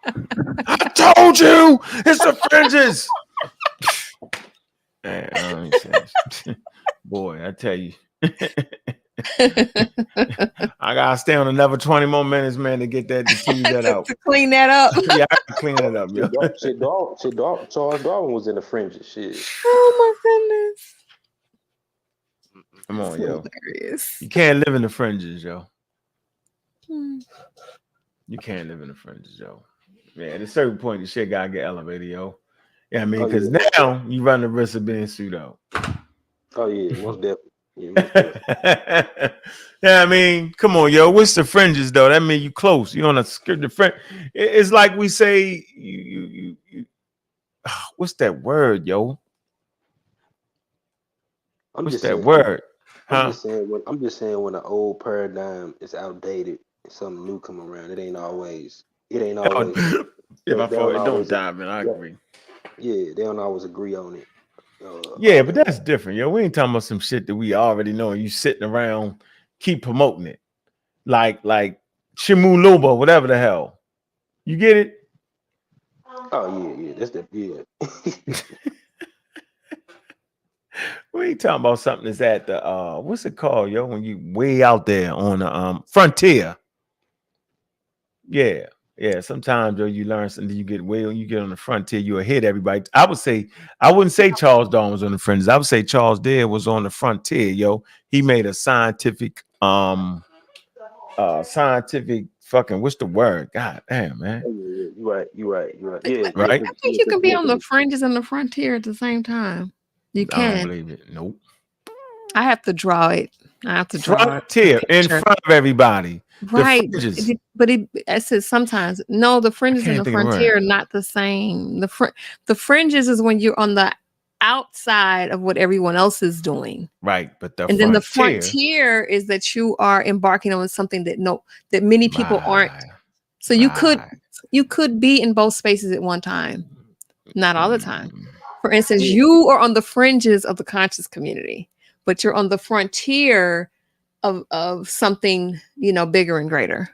I told you it's the fringes. Boy, I tell you. I gotta stay on another 20 more minutes, man, to get that to tease that out. To clean that up. Yeah, I can clean that up, yo. Charles Darwin was in the fringes, shit. Oh my goodness. Come on, yo. Hilarious. You can't live in the fringes, yo. You can't live in the fringes, yo. Yeah, at a certain point, the shit gotta get elevated, yo. Yeah, I mean, Oh because yeah. now you run the risk of being sued out. Oh yeah, most definitely. Yeah, most definitely. Yeah, I mean, come on, yo. What's the fringes though? That mean you close. You on a skirt. The friend. It's like we say. What's that word, yo? I'm What's just that saying. word? I'm Huh? just saying. I'm just saying when the old paradigm is outdated and something new come around, it ain't always. It ain't always. If I They fall, don't it don't always. dive in. I Yeah, agree. yeah. They don't always agree on it. Yeah, All but that. that's different, yo. We ain't talking about some shit that we already know, and you sitting around keep promoting it, like Shimu Loba, whatever the hell. You get it? Oh yeah, yeah. That's the yeah. We ain't talking about something that's at the what's it called, yo? When you way out there on the frontier. Yeah, yeah. Sometimes, yo, you learn something. You get way when you get on the frontier, you'll hit everybody. I wouldn't say Charles Darwin was on the fringes. I would say Charles Darwin was on the frontier, yo. He made a scientific scientific fucking what's the word? God damn, man. You're right. You're right. You're right. Yeah, yeah. Right? I think you can be on the fringes and the frontier at the same time. You I don't can. believe it. Nope. I have to draw it. I have to draw it. Frontier in Picture. front of everybody. Right. The fringes. But I said sometimes. No, the fringes and can't the think of the frontier word. are not the same. The fringes is when you're on the outside of what everyone else is doing. Right, but the And then the frontier frontier is that you are embarking on something that many people aren't. right, So you could be in both spaces at one time. Not all the time. For instance, Yeah. you are on the fringes of the conscious community, but you're on the frontier of something, bigger and greater.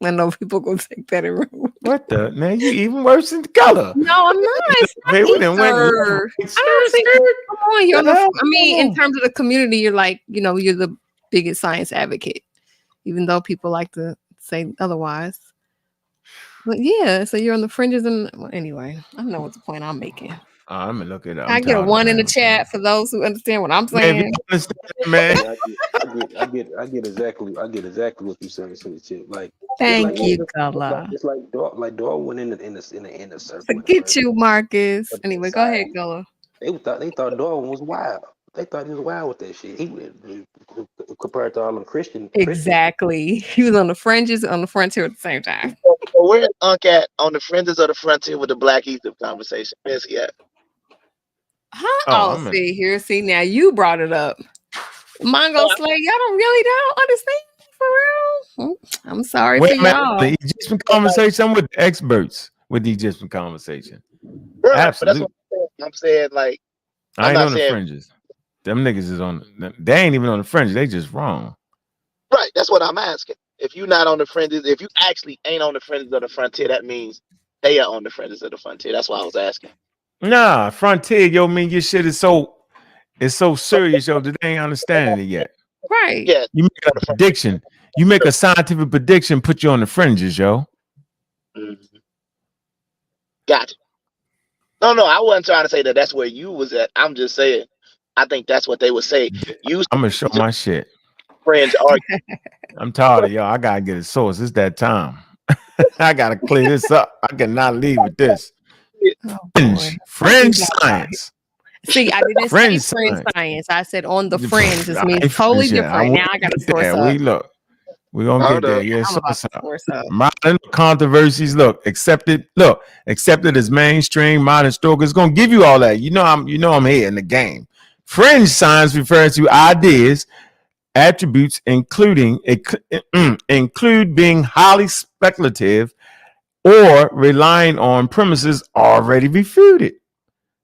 I know people gonna take that and run. What the man? You even worse than the color. No, I'm not. It's not Man, we done went either. I don't think. Come on, you're on I mean, in terms of the community, you're like, you're the biggest science advocate, even though people like to say otherwise. But yeah, so you're on the fringes, and anyway, I don't know what the point I'm making. I'm gonna look it up. I get a one in the chat for those who understand what I'm saying. Man, if you understand, man. I get exactly what you're saying, Like, Thank you, Kala. It's like Dog went in the circle. Forget you, Marcus. Anyway, go ahead, Kala. They thought Darwin was wild. They thought he was wild with that shit. He compared to all them Christian. Exactly. He was on the fringes, on the frontier at the same time. So where's Ankh at on the fringes of the frontier with the Black Egypt conversation? Where's he at? Huh? Oh, see, now you brought it up. Mongo Slay, y'all don't understand for real. I'm sorry for y'all. The Egyptian conversation, I'm with the experts with the Egyptian conversation. Right, Absolutely. but that's what I'm saying. Like, I ain't on the fringes. Them niggas is on. They ain't even on the fringes. They just wrong. Right. That's what I'm asking. If you're not on the fringes, if you actually ain't on the fringes of the frontier, that means they are on the fringes of the frontier. That's why I was asking. Nah, frontier, yo, mean your shit is so serious, yo, that they ain't understanding it yet. Right. Yeah. You make a prediction. You make a scientific prediction, put you on the fringes, yo. Mm-hmm. Gotcha. No, I wasn't trying to say that that's where you was at. I'm just saying, I think that's what they would say. I'm gonna show my shit. Friends argument. I'm tired of y'all. I gotta get a source. It's that time. I gotta clear this up. I cannot leave with this. Fringe science. See, I didn't say fringe science. I said on the fringe. It means totally different. Now I got to source up. We're gonna get there. Yeah, source up. Modern controversies. Accepted as mainstream. Modern story. It's gonna give you all that. I'm here in the game. Fringe science refers to ideas, attributes, include being highly speculative or relying on premises already refuted.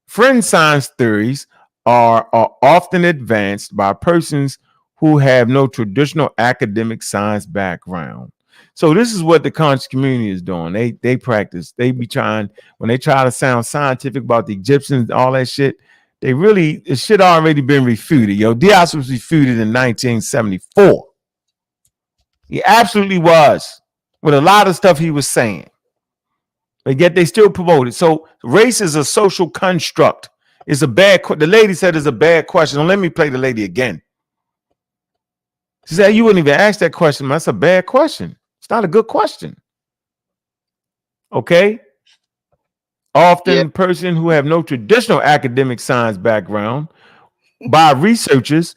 Fringe science theories are often advanced by persons who have no traditional academic science background. So this is what the conscious community is doing. They practice. They be trying, when they try to sound scientific about the Egyptians, all that shit, the shit already been refuted. Yo, Diaz was refuted in 1974. He absolutely was, with a lot of stuff he was saying. But yet they still promote it. So race is a social construct. It's a bad. The lady said it's a bad question. Don't let me play the lady again. She said you wouldn't even ask that question. That's a bad question. It's not a good question. Okay. often person who have no traditional academic science background, by researchers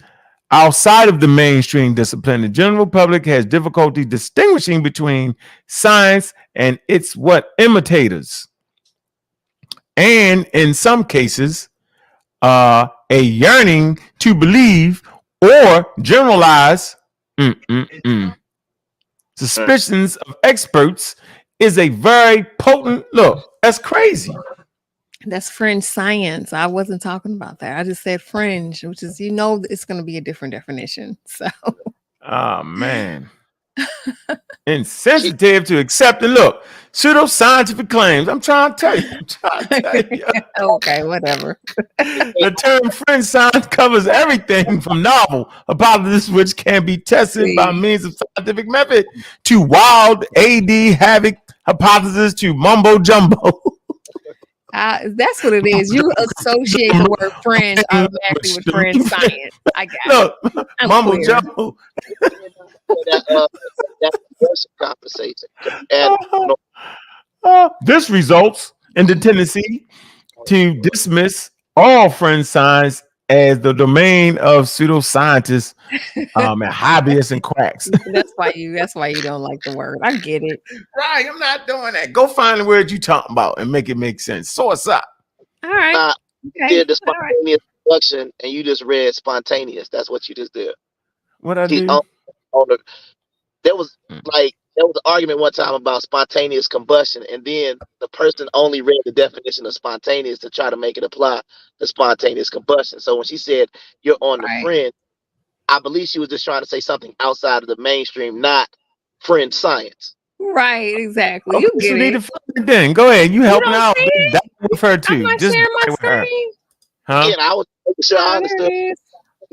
outside of the mainstream discipline. The general public has difficulty distinguishing between science and its imitators. And in some cases, a yearning to believe or generalize suspicions of experts is a very potent look. That's crazy. That's fringe science. I wasn't talking about that. I just said fringe, which is, it's going to be a different definition. So, oh man, insensitive to accept and look pseudoscientific claims. I'm trying to tell you. Okay, whatever. The term fringe science covers everything from novel hypotheses which can be tested by means of scientific method to wild AD havoc hypothesis to mumbo jumbo. That's what it is. You associate the word fringe automatically with fringe science. I got Look, it. mumbo jumbo. That's conversation. This results in the tendency to dismiss all fringe science as the domain of pseudoscientists and hobbyists and quacks. That's why you don't like the word. I get it. Right, I'm not doing that. Go find the word you talking about and make it make sense. Source up. All right. You did the spontaneous production and you just read spontaneous. That's what you just did. What I do? There was an argument one time about spontaneous combustion, and then the person only read the definition of spontaneous to try to make it apply to spontaneous combustion. So when she said you're on the fringe, I believe she was just trying to say something outside of the mainstream, not fringe science. Right, exactly. Okay, you get it. Then go ahead. You helping out with her too. I'm not just sharing my screen. Huh? Yeah, I was making sure I understood. Yeah,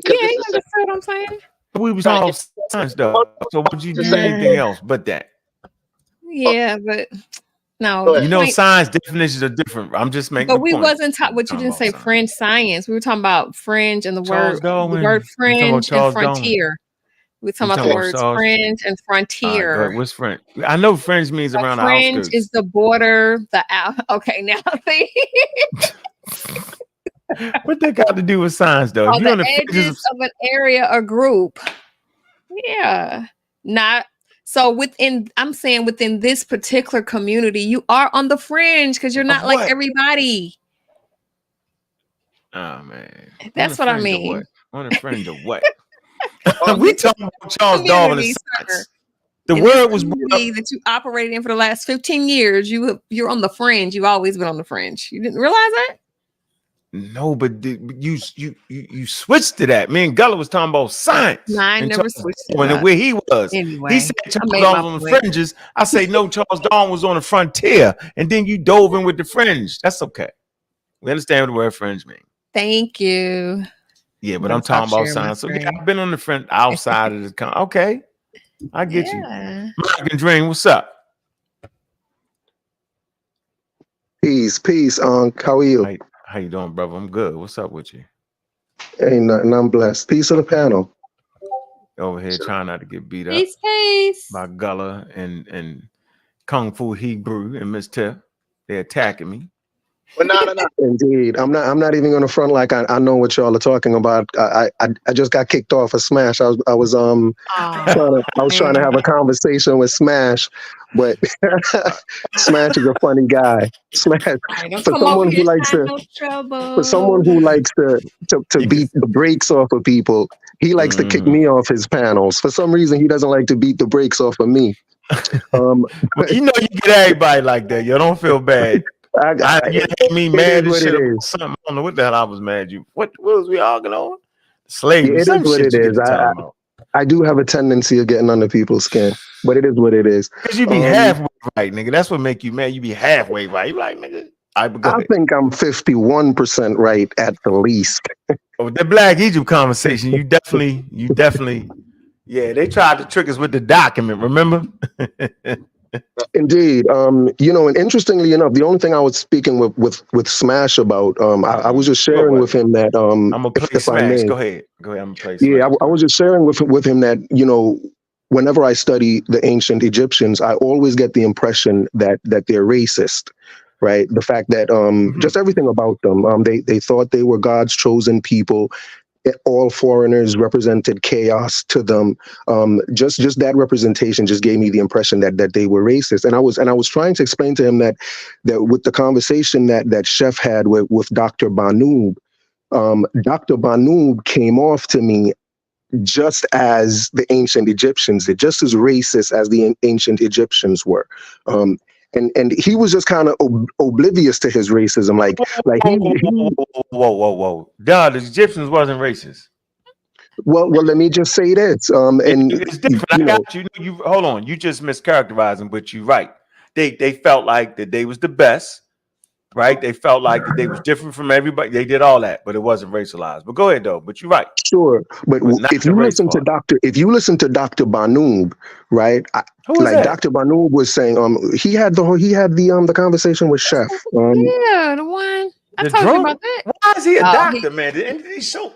you understood what I'm saying. We was talking about science though. So would you do anything else but that? Yeah, but no. Science definitions are different. I'm just making. But we wasn't talking. But you didn't say fringe science. We were talking about fringe and the word fringe and frontier. We're talking about the words fringe and frontier. What's fringe? I know fringe means around the outskirts. Fringe is the border. Okay, now see. What they got to do with science, though? On the edges of an area or group. Yeah, not so I'm saying within this particular community, you are on the fringe because you're not like everybody. Oh man, that's what I mean. On the fringe of what? We talking about Charles Darwin and science. The word was that you operated in for the last 15 years. You're on the fringe. You've always been on the fringe. You didn't realize that? No, but you switched to that. Me and Gullah was talking about science. No, I never switched to that. Where he was. Anyway, he said Charles Darwin was on the fringes. I say no, Charles Darwin was on the frontier, and then you dove in with the fringe. That's okay. We understand what the word fringe means. Thank you. Yeah, but I'm talking about science. So yeah, I've been on the fringe outside of the okay. I get you. Mark and Dream, what's up? Peace. How are you? How you doing, brother? I'm good. What's up with you? Ain't nothing. I'm blessed. Peace of the panel. Over here trying not to get beat up. Peace. By Gullah and Kung Fu Hebrew and Miss Tiff. They're attacking me. But no. Indeed. I'm not even gonna front like I know what y'all are talking about. I just got kicked off of Smash. I was trying to have a conversation with Smash, but Smash is a funny guy. Smash for someone who likes to beat the brakes off of people, he likes to kick me off his panels. For some reason he doesn't like to beat the brakes off of me. But you get everybody like that. You don't feel bad. You hate me mad as shit about something. I don't know what the hell I was mad at you. What was we arguing on? Slavery. It is what it is. I do have a tendency of getting under people's skin, but it is what it is. Because you be halfway right, nigga. That's what make you mad. You be halfway right. You like, nigga. I think I'm 51% right at the least. The Black Egypt conversation, you definitely. Yeah, they tried to trick us with the document. Remember? Indeed. And interestingly enough, the only thing I was speaking with Smash about, I was just sharing with him that I'm gonna play Smash. Go ahead. I'm gonna play Smash. Yeah, I was just sharing with him that, whenever I study the ancient Egyptians, I always get the impression that they're racist. right? The fact that just everything about them. They thought they were God's chosen people. All foreigners represented chaos to them. Just that representation just gave me the impression that they were racist. And I was trying to explain to him that with the conversation that Chef had with Dr. Banoob, Dr. Banoob came off to me just as the ancient Egyptians did, just as racist as the ancient Egyptians were. And he was just kind of oblivious to his racism. Like whoa. Duh, the Egyptians wasn't racist. Well, let me just say this. And it's different. I got you. You hold on. You just mischaracterized them, but you're right. They felt like that they was the best, right? They felt like that they was different from everybody. They did all that, but it wasn't racialized. But go ahead though. But you're right. Sure, but if you listen to Dr. Banoob, right? Dr. Banoob was saying, he had the conversation with Chef. Yeah, the one I told you about that. Why is he a doctor, man? The end of these show.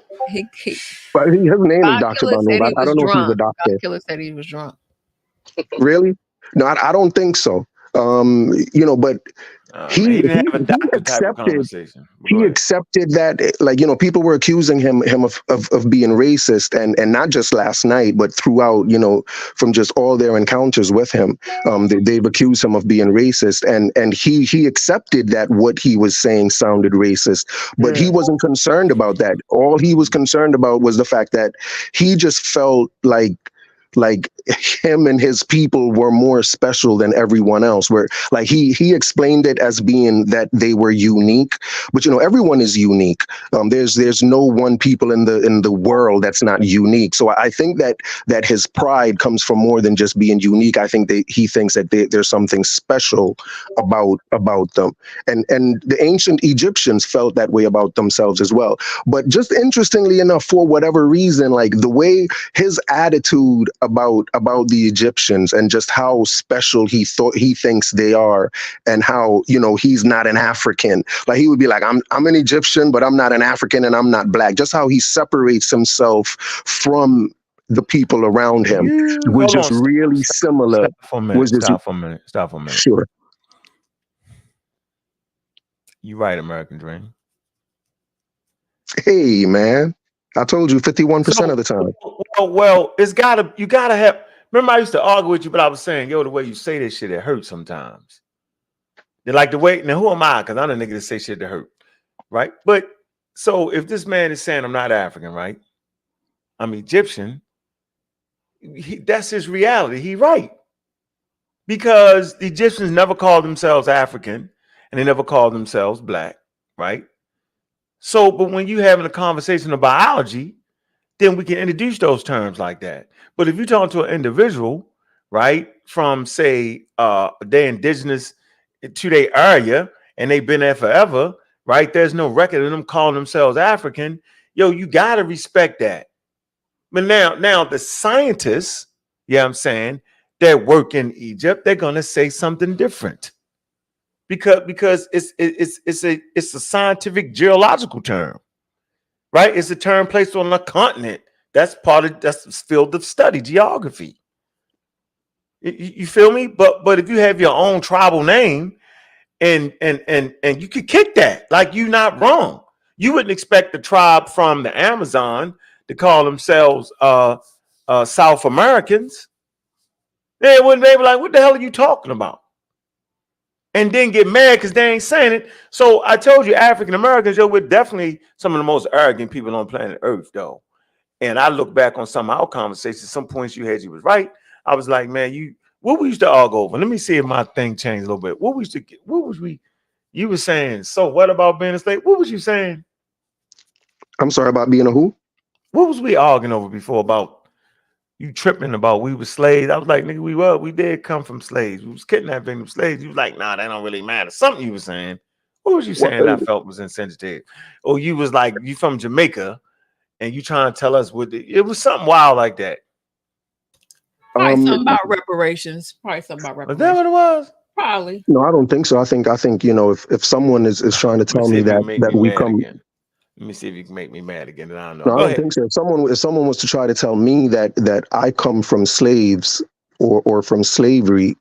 But his name is Dr. Banoob. I don't know if he's a doctor. God Killer said he was drunk. Really? No, I don't think so. But he accepted that, like, people were accusing him of being racist, and not just last night, but throughout, from just all their encounters with him. They've accused him of being racist, and he accepted that what he was saying sounded racist, but he wasn't concerned about that. All he was concerned about was the fact that he just felt like him and his people were more special than everyone else, where like he explained it as being that they were unique, but everyone is unique. There's no one people in the world that's not unique. So I think that his pride comes from more than just being unique. I think he thinks that there's something special about them, and the ancient Egyptians felt that way about themselves as well. But just interestingly enough, for whatever reason, like the way his attitude about the Egyptians and just how special he thinks they are, and how he's not an African. Like he would be like, I'm an Egyptian, but I'm not an African, and I'm not black. Just how he separates himself from the people around him was just really similar. Stop for a minute. Sure. You're right, American Dream. Hey, man. I told you 51% of the time. Well, you gotta have. Remember, I used to argue with you, but I was saying, the way you say this shit, it hurts sometimes. They're like the way. Now, who am I? Because I'm the nigga that say shit that hurt, right? But so if this man is saying I'm not African, right? I'm Egyptian. That's his reality. He right, because the Egyptians never called themselves African, and they never called themselves black, right? So, but when you having a conversation of biology, then we can introduce those terms like that. But if you talk to an individual, right, from say they're indigenous to their area and they've been there forever, right? There's no record of them calling themselves African. You gotta respect that. But now the scientists, I'm saying, that work in Egypt, they're gonna say something different. Because it's a scientific geological term, right? It's a term placed on a continent. That's the field of study, geography. You feel me? But if you have your own tribal name, and you could kick that, like you're not wrong. You wouldn't expect the tribe from the Amazon to call themselves South Americans. They wouldn't be like, what the hell are you talking about? And then get mad because they ain't saying it. So I told you, African Americans, we're definitely some of the most arrogant people on planet Earth, though. And I look back on some of our conversations, some points you had, you was right. I was like, man, what we used to argue over. Let me see if my thing changed a little bit. You were saying, so what about being a slave? What was you saying? I'm sorry, about being a who? What was we arguing over before about? You tripping about we were slaves. I was like, nigga, we did come from slaves. We was kidnapping them slaves. You was like, nah, that don't really matter. Something you were saying. What was you saying that I felt was insensitive? Or you was like, you from Jamaica and you trying to tell us it was something wild like that. Probably something about reparations. Was that what it was? Probably. No, I don't think so. I think if someone is trying to tell me that we come again. Let me see if you can make me mad again. I don't know. No, I don't think so. If someone was to try to tell me that I come from slaves, or from slavery,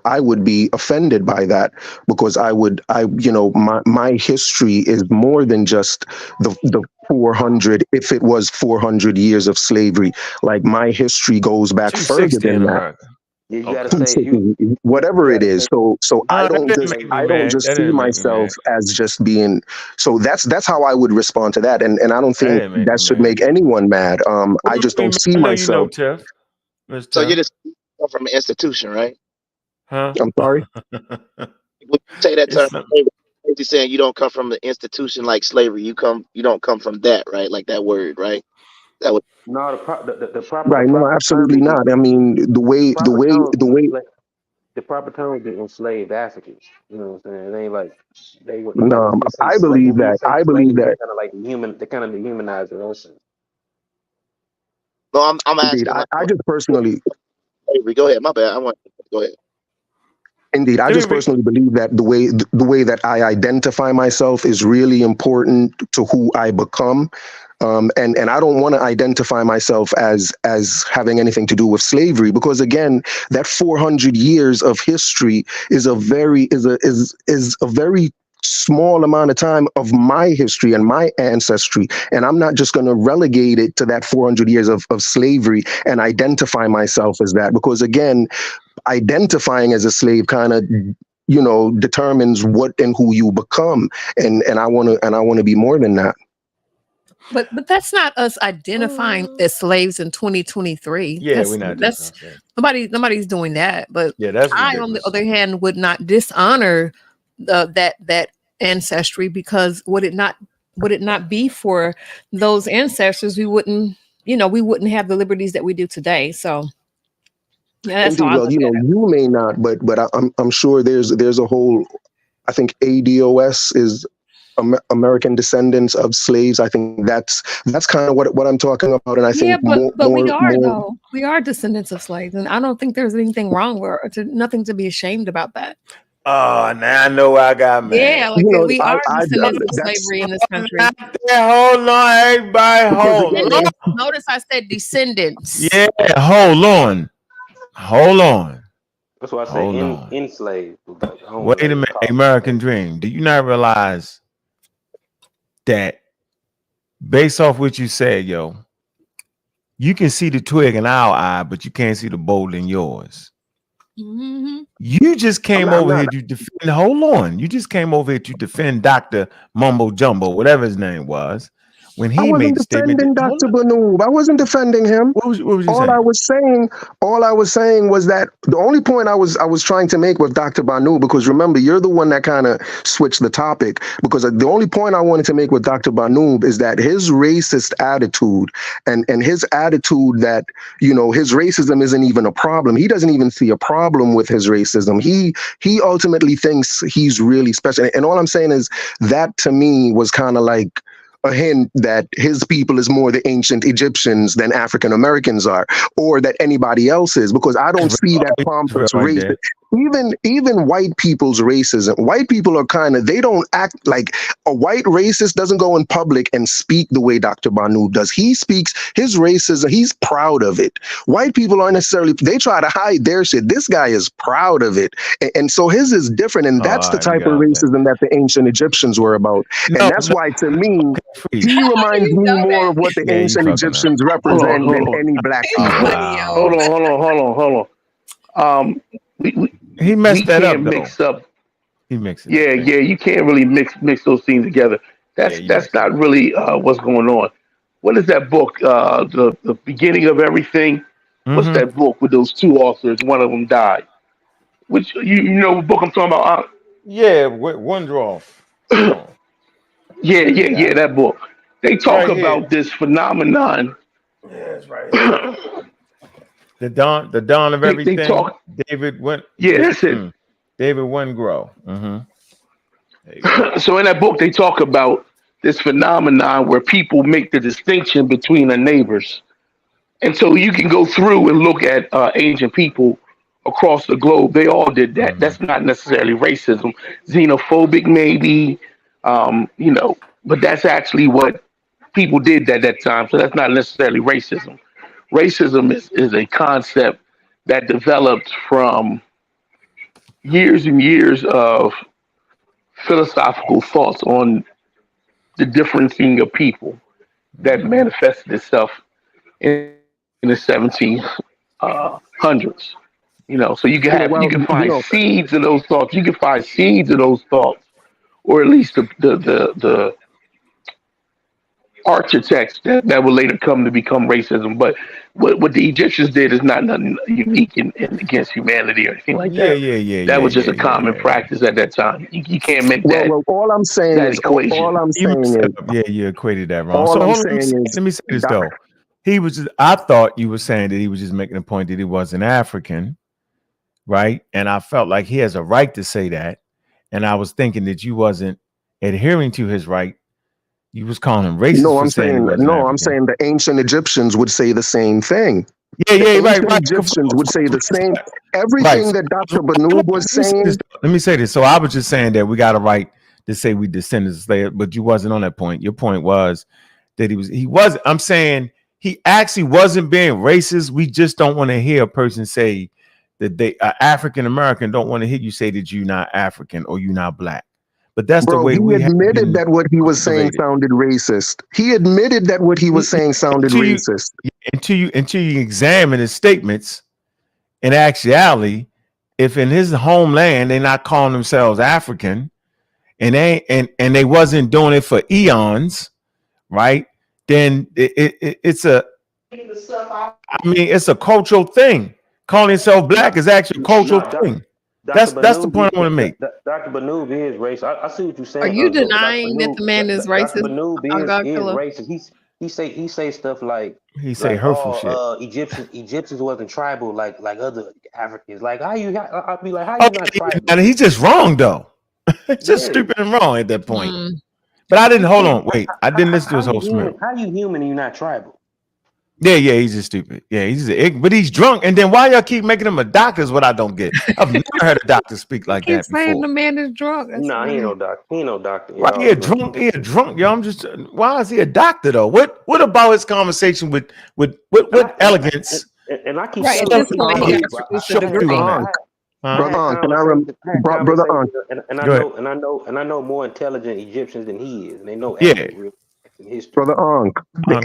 I would be offended by that, because my history is more than just the 400. If it was 400 years of slavery, like my history goes back further 260 in than that. America. Yeah, you gotta Okay. say Whatever you it gotta is. say So No, I that don't didn't just make me mad. That see didn't make me myself mad. as just being. So that's how I would respond to that, and I don't That think didn't make that me should mad. make anyone mad. What I do just you mean, don't man? see I know you know, myself. Tiff. Miss So Tiff. you just come from an institution, right? Huh? I'm sorry. When you say that It's term, some, you're saying you don't come from the institution like slavery. You don't come from that, right? Like that word, right? That would. no the Right? No, proper term absolutely is not. I mean, the proper the way. the proper term would be enslaved Africans. You know what I'm saying? It ain't like they would like No, when you say I believe when you that. say I believe slavery, that. they kind of like they kind of dehumanize the ocean. No, I'm Indeed, asking like I just personally. slavery. Go ahead. My bad. I want. Go ahead. Indeed, I let me just personally believe that the way that I identify myself is really important to who I become, and I don't want to identify myself as having anything to do with slavery, because again, that 400 years of history is a very small amount of time of my history and my ancestry, and I'm not just going to relegate it to that 400 years of slavery and identify myself as that, because again, identifying as a slave kind of determines what and who you become, and I want to be more than that. But that's not us identifying as slaves in 2023. Yeah, we're not doing That's that. nobody's doing that. But Yeah, that's I, on the ridiculous. other hand, would not dishonor that ancestry, because would it not be for those ancestors, we wouldn't have the liberties that we do today. So yeah, that's how Indeed. I Well, look at it. you may not, but I'm sure there's a whole. I think ADOS is American Descendants of Slaves. I think that's kind of what I'm talking about, and I Yeah, think but we are, more. though. We are descendants of slaves, and I don't think there's anything wrong nothing to be ashamed about that. Oh, now I know I got Yeah, mad. like we are I descendants of that's slavery in this country. Hold on, everybody, because hold again, Descendants. Notice I said descendants. Yeah, hold on. That's why I say Hold on. enslaved. Like, I don't Wait a like minute, call it American slave. Dream. Do you not realize that based off what you said, yo, you can see the twig in our eye, but you can't see the boulder in yours. Mm-hmm. You just came I'm over not. here to defend. Hold on. You just came over here to defend Dr. Mumbo Jumbo, whatever his name was, when I he made wasn't the statement. defending Hold Dr. on. Banoob. I wasn't defending him. What was you All saying? I was saying was that the only point I was trying to make with Dr. Banu, because remember, you're the one that kind of switched the topic, because the only point I wanted to make with Dr. Banu is that his racist attitude and his attitude that, his racism isn't even a problem. He doesn't even see a problem with his racism. He ultimately thinks he's really special. And all I'm saying is that, to me, was kind of like a hint that his people is more the ancient Egyptians than African Americans are, or that anybody else is, because I don't see that complex Right race. there. Even white people's racism. White people are they don't act like a white racist doesn't go in public and speak the way Dr. Banu does. He speaks his racism. He's proud of it. White people aren't necessarily, they try to hide their shit. This guy is proud of it. And so his is different. And that's All the right, we type of got that. racism that the ancient Egyptians were about. And that's why, to me, he reminds me more of what the Yeah, you ancient fucking up. Egyptians Hold on, represent hold than on, any black Oh, people. wow. hold on. He We messed that up, can't though. mix up. He mixed it up. Yeah, Thank you. you can't really mix those things together. Yeah, you That's mixed it not up. really what's going on. What is that book? The beginning of everything. What's Mm-hmm. that book with those two authors? One of them died. Which you know what book I'm talking about? Yeah, one draw. Hold on. Where is Yeah, that? that book. They It's talk right here. about this phenomenon. Yeah, it's right here. The dawn of They everything. talk. David went. Yeah, that's it. David Wengrow. Mm-hmm. There you go. So in that book, they talk about this phenomenon where people make the distinction between their neighbors. And so you can go through and look at ancient people across the globe. They all did that. Mm-hmm. That's not necessarily racism, xenophobic maybe, but that's actually what people did at that time. So that's not necessarily racism. Racism is a concept that developed from years and years of philosophical thoughts on the differencing of people that manifested itself in the 1700s. So you can you can find seeds of those thoughts. You can find seeds of those thoughts, or at least the architects that would later come to become racism. But what the Egyptians did is not nothing unique in against humanity or anything like that. That was just a common practice at that time. You can't make that. Well, all I'm saying that is, equation. all I'm saying is, you equated that wrong. all So I'm hold on, saying is, let me say this though. He was just, I thought you were saying that he was just making a point that he wasn't African, right? And I felt like he has a right to say that. And I was thinking that you wasn't adhering to his right. You was calling him racist. no, for I'm saying he saying, wasn't no, African. I'm saying the ancient Egyptians would say the same thing. Yeah, The right. ancient Egyptians would say the same. Everything that Dr. Banub was saying. Let me say this. So I was just saying that we got a right to say we descendants of slaves, but you wasn't on that point. Your point was that he was. I'm saying he actually wasn't being racist. We just don't want to hear a person say that they African American. Don't want to hear you say that you're not African or you're not black. But that's the way He we admitted that what he was saying sounded racist. He admitted that what he was saying sounded racist. Until you examine his statements, in actuality, if in his homeland they're not calling themselves African, and they wasn't doing it for eons, right? Then it's a cultural thing. Calling yourself black is actually a cultural thing. That's the point I want to make. Dr. Banub is racist. I see what you're saying. Are you denying that the man is racist? Dr. Banub is racist. He say stuff like hurtful shit. Egyptians wasn't tribal like other Africans. Like I'll be like, how you not tribal? And he's just wrong though. It's just stupid and wrong at that point. But I didn't I didn't listen to his whole spiel. How you human and you not tribal? Yeah, he's just stupid. Yeah, but he's drunk. And then why y'all keep making him a doctor is what I don't get. I've never heard a doctor speak like that before. Saying the man is drunk. He ain't no doctor. He ain't no doctor. Why he a drunk? He a drunk, yo. Why is he a doctor though? What about his conversation with elegance? And I keep Brother Ankh. And I know more intelligent Egyptians than he is. And they know history. Brother Ankh, the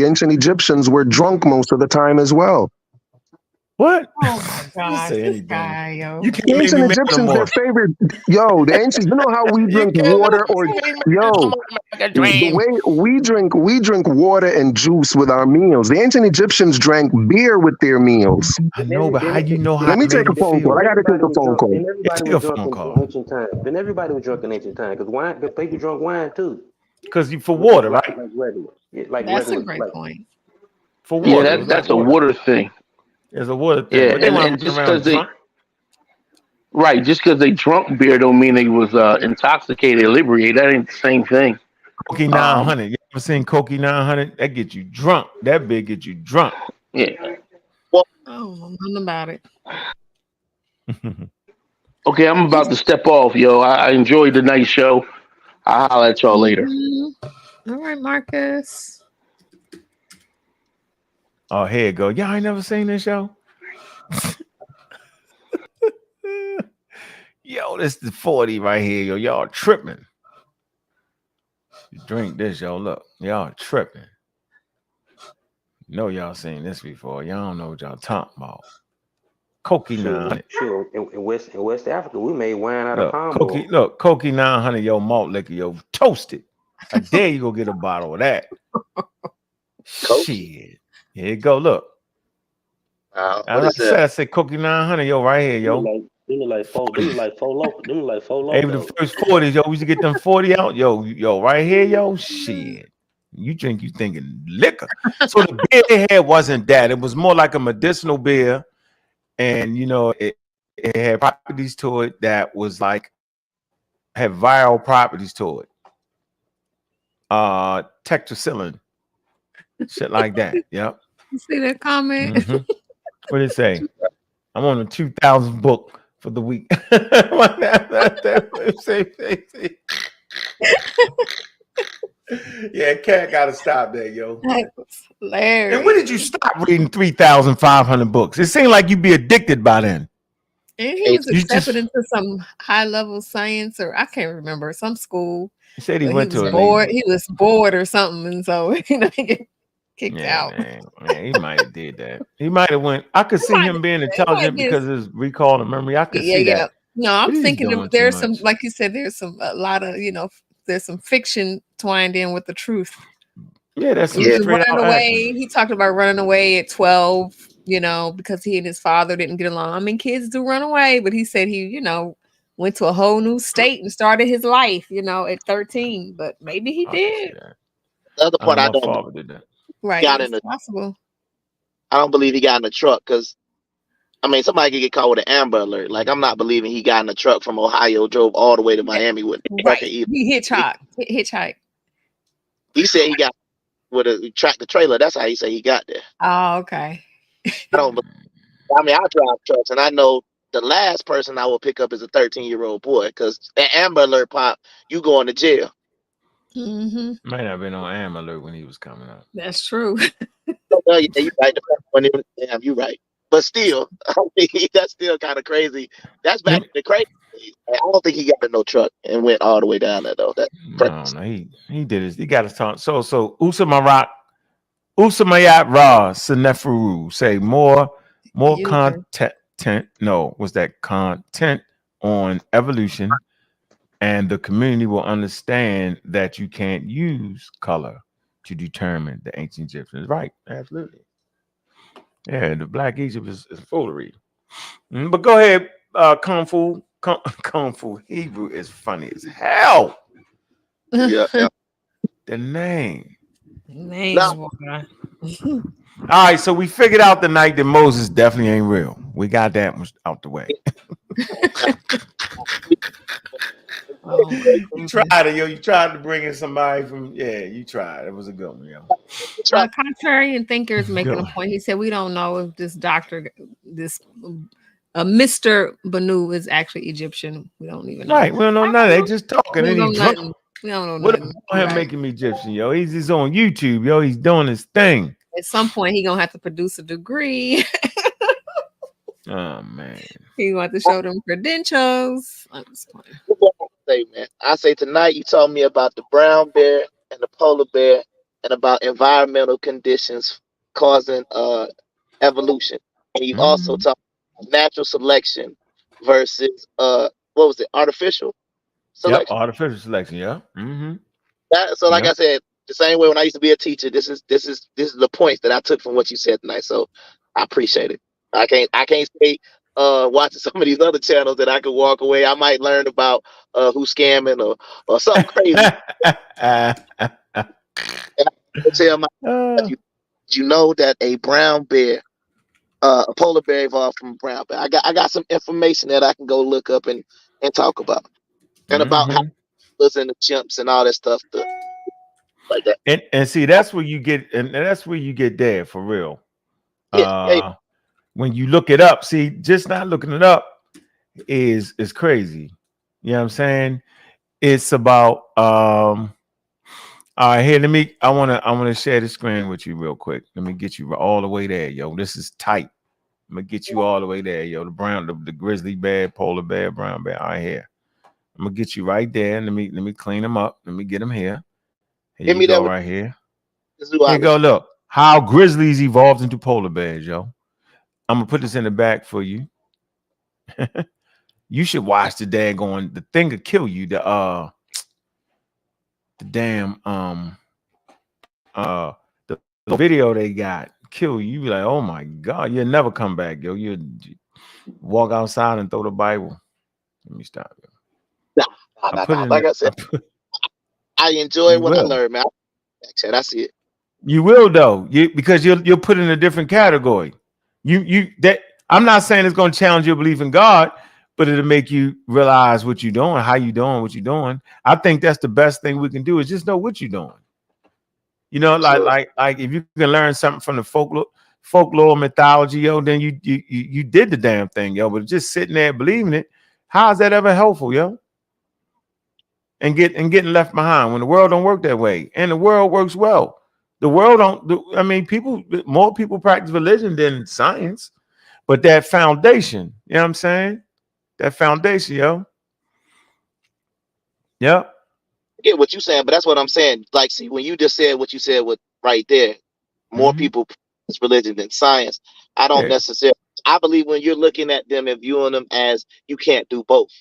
ancient Egyptians were drunk most of the time as well. What? Oh my God, this guy, yo. You can't the ancient Egyptians, their favorite, the ancient, you know how we drink water the way we drink water and juice with our meals. The ancient Egyptians drank beer with their meals. I know, but how you know how? Let me take a phone call. I got to take a phone call. Take a phone call. Ancient time. Then everybody was drunk in ancient time because people drunk wine too. Because you for water, right? That's a great point. For water, that's a water thing. It's a water thing. Yeah, and just because just because they drunk beer don't mean they was intoxicated, inebriated. That ain't the same thing. Cokie 900. You ever seen Cokie 900? That gets you drunk. That big gets you drunk. Yeah. Well, nothing about it. Okay, I'm about to step off, yo. I enjoyed the nice show. I'll holler at y'all later. All right, Marcus. Oh, here you go. Y'all ain't never seen this show? Yo, this is 40 right here, yo. Y'all tripping. You drink this, yo. Look, y'all tripping. Know y'all seen this before. Y'all don't know what y'all talking about. Cokie 900. Sure. In West Africa, we made wine out of palm oil. Look, Cokie 900, yo, malt liquor, yo, toasted. I dare you go get a bottle of that. Shit. Here you go. Look. I said Cokie 900, yo, right here, yo. Them like four local. Hey, the first 40s, yo, we used to get them 40 out, yo, right here, yo. Shit. You drink, you thinking liquor. So the beer they had wasn't that. It was more like a medicinal beer. And it had properties to it that was like had viral properties to it. Tetracycline, shit like that. Yep. You see that comment? Mm-hmm. What did it say? I'm on the 2000 book for the week. Yeah, Cat got to stop that, yo. That was hilarious. And when did you stop reading 3,500 books? It seemed like you'd be addicted by then. And he was accepted into some high level science, or I can't remember, some school. He said he went to was bored. He was bored or something, and so he get kicked out. Man, he might have did that. He might have went. I could see him being intelligent because of his recall and memory. I could see that. No, I'm thinking there's some, like you said, there's a lot of, there's some fiction twined in with the truth. Yeah, that's running away. He talked about running away at 12, because he and his father didn't get along. I mean, kids do run away, but he said he, went to a whole new state and started his life, at 13. But maybe he did. The other part I don't did that. Right. It's possible. I don't believe he got in the truck because, I mean, somebody could get caught with an Amber Alert. Like, I'm not believing he got in the truck from Ohio, drove all the way to Miami with it. Right. He hitchhiked. He said he got with a tractor trailer. That's how he said he got there. Oh, okay. I drive trucks, and I know the last person I will pick up is a 13-year-old boy because an Amber Alert pop, you going to jail. Mm-hmm. Might not have been on Amber Alert when he was coming up. That's true. Yeah, you're right. You're right. But still, I mean, that's still kind of crazy. That's back in the crazy days. I don't think he got in no truck and went all the way down there though. No, he did his. He got his tongue. So Usamayat Ra Senefuru say more content. No, was that content on evolution, and the community will understand that you can't use color to determine the ancient Egyptians. Right? Absolutely. Yeah, the Black Egypt is foolery. But go ahead, Kung Fu Hebrew is funny as hell. Yeah. The name. All right, so we figured out tonight that Moses definitely ain't real. We got that out the way. You tried it, yo. You tried to bring in somebody from. Yeah, you tried. It was a good one, yo. Contrarian thinker is making a point. He said we don't know if this doctor, Mr. Banu, is actually Egyptian. We don't even know. Right, we don't know nothing. They just talking. We don't know nothing. What about him making me Egyptian, yo? He's on YouTube, yo. He's doing his thing. At some point, he gonna have to produce a degree. Oh man, he want to show them credentials. I'm just playing. I say tonight you told me about the brown bear and the polar bear and about environmental conditions causing evolution. And you've also talked about natural selection versus what was it, artificial selection? Yep, artificial selection, yeah. Mm-hmm. So like I said, the same way when I used to be a teacher, this is the points that I took from what you said tonight. So I appreciate it. I can't say watching some of these other channels that I could walk away. I might learn about who's scamming or something crazy. And I tell my you know that a brown bear, a polar bear evolved from a brown bear. I got some information that I can go look up and talk about. And about how and the chimps and all that stuff like that. And see, that's where you get there for real. When you look it up, see, just not looking it up is crazy. You know what I'm saying? It's about all right, here, I wanna share the screen with you real quick. Let me get you all the way there, yo. This is tight. I'm gonna get you all the way there, yo. The grizzly bear, polar bear, brown bear, all right here. I'm gonna get you right there. Let me clean them up. Let me get them here. Here you go, right here. Here you go. Look how grizzlies evolved into polar bears, yo. I'm gonna put this in the back for you. You should watch the thing could kill you. The video they got kill you. You like, oh my God, you'll never come back, yo. You walk outside and throw the Bible. Let me stop, yo. Like I said, I enjoy what I learned, man. I see it. You will though, because you'll put in a different category. I'm not saying it's going to challenge your belief in God, but it'll make you realize what you're doing, how you doing, what you're doing. I think that's the best thing we can do is just know what you're doing. You know, like if you can learn something from the folklore mythology, yo, then you did the damn thing, yo. But just sitting there believing it, how is that ever helpful, yo? and getting left behind when the world don't work that way, and the world works well. The world don't. I mean, more people practice religion than science, but that foundation, you know what I'm saying? That foundation, yo. Yep. I get what you're saying, but that's what I'm saying. Like, see, when you just said what you said with right there, more people practice religion than science. I don't necessarily. I believe when you're looking at them and viewing them as you can't do both.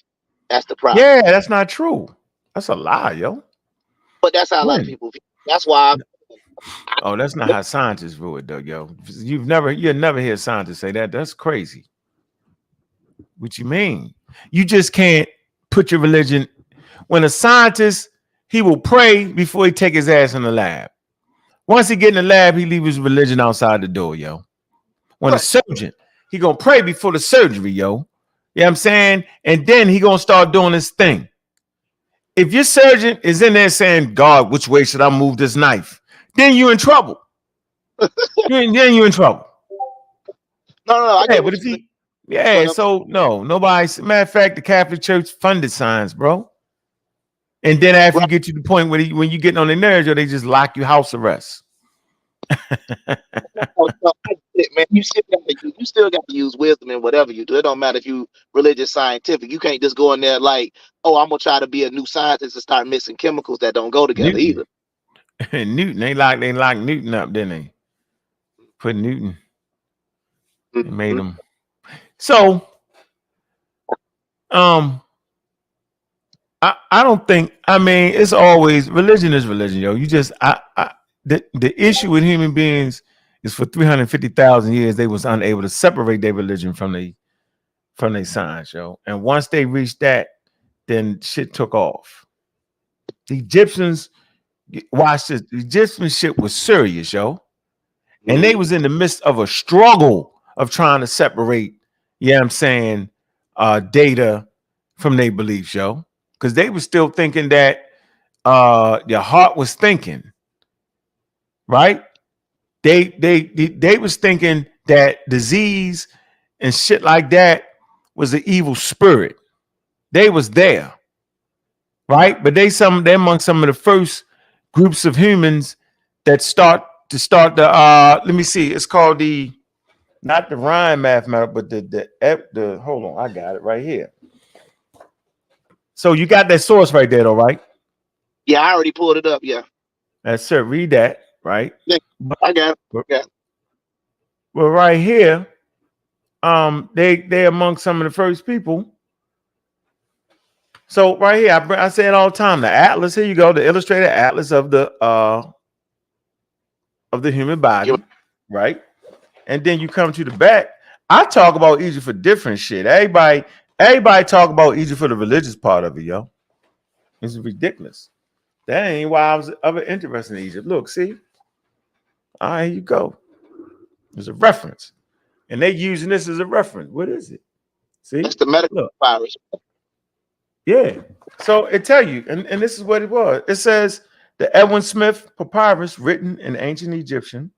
That's the problem. Yeah, that's not true. That's a lie, yo. But that's how a lot of people view. That's why. Oh, that's not how scientists view it, though, yo. You'll never hear scientists say that. That's crazy. What you mean? You just can't put your religion. When a scientist, he will pray before he take his ass in the lab. Once he get in the lab, he leave his religion outside the door, yo. When a surgeon, he gonna pray before the surgery, yo. You know what I'm saying? And then he gonna start doing his thing. If your surgeon is in there saying, God, which way should I move this knife? Then you're in trouble. then you're in trouble. No. I get but if he, so no, nobody. Matter of fact, the Catholic Church funded science, bro. And then after you get to the point where when you getting on their nerves, they just lock you house arrest. Man, you still got to use wisdom in whatever you do. It don't matter if you religious, scientific. You can't just go in there like, oh, I'm gonna try to be a new scientist and start mixing chemicals that don't go together either. And Newton, they locked Newton up, didn't they? Put Newton. They made him. So, I don't think. I mean, it's always religion is religion, yo. You just the issue with human beings is for 350,000 years they was unable to separate their religion from their science, yo. And once they reached that, then shit took off. The Egyptians, watch this. The Egyptian shit was serious, yo. And they was in the midst of a struggle of trying to separate, you know what I'm saying, data from their beliefs, yo. Because they were still thinking that your heart was thinking, right? They was thinking that disease and shit like that was an evil spirit. They was there, right? But they're among some of the first groups of humans that start the let me see, it's called not the Rhine mathematics, but the hold on, I got it right here. So you got that source right there, though, right? Yeah, I already pulled it up. Yeah. That's it. Read that, right? Yeah, I got it. Well, right here, they among some of the first people. So right here, I say it all the time. The atlas. Here you go. The illustrated atlas of the human body, right? And then you come to the back. I talk about Egypt for different shit. Everybody talk about Egypt for the religious part of it, yo. It's ridiculous. That ain't why I was ever interested in Egypt. Look, see? All right, here you go. There's a reference. And they using this as a reference. What is it? See? That's the medical virus. Yeah. So it tell you, and this is what it was. It says the Edwin Smith papyrus written in ancient Egyptian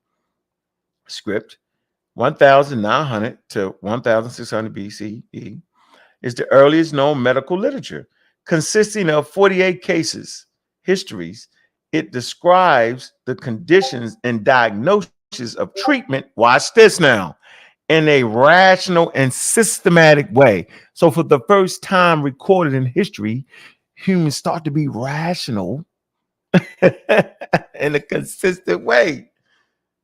script, 1,900 to 1,600 BCE, is the earliest known medical literature, consisting of 48 histories. It describes the conditions and diagnosis of treatment. Watch this now. In a rational and systematic way. So for the first time recorded in history, humans start to be rational in a consistent way.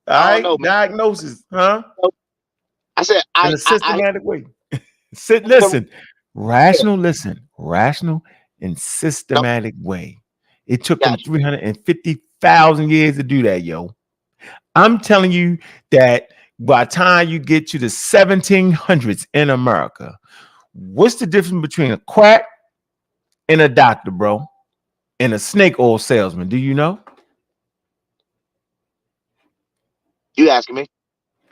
All right, diagnosis, huh? I said in a systematic way. Listen, rational and systematic way. It took them 350,000 years to do that, yo. I'm telling you that by the time you get to the 1700s in America, what's the difference between a quack and a doctor, bro? And a snake oil salesman? Do you know? You asking me?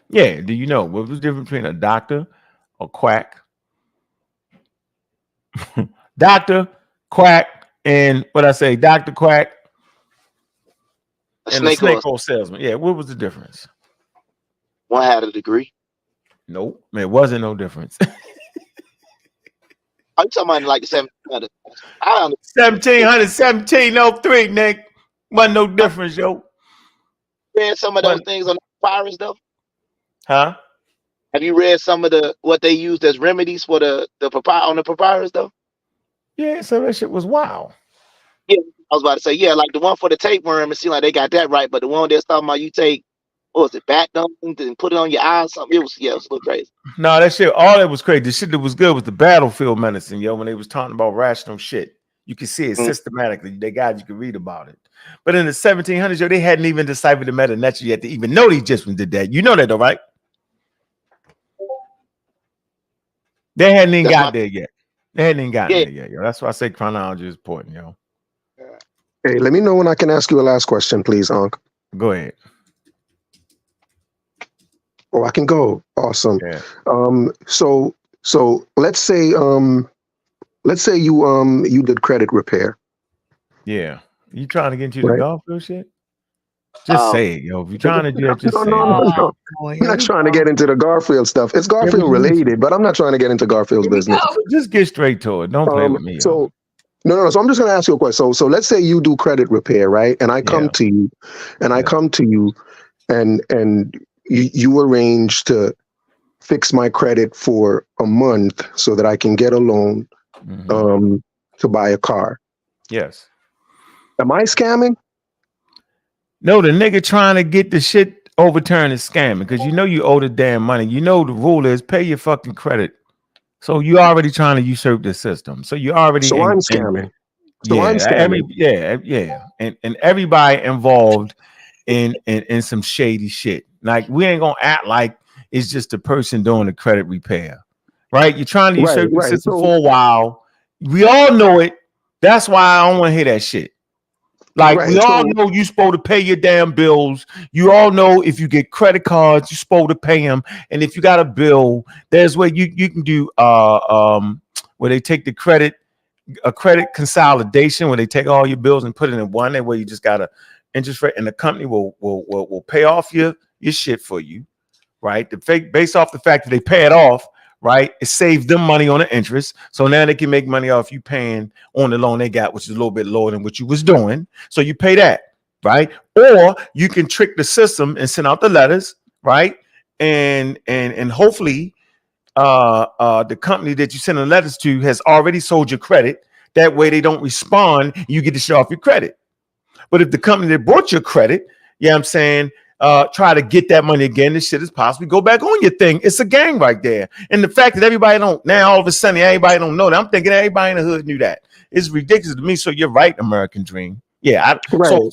Yeah, do you know what's the difference between a doctor, a quack? Doctor, quack, and what I say, Dr. Quack, and a snake oil salesman. Yeah, what was the difference? One had a degree. Nope, it wasn't no difference. Are you talking about like the I understand. 1703, Nick. Wasn't no difference, yo. Read some of those things on the papyrus, though. Huh? Have you read some of what they used as remedies for the on the papyrus, though? Yeah, so that shit was wild. Yeah, I was about to say, yeah, like the one for the tapeworm, it seemed like they got that right, but the one that's talking about you take, what was it, bat dung and put it on your eyes, something, it was a little crazy. No, that shit, all that was crazy. The shit that was good was the battlefield medicine, yo, when they was talking about rational shit. You can see it systematically. They got, you can read about it. But in the 1700s, yo, they hadn't even deciphered the meta nature yet to even know the Egyptians did that. You know that though, right? They hadn't even got there yet. They hadn't even gotten there yet, yo. That's why I say chronology is important, yo. Hey, let me know when I can ask you a last question, please, Ankh. Go ahead. Oh, I can go. Awesome. Yeah. So let's say you did credit repair. Yeah. You trying to get into the Garfield shit? Just say it, yo. If you're trying to do that, just say it. No. I'm not trying to get into the Garfield stuff. It's Garfield related, but I'm not trying to get into Garfield's business. Just get straight to it. Don't play with me. So no. So I'm just going to ask you a question. So let's say you do credit repair, right? And I come to you, and you arrange to fix my credit for a month so that I can get a loan to buy a car. Yes. Am I scamming? No, the nigga trying to get the shit overturned is scamming because you know you owe the damn money. You know the rule is pay your fucking credit. So you already trying to usurp the system. So you already. So I'm scamming. I'm scamming. And everybody involved in some shady shit. Like we ain't gonna act like it's just a person doing the credit repair, right? You're trying to usurp the system for a while. We all know it. That's why I don't want to hear that shit. Like we all know you're supposed to pay your damn bills. You all know if you get credit cards, you're supposed to pay them. And if you got a bill, there's where you can do where they take a credit consolidation, where they take all your bills and put it in one, and where you just got a interest rate, and the company will pay off your shit for you, right? Based off the fact that they pay it off. Right, it saves them money on the interest, so now they can make money off you paying on the loan they got, which is a little bit lower than what you was doing. So you pay that, right? Or you can trick the system and send out the letters, right? And hopefully, the company that you send the letters to has already sold your credit. That way, they don't respond. You get to show off your credit. But if the company that bought your credit, yeah, I'm saying. Try to get that money again. This shit is possibly go back on your thing. It's a gang right there. And the fact that everybody don't now all of a sudden everybody don't know that. I'm thinking everybody in the hood knew that. It's ridiculous to me. So you're right, American Dream. Yeah. So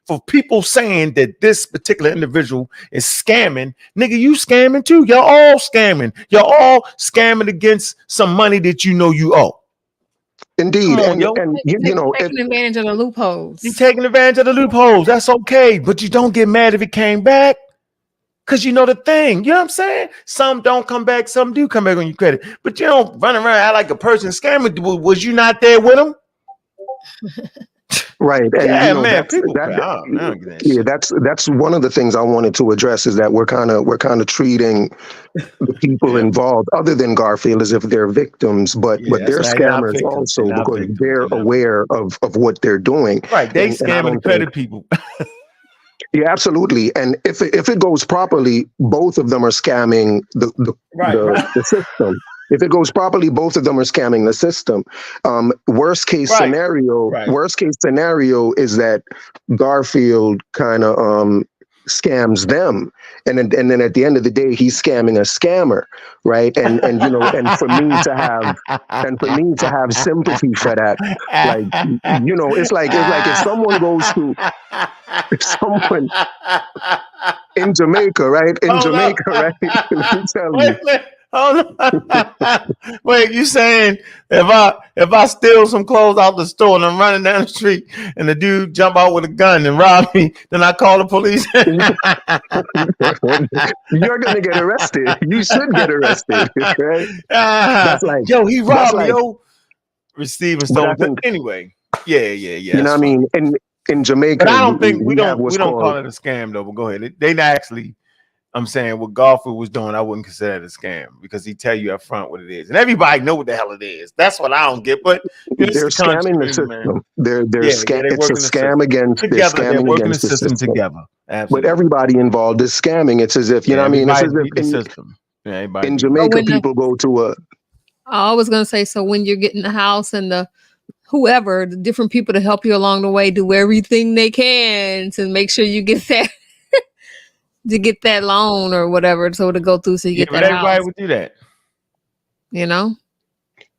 for people saying that this particular individual is scamming, nigga, you scamming too. Y'all all scamming. Y'all all scamming against some money that you know you owe. Indeed, and you know, taking advantage of the loopholes. You're taking advantage of the loopholes. That's okay, but you don't get mad if it came back, because you know the thing. You know what I'm saying? Some don't come back, some do come back on your credit, but you don't run around act like a person scamming. Was you not there with them? Right. And yeah, you know, man. That's one of the things I wanted to address is that we're kind of treating the people involved, other than Garfield, as if they're victims, but they're scammers also because they're aware of what they're doing. Right. They scamming the credit people. Yeah, absolutely. And if it goes properly, both of them are scamming the system. If it goes properly, both of them are scamming the system. Worst case scenario is that Garfield kind of scams them, and then at the end of the day, he's scamming a scammer, right? And you know, and for me to have sympathy for that, like, you know, it's like if someone in Jamaica, right? Let me tell you. Hold on. Wait, you saying if I steal some clothes out the store and I'm running down the street and the dude jump out with a gun and rob me, then I call the police? You're gonna get arrested. You should get arrested. Right? That's like, yo, he robbed me. Yo, receiving stolen. Anyway, yeah. You know what I mean? In Jamaica, but I don't think we don't call it a scam though. But go ahead. They actually. I'm saying what Garfield was doing, I wouldn't consider that a scam because he tell you up front what it is, and everybody know what the hell it is. That's what I don't get. But they're scamming the system. man. They're They're it's a working the scam system against. They're together. They're scamming working against the system together. With Absolutely. everybody involved is scamming. It's as if you know what I mean. It's as Everybody if beat the system. Yeah, everybody in beat Jamaica, when the- people go to a. I was gonna say, so when you're getting the house and the whoever, the different people to help you along the way, do everything they can to make sure you get that to get that loan or whatever, so to go through so you Yeah, get but that everybody house. would do that. You know?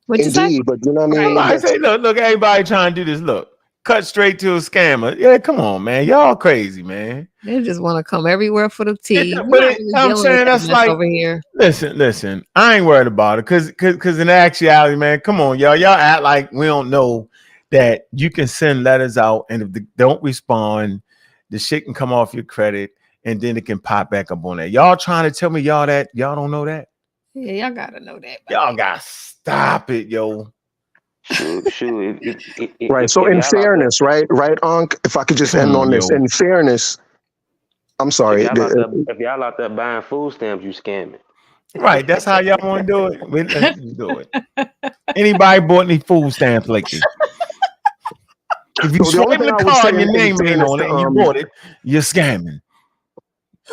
What'd you say? Indeed, but you know what I mean. Right. I say, look, everybody trying to do this. Look, cut straight to a scammer. Yeah, come on, man. Y'all crazy, man. They just want to come everywhere for the tea. But We're not really I'm dealing saying with that's that like, over here. listen. I ain't worried about it, cause in actuality, man, come on, y'all act like we don't know that you can send letters out, and if they don't respond, the shit can come off your credit, and then it can pop back up on that. Y'all trying to tell me y'all don't know that? Yeah, y'all gotta know that. Y'all gotta stop it, yo. Shoot. Right. So in fairness, right, Ankh, if I could just end on this. In fairness, I'm sorry. If y'all out there buying food stamps, you scamming. Right. That's how y'all want to do it. Let's do it. Anybody bought any food stamps lately? If you swipe the car and your name ain't on it and you bought it, you're scamming.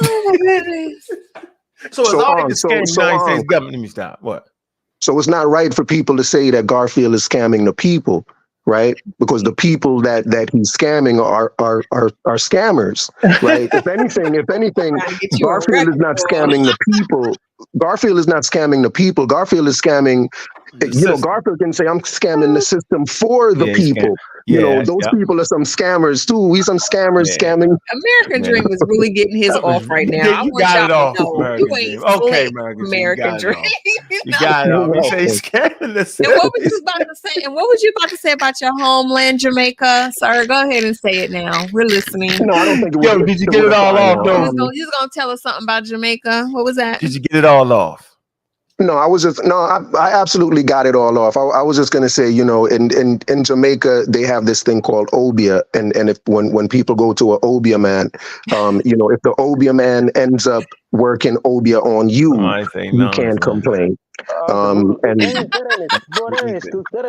Oh my goodness. So it's all right to scam the United States government. Let me stop. What? So it's not right for people to say that Garfield is scamming the people, right? Because the people that he's scamming are scammers, right? If anything, Garfield is not scamming the people. Garfield is not scamming the people. Garfield is scamming. Garfield can say, "I'm scamming the system for the people." Those people are some scammers too. We some scammers scamming. American Dream is really getting his off right now. You got it off. You ain't okay, American Dream. You got it off. You say scamming the system. And what was you about to say? And what was you about to say about your homeland, Jamaica? Sir, go ahead and say it now. We're listening. No, I don't think. Yo, did you get it all off though? You was gonna tell us something about Jamaica. What was that? Did you get it all off? No, I absolutely got it all off. I was just going to say, in Jamaica, they have this thing called obia. And if when people go to an obia man, if the obia man ends up working obia on you, you can't complain. That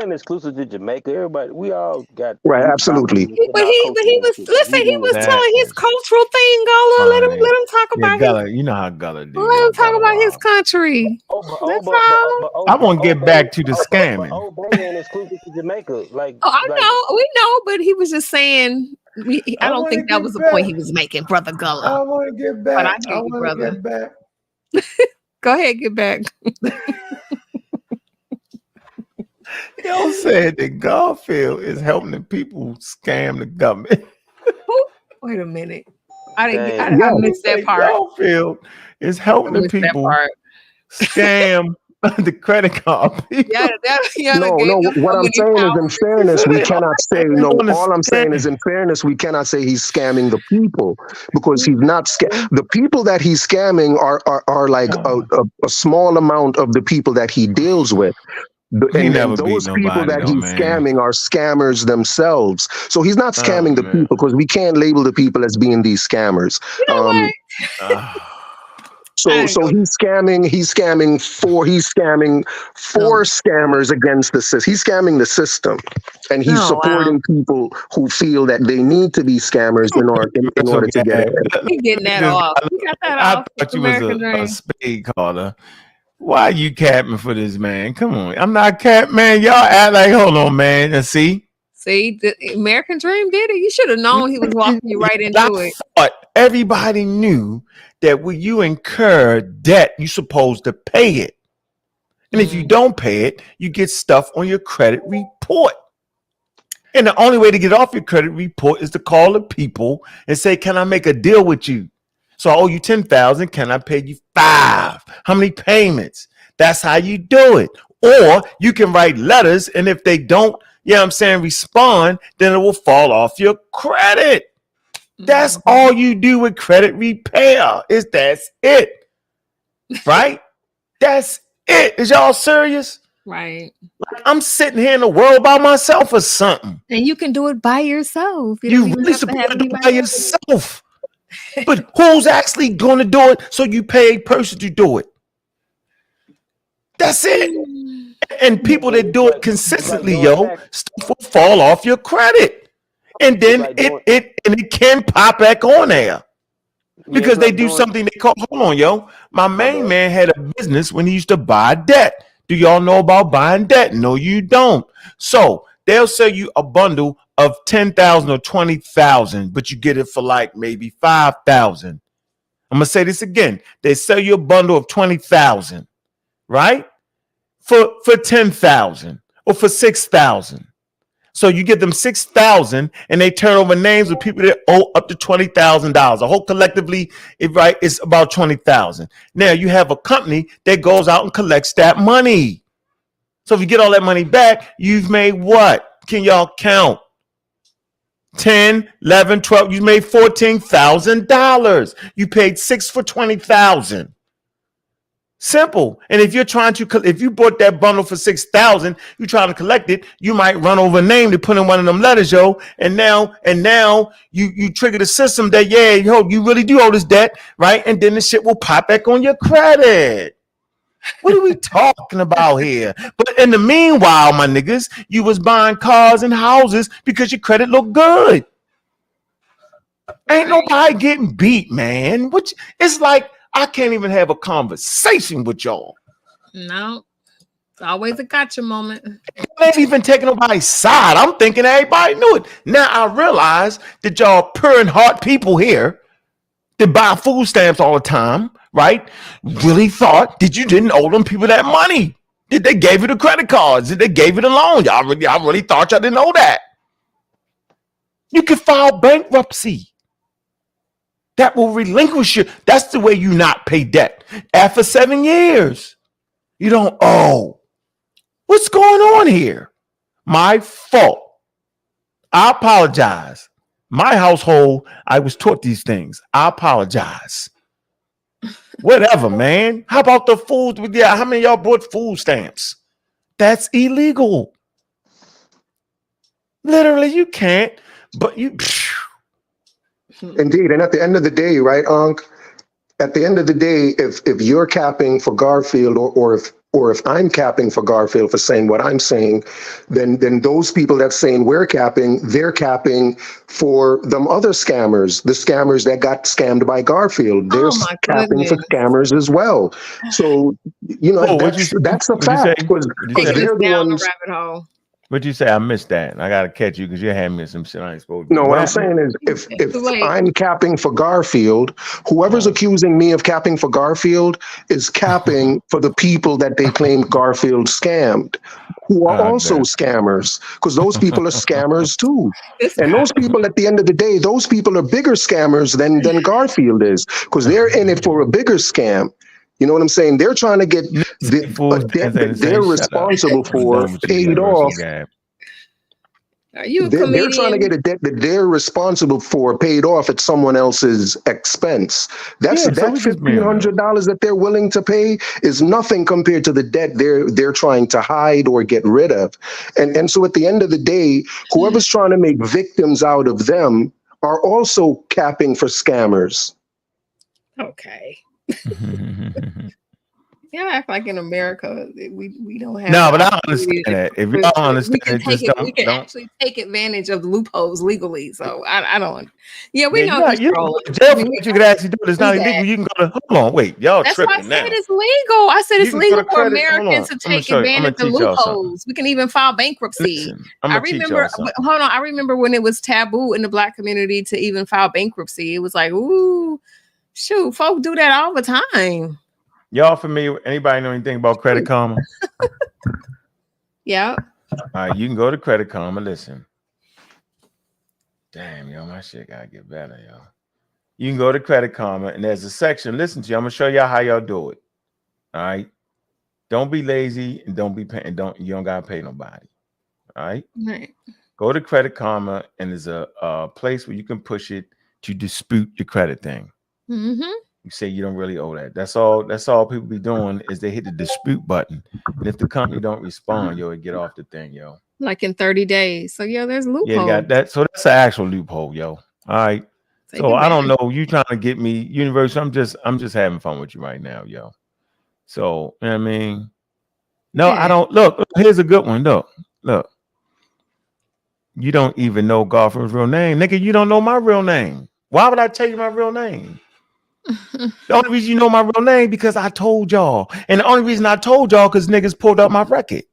ain't exclusive to Jamaica. Everybody, we all got right. Absolutely. But he was telling his cultural thing. Gullah, let him talk about Gullah, you know how Gullah do. Let him talk about his country. That's all. I want to get back to the scamming. Ain't exclusive to Jamaica. I know, we know, but he was just saying. I don't think that was the point he was making, Brother Gullah. I want to get back. But I hear you, brother. Get back. Go ahead, get back. Y'all said that Garfield is helping the people scam the government. Wait a minute. I missed that part. Garfield is helping the people scam the credit card people. No, what I'm saying is in fairness, we cannot say, all I'm saying is in fairness, we cannot say he's scamming the people because he's not the people that he's scamming are like a small amount of the people that he deals with. And those people that he's scamming are scammers themselves. So he's not scamming the people because we can't label the people as being these scammers. So he's scamming four scammers against the system. He's scamming the system, and he's supporting people who feel that they need to be scammers in order to get it. He's getting that off. He got that off. I thought you was a spade caller. Why are you capping for this man? Come on, I'm not capping, man. Y'all act like, hold on, man, and see, the American Dream did it. You should have known he was walking you right into it. But everybody knew that when you incur debt, you're supposed to pay it. And if you don't pay it, you get stuff on your credit report. And the only way to get off your credit report is to call the people and say, can I make a deal with you? So I owe you 10,000. Can I pay you 5? How many payments? That's how you do it. Or you can write letters, and if they don't, respond, then it will fall off your credit. That's all you do with credit repair. That's it. Right? That's it. Is y'all serious? Right. Like I'm sitting here in the world by myself or something. And you can do it by yourself. You really supposed to do it by yourself. But who's actually going to do it? So you pay a person to do it. That's it. And people that do it consistently, yo, stuff will fall off your credit. And then it can pop back on there. Because they do something they call, hold on, yo. My main man had a business when he used to buy debt. Do y'all know about buying debt? No, you don't. So they'll sell you a bundle of 10,000 or 20,000, but you get it for like maybe 5,000. I'm gonna say this again. They sell you a bundle of 20,000, right? For 10,000 or for 6,000. So you give them 6,000 and they turn over names of people that owe up to $20,000. The whole collectively, it's about 20,000. Now you have a company that goes out and collects that money. So if you get all that money back, you've made what? Can y'all count? 10, 11, 12. You made $14,000. You paid 6 for 20,000. Simple. And if you bought that bundle for 6,000, you trying to collect it, you might run over a name to put in one of them letters, yo. And now you trigger the system that, you really do owe this debt, right? And then the shit will pop back on your credit. What are we talking about here? But in the meanwhile, my niggas, you was buying cars and houses because your credit looked good. Ain't nobody getting beat, man. It's like I can't even have a conversation with y'all. No, it's always a gotcha moment. I ain't even taking nobody's side. I'm thinking everybody knew it. Now I realize that y'all pure in heart people here that buy food stamps all the time, right? Really thought that you didn't owe them people that money. That they gave you the credit cards, that they gave you the loan. Y'all really thought y'all didn't know that. You can file bankruptcy. That will relinquish you. That's the way you not pay debt. After 7 years, you don't owe. What's going on here? My fault. I apologize. My household, I was taught these things. I apologize. Whatever, man. How about the food? Yeah, how many of y'all bought food stamps? That's illegal. Literally, you can't. But you. Indeed, and at the end of the day, right, Ankh? At the end of the day, if you're capping for Garfield, or if I'm capping for Garfield for saying what I'm saying, then those people that's saying we're capping, they're capping for them other scammers, the scammers that got scammed by Garfield. They're capping for scammers as well. So that's a fact. Because they're the ones. Rabbit hole. What'd you say? I missed that. I gotta catch you because you're having me some shit I ain't supposed to. No, what I'm saying is if I'm capping for Garfield, whoever's accusing me of capping for Garfield is capping for the people that they claim Garfield scammed, who are also scammers, because those people are scammers too. And those people, at the end of the day, those people are bigger scammers than Garfield is, because they're in it for a bigger scam. You know what I'm saying? They're trying to get a debt that they're responsible for paid off. Are you a they're comedian? trying to get a debt that they're responsible for paid off at someone else's expense. That $1,500 that they're willing to pay is nothing compared to the debt they're trying to hide or get rid of. And so at the end of the day, whoever's trying to make victims out of them are also capping for scammers. Okay. Yeah, act like in America we don't have. No, but I understand that. If you don't understand it, we can actually take advantage of loophholes legally. So I don't. Yeah, we know. You could actually do it. It's not illegal. You can go to. Hold on, wait, y'all That's tripping why I said now. it's legal. I said it's legal for Americans to I'm take advantage of loopholes. We can even file bankruptcy. I remember. Hold on, I remember when it was taboo in the Black community to even file bankruptcy. It was like, ooh, shoot, folk do that all the time. Y'all familiar? Anybody know anything about Credit Karma? Yeah. All right, you can go to Credit Karma. Listen. Damn, yo, my shit gotta get better, yo. You can go to Credit Karma, and there's a section. Listen to you. I'm gonna show y'all how y'all do it. All right. Don't be lazy and don't be paying. You don't gotta pay nobody. All right. Right. Go to Credit Karma, and there's a place where you can push it to dispute your credit thing. Mm-hmm. You say you don't really owe that. That's all people be doing is they hit the dispute button. And if the company don't respond, yo, get off the thing, yo. Like in 30 days. So yeah, there's a loophole. Yeah, got that. So that's an actual loophole, yo. All right. So I don't know. You trying to get me universal? I'm just having fun with you right now, yo. So you know what I mean, no, I don't. Look, here's a good one. Look. You don't even know Garfield's real name, nigga. You don't know my real name. Why would I tell you my real name? The only reason you know my real name because I told y'all, and the only reason I told y'all because niggas pulled up my record.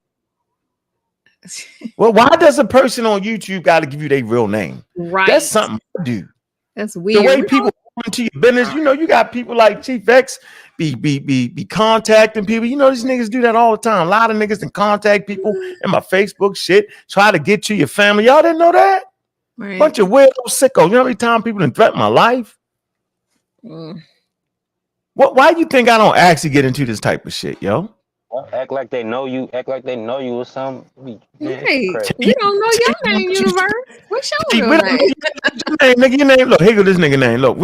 Well, why does a person on YouTube got to give you their real name? Right. That's something I do. That's weird. The way people into your business, you know, you got people like Chief X be contacting people. You know, these niggas do that all the time. A lot of niggas can contact people in my Facebook shit, try to get to your family. Y'all didn't know that? Right. Bunch of weirdo sickos. You know how many times people done threatened my life? Why do you think I don't actually get into this type of shit, yo? Act like they know you. Act like they know you or something. Hey, we don't know your name, Universe. What's your real name? Nigga, your name. Look, here go this nigga name. Look,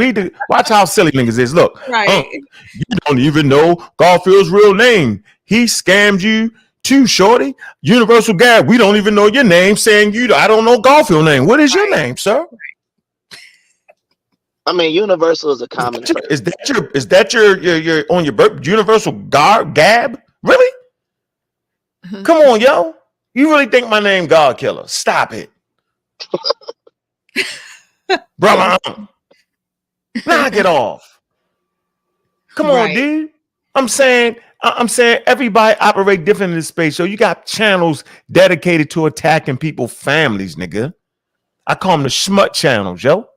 watch how silly niggas is. Look, right. You don't even know Garfield's real name. He scammed you too, shorty. Universal Gab. We don't even know your name. Saying I don't know Garfield's name. What is your name, sir? I mean, Universal is a common phrase. Is that your on your birth Universal Gab? Really? Come on, yo. You really think my name God Killer? Stop it. Brother. Knock it off. Come on, dude. I'm saying everybody operate different in this space. So you got channels dedicated to attacking people's families, nigga. I call them the smut channels, yo.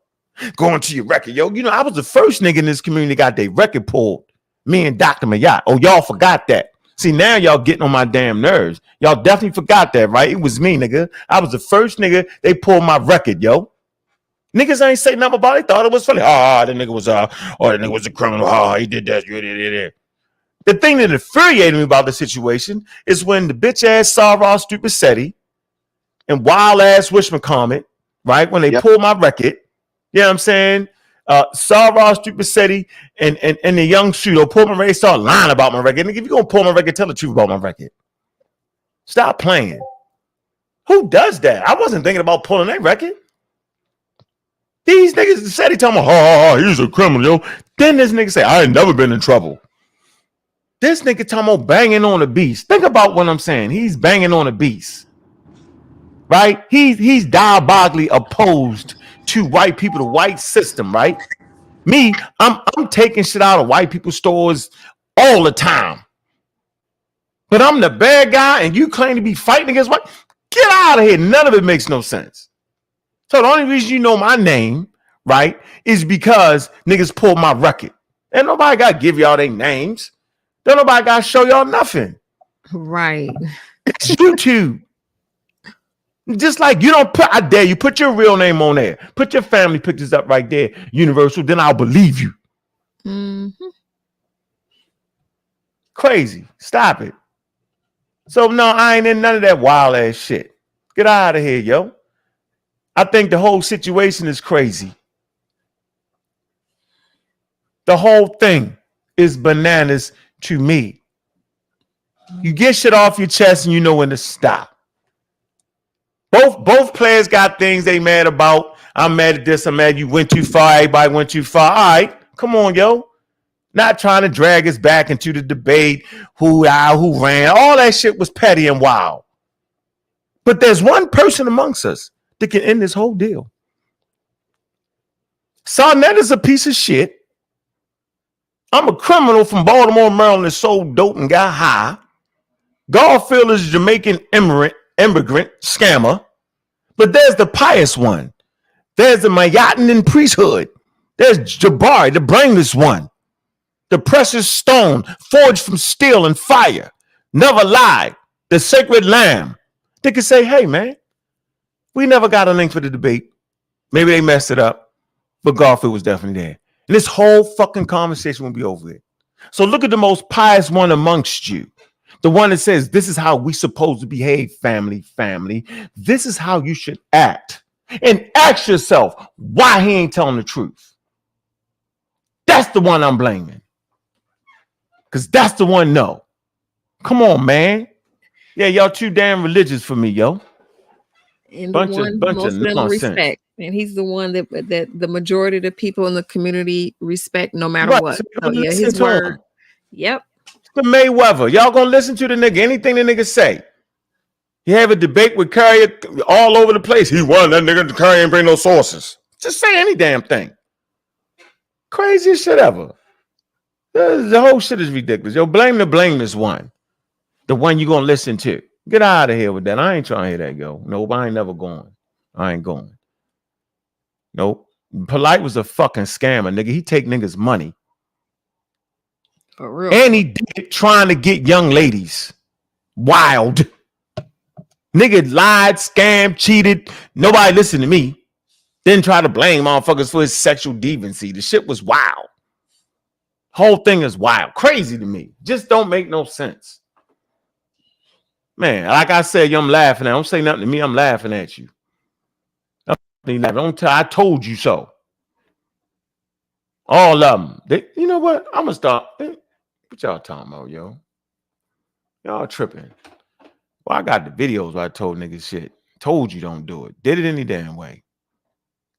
Going to your record, yo. You know, I was the first nigga in this community that got their record pulled. Me and Dr. Mayat. Oh, y'all forgot that. See, now y'all getting on my damn nerves. Y'all definitely forgot that, right? It was me, nigga. I was the first nigga they pulled my record, yo. Niggas ain't say nothing about it. Thought it was funny. That nigga was that nigga was a criminal. He did that. The thing that infuriated me about the situation is when the bitch ass Sarah Stupid Seti and wild ass Wishman comment, right? When they pulled my record, you know what I'm saying? Sarah Stupid Seti and the young pseudo pulled my record, start lying about my record. Nigga, if you're gonna pull my record, tell the truth about my record. Stop playing. Who does that? I wasn't thinking about pulling that record. These niggas said he talking about, he's a criminal, yo. Then this nigga say, I ain't never been in trouble. This nigga talking about banging on a beast. Think about what I'm saying. He's banging on a beast. Right? He's diabolically opposed to white people, the white system, right? Me, I'm taking shit out of white people's stores all the time. But I'm the bad guy and you claim to be fighting against white. Get out of here. None of it makes no sense. So the only reason you know my name, right, is because niggas pulled my record. And nobody got to give y'all their names. Don't nobody got to show y'all nothing. Right. It's YouTube. Just like you don't I dare you, put your real name on there. Put your family pictures up right there, Universal, then I'll believe you. Mm-hmm. Crazy. Stop it. So no, I ain't in none of that wild ass shit. Get out of here, yo. I think the whole situation is crazy. The whole thing is bananas to me. You get shit off your chest and you know when to stop. Both players got things they mad about. I'm mad at this. I'm mad you went too far. Everybody went too far. All right, come on, yo. Not trying to drag us back into the debate. Who ran. All that shit was petty and wild. But there's one person amongst us that can end this whole deal. Sarnett is a piece of shit. I'm a criminal from Baltimore, Maryland that sold dope and got high. Garfield is a Jamaican immigrant scammer. But there's the pious one. There's the Mayatan priesthood. There's Jabari, the brainless one. The precious stone forged from steel and fire. Never lied. The sacred lamb. They could say, hey, man, we never got a link for the debate. Maybe they messed it up, but Garfield was definitely there. And this whole fucking conversation will be over it. So look at the most pious one amongst you. The one that says, this is how we supposed to behave, family. This is how you should act. And ask yourself why he ain't telling the truth. That's the one I'm blaming. Because that's the one, no. Come on, man. Yeah, y'all too damn religious for me, yo. And the Bunch one of most of them nonsense. respect. And he's the one that the majority of the people in the community respect no matter Right, what. so So yeah, listen his to word. him. Yep. The Mayweather. Y'all gonna listen to the nigga, anything the nigga say. You have a debate with Curry all over the place. He won, that nigga Curry ain't bring no sources. Just say any damn thing. Craziest shit ever. The whole shit is ridiculous. Yo, blame the blameless one. The one you gonna listen to. Get out of here with that. I ain't trying to hear that, yo. Nope, I ain't never going. I ain't going. Nope. Polite was a fucking scammer, nigga. He take niggas' money. For real. And he did it trying to get young ladies. Wild. Nigga lied, scammed, cheated. Nobody listened to me. Then try to blame motherfuckers for his sexual deviancy. The shit was wild. Whole thing is wild. Crazy to me. Just don't make no sense. Man, like I said, I'm laughing at. Don't say nothing to me. I'm laughing at you. Don't tell. I told you so. All of them. You know what? I'm gonna start. What y'all talking about, yo? Y'all tripping. Well, I got the videos where I told niggas shit. Told you don't do it. Did it any damn way.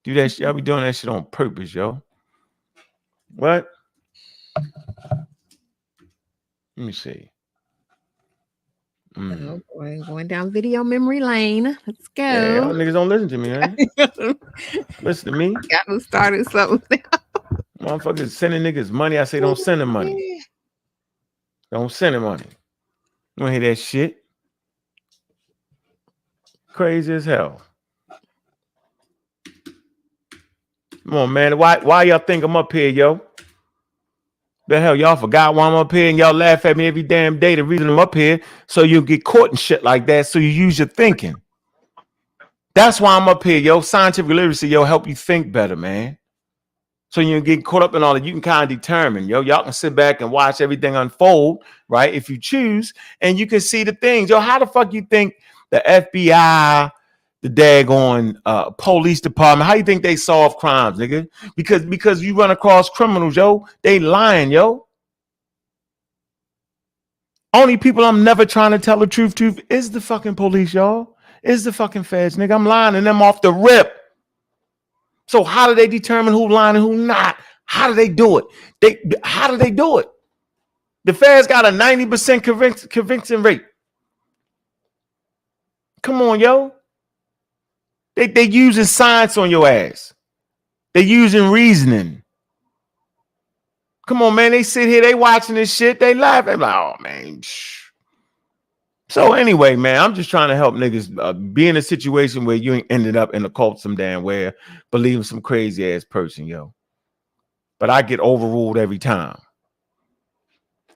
Do that shit. Y'all be doing that shit on purpose, yo. What? Let me see. Oh boy, going down video memory lane. Let's go. Yeah, y'all niggas don't listen to me, man. Listen to me. Got to start something. Motherfuckers sending niggas money. I say don't send them money. Don't send them money. You don't hear that shit. Crazy as hell. Come on, man. Why y'all think I'm up here, yo? The hell, y'all forgot why I'm up here and y'all laugh at me every damn day. The reason I'm up here, so you get caught and shit like that, so you use your thinking. That's why I'm up here, yo. Scientific literacy, yo, help you think better, man. So you get caught up in all that, you can kind of determine, yo. Y'all can sit back and watch everything unfold, right? If you choose, and you can see the things. Yo, how the fuck you think the FBI, the daggone police department, how you think they solve crimes, nigga? Because you run across criminals, yo. They lying, yo. Only people I'm never trying to tell the truth to is the fucking police, y'all. Is the fucking feds, nigga. I'm lying to them off the rip. So how do they determine who lying and who not? How do they do it? How do they do it? The feds got a 90% conviction rate. Come on, yo. They using science on your ass. They using reasoning. Come on, man. They sit here, they watching this shit. They laugh. They like, oh, man. So anyway, man, I'm just trying to help niggas be in a situation where you ain't ended up in a cult some damn where believing some crazy ass person, yo. But I get overruled every time.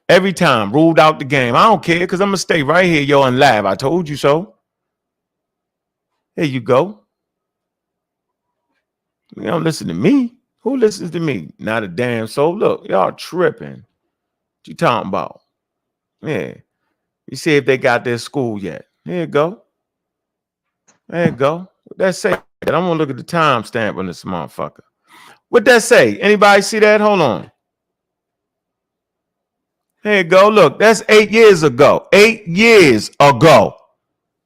Every time, ruled out the game. I don't care because I'm going to stay right here, yo, and laugh. I told you so. Here you go. You don't listen to me. Who listens to me? Not a damn soul. Look, y'all tripping. What you talking about? Yeah. You see if they got their school yet. Here you go. There you go. What that say? I'm going to look at the timestamp on this motherfucker. What that say? Anybody see that? Hold on. Here you go. Look, that's 8 years ago. 8 years ago.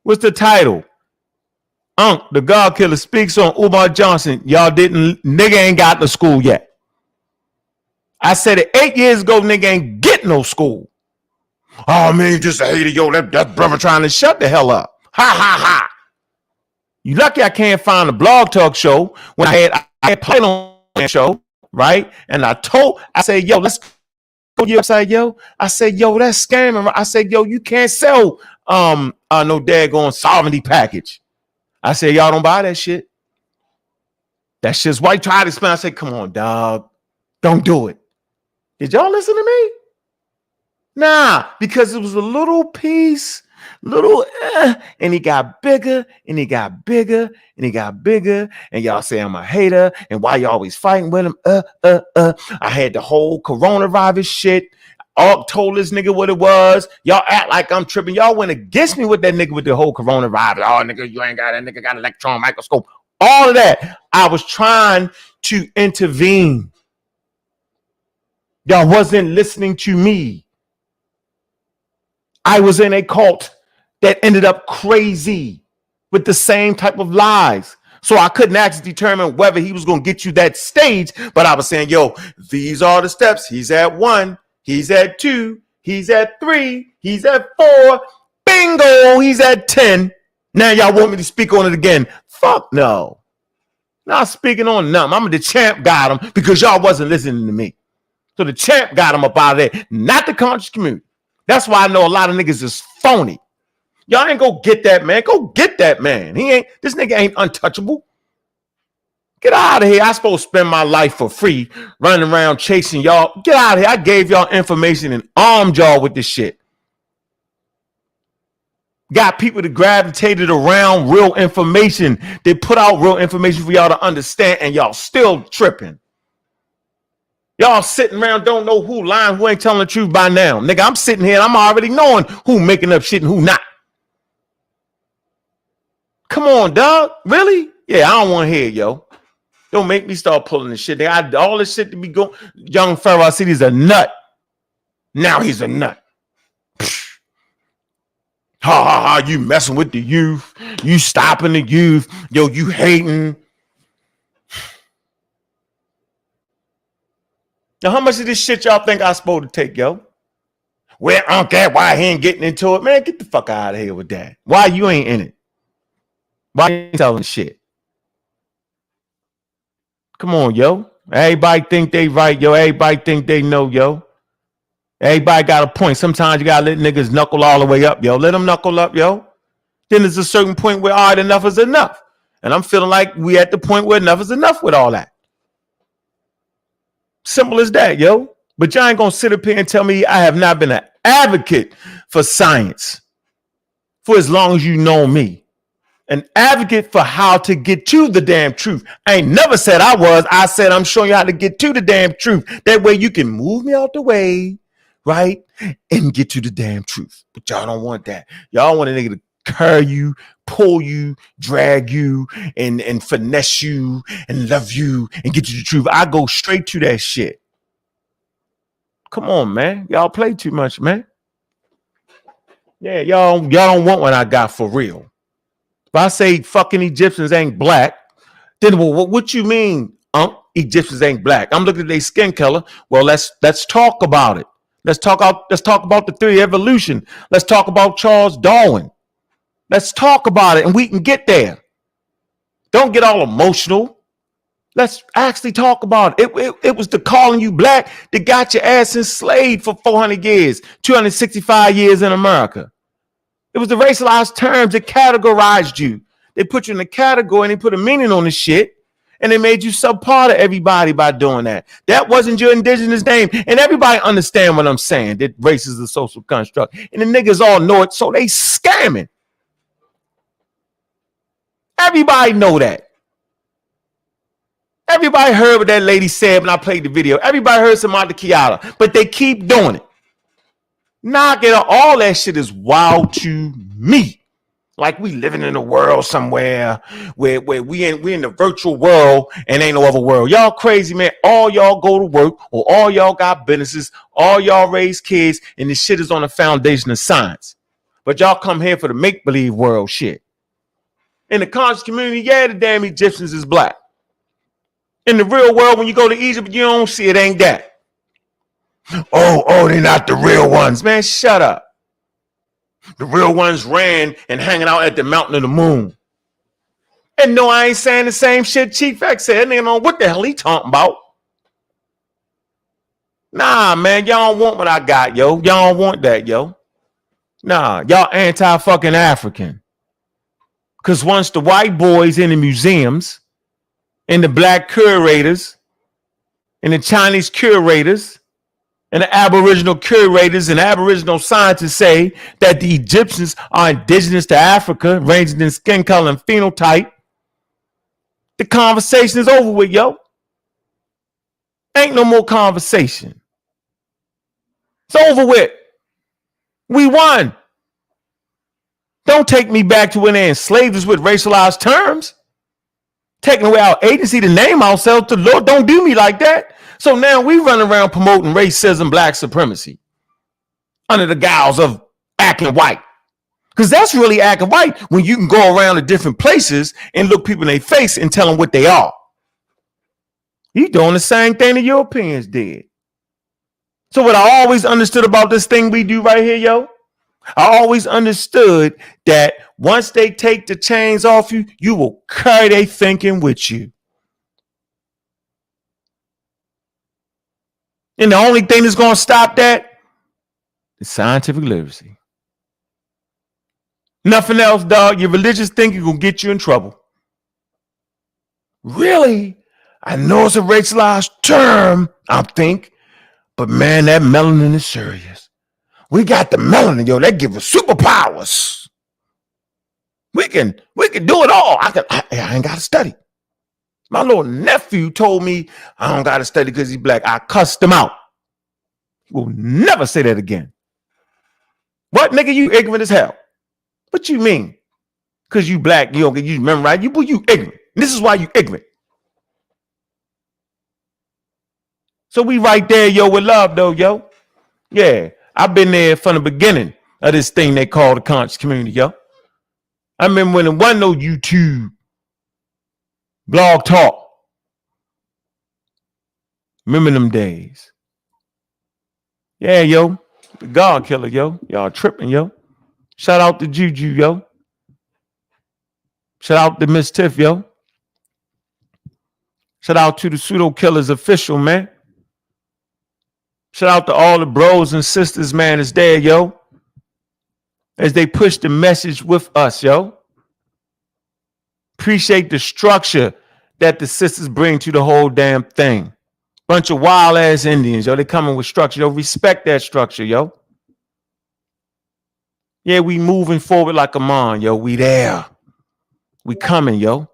What's the title? Ankh, the God Killer, speaks on Umar Johnson. Y'all nigga ain't got the school yet. I said it 8 years ago, nigga ain't get no school. Oh, man, you just a hater. Yo, that brother trying to shut the hell up. Ha, ha, ha. You lucky I can't find a blog talk show when I had played on that show, right? And I said, yo, let's go to your website, yo. I said, yo, that's scamming. I said, yo, you can't sell no daggone sovereignty package. I said, y'all don't buy that shit. That shit's white. Try to explain. I said, come on, dog. Don't do it. Did y'all listen to me? Nah, because it was a little piece, and he got bigger, and he got bigger, and he got bigger, and y'all say I'm a hater, and why you always fighting with him? I had the whole coronavirus shit. All told this nigga what it was. Y'all act like I'm tripping. Y'all went against me with that nigga with the whole coronavirus. Oh, nigga, you ain't got that nigga got an electron microscope. All of that. I was trying to intervene. Y'all wasn't listening to me. I was in a cult that ended up crazy. with the same type of lies. So I couldn't actually determine whether he was going to get you that stage, but I was saying, yo, these are the steps. He's at 1, he's at 2, he's at 3, he's at 4. Bingo, he's at 10. Now y'all want me to speak on it again? Fuck no. Not speaking on nothing. I'm the champ got him because y'all wasn't listening to me. So the champ got him up out of there, not the conscious community. That's why I know a lot of niggas is phony. Y'all ain't go get that man. Go get that man. This nigga ain't untouchable. Get out of here. I supposed to spend my life for free running around chasing y'all. Get out of here. I gave y'all information and armed y'all with this shit. Got people that gravitated around real information. They put out real information for y'all to understand, and y'all still tripping. Y'all sitting around don't know who lying, who ain't telling the truth by now. Nigga, I'm sitting here and I'm already knowing who making up shit and who not. Come on, dog. Really? Yeah, I don't want to hear it, yo. Don't make me start pulling this shit. All this shit to be going. Young Pharaoh City is a nut. Now he's a nut. Ha ha ha, you messing with the youth. You stopping the youth. Yo, you hating. Now, how much of this shit y'all think I supposed to take, yo? Where Ankh at? Why he ain't getting into it? Man, get the fuck out of here with that. Why you ain't in it? Why you ain't telling shit? Come on, yo. Everybody think they right, yo. Everybody think they know, yo. Everybody got a point. Sometimes you gotta let niggas knuckle all the way up, yo. Let them knuckle up, yo. Then there's a certain point where all right, enough is enough. And I'm feeling like we at the point where enough is enough with all that. Simple as that, yo. But y'all ain't gonna sit up here and tell me I have not been an advocate for science for as long as you know me. An advocate for how to get to the damn truth. I ain't never said I was. I said I'm showing you how to get to the damn truth. That way you can move me out the way, right? And get to the damn truth. But y'all don't want that. Y'all want a nigga to carry you, pull you, drag you, and finesse you, and love you, and get you the truth. I go straight to that shit. Come on, man. Y'all play too much, man. Yeah, y'all don't want what I got for real. If I say fucking Egyptians ain't black, then what you mean, Egyptians ain't black? I'm looking at their skin color. Well, let's talk about it. Let's talk about the theory of evolution. Let's talk about Charles Darwin. Let's talk about it and we can get there. Don't get all emotional. Let's actually talk about it. It was the calling you black that got your ass enslaved for 400 years, 265 years in America. It was the racialized terms that categorized you. They put you in a category and they put a meaning on the shit. And they made you subpart of everybody by doing that. That wasn't your indigenous name. And everybody understand what I'm saying, that race is a social construct. And the niggas all know it, so they scamming. Everybody know that. Everybody heard what that lady said when I played the video. Everybody heard Samantha Kiata, but they keep doing it. Knock it off. All that shit is wild to me. Like we living in a world somewhere where we in the virtual world and ain't no other world. Y'all crazy, man. All y'all go to work or all y'all got businesses, all y'all raise kids, and this shit is on the foundation of science. But y'all come here for the make-believe world shit. In the conscious community, yeah, the damn Egyptians is black. In the real world, when you go to Egypt, you don't see it, ain't that. Oh, they're not the real ones. Man, shut up. The real ones ran and hanging out at the mountain of the moon. And no, I ain't saying the same shit Chief X said. Nigga don't know what the hell he talking about. Nah, man, y'all don't want what I got, yo. Y'all don't want that, yo. Nah, y'all anti-fucking African. Because once the white boys in the museums and the black curators and the Chinese curators and the Aboriginal curators and Aboriginal scientists say that the Egyptians are indigenous to Africa, ranging in skin color and phenotype, the conversation is over with, yo. Ain't no more conversation. It's over with. We won. Don't take me back to when they enslaved us with racialized terms. Taking away our agency to name ourselves to Lord. Don't do me like that. So now we run around promoting racism, black supremacy under the guise of acting white. Because that's really acting white when you can go around to different places and look people in their face and tell them what they are. You doing the same thing the Europeans did. So what I always understood about this thing we do right here, yo, I always understood that once they take the chains off you, you will carry their thinking with you. And the only thing that's going to stop that is scientific literacy. Nothing else, dog. Your religious thinking will get you in trouble. Really? I know it's a racialized term, I think, but man, that melanin is serious. We got the melanin, yo. That gives us superpowers. We can do it all. I ain't got to study. My little nephew told me I don't got to study because he's black. I cussed him out. He will never say that again. What, nigga? You ignorant as hell. What you mean? Because you black, you don't get you memorize. You ignorant. This is why you ignorant. So we right there, yo, with love, though, yo. Yeah, I've been there from the beginning of this thing they call the conscious community, yo. I remember when it wasn't no YouTube, blog talk. Remember them days. Yeah, yo. The God killer, yo. Y'all tripping, yo. Shout out to Juju, yo. Shout out to Miss Tiff, yo. Shout out to the Pseudo Killers official, man. Shout out to all the bros and sisters, man, that's there, yo. As they push the message with us, yo. Appreciate the structure that the sisters bring to the whole damn thing. Bunch of wild ass Indians, yo. They coming with structure, yo. Respect that structure, yo. Yeah, we moving forward like a man, yo. We there. We coming, yo.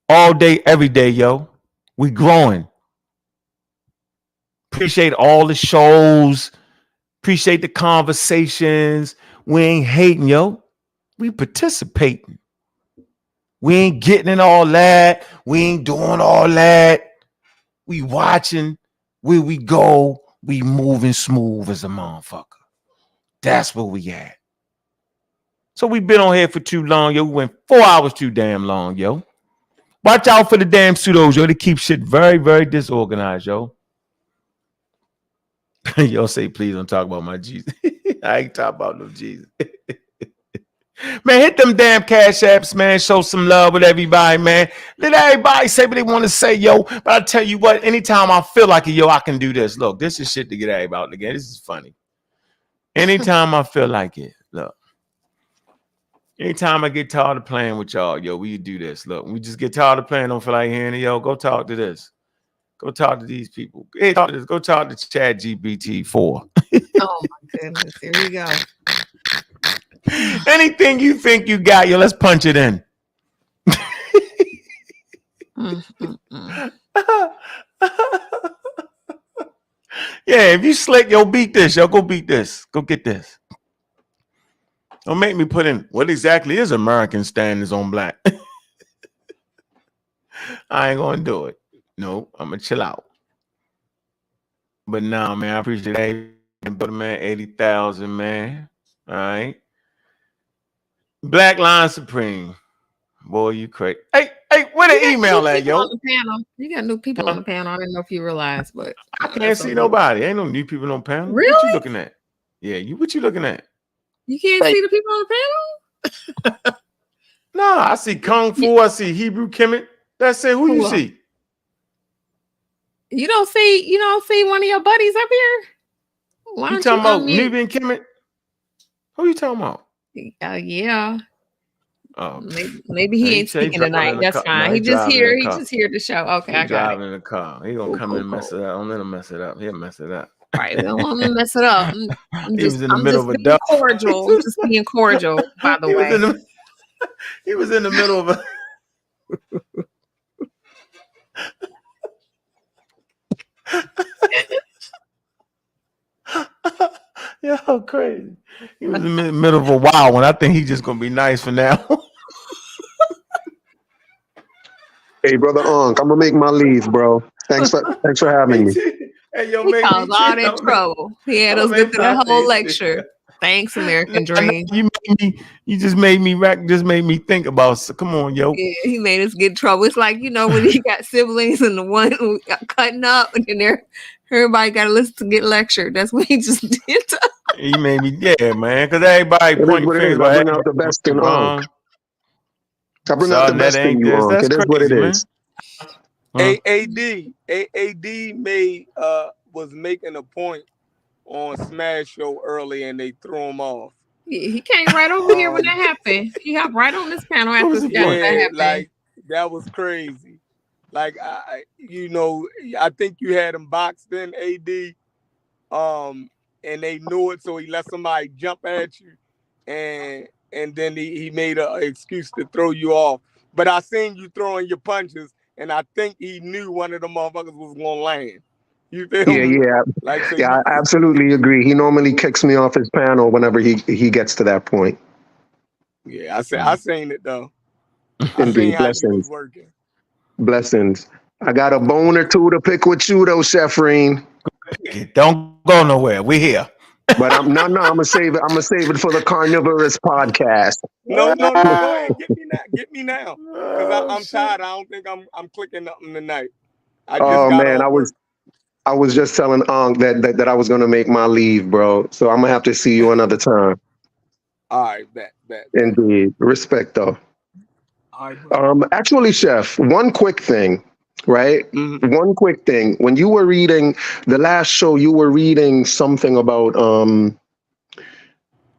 All day, every day, yo. We growing. Appreciate all the shows. Appreciate the conversations. We ain't hating, yo. We participating. We ain't getting in all that. We ain't doing all that. We watching where we go. We moving smooth as a motherfucker. That's where we at. So we been on here for too long, yo. We went 4 hours too damn long, yo. Watch out for the damn pseudos, yo. They keep shit very, very disorganized, yo. Y'all say, please don't talk about my Jesus. I ain't talking about no Jesus. Man, hit them damn cash apps, man. Show some love with everybody, man. Let everybody say what they want to say, yo. But I tell you what, anytime I feel like it, yo, I can do this. Look, this is shit to get everybody out again. This is funny. Anytime I feel like it, look. Anytime I get tired of playing with y'all, yo, we do this. Look, we just get tired of playing, don't feel like hearing it, yo. Go talk to this. Go talk to these people. Hey, talk to this. Go talk to Chat GPT 4. Oh my goodness. Here we go. Anything you think you got, yo, let's punch it in. Yeah, if you slick, yo, beat this, yo, go beat this. Go get this. Don't make me put in what exactly is American standards on black. I ain't gonna do it. No, I'm gonna chill out. But nah, man, I appreciate that. But man, 80,000, man. All right. Black Line Supreme. Boy, you crazy. Hey, where the email at, yo? On the panel. You got new people on the panel. I didn't know if you realized, but I can't see nobody. Ain't no new people on the panel. Really? What you looking at? Yeah, what you looking at? You can't see the people on the panel? No, I see Kung Fu. I see Hebrew Kemet. That's it. Who you see? You don't see one of your buddies up here? Why you talking about Nubian Kemet? Who you talking about? Yeah. Oh, maybe he ain't speaking tonight. That's fine. No, he just here. He just here to show. Okay, I got driving in the car. He gonna come and mess it up. Don't let him mess it up. He'll mess it up. All right, we don't want him to mess it up. He was in the middle of a duck. Cordial. I'm just being cordial, by the way. He was in the middle of a. Yo, crazy. He was in the middle of a wild one. I think he's just gonna be nice for now. Hey, brother Ankh, I'm gonna make my leave, bro. Thanks for having me. Hey, yo, he caused all that trouble. He had us get through that whole lecture. Thanks, American Dream. You just made me think about. Come on, yo. Yeah, he made us get in trouble. It's like, when he got siblings and the one who got cutting up, and then everybody got to listen to get lectured. That's what he just did. He made me, man, because everybody pointing fingers. I bring out the best in Ankh. I bring out the best in you, Ankh. It is what it is. AD made was making a point on Smash Show early, and they threw him off. He came right over here when that happened. He hopped right on this panel after that happened. Like that was crazy. Like I think you had him boxed in, AD, and they knew it, so he let somebody jump at you, and then he made an excuse to throw you off. But I seen you throwing your punches, and I think he knew one of the motherfuckers was gonna land. You feel me? Yeah. I absolutely agree. He normally kicks me off his panel whenever he gets to that point. Yeah, I seen it though. Indeed, blessings. Blessings. I got a bone or two to pick with you though, Sheffreen. Don't go nowhere. We're here. But I'm gonna save it. I'm gonna save it for the Carnivorous podcast. No, go ahead. Get me now. Because I'm tired. I don't think I'm clicking nothing tonight. I was just telling Ankh that I was gonna make my leave, bro. So I'm gonna have to see you another time. All right, bet. Indeed. Respect though. All right, actually, Chef, one quick thing, right? Mm-hmm. One quick thing. When you were reading the last show, you were reading something about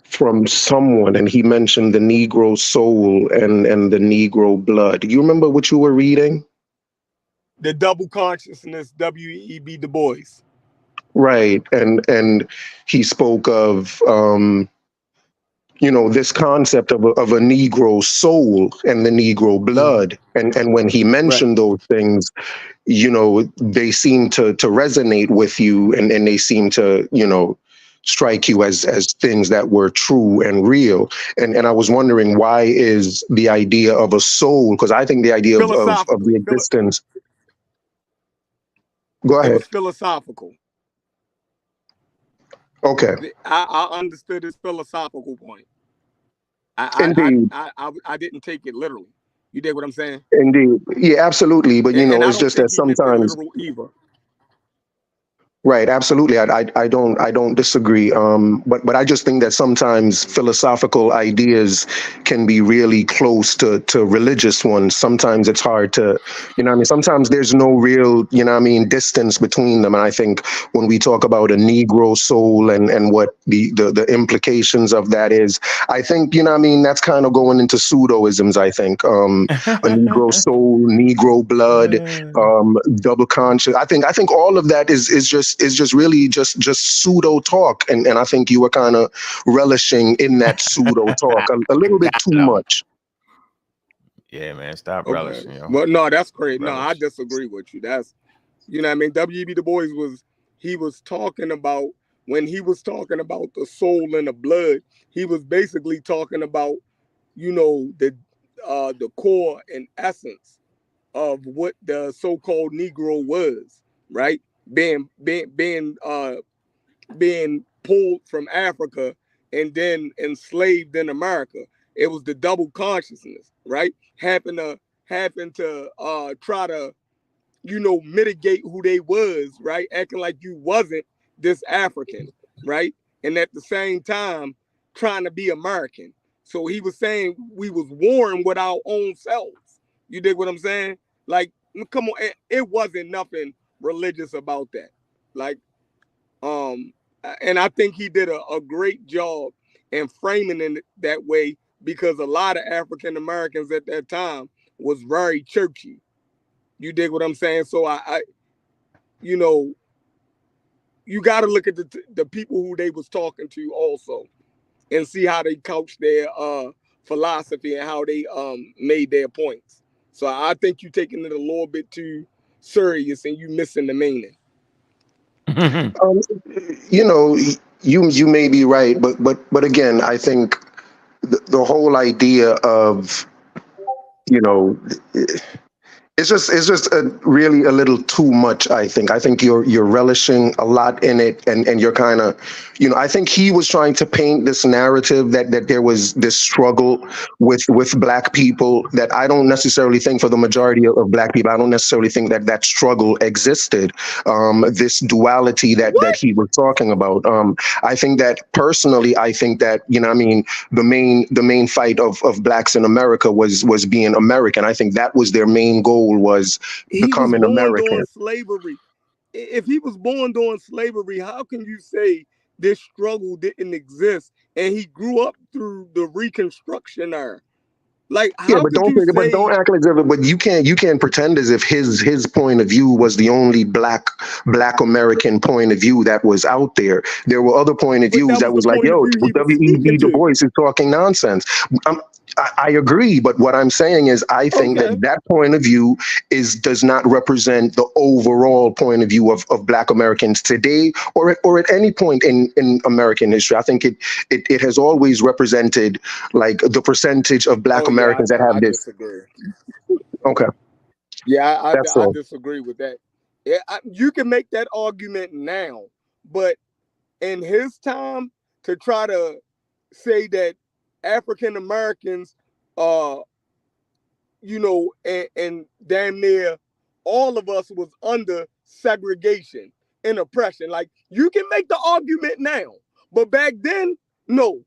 from someone, and he mentioned the Negro soul and the Negro blood. Do you remember what you were reading? The double consciousness, W.E.B. Du Bois. Right. And he spoke of, this concept of a Negro soul and the Negro blood. And when he mentioned those things, they seem to resonate with you and they seem to, strike you as things that were true and real. And I was wondering, why is the idea of a soul? Because I think the idea of the existence. Go ahead. It was philosophical. Okay. I understood his philosophical point. Indeed. I didn't take it literally. You dig what I'm saying? Indeed. Yeah, absolutely. But it's just that sometimes. Right, absolutely. I don't disagree. But I just think that sometimes philosophical ideas can be really close to religious ones. Sometimes it's hard to, sometimes there's no real, distance between them. And I think when we talk about a Negro soul and what the implications of that is, I think, that's kind of going into pseudoisms, I think. A Negro soul, Negro blood, double conscious. I think all of that is just really just pseudo talk, and I think you were kind of relishing in that pseudo talk a little bit too much. Yeah, man, stop relishing. Yo. Well, no, that's great. No, I disagree with you. That's, W.E.B. Du Bois was talking about, when he was talking about the soul and the blood, he was basically talking about, the core and essence of what the so-called Negro was, right? Being pulled from Africa and then enslaved in America. It was the double consciousness, right? Having to try to, mitigate who they was, right? Acting like you wasn't this African, right? And at the same time, trying to be American. So he was saying we was warring with our own selves. You dig what I'm saying? Like, come on, it wasn't nothing religious about that. Like, and I think he did a great job in framing it that way, because a lot of African Americans at that time was very churchy. You dig what I'm saying? So I you got to look at the people who they was talking to also, and see how they couched their philosophy and how they made their points. So I think you're taking it a little bit too serious and you missing the meaning. You may be right, but again, I think the whole idea of It's just really a little too much. I think you're relishing a lot in it, and you're kind of, I think he was trying to paint this narrative that there was this struggle with black people that I don't necessarily think for the majority of black people. I don't necessarily think that struggle existed. This duality that he was talking about. I think that personally, I think that the main fight of blacks in America was being American. I think that was their main goal, was becoming American. During slavery. If he was born during slavery, how can you say this struggle didn't exist and he grew up through the Reconstruction era? Like, how but don't act like that. But you can't pretend as if his point of view was the only black American point of view that was out there. There were other point of views that was like, yo, W.E.B. Du Bois is talking nonsense. I agree, but what I'm saying is I think that point of view does not represent the overall point of view of black Americans today or at any point in American history. I think it has always represented like the percentage of black Americans that have this. Disagree. Okay. Yeah, I disagree with that. Yeah, you can make that argument now, but in his time, to try to say that African Americans, and damn near all of us was under segregation and oppression. Like, you can make the argument now, but back then, no,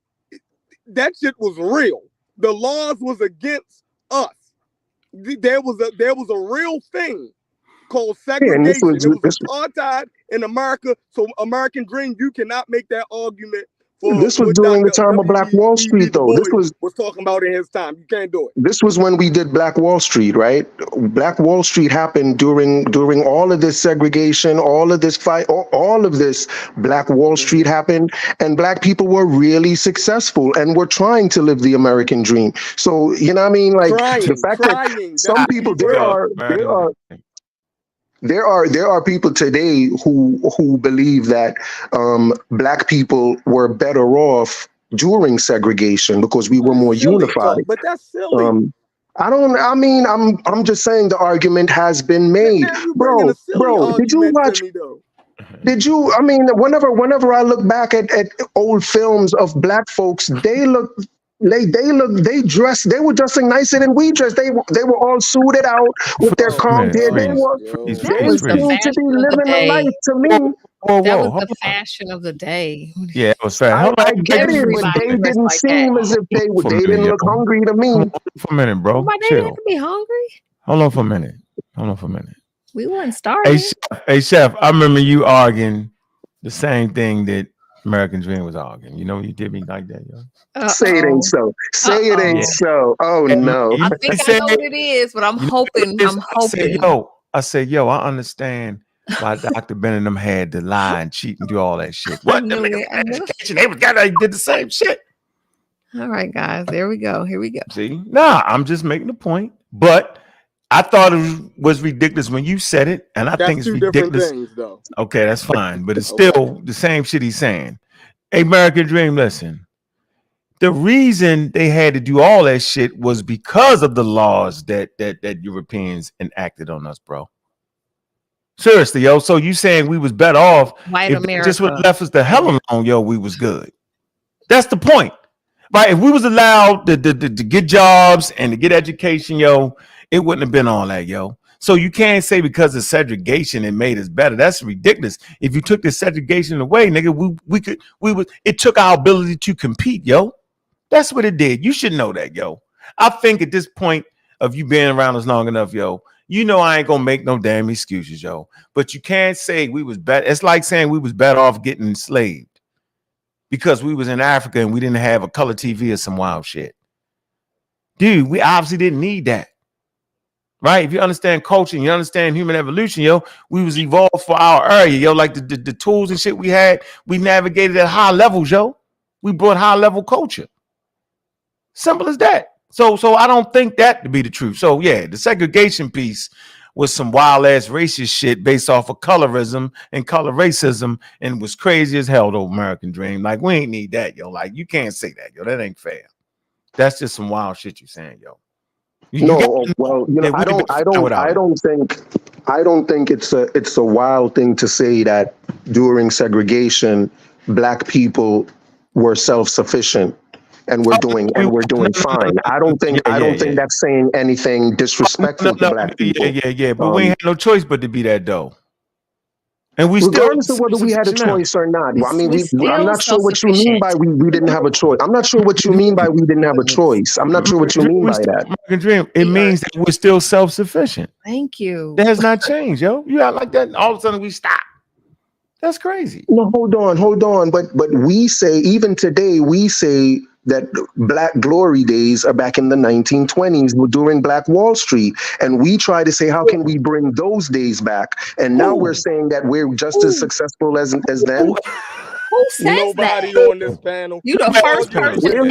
that shit was real. The laws was against us. There was a real thing called segregation. It was apartheid in America. So American Dream, you cannot make that argument. This was during the time of Black Wall Street, though. This was talking about in his time. You can't do it. This was when we did Black Wall Street, right? Black Wall Street happened during all of this segregation, all of this fight, all of this. Black Wall Street happened, and black people were really successful and were trying to live the American dream. So you know what I mean? Like the fact that some people there are people today who believe that black people were better off during segregation because we were more unified. But that's silly. I'm just saying the argument has been made. Bro, did you watch? Whenever I look back at old films of black folks, they were dressing nicer than we dressed. They were all suited out with their calm hair. They seemed to be living a life to me. That was the fashion of the day. Yeah, it was fashion. I get it, but they didn't seem as if they didn't look hungry to me. Hold on for a minute, bro. Why they have to be hungry? Hold on for a minute. We weren't starving. Hey, Chef, I remember you arguing the same thing that American Dream was arguing. You know, you did me like that, yo. Say it ain't so. Say it ain't so. Oh no. I think I know what it is, but I'm hoping. I said, I understand why Dr. Ben and them had to lie and cheat and do all that shit. What? They did the same shit. All right, guys. There we go. Here we go. See? Nah, I'm just making a point. But I thought it was ridiculous when you said it, and I think it's ridiculous. Things, though. Okay, that's fine, but it's still the same shit he's saying. American Dream, listen. The reason they had to do all that shit was because of the laws that Europeans enacted on us, bro. Seriously, yo. So you saying we was better off White if America they just would have left us the hell alone, yo, we was good. That's the point. Right? If we was allowed to get jobs and to get education, yo, it wouldn't have been all that, yo. So you can't say because of segregation it made us better. That's ridiculous. If you took the segregation away, nigga, it took our ability to compete, yo. That's what it did. You should know that, yo. I think at this point of you being around us long enough, yo, you know I ain't gonna make no damn excuses, yo. But you can't say we was better. It's like saying we was better off getting enslaved because we was in Africa and we didn't have a color TV or some wild shit. Dude, we obviously didn't need that. Right? If you understand culture and you understand human evolution, yo, we was evolved for our area, yo. Like the tools and shit we had, we navigated at high levels, yo. We brought high level culture. Simple as that. So I don't think that to be the truth. So yeah, the segregation piece was some wild ass racist shit based off of colorism and color racism, and was crazy as hell. The American Dream, like we ain't need that, yo. Like you can't say that, yo. That ain't fair. That's just some wild shit you saying, yo. No, well, I don't think it's a wild thing to say that during segregation, black people were self-sufficient and we're doing fine. I don't think that's saying anything disrespectful to black people. Yeah. But we ain't had no choice but to be that though. And we regardless still of whether we had a choice or not. I mean, I'm not sure what you mean by we didn't have a choice. I'm not sure what you mean by we didn't have a choice. I'm not sure what you mean by that. American dream. It means that we're still self-sufficient. Thank you. That has not changed, yo. You act like that, and all of a sudden we stop. That's crazy. No, hold on. But we say, even today, we say that Black glory days are back in the 1920s during Black Wall Street. And we try to say, how can we bring those days back? And now we're saying that we're just as successful as then. Who says Nobody that? on this panel. You the first person ever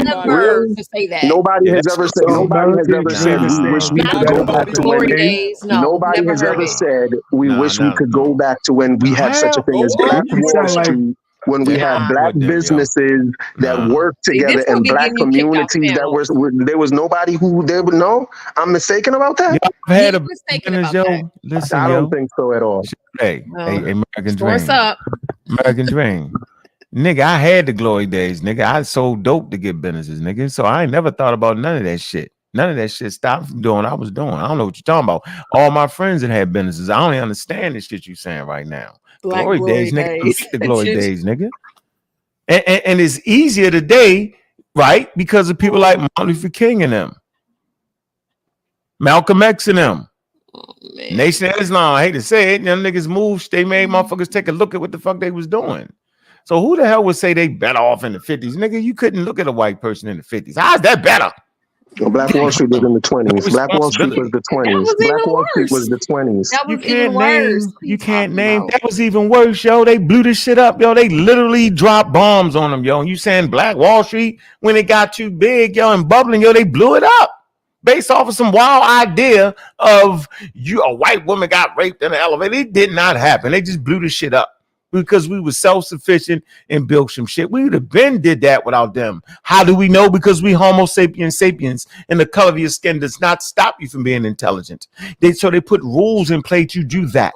to say that. Nobody has ever said. We wish we could go back to glory days. No, nobody has ever said we wish we could go back to when we had such a thing as Black Wall Street. When we had black businesses that worked together and black communities that there was nobody who they would know. I'm mistaken about that. Listen, I don't think so at all. Hey, American Dream. What's up? American Dream. Nigga, I had the glory days, nigga. I sold dope to get businesses, nigga. So I ain't never thought about none of that shit. None of that shit stopped from doing what I was doing. I don't know what you're talking about. All my friends that had businesses, I only understand the shit you saying right now. Glory days, nigga. The glory days, nigga. And it's easier today, right? Because of people like Martin Luther King and them. Malcolm X and them. Nation of Islam, I hate to say it. Them niggas moved. They made motherfuckers take a look at what the fuck they was doing. So who the hell would say they better off in the 50s? Nigga, you couldn't look at a white person in the 50s. How's that better? Well, Black Wall Street was in the 20s. Black Wall Street was the 20s. Black Wall Street was the 20s. That was even worse. You can't name. That was even worse, yo. They blew this shit up, yo. They literally dropped bombs on them, yo. And you saying Black Wall Street, when it got too big, yo, and bubbling, yo, they blew it up. Based off of some wild idea of a white woman got raped in an elevator. It did not happen. They just blew the shit up. Because we were self-sufficient and built some shit. We would have been did that without them. How do we know? Because we Homo sapiens sapiens, and the color of your skin does not stop you from being intelligent. So they put rules in place to do that.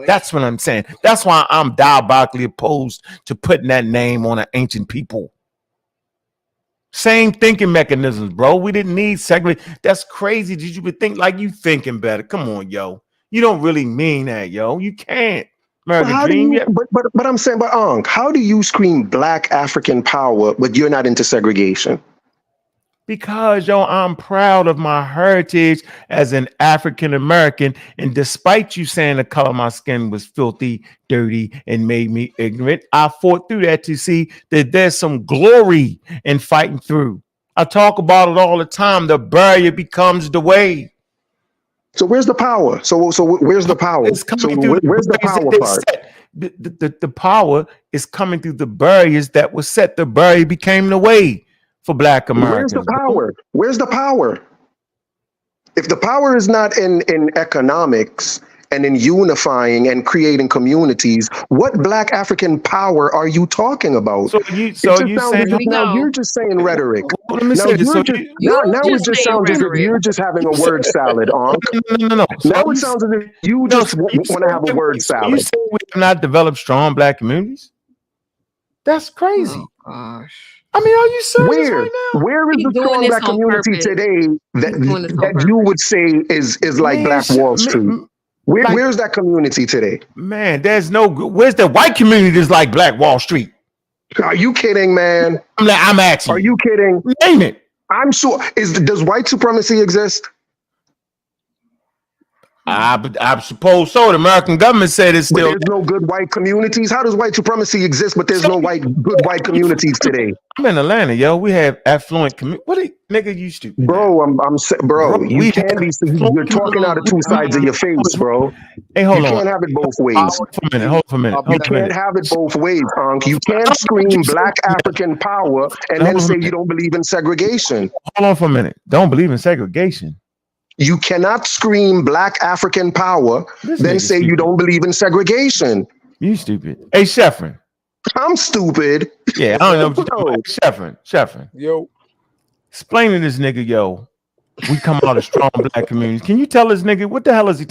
That's what I'm saying. That's why I'm diabolically opposed to putting that name on an ancient people. Same thinking mechanisms, bro. We didn't need segregation. That's crazy. Did you would think like you thinking better? Come on, yo. You don't really mean that, yo. You can't. But I'm saying, Ankh, how do you scream Black African power, but you're not into segregation? Because, yo, I'm proud of my heritage as an African American. And despite you saying the color of my skin was filthy, dirty, and made me ignorant, I fought through that to see that there's some glory in fighting through. I talk about it all the time. The barrier becomes the way. So where's the power? So where's the power? Where's the power part? The power is coming through the barriers that were set. The barrier became the way for Black Americans. Where's the power? Where's the power? If the power is not in economics and in unifying and creating communities, what Black African power are you talking about? You're just saying rhetoric. Now it just sounds as if you're just having a word salad, Ankh. No. Now it sounds as if you just want to have a word salad. You say we have not developed strong Black communities? That's crazy. Oh, gosh. I mean, are you serious right now? Where is the strong Black community today that you would say is like Black Wall Street? Where's that community today? Man, where's the white community that's like Black Wall Street? Are you kidding, man? I'm asking. Are you kidding? Name it. I'm sure. Does white supremacy exist? I suppose so. The American government said it's still. But there's no good white communities. How does white supremacy exist, but there's no good white communities today? I'm in Atlanta, yo. We have affluent community. What nigga you stupid? Bro, you can't be. You're talking out of two sides of your face, bro. Hey, hold on. You can't have it both ways. Hold for a minute. You can't have it both ways, Ankh. You can't scream Black African power and then say you don't believe in segregation. Hold on for a minute. Don't believe in segregation. You cannot scream Black African power, then say you don't believe in segregation. You stupid. Hey, Sheffrin. I'm stupid. Yeah, I don't know what you're talking about. Sheffrin. Yo. Explain to this nigga, yo, we come out of strong black communities. Can you tell this nigga what the hell is he?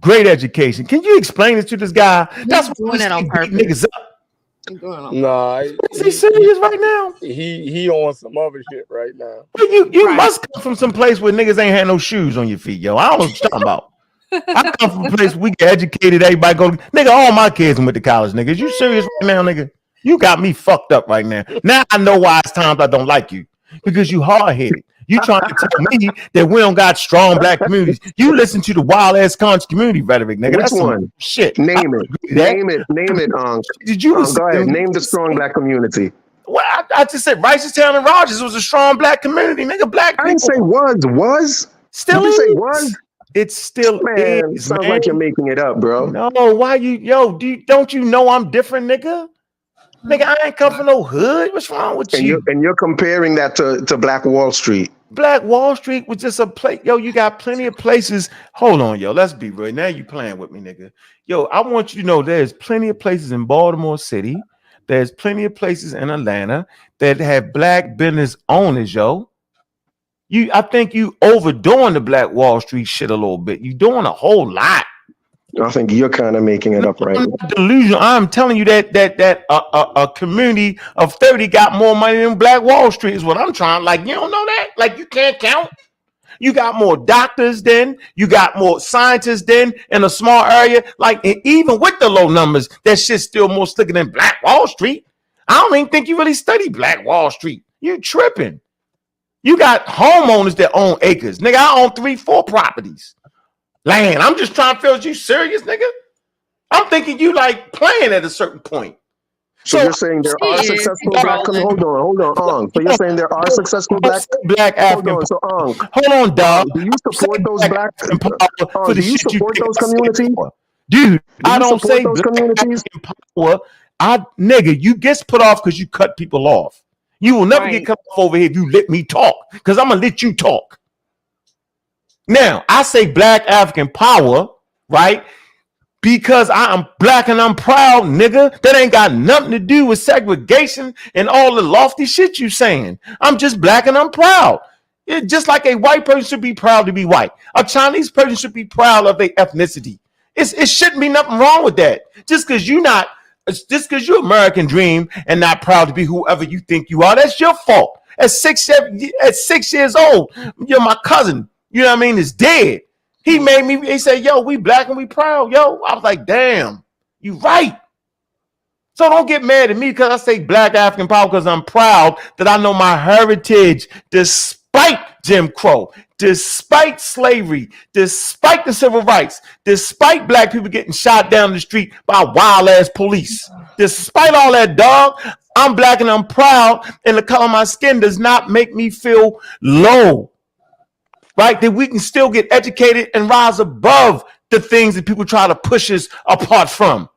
Great education. Can you explain this to this guy? That's what doing it on purpose. Niggas up. Nah, is he serious right now? He on some other shit right now. Well, you must come from some place where niggas ain't had no shoes on your feet, yo. I don't know what you're talking about. I come from a place where we get educated. Everybody go, nigga. All my kids went to college, nigga. You serious right now, nigga? You got me fucked up right now. Now I know why it's times I don't like you because you hard headed. You trying to tell me that we don't got strong black communities. You listen to the wild ass conscious community rhetoric, nigga. Which That's one? Shit. Name it. Name it. Did you go ahead? Name the strong black community. Well, I just said Ricestown and Rogers was a strong black community, nigga. Black people. I didn't say was. Still Did you is. say was? It still is. Sounds like you're making it up, bro. No, why don't you know I'm different, nigga? Nigga, I ain't come from no hood. What's wrong with you? And you're comparing that to Black Wall Street. Black Wall Street was just a place. Yo, you got plenty of places. Hold on, yo. Let's be real. Now you playing with me, nigga. Yo, I want you to know there's plenty of places in Baltimore City. There's plenty of places in Atlanta that have black business owners, yo. I think you overdoing the Black Wall Street shit a little bit. You doing a whole lot. I think you're kind of making it up right now. Delusional. I'm telling you that a community of 30 got more money than Black Wall Street is what I'm trying. Like, you don't know that? Like, you can't count. You got more doctors then. You got more scientists then in a small area. Like, and even with the low numbers, that shit's still more slicker than Black Wall Street. I don't even think you really study Black Wall Street. You tripping. You got homeowners that own acres. Nigga, I own 3-4 properties. Land. I'm just trying to feel, is you serious, nigga? I'm thinking you like playing at a certain point. So you're saying there are successful black hold on. So you're saying there are successful black African. Hold on, hold on, dog. Do you support those black for the do you support those communities? Dude, I don't say those communities. Power. Nigga, you get put off because you cut people off. You will never get cut off over here if you let me talk, because I'm gonna let you talk. Now, I say black African power, right? Because I am black and I'm proud, nigga. That ain't got nothing to do with segregation and all the lofty shit you saying. I'm just black and I'm proud. Just like a white person should be proud to be white. A Chinese person should be proud of their ethnicity. It shouldn't be nothing wrong with that. Just because you're American dream and not proud to be whoever you think you are, that's your fault. At 6 years old, you're my cousin. You know what I mean? Is dead. He said, yo, we black and we proud. Yo, I was like, damn, you right. So don't get mad at me because I say black African power, because I'm proud that I know my heritage despite Jim Crow, despite slavery, despite the civil rights, despite black people getting shot down the street by wild ass police. Despite all that, dog, I'm black and I'm proud, and the color of my skin does not make me feel low. Right? That we can still get educated and rise above the things that people try to push us apart from.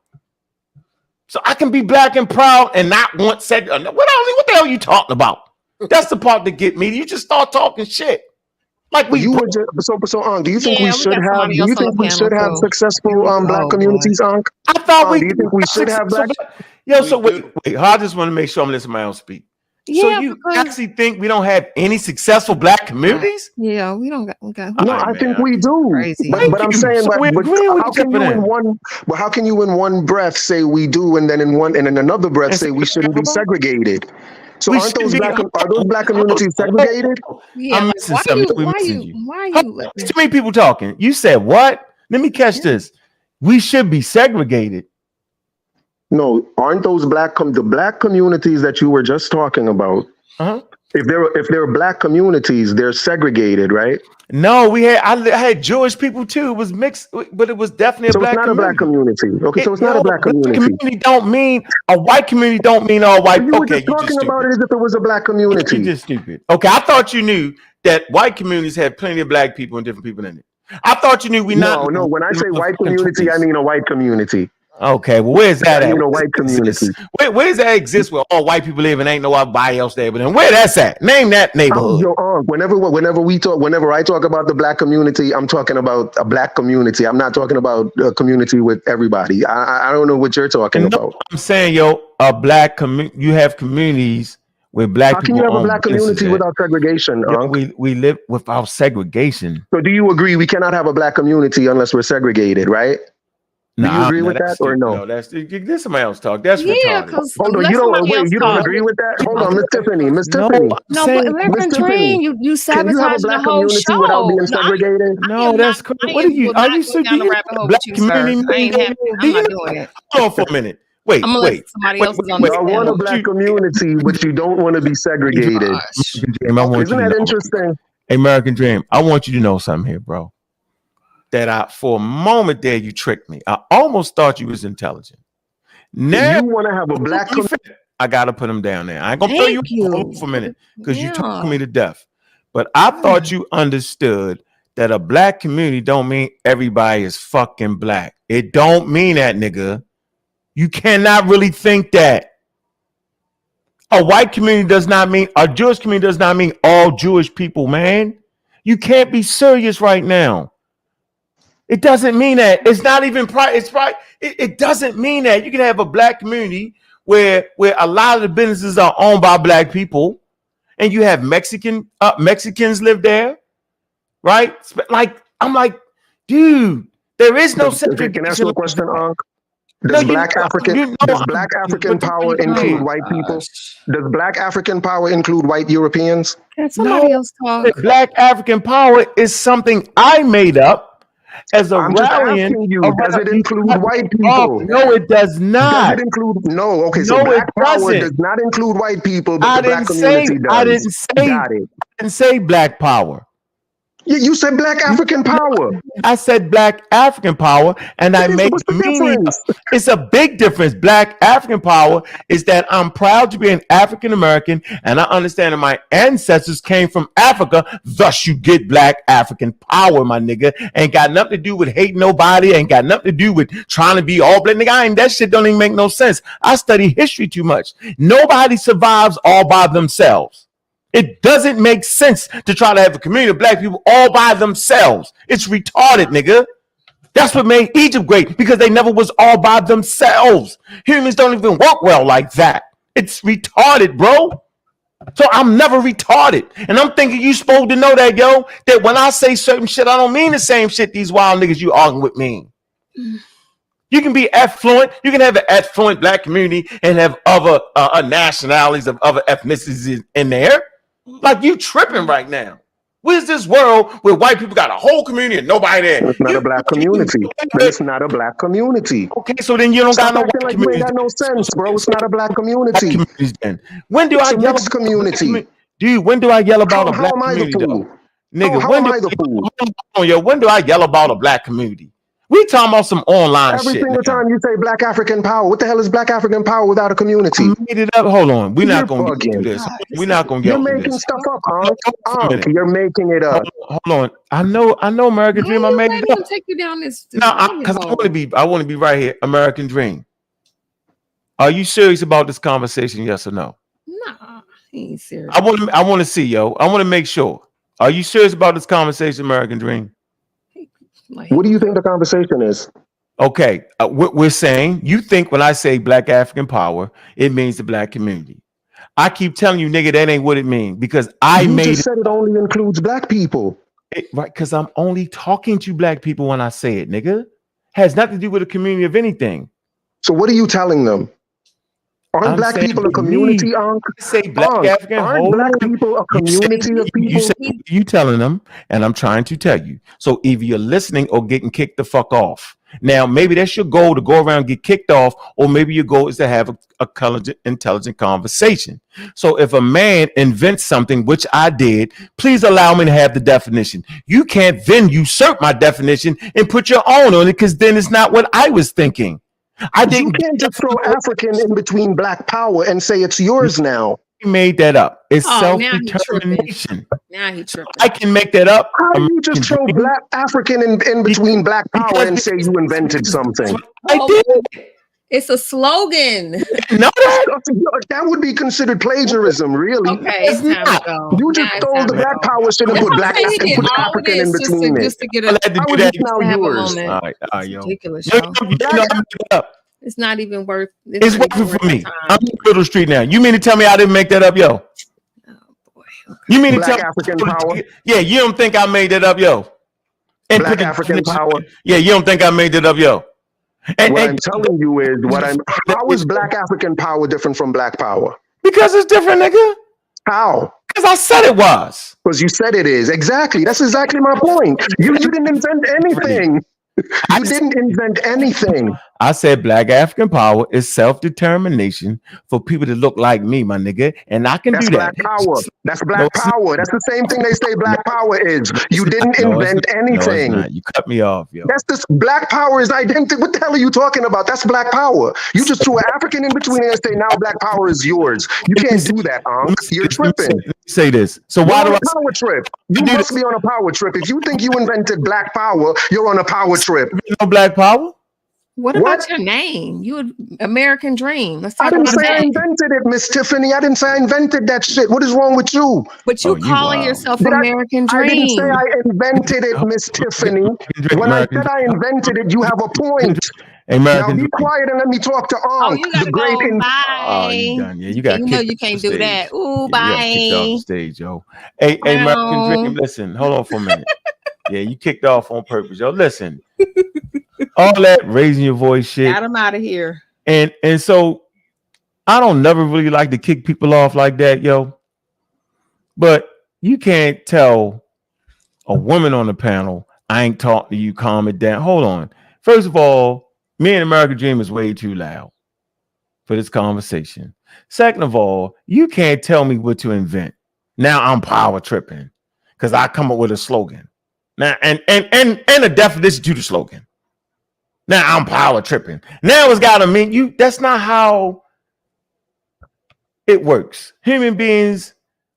So I can be black and proud and not want said. What the hell are you talking about? That's the part that get me. You just start talking shit. Like we. You were just, so do you think we should have? Do you think we should have successful black communities, Ankh? I thought do you think we should have black? Yo, so wait. I just want to make sure I'm listening to my own speak. So you actually think we don't have any successful black communities? Yeah, we don't got. No, I think we do. But I'm saying, so how can you in one breath say we do, and then in another breath say we shouldn't be segregated? So are those black communities segregated? Yeah, I'm missing something. Why are you? Too many people talking. You said what? Let me catch this. We should be segregated. No, aren't those the black communities that you were just talking about? Uh-huh. If they're black communities, they're segregated, right? No, I had Jewish people too. It was mixed, but it was definitely a black community. So it's not a black community. Okay, so it's not a black community. Don't mean a white community. Don't mean all white. You were just talking about it as if it was a black community. You're just stupid. Okay, I thought you knew that white communities had plenty of black people and different people in it. I thought you knew No, when I say white community, I mean a white community. Okay, well, where's that at? You know, white community. Where does that exist where all white people live and ain't nobody else there? But then where that's at? Name that neighborhood. Whenever I talk about the black community, I'm talking about a black community. I'm not talking about a community with everybody. I don't know what you're talking about. I'm saying, a black community. You have communities where black How people can you have a own black businesses community without segregation, Yeah, Unc? we live without segregation. So do you agree we cannot have a black community unless we're segregated, right? Do you agree with that or no? No, that's somebody else talk. That's Yeah, retarded. because Hold on, let you don't somebody else talk. agree with that? Hold on, Miss Tiffany, Miss No, Tiffany, I'm No, saying, but American Miss Tiffany, Dream, you can you have a sabotaging the black whole community without show. being No, segregated? no, that's crazy. What are you? will Are not you go so? Do down you the know rabbit what hole black with you, community sir. I mean? ain't having it. Do I'm you not know? doing it. Hold on for a minute. Wait, I'm gonna let somebody else is on the Y'all want a panel. black community, but you don't want to be segregated. Gosh. American Dream, I want Isn't you to that know. interesting? American Dream, I want you to know something here, bro. That for a moment there you tricked me. I almost thought you was intelligent. Now You want to have a black community. I gotta put him down there. I ain't gonna throw you off for a minute because you Yeah. talking me to death. But I thought you understood that a black community don't mean everybody is fucking black. It don't mean that, nigga. You cannot really think that. A white community does not mean, a Jewish community does not mean all Jewish people, man. You can't be serious right now. It doesn't mean that. It's not even it's right. It doesn't mean that. You can have a black community where a lot of the businesses are owned by black people, and you have Mexicans live there, right? Like I'm like, dude, there is no segregation. Can I ask you a question, Unc? No, Does black African power include white people? Does black African power include white Europeans? Can somebody else talk? Black African power is something I made up as a I'm just rallying. asking you, does it include white people? No, it does not. Does it include no? Okay, No, so black it power doesn't. does not include white people, but I the black didn't community say. does. I didn't say. Got it. I didn't say black power. You said black African power. I said black African power, and I made What's the meaning. difference? It's a big difference. Black African power is that I'm proud to be an African American, and I understand that my ancestors came from Africa. Thus, you get black African power, my nigga. Ain't got nothing to do with hating nobody. Ain't got nothing to do with trying to be all black. Nigga, that shit don't even make no sense. I study history too much. Nobody survives all by themselves. It doesn't make sense to try to have a community of black people all by themselves. It's retarded, nigga. That's what made Egypt great, because they never was all by themselves. Humans don't even work well like that. It's retarded, bro. So I'm never retarded. And I'm thinking you supposed to know that, yo, that when I say certain shit, I don't mean the same shit these wild niggas you arguing with mean. You can be affluent. You can have an affluent black community and have other nationalities of other ethnicities in there. Like, you tripping right now. Where's this world where white people got a whole community and nobody there? It's not a black community. It's not a black community. Okay, so then you don't got no white like community. You ain't got no sense, bro. It's not a black community. When do it's I a yell mixed community? Dude, when do I yell about a black community, though? Nigga, how am I the fool? When do I yell about a black community? We talking about some online Every shit. Every single time you say black African power, what the hell is black African power without a community? I made it up. Hold on. We're not going to get through this. We're not going to get through this. You're making stuff up, Unc. You're making it up. Hold on. I know American Dream. I made it up. Take you down this. No, because I want to be right here. American Dream. Are you serious about this conversation? Yes or no? Nah, he ain't serious. I want to see, yo. I want to make sure. Are you serious about this conversation, American Dream? What do you think the conversation is? Okay, we're saying you think when I say black African power, it means the black community. I keep telling you, nigga, that ain't what it means, because you just said it only includes black people. Right, because I'm only talking to black people when I say it, nigga. Has nothing to do with a community of anything. So what are you telling them? Aren't black people a community, Unc? Say black African. Aren't black people a community of people? You telling them, and I'm trying to tell you. So either you're listening or getting kicked the fuck off. Now, maybe that's your goal, to go around and get kicked off, or maybe your goal is to have a intelligent conversation. So if a man invents something, which I did, please allow me to have the definition. You can't then usurp my definition and put your own on it, because then it's not what I was thinking. You can't just throw African in between black power and say it's yours now. He made that up. It's self-determination. Now he tripping. I can make that up. How do you just throw black African in between black power and say you invented something? I did. It's a slogan. No, that would be considered plagiarism, really. Okay, it's time to go. You just stole the black power shit and put black African in between it. Just to get a How is this now yours? All right, yo. Ridiculous. You know I made it up. It's not even worth. It's working for me. I'm in Middle Street now. You mean to tell me I didn't make that up, yo? Oh boy. Okay. You mean to Black tell African me? power. Yeah, you don't think I made that up, yo? And Black put the African definition. power. Yeah, you don't think I made that up, yo? What I'm telling you is how is Black African power different from Black power? Because it's different, nigga. How? Because I said it was. Because you said it is. Exactly. That's exactly my point. You didn't invent anything. You didn't invent anything. I said Black African power is self-determination for people to look like me, my nigga, and I can That's do Black that. power. That's No, Black it's not. power. That's the same thing they say Black power is. You didn't No, it's invent not. No, it's anything. not. You cut me off, yo. That's this Black power is identical. What the hell are you talking about? That's Black power. You just threw an African in between and say now Black power is yours. You can't do that, Ankh. You're tripping. Let me say this. So You're why on do a I power trip. You must be on a power trip. If you think you invented Black power, you're on a power trip. no Black power? What What? about your name? You would American Dream. Let's I talk didn't about say I that. invented it, Miss Tiffany. I didn't say I invented that shit. What is wrong with you? But you Oh, you calling wild. yourself Did American I didn't say Dream. I invented it, Miss Tiffany. When I said I invented it, you have a point. Now American be Dream. quiet and let me talk to Oh, Ankh, you the gotta great. go. Oh, you Bye. done. Yeah, you got You kicked know off you the can't do stage. that. Ooh, Yeah, you got kicked off the bye. stage, yo. Hey, American Dream, listen. Hold on for a minute. Yeah, you kicked off on purpose, yo. Listen. All that raising your voice shit. Got him out of here. And so I don't never really like to kick people off like that, yo. But you can't tell a woman on the panel, I ain't talking to you, calm it down. Hold on. First of all, me and American Dream is way too loud for this conversation. Second of all, you can't tell me what to invent. Now I'm power tripping because I come up with a slogan. Now and a definition to the slogan. Now I'm power tripping. Now it's gotta mean you. That's not how it works. Human beings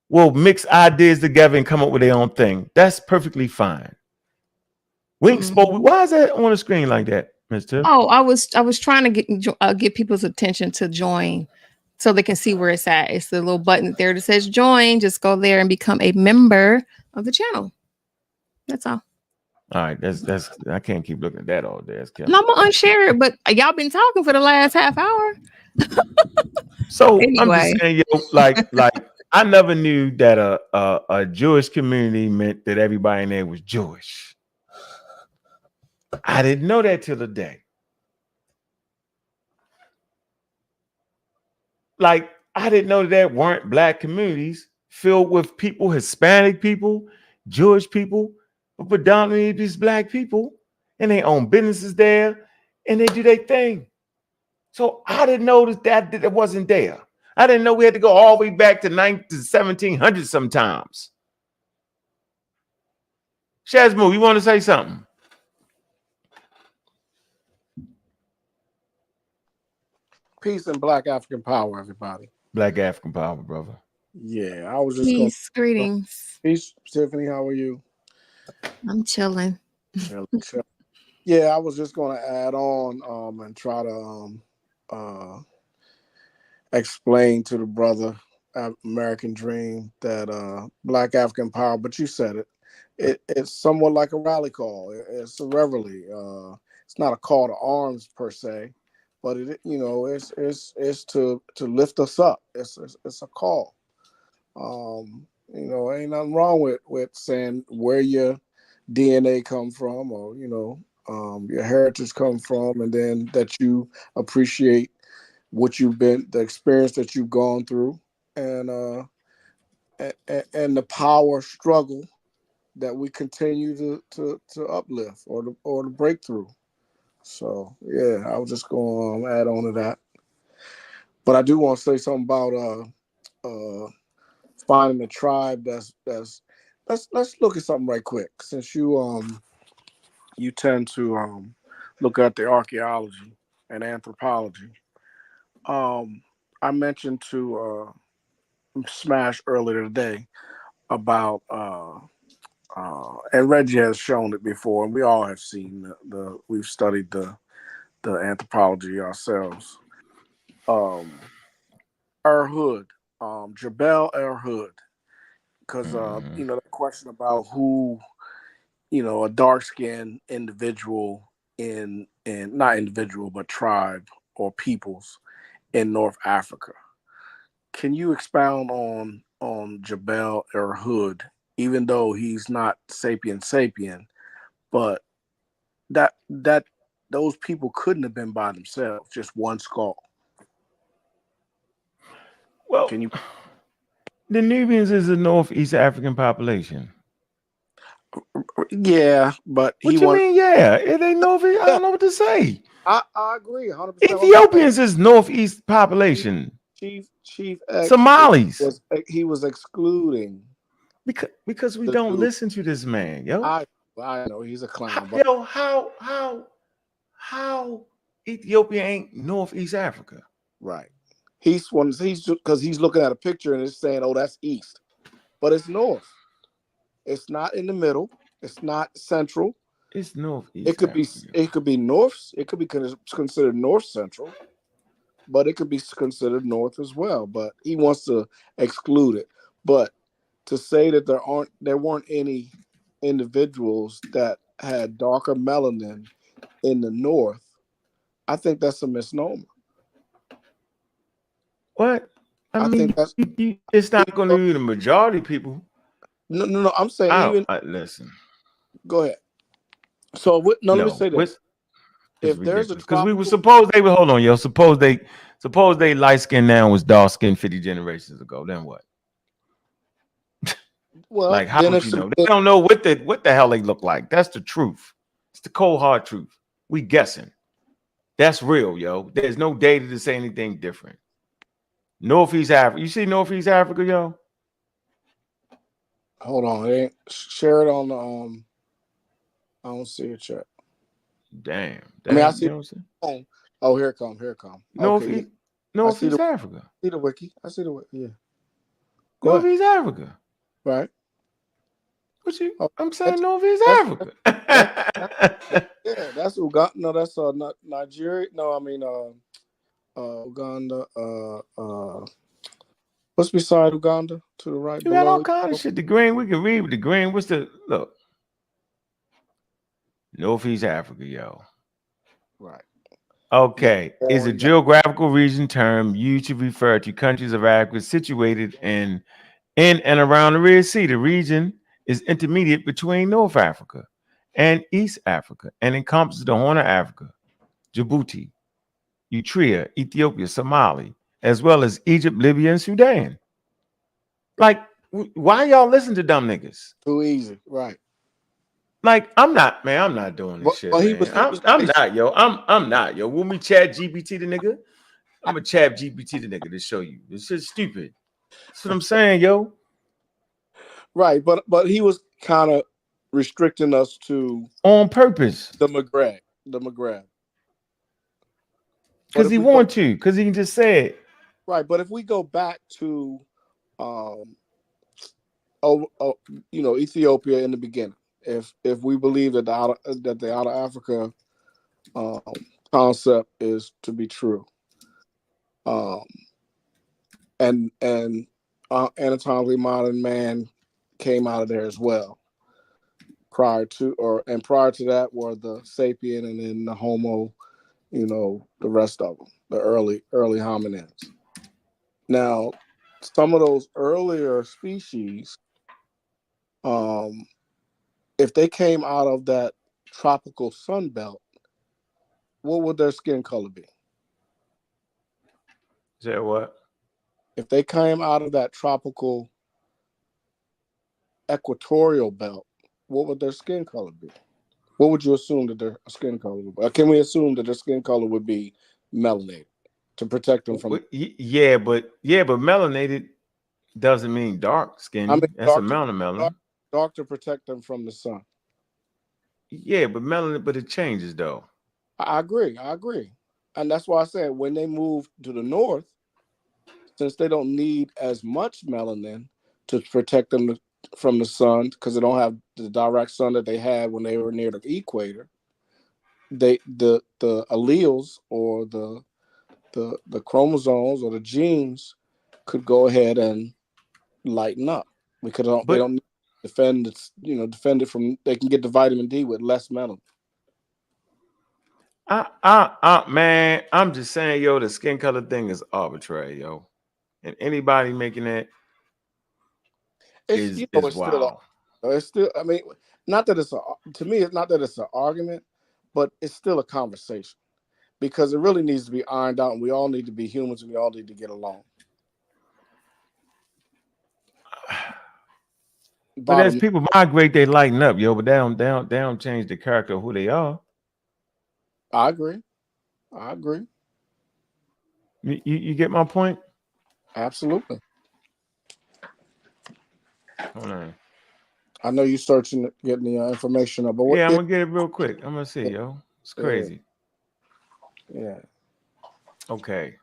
will mix ideas together and come up with their own thing. That's perfectly fine. Wink spoke. Why is that on the screen like that, Mr.? Oh, I was trying to get people's attention to join so they can see where it's at. It's the little button there that says join. Just go there and become a member of the channel. That's all. All right, that's I can't keep looking at that all day. No, I'm gonna unshare it, but y'all been talking for the last half hour. So Anyway. I'm just saying, yo, like I never knew that a Jewish community meant that everybody in there was Jewish. I didn't know that till the day. Like I didn't know that weren't black communities filled with people, Hispanic people, Jewish people, but predominantly these black people, and they own businesses there and they do their thing. So I didn't know that it wasn't there. I didn't know we had to go all the way back to 1700 sometimes. Shazmoo, you want to say something? Peace and Black African power, everybody. Black African power, brother. Yeah, I was just Peace, greetings. Peace, Tiffany. How are you? I'm chilling. Yeah, I was just going to add on and try to explain to the brother American Dream that Black African power. But you said it's somewhat like a rally call. It's a reveille. It's not a call to arms per se, but it's to lift us up. It's a call. Ain't nothing wrong with saying where your DNA come from, or your heritage come from, and then that you appreciate what you've been, the experience that you've gone through, and the power struggle that we continue to uplift or to break through. So yeah, I was just going to add on to that. But I do want to say something about finding a tribe that's let's look at something right quick, since you tend to look at the archaeology and anthropology. I mentioned to Smash earlier today about and Reggie has shown it before, and we all have seen we've studied the anthropology ourselves. Hood, Jabal Hood, because the question about who, a dark-skinned individual in not individual but tribe or peoples in North Africa. Can you expound on Jebel Erhud, even though he's not sapien, but that those people couldn't have been by themselves, just one skull. Well, Can you? The Nubians is a Northeast African population. Yeah, but What you mean? Yeah, it ain't Northeast. I don't know what to say. I agree 100%. Ethiopians is Northeast population. Chief Somalis. He was excluding because we don't listen to this man, yo. I know he's a clown. Yo, how Ethiopia ain't Northeast Africa? Right. He's because he's looking at a picture and it's saying, "Oh, that's east," but it's north. It's not in the middle. It's not central. It's northeast. It could be north. It could be considered north central, but it could be considered north as well. But he wants to exclude it. But to say that there weren't any individuals that had darker melanin in the north, I think that's a misnomer. What? I mean, it's not going to be the majority of people. No. I'm saying listen. Go ahead. So let me say this: if there's because we were supposed they would hold on, yo. Suppose they light skin now was dark skin 50 generations ago. Then what? Well, like how would you know? They don't know what the hell they look like. That's the truth. It's the cold hard truth. We guessing. That's real, yo. There's no data to say anything different. Northeast Africa. You see Northeast Africa, yo? Hold on. Share it on the I don't see it yet. Damn. I mean, I see. Oh, here it come. Northeast Africa. I see the wiki. Yeah. Northeast Africa. Right. What you? I'm saying Northeast Africa. Yeah, that's Uganda. No, that's not Nigeria. No, I mean Uganda. What's beside Uganda to the right? You got all kind of shit. The green. We can read with the green. What's the look? Northeast Africa, yo. Right. Okay. Is a geographical region term used to refer to countries of Africa situated in and around the Red Sea. The region is intermediate between North Africa and East Africa and encompasses the Horn of Africa, Djibouti, Eritrea, Ethiopia, Somalia, as well as Egypt, Libya, and Sudan. Like, why y'all listen to dumb niggas? Too easy, right? Like, I'm not doing this shit. I'm not, yo. I'm not, yo. When we chat GPT the nigga, I'm gonna chat GPT the nigga to show you. This shit's stupid. That's what I'm saying, yo. Right, but he was kind of restricting us to on purpose. The Maghreb. Because he wanted to, because he just said. Right, but if we go back to Ethiopia in the beginning, if we believe that the outer Africa concept is to be true, and anatomically modern man came out of there as well. Prior to that were the sapien and then the Homo, the rest of them, the early hominins. Now, some of those earlier species, if they came out of that tropical sun belt, what would their skin color be? Is that what? If they came out of that tropical equatorial belt, what would their skin color be? What would you assume that their skin color would be? Can we assume that their skin color would be melanated to protect them from? Yeah, but melanated doesn't mean dark skin. That's a melanin. Dark to protect them from the sun. Yeah, but it changes though. I agree, and that's why I said when they move to the north, since they don't need as much melanin to protect them from the sun, because they don't have the direct sun that they had when they were near the equator, the alleles or the chromosomes or the genes could go ahead and lighten up because they don't defend it from. They can get the vitamin D with less melanin. Man, I'm just saying, yo, the skin color thing is arbitrary, yo. And anybody making that is wild. It's still, I mean, not that it's to me, it's not that it's an argument, but it's still a conversation because it really needs to be ironed out, and we all need to be humans, and we all need to get along. But as people migrate, they lighten up, yo. But they don't change the character of who they are. I agree. You get my point? Absolutely. Hold on. I know you're searching, getting the information up. But I'm gonna get it real quick. I'm gonna see, yo. It's crazy. Yeah. Okay.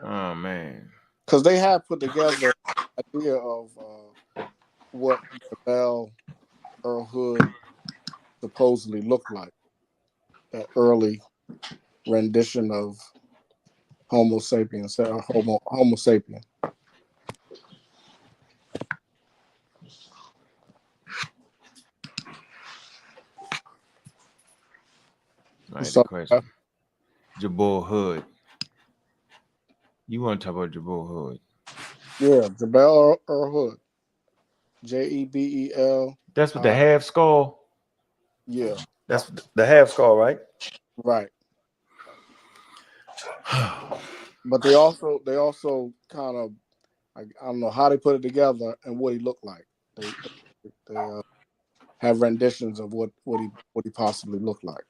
Oh man. Because they have put together an idea of what Jebel Hood supposedly looked like. That early rendition of Homo sapiens, Homo sapien. Right, the question. Jebel Hood. You want to talk about Jebel Hood? Yeah, Jebel Hood. Jebel. That's with the half skull. Yeah. That's the half skull, right? Right. But they also kind of, I don't know how they put it together and what he looked like. They have renditions of what he possibly looked like.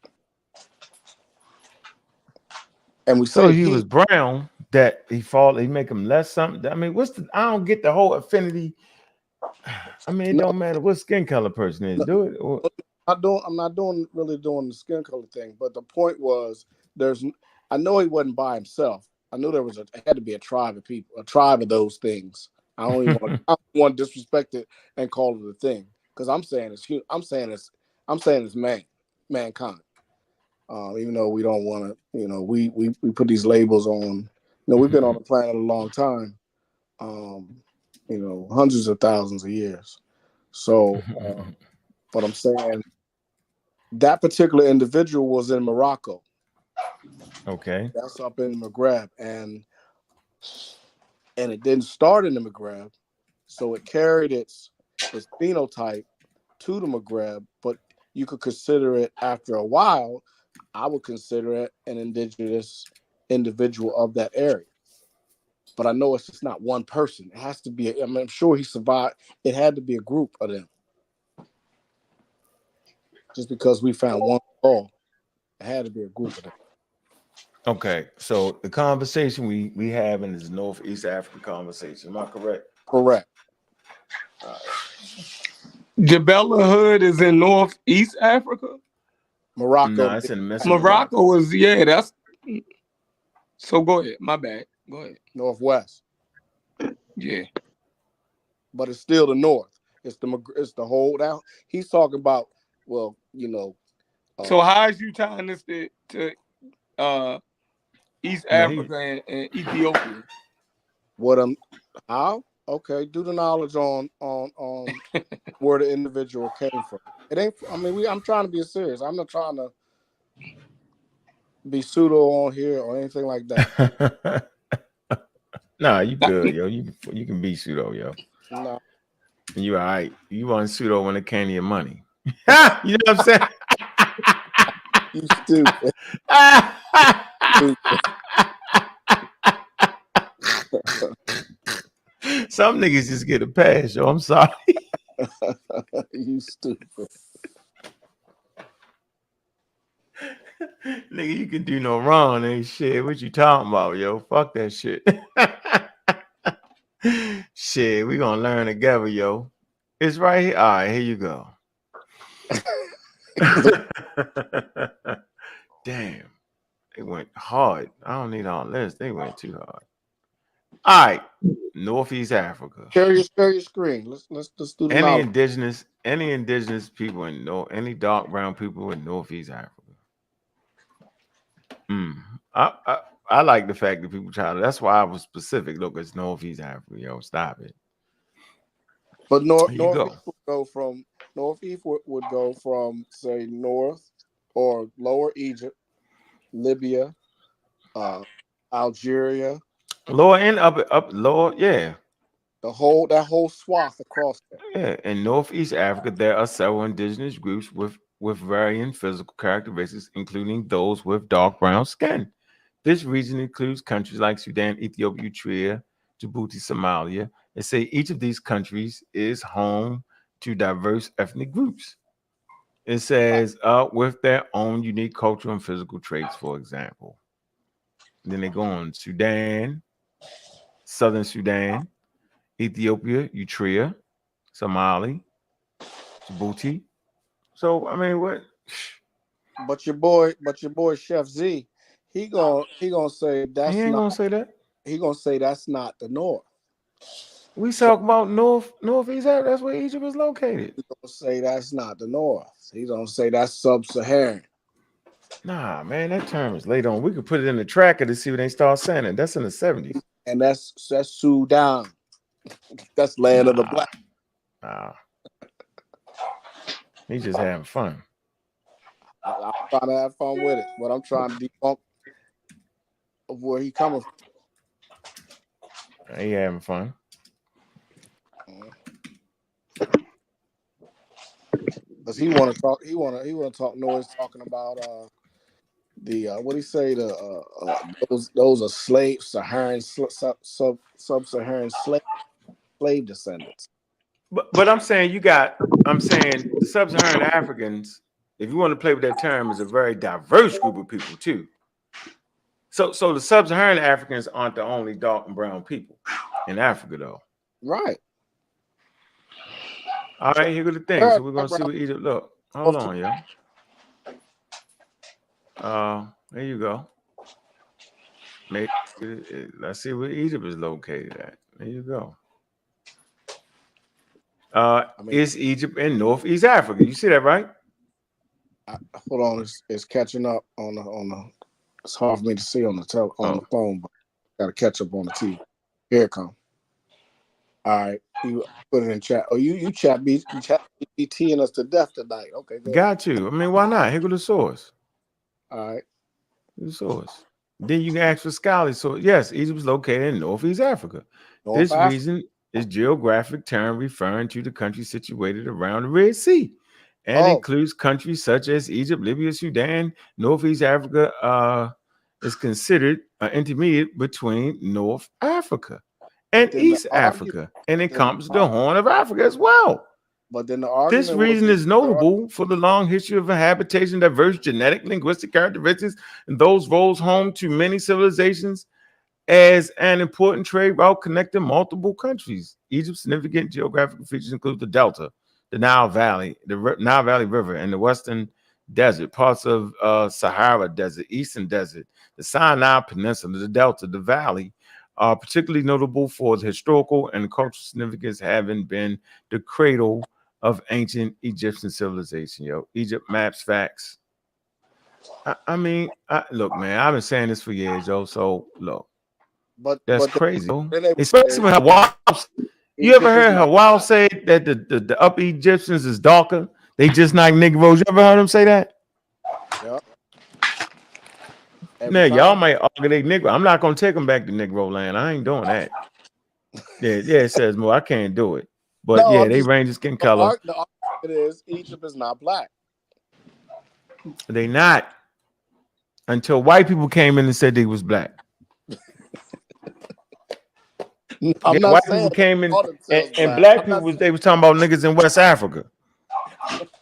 And we so say he was brown, that he make him less something. I mean, I don't get the whole affinity. I mean, it don't matter what skin color person is. Do it. Or, I'm not really doing the skin color thing, but the point was I know he wasn't by himself. I knew there had to be a tribe of people, a tribe of those things. I don't even want to disrespect it and call it a thing, because I'm saying it's mankind. Even though we don't want to, we put these labels on. We've been on the planet a long time, hundreds of thousands of years. So, but I'm saying that particular individual was in Morocco. Okay. That's up in the Maghreb, and it didn't start in the Maghreb, so it carried its phenotype to the Maghreb, but you could consider it, after a while, I would consider it an indigenous individual of that area. But I know it's just not one person. It has to be, I'm sure he survived. It had to be a group of them. Just because we found one skull, it had to be a group of them. Okay, so the conversation we having is Northeast Africa conversation. Am I correct? Correct. Jebel Hood is in Northeast Africa. Morocco. No, it's in Morocco is that's. So go ahead. My bad. Go ahead. Northwest. Yeah. But it's still the north. It's the whole down. He's talking about, well, so how is you tying this to East Africa and Ethiopia? How? Okay, do the knowledge on where the individual came from. It ain't. I mean, I'm trying to be serious. I'm not trying to be pseudo on here or anything like that. Nah, you good, yo. You can be pseudo, yo. No. You all right. You want pseudo when it came to your money. You know what I'm saying? You stupid. Some niggas just get a pass, yo. I'm sorry. You stupid. Nigga, you can do no wrong, ain't shit. What you talking about, yo? Fuck that shit. Shit, we gonna learn together, yo. It's right here. All right, here you go. Damn, they went hard. I don't need all this. They went too hard. All right, Northeast Africa. Share your screen. Let's do the knowledge. Any indigenous people any dark brown people in Northeast Africa. I like the fact that people try to. That's why I was specific. Look, it's Northeast Africa, yo. Stop it. But North people go from Northeast would go from, say, North or Lower Egypt, Libya, Algeria, Lower and up lower, yeah. that whole swath across there. Yeah, in Northeast Africa, there are several indigenous groups with varying physical characteristics, including those with dark brown skin. This region includes countries like Sudan, Ethiopia, Eritrea, Djibouti, Somalia, and say each of these countries is home to diverse ethnic groups. It says with their own unique cultural and physical traits, for example. And then they go on Sudan, Southern Sudan, Ethiopia, Eritrea, Somali, Djibouti. So I mean, what? But your boy Chef Z, he gonna say that's He ain't not. gonna say that. He gonna say that's not the North. We talk about Northeast Africa. That's where Egypt is located. He gonna say that's not the North. He gonna say that's sub-Saharan. Nah, man, that term is late on. We could put it in the tracker to see when they start saying it. That's in the 70s. And that's Sudan. That's land of the black. Nah. He's just having fun. I'm trying to have fun with it, but I'm trying to debunk of where he coming from. He having fun. Cause he want to talk. He want to talk noise talking about the what do you say those are slave Saharan sub-Saharan slave descendants. But I'm saying the sub-Saharan Africans, if you want to play with that term, is a very diverse group of people too. So the sub-Saharan Africans aren't the only dark and brown people in Africa, though. Right. All right, here go the thing. So we're gonna see what Egypt look. Hold on, yeah. There you go. Let's see where Egypt is located at. There you go. Is Egypt in Northeast Africa? You see that, right? Hold on, it's catching up on the. It's hard for me to see on the phone, but gotta catch up on the TV. Here it comes. All right, you put it in chat. Oh, you chat BTing us to death tonight. Okay, good. Got you. I mean, why not? Here go the source. All right, the source. Then you can ask for scholarly source. Yes, Egypt is located in Northeast Africa. This region is geographic term referring to the country situated around the Red Sea, and includes countries such as Egypt, Libya, Sudan. Northeast Africa is considered an intermediate between North Africa and East Africa, and encompasses the Horn of Africa as well. But then the argument this region is notable for the long history of habitation, diverse genetic, linguistic characteristics, and those roles home to many civilizations as an important trade route connecting multiple countries. Egypt's significant geographical features include the Delta, the Nile Valley, the Nile Valley River, and the Western Desert, parts of Sahara Desert, Eastern Desert, the Sinai Peninsula, the Delta, the Valley, are particularly notable for the historical and cultural significance, having been the cradle of ancient Egyptian civilization. Yo, Egypt maps facts. I mean, look, man, I've been saying this for years, yo. So look, that's crazy, especially when Hawaii. You ever heard Hawaii say that the upper Egyptians is darker? They just like Negroes. You ever heard them say that? Yeah. Now, y'all might argue they Negro. I'm not gonna take them back to Negro land. I ain't doing that. Yeah, it says more. I can't do it. But no, they range skin color. The argument is Egypt is not black. They not until white people came in and said they was black. White people came in and black people they was talking about niggas in West Africa.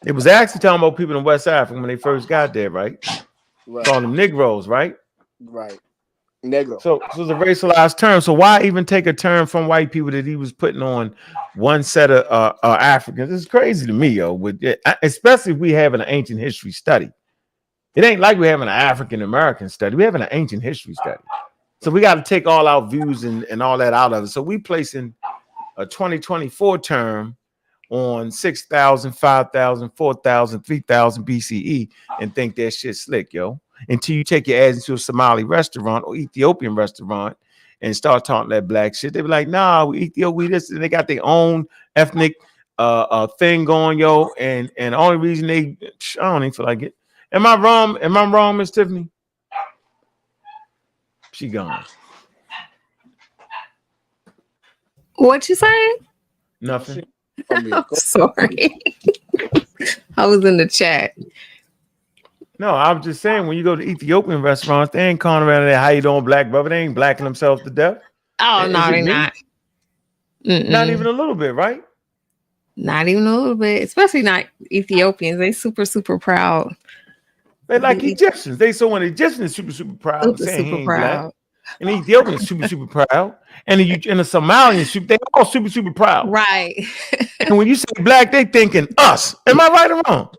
It was actually talking about people in West Africa when they first got there, right? Calling them Negroes, right? Right. Negro. So it's a racialized term. So why even take a term from white people that he was putting on one set of Africans? It's crazy to me, yo. Especially if we having an ancient history study. It ain't like we're having an African American study. We're having an ancient history study. So we got to take all our views and all that out of it. So we placing a 2024 term on 6,000, 5,000, 4,000, 3,000 BCE and think that shit slick, yo. Until you take your ass into a Somali restaurant or Ethiopian restaurant and start talking that black shit. They be like, nah, we Ethiopia, we this, and they got their own ethnic thing going, yo, and the only reason I don't even feel like it. Am I wrong? Am I wrong, Miss Tiffany? She gone. What you saying? Nothing. I'm sorry. I was in the chat. No, I'm just saying when you go to Ethiopian restaurants, they ain't calling around there, how you doing, black brother? They ain't blacking themselves to death. Oh, no, they're not. Not even a little bit, right? Not even a little bit, especially not Ethiopians. They super, super proud. They like Egyptians. They so when Egyptians super, super proud, saying he ain't black. And the Ethiopians super, super proud. And the Somalians, they all super, super proud. Right. And when you say black, they thinking us. Am I right or wrong?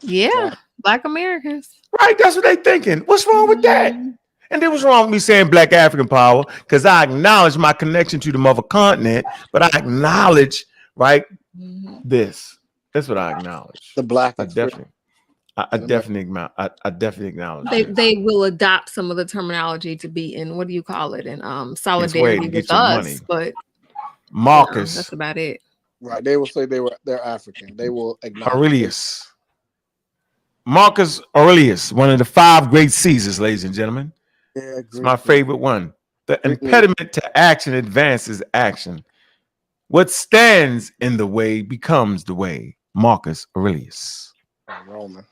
Yeah, Black Americans. Right, that's what they thinking. What's wrong with that? And then what's wrong with me saying Black African power? Because I acknowledge my connection to the mother continent, but I acknowledge, right, this. That's what I acknowledge. The black I definitely acknowledge. They will adopt some of the terminology to be in, what do you call it, in solidarity with us, money. But Marcus, that's about it. Right, they will say they're African. They will acknowledge Aurelius. Marcus Aurelius, one of the 5 great Caesars, ladies and gentlemen. Yeah, it's my favorite one. The impediment to action advances action. What stands in the way becomes the way. Marcus Aurelius. Roman.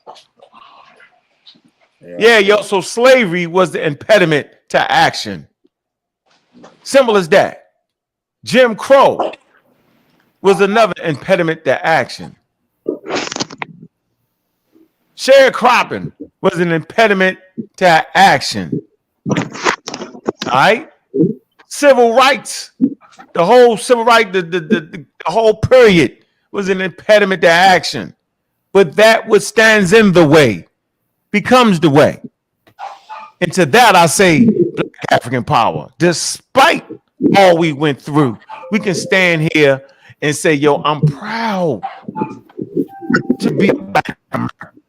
Yeah, yo, so slavery was the impediment to action. Simple as that. Jim Crow was another impediment to action. Sharecropping was an impediment to action. All right? Civil rights, the whole civil right, the whole period was an impediment to action. But that what stands in the way becomes the way. And to that I say Black African power. Despite all we went through, we can stand here and say, yo, I'm proud to be a Black American.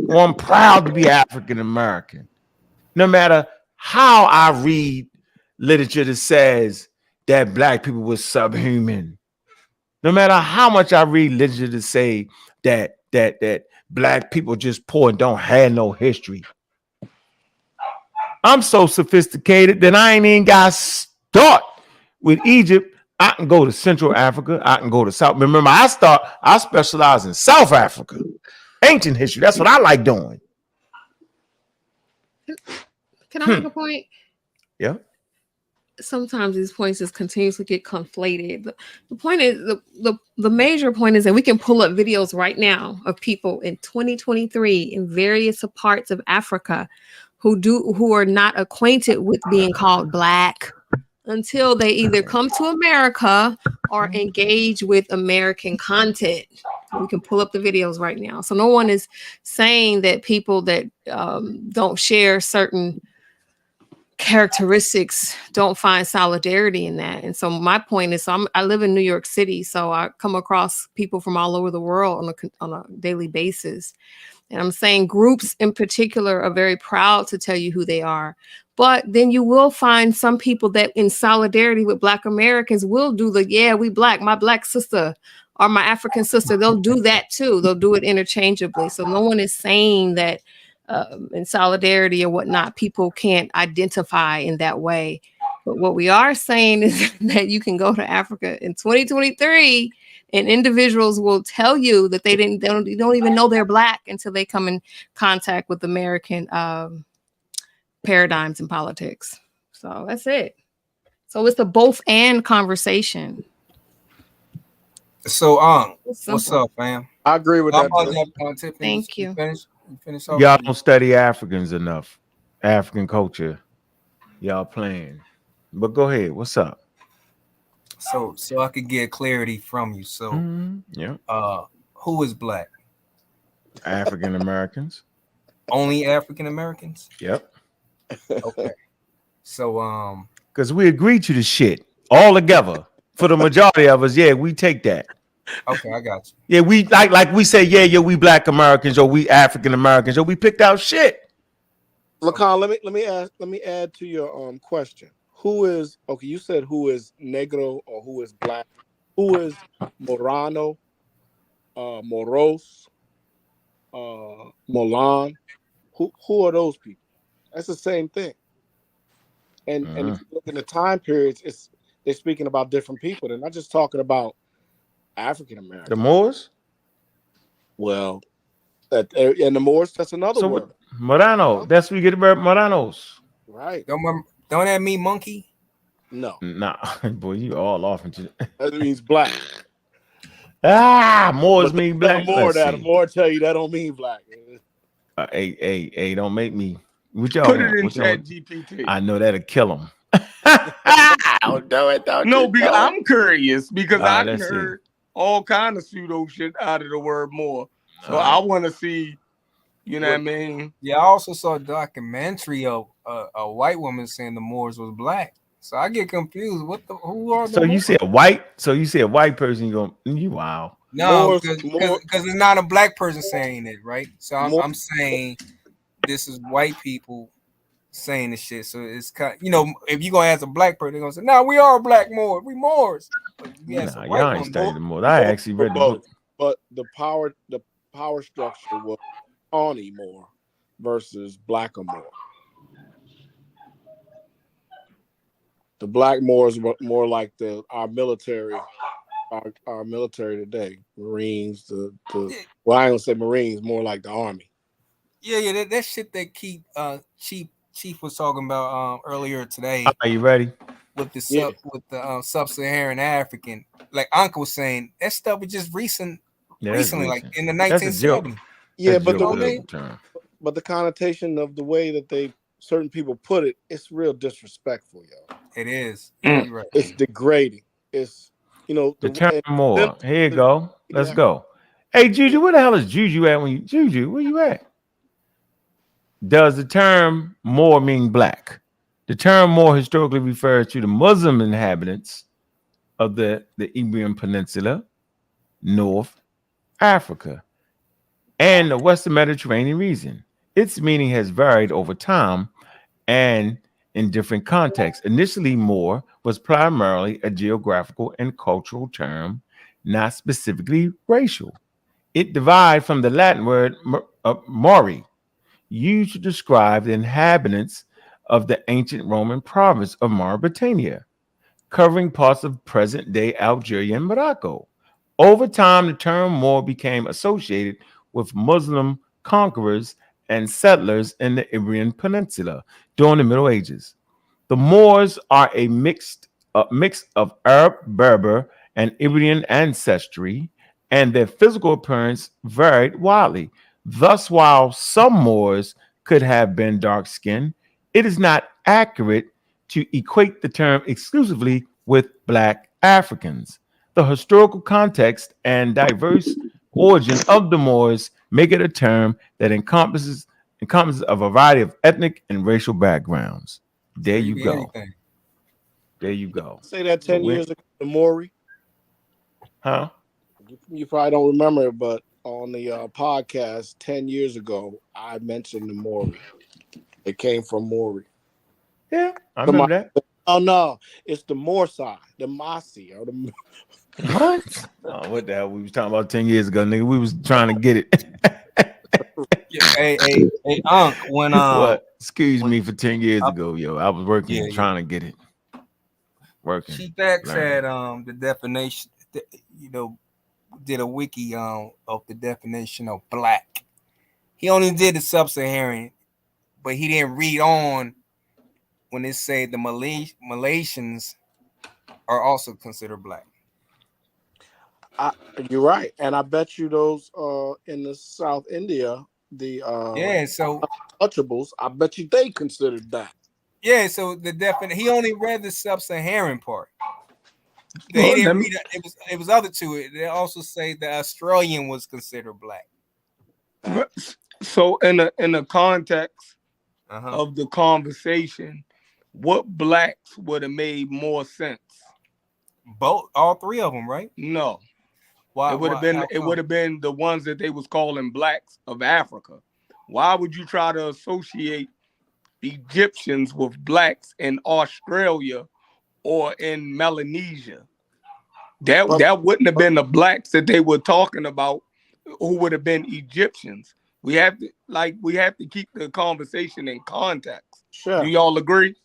Or I'm proud to be African American. No matter how I read literature that says that Black people were subhuman. No matter how much I read literature to say that Black people just poor and don't have no history. I'm so sophisticated that I ain't even got to start with Egypt. I can go to Central Africa. I can go to South. Remember, I specialize in South Africa. Ancient history. That's what I like doing. Can I make a point? Yeah. Sometimes these points just continuously get conflated. The point is, the major point is that we can pull up videos right now of people in 2023 in various parts of Africa who are not acquainted with being called Black until they either come to America or engage with American content. We can pull up the videos right now. So no one is saying that people that don't share certain characteristics don't find solidarity in that. And so my point is, I live in New York City, so I come across people from all over the world on a daily basis. And I'm saying groups in particular are very proud to tell you who they are. But then you will find some people that in solidarity with Black Americans will do we Black, my Black sister or my African sister. They'll do that too. They'll do it interchangeably. So no one is saying that in solidarity or whatnot, people can't identify in that way. But what we are saying is that you can go to Africa in 2023 and individuals will tell you that they don't even know they're Black until they come in contact with American paradigms in politics. So that's it. So it's a both and conversation. So what's up, fam? I agree with that. Thank you. Finish y'all don't study Africans enough. African culture. Y'all playing. But go ahead. What's up? So I could get clarity from you. So who is Black? African Americans. Only African Americans? Yep. Okay. So because we agree to the shit all together. For the majority of us, we take that. Okay, I got you. Yeah, we like we say, we Black Americans or we African Americans or we picked out shit. Lacan, let me add to your question. Who is you said who is Negro or who is Black? Who is Morano, Moros, Molan? Who are those people? That's the same thing. And if you look in the time periods, they're speaking about different people. They're not just talking about African Americans. The Moors? Well, and the Moors, that's another word. Morano. That's where you get the word Moranos. Right. Don't that mean monkey? No. Nah, boy, you all off into That means black. Moors mean black. The Moor tell you that don't mean black. Hey, don't make me. What y'all Put want? it in What y'all Chat want? GPT. I know that'll kill him. Don't do it. No, because I'm curious because I let's see. heard all kind of pseudo shit out of the word Moor. So I want to see, you know what I mean? Yeah, I also saw a documentary of a white woman saying the Moors was black. So I get confused. Who are the So you Moors? see a white person, you wow. No, because it's not a black person saying it, right? So I'm saying this is white people saying this shit. So it's kind of, if you're gonna ask a black person, they're gonna say, "No, we are black Moors. We Moors." But y'all ain't studied the Moors. I actually read the book. But the power structure was Pawnee Moor versus Blackamoor. The black Moors were more like our military. Our military today, Marines. Well, I don't say Marines, more like the Army. Yeah, that shit that Chief was talking about earlier today. Are you ready? With the sub-Saharan African, like Ankh was saying, that stuff was just recently, like in the 1970s. Yeah, but the connotation of the way that certain people put it, it's real disrespectful, yo. It is. You're right. It's degrading. It's the term Moor. Here you go. Let's go. Hey, Juju, where the hell is Juju at? Juju, where you at? Does the term Moor mean black? The term Moor historically refers to the Muslim inhabitants of the Iberian Peninsula, North Africa, and the Western Mediterranean region. Its meaning has varied over time and in different contexts. Initially, Moor was primarily a geographical and cultural term, not specifically racial. It derived from the Latin word Mori, used to describe the inhabitants of the ancient Roman province of Mauritania, covering parts of present-day Algeria and Morocco. Over time, the term Moor became associated with Muslim conquerors and settlers in the Iberian Peninsula during the Middle Ages. The Moors are a mix of Arab, Berber, and Iberian ancestry, and their physical appearance varied widely. Thus, while some Moors could have been dark-skinned, it is not accurate to equate the term exclusively with Black Africans. The historical context and diverse origin of the Moors make it a term that encompasses a variety of ethnic and racial backgrounds. There you go. Anything. There you go. Say that 10 years ago, the Maury. Huh? You probably don't remember, but on the podcast 10 years ago, I mentioned the Maury. It came from Maury. Yeah, I remember that. Oh no, it's the Moor side, the Masi, or the what? Oh, what the hell? We was talking about 10 years ago, nigga. We was trying to get it. Hey, Ankh, when what? Excuse me for 10 years ago, yo. I was working trying to get it. Working. Chief X had the definition, did a wiki of the definition of black. He only did the sub-Saharan, but he didn't read on when it said the Malaysians are also considered black. You're right, and I bet you those in the South India, the so untouchables, I bet you they considered that. Yeah, so the he only read the sub-Saharan part. He didn't read it was other two. They also say the Australian was considered black. So in the context of the conversation, what blacks would have made more sense? All three of them, right? No. Why? It would have been the ones that they was calling blacks of Africa. Why would you try to associate Egyptians with blacks in Australia or in Melanesia? That wouldn't have been the blacks that they were talking about, who would have been Egyptians. We have to keep the conversation in context. Sure. Do y'all agree?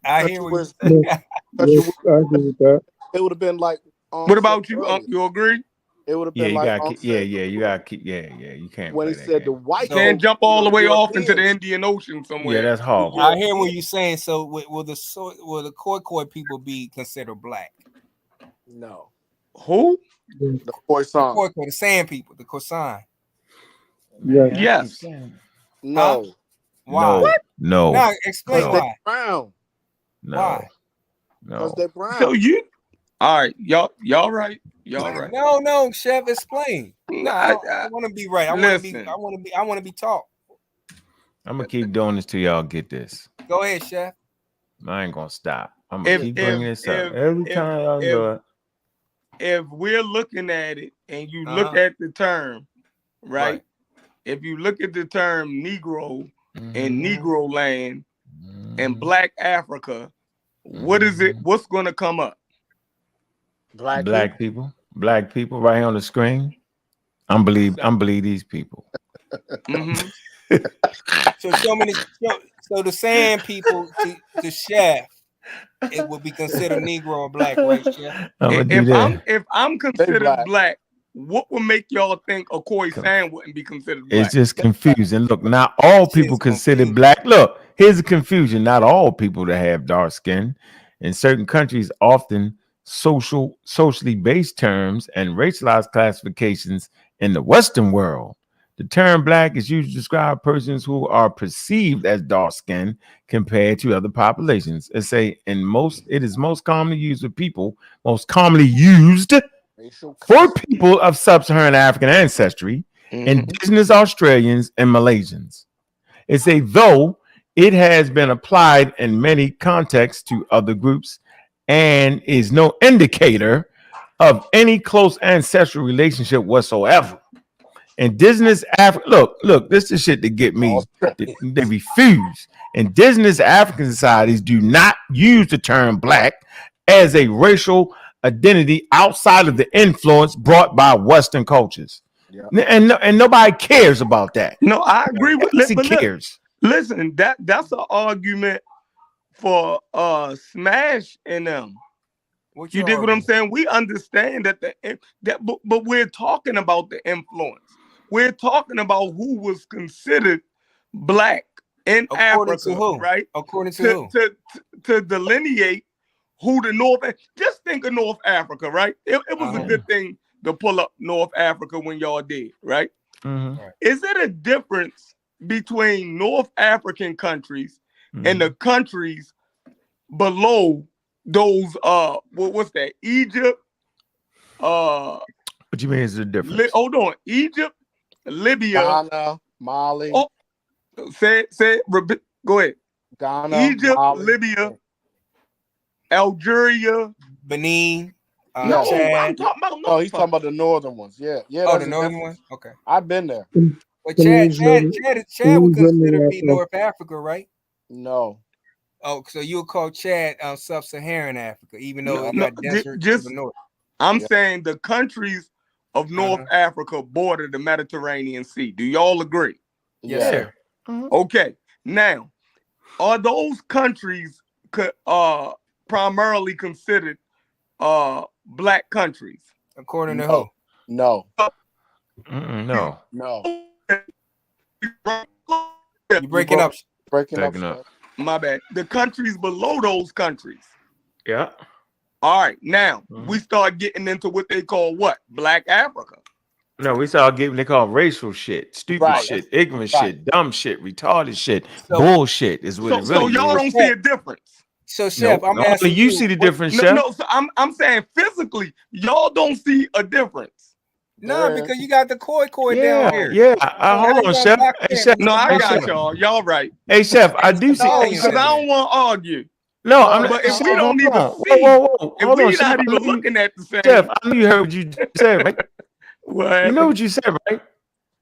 I hear what you're saying. Yes, I agree with that. It would have been like. What about you, Unc? You agree? It would have Yeah, been you like. got you got to keep. Yeah, you can't. When play he that said game. the white. Can't jump all the way off into the Indian Ocean somewhere. Yeah, that's horrible. I hear what you're saying. So will the Khoikhoi people be considered black? No. Who? The Khoisan. The the Sand people, the Khoisan. Yes. No. Huh? Why? What? No. Now explain Because why. they're brown. No. Why? Because they're brown. So you, all right, y'all right. Y'all right. No, Chef, explain. I want to be right. I want to be taught. I'm gonna keep doing this till y'all get this. Go ahead, Chef. I ain't gonna stop. I'm gonna keep bringing this up every time y'all do it. If we're looking at it and you look at the term, right? If you look at the term Negro and Negro land and Black Africa, what is it? What's going to come up? Black people. Black people right here on the screen. I'm believe these people. So the Sand people to Chef, it would be considered Negro or Black, right, Chef? If I'm considered black, what would make y'all think a Khoisan wouldn't be considered black? It's just confusing. Look, not all people considered black. Look, here's the confusion. Not all people that have dark skin. In certain countries, often socially based terms and racialized classifications in the Western world. The term black is used to describe persons who are perceived as dark skinned compared to other populations. It is most commonly used for people for people of sub-Saharan African ancestry, indigenous Australians, and Malaysians. It's though it has been applied in many contexts to other groups and is no indicator of any close ancestral relationship whatsoever. Indigenous African, look, this is shit that get me. They refuse. Indigenous African societies do not use the term black as a racial identity outside of the influence brought by Western cultures. And nobody cares about that. No, I agree with cares. Listen, that's an argument for Smash and them. You dig what I'm saying? We understand but we're talking about the influence. We're talking about who was considered black in Africa, right? According to who? To delineate who the North. Just think of North Africa, right? It was a good thing to pull up North Africa when y'all did, right? Is it a difference between North African countries and the countries below those? What's that? Egypt. What you mean is a difference? Hold on, Egypt, Libya, Ghana, Mali. Oh, say it. Go ahead. Ghana, Egypt, Mali. Libya, Algeria, Benin. No, Chad. I'm talking about. Oh, he's talking about the northern ones. Yeah. Oh, the northern ones. Okay. I've been there. But Chad would consider be North Africa, right? No. Oh, so you would call Chad sub-Saharan Africa, even though it got desert to the north. I'm saying the countries of North Africa border the Mediterranean Sea. Do y'all agree? Yes, sir. Okay. Now, are those countries primarily considered black countries? According to who? No. No. You're breaking up. Breaking up. My bad. The countries below those countries. Yeah. All right. Now we start getting into what they call what? Black Africa. No, we start getting they call racial shit, stupid shit, ignorant shit, dumb shit, retarded shit, bullshit is what it really is. So y'all don't see a difference. So, Chef, I'm asking you see the difference, Chef. No, so I'm saying physically, y'all don't see a difference. No, because you got the Khoikhoi down here. Yeah, hold on, Chef. Hey, Chef. No, I got y'all. Y'all right. Hey, Chef, I do see. Because I don't want to argue. No, I'm but if we don't even see, if we're not even looking at the same. Chef, I knew you heard what you said, right? What? You know what you said, right?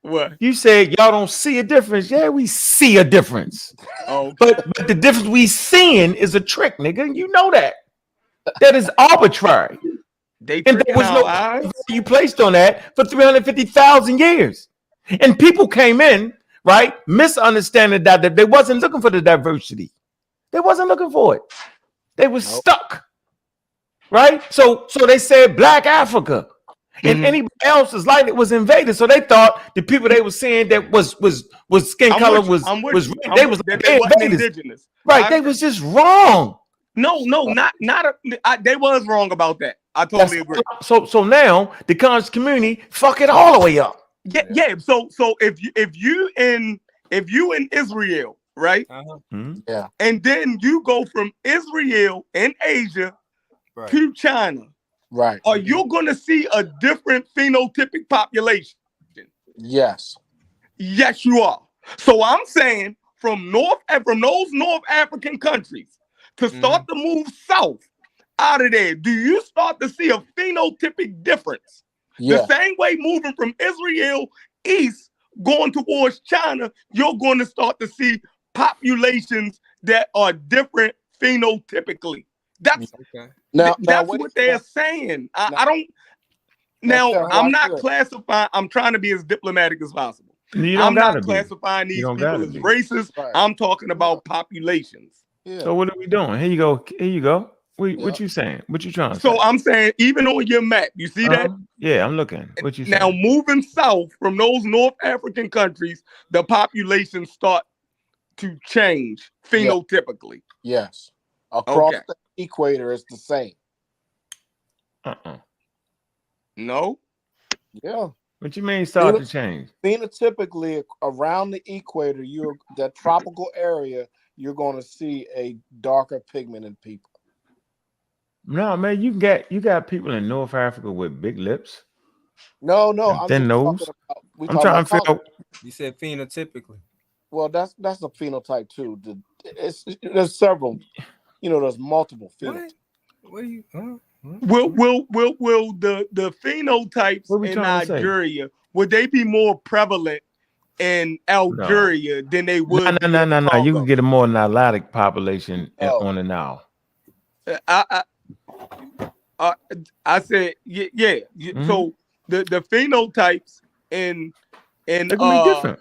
What? You said y'all don't see a difference. Yeah, we see a difference. Oh, but the difference we seeing is a trick, nigga. You know that. That is arbitrary. They And there was no value placed on that for 350,000 years. And people came in, right, misunderstanding that they wasn't looking for the diversity. They wasn't looking for it. They were stuck, right? So they said Black Africa, and anybody else's light it was invaded. So they thought the people they were seeing that was skin color was they was indigenous, right? They was just wrong. No, they was wrong about that. I totally agree. So now the conscious community fuck it all the way up. Yeah. So if you in Israel, right? Yeah. And then you go from Israel and Asia to China, right? Are you going to see a different phenotypic population? Yes. Yes, you are. So I'm saying from those North African countries to start to move south out of there, do you start to see a phenotypic difference? Yeah. The same way moving from Israel east going towards China, you're going to start to see populations that are different phenotypically. That's what they're saying. I'm not classifying. I'm trying to be as diplomatic as possible. I'm not classifying these people as racist. Right. I'm talking about populations. Yeah. So what are we doing? Here you go. What you saying? What you trying to say? So I'm saying, even on your map, you see that? Yeah, I'm looking. What you saying? Now, moving south from those North African countries, the populations start to change phenotypically. Yes. Across the equator, it's the same. No. Yeah. What you mean start to change? Phenotypically, around the equator, that tropical area, you're going to see a darker pigment in people. No, man, you got people in North Africa with big lips. No, I'm thin nose. I'm trying to figure out. You said phenotypically. Well, that's a phenotype too. There's several. There's multiple phenotypes. What are you? Will the phenotypes in Nigeria would they be more prevalent in Algeria than they would? No. You can get a more Nilotic population on the Nile. I said yeah. So the phenotypes in they're gonna be different.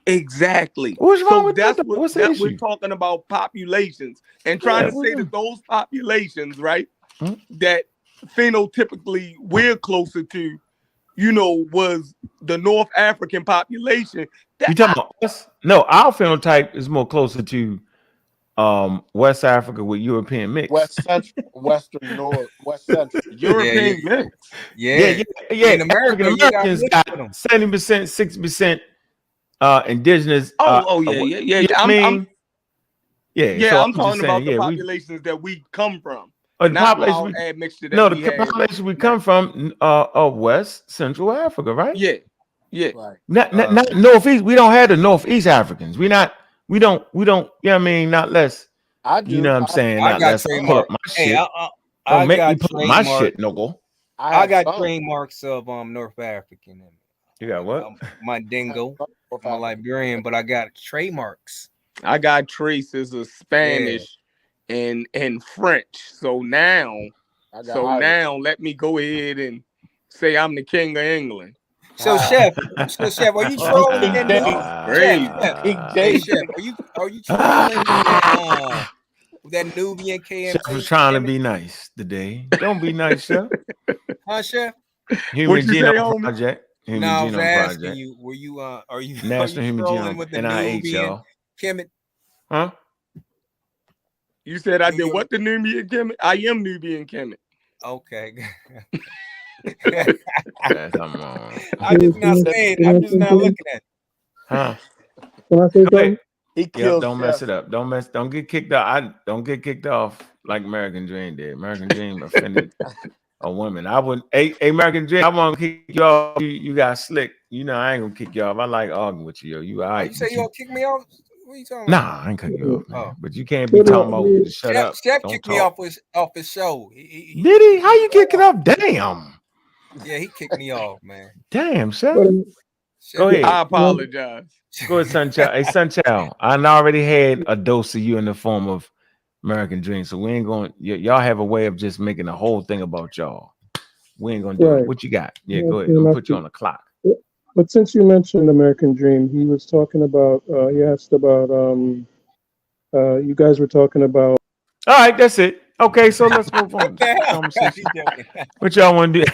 Exactly. What's wrong with that? What's the issue? We're talking about populations and trying to say that those populations, right, that phenotypically we're closer to, was the North African population. You talking about us? No, our phenotype is more closer to West Africa with European mix. West Central, West Central. European mix. Yeah. In America, Americans got 70%, 60% indigenous. I'm talking about the saying, populations that we come from. The population we come from of West Central Africa, right? Yeah. Right. Not Northeast. We don't have the Northeast Africans. We don't, you know what I mean? Not less. I do. You know what I'm saying? I not got less. I pull up my shit. Don't make me pull up my shit, no go. I got trademarks of North African. You got what? My dingo. I'm a Liberian, but I got trademarks. I got traces of Spanish and French. So now let me go ahead and say I'm the king of England. So chef, are you trolling in Chef, are you trolling that Nubian KMT? Chef was trying to be nice today. Don't be nice, Chef. Huh, Chef? Human Genome Project. No, I was asking you, were you are you National Human Genome with the NIH, Nubian y'all? Kemet? Huh? You said I did what? The Nubian Kemet? I am Nubian Kemet. Okay. That's something wrong. I'm just not saying. I'm just not looking at it. Huh? Can I say something? He kills. Don't mess it up. Don't get kicked out. Don't get kicked off like American Dream did. American Dream offended a woman. I wouldn't. Hey, American Dream, I want to kick you off. You got slick. I ain't gonna kick you off. I like arguing with you. You all right? You say you gonna kick me off? What are you talking about? Nah, I ain't cutting you off, man. But you can't be talking about shut up. Chef kicked me off his show. Did he? How you kick it off? Damn. Yeah, he kicked me off, man. Damn, Chef. Go ahead. I apologize. Go ahead, Sunchild. Hey, Sunchild. I already had a dose of you in the form of American dream. So we ain't going. Y'all have a way of just making the whole thing about y'all. We ain't gonna do it. What you got? Yeah, go ahead. I'm gonna put you on the clock. But since you mentioned American Dream, he was talking about. He asked about. You guys were talking about. All right, that's it. Okay, so let's move on. Conversation. What y'all want to do?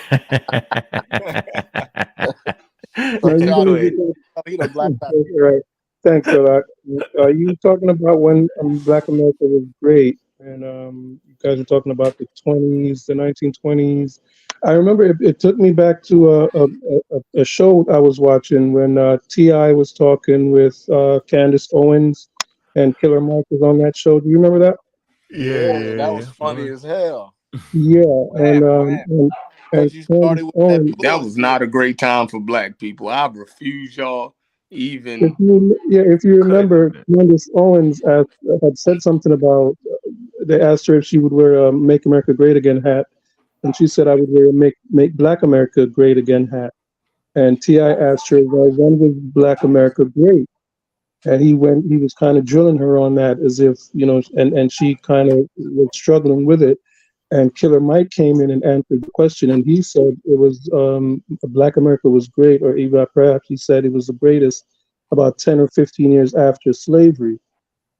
Right. Thanks a lot. You talking about when Black America was great, and you guys were talking about the 20s, the 1920s. I remember it took me back to a show I was watching when T.I. was talking with Candace Owens, and Killer Mike was on that show. Do you remember that? Yeah, that was funny as hell. Yeah, and Because you Candace started with Owens. that was not a great time for black people. I refuse y'all even. If you remember, Candace Owens had said something about. They asked her if she would wear a "Make America Great Again" hat, and she said, "I would wear a Make Black America Great Again" hat." And T.I. asked her, "Well, when was Black America great?" And he was kind of drilling her on that, as if and she kind of was struggling with it. And Killer Mike came in and answered the question, and he said it was Black America was great, or even perhaps he said it was the greatest about 10 or 15 years after slavery.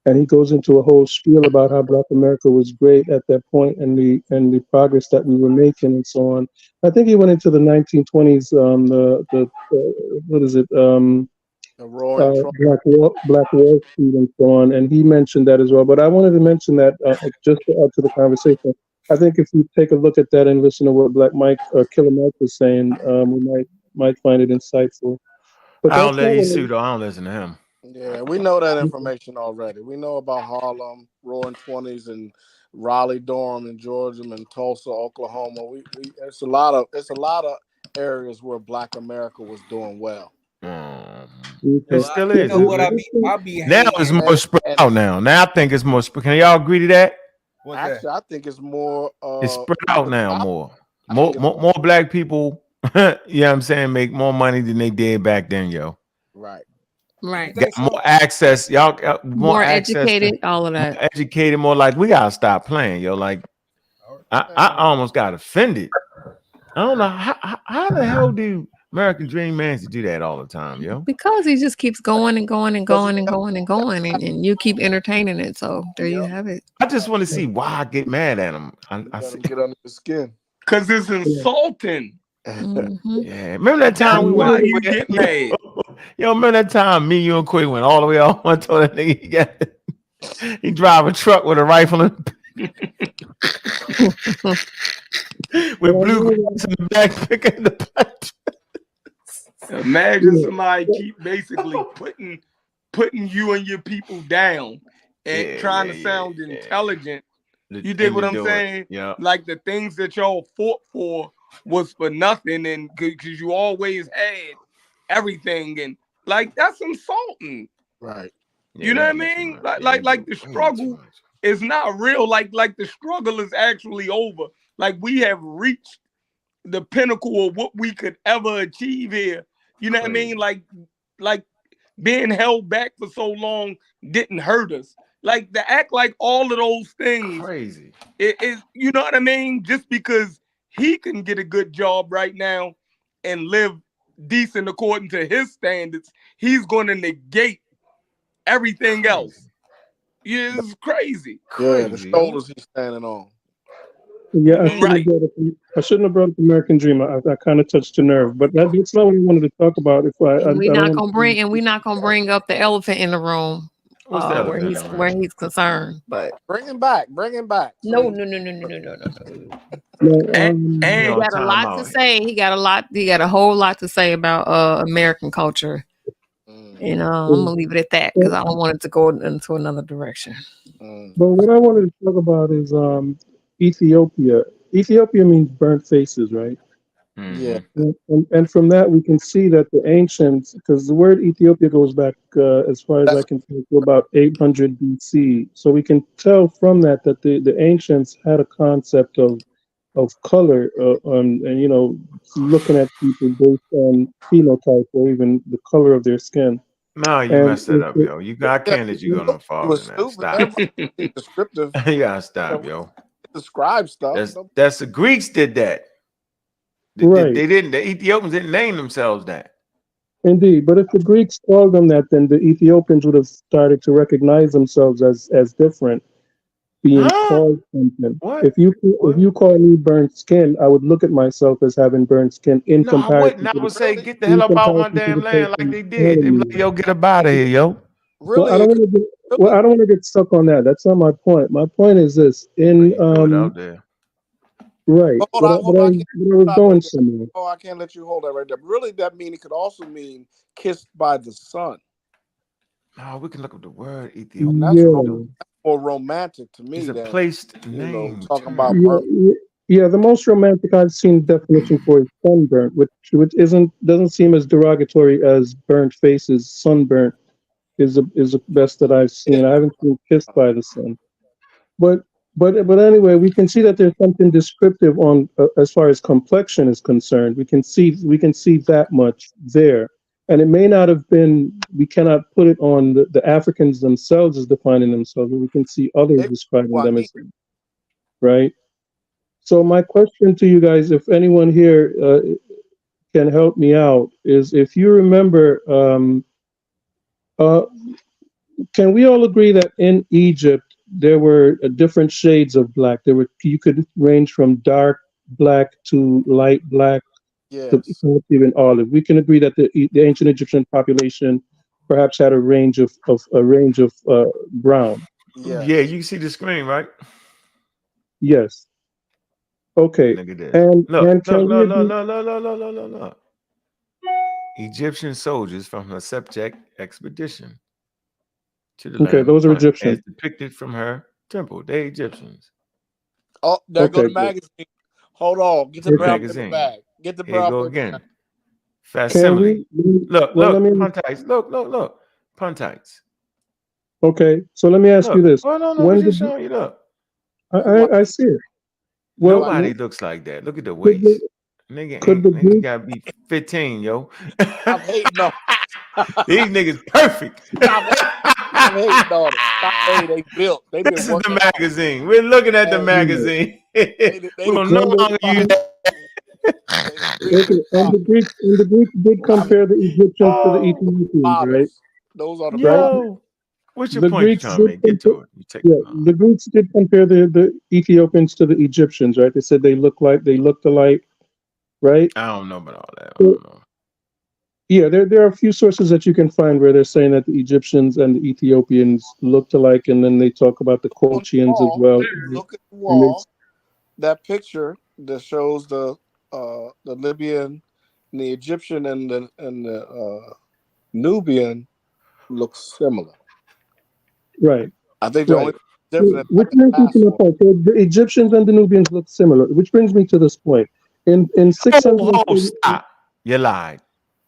And he goes into a whole spiel about how Black America was great at that point, and the progress that we were making and so on. I think he went into the 1920s, what is it? Black Wall Street and so on, and he mentioned that as well. But I wanted to mention that just to add to the conversation. I think if we take a look at that and listen to what Black Mike or Killer Mike was saying, we might find it insightful. But I don't let you see though. I don't listen to him. Yeah, we know that information already. We know about Harlem, Roaring Twenties, and Raleigh Durham, and Georgia, and Tulsa, Oklahoma. It's a lot of areas where Black America was doing well. It still is. You know what I be now it's more spread out now. Now I think it's more spread. Can y'all agree to that? Actually, I think it's more. It's spread out now more. More black people. You know what I'm saying? Make more money than they did back then, yo. Right. Got more access, y'all. More access educated, all of that. More educated, more like we gotta stop playing, yo. Like I almost got offended. I don't know how the hell do American Dream Mans do that all the time, yo? Because he just keeps going and going and going and going and going, and you keep entertaining it. So there you have it. I just want to see why I get mad at him. I get under the skin because it's insulting. Mm-hmm. Yeah, remember that time we went? Why you get mad? Yo, remember that time me, you, and Quick went all the way off? I told that nigga he drive a truck with a rifle and with blue grass in the back, picking the punch. Imagine somebody keep basically putting you and your people down and trying to sound intelligent. You dig what I'm saying? Yeah. Like the things that y'all fought for was for nothing, and because you always had everything, and like that's insulting. Right. You know what I mean? Like the struggle is not real. Like the struggle is actually over. Like we have reached the pinnacle of what we could ever achieve here. You know what I mean? Like being held back for so long didn't hurt us. Like to act like all of those things crazy. It is, you know what I mean? Just because he can get a good job right now and live decent according to his standards, he's going to negate everything else. Yeah, it's crazy. Yeah, the shoulders he's standing on. Yeah, I shouldn't have brought up American Dream. I kind of touched a nerve, but that's not what I wanted to talk about. We're not gonna bring up the elephant in the room. Where he's concerned, but bring him back. No. And he got a lot to say. He got a whole lot to say about American culture. And I'm gonna leave it at that because I don't want it to go into another direction. But what I wanted to talk about is Ethiopia. Ethiopia means burnt faces, right? Yeah. And from that, we can see that the ancients, because the word Ethiopia goes back, as far as I can tell, to about 800 BC. So we can tell from that the ancients had a concept of color, and looking at people based on phenotype or even the color of their skin. No, you And messed it up, yo. I can't let you go no You farther was than that. stupid. Stop. Never mind. Be descriptive. You gotta You stop, know, yo. describe stuff. That's the Greeks did that. right, They didn't. The Ethiopians didn't name themselves that. indeed. But if the Greeks called them that, then the Ethiopians would have started to recognize themselves as different, being Huh? called something. What? If you call me burnt skin, I would look at myself as having burnt skin No, I wouldn't. I would say, get the hell up out my damn the land like person they did. They calling be me like, that. yo, get up out of here, yo. Well, I Really, don't want to get I don't want to get stuck on that. That's not my point. My point is this: But in he threw it out there. right, hold on, hold on. I was can't going somewhere. Oh, I can't let you hold that right there. Really, that mean it could also mean kissed by the sun. No, we can look up the word Ethiopia. And that's Yeah. more romantic to me It's a than placed you know name talking term. about Yeah, burnt. yeah. The most romantic I've seen definition for is sunburnt, which doesn't seem as derogatory as burnt faces. Sunburnt is the best that I've seen. I haven't seen kissed by the sun, but but anyway, we can see that there's something descriptive on as far as complexion is concerned. We can see that much there, and it may not have been. We cannot put it on the Africans themselves as defining themselves, but we can see others describing them as right. So my question to you guys, if anyone here can help me out, is if you remember, uh, can we all agree that in Egypt there were different shades of black? You could range from dark black to light black to Yes. even olive. We can agree that the ancient Egyptian population perhaps had a range of brown. Yes. Yeah, you can see the screen, right? Yes. Okay. Look at this. And Look, can we agree? look. Egyptian soldiers from her subject expedition to the Okay, land of those are plenty, as Egyptian. depicted from her temple. They Egyptians. Oh, there go Okay, the good. magazine. Hold on. Get the The brown paper magazine. bag. Get the Here you brown go paper again. bag. Can Facsimile. we? Look, Well, let me. puntites. Look. Puntites. Okay, so let me ask you Look. this: Oh, no, when it's just did showing you. Look. I see it? Well, Nobody looks like that. Look at the could waist. Nigga the nigga Greeks? gotta be 15, yo. I'm hating on. These niggas perfect. I'm hating on them. Stop saying they built. They've been This is the working out. magazine. We're looking at the Hey, magazine. they We will done no When longer use that. okay, and the Greeks did compare the Egyptians to the Ethiopians, right? models. Those are the Right. models. Yo, what's your The point you're Greeks trying to did make? Get compare, to it. You take yeah, the Greeks did compare the Ethiopians to the Egyptians, right? They said they looked alike, right? I don't know about all that. I So, don't know. yeah, there are a few sources that you can find where they're saying that the Egyptians and the Ethiopians looked alike, and then they talk about the On the Colchians as wall, well. look at the And wall. That picture that shows the Libyan, and the Egyptian, and the Nubian looks similar. right. I think the Right. only difference Which is brings me to my passport. point. So the Egyptians and the Nubians look similar, which brings me to this point. In 600, Stop. You lied.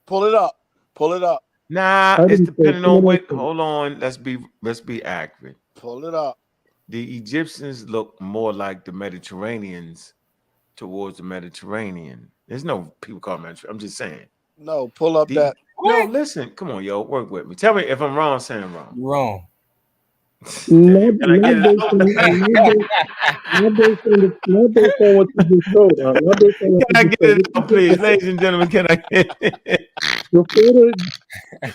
Pull it up. Pull it up. Nah, I it's didn't say. depending on Someone else what. said. Hold on. Let's be accurate. Pull it up. The Egyptians look more like the Mediterraneans towards the Mediterranean. There's no people call Mediterranean. I'm just saying. No, pull up that. No, listen. Come on, yo. Work with me. Tell me if I'm wrong saying wrong. You're wrong. Not Can I get it based out? on what you just showed. Not based on what Can I you get just showed. it out, please? Ladies and gentlemen, can I get it? The photo,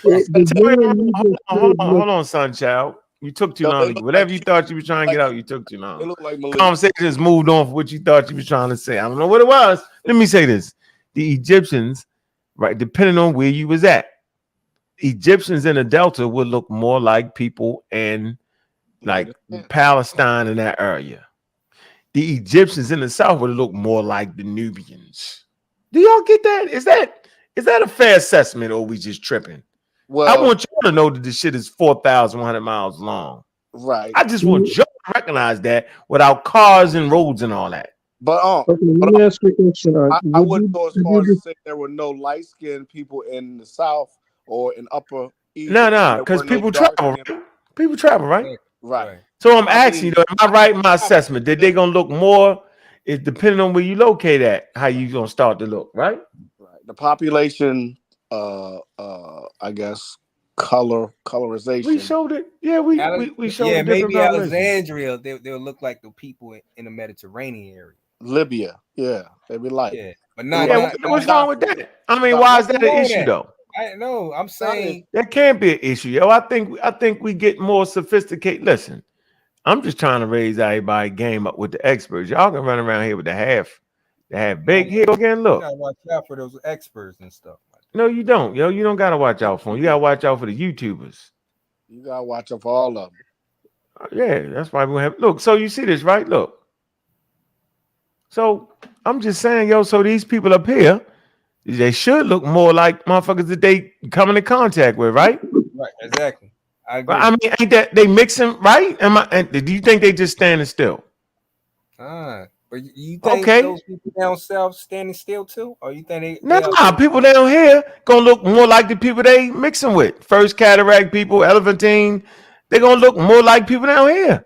the Tell me, mirror you just showed hold on, son, child. You took too No, long they to get look whatever like you thought you were trying to get out. You took too they long. look like Malik. Conversation has moved on for what you thought you were trying to say. I don't know what it was. Let me say this: the Egyptians, right, depending on where you was at, Egyptians in the Delta would look more like people in like Palestine in that area. The Egyptians in the South would look more like the Nubians. Do y'all get that? Is that a fair assessment, or we just tripping? Well, I want you to know that this shit is 4,100 miles long. right. I just want you to recognize that without cars and roads and all that. But Okay, let me ask you a question. I wouldn't go as far as to say there were no light skinned people in the South or in Upper Egypt. No, because people travel, right? People travel, right? Right. So I'm asking you, though, am I right in my assessment that they're gonna look more? It's depending on where you locate at, how you gonna start to look, right? Right. The population, I guess, colorization. We showed it. Yeah, we showed the different maybe populations. Alexandria. They'll look like the people in the Mediterranean area. Libya, yeah, they be like. Yeah, but what's wrong with that? I mean, why is that an issue though? I know. I'm saying that can't be an issue, yo. I think we get more sophisticated. Listen, I'm just trying to raise everybody game up with the experts. Y'all can run around here with the half big here again. Look, you gotta watch out for those experts and stuff. No, you don't, yo. You don't gotta watch out for them. You gotta watch out for the YouTubers. You gotta watch out for all of them. Yeah, that's why we have. Look, so you see this, right? Look. So I'm just saying, yo. So these people up here, they should look more like motherfuckers that they come into contact with, right? Right, exactly. I agree. I mean, ain't that they mixing, right? And do you think they just standing still? But you think those people down south standing still too, or you think Nah, people down here gonna look more like the people they mixing with. First cataract people, Elephantine, they're gonna look more like people down here,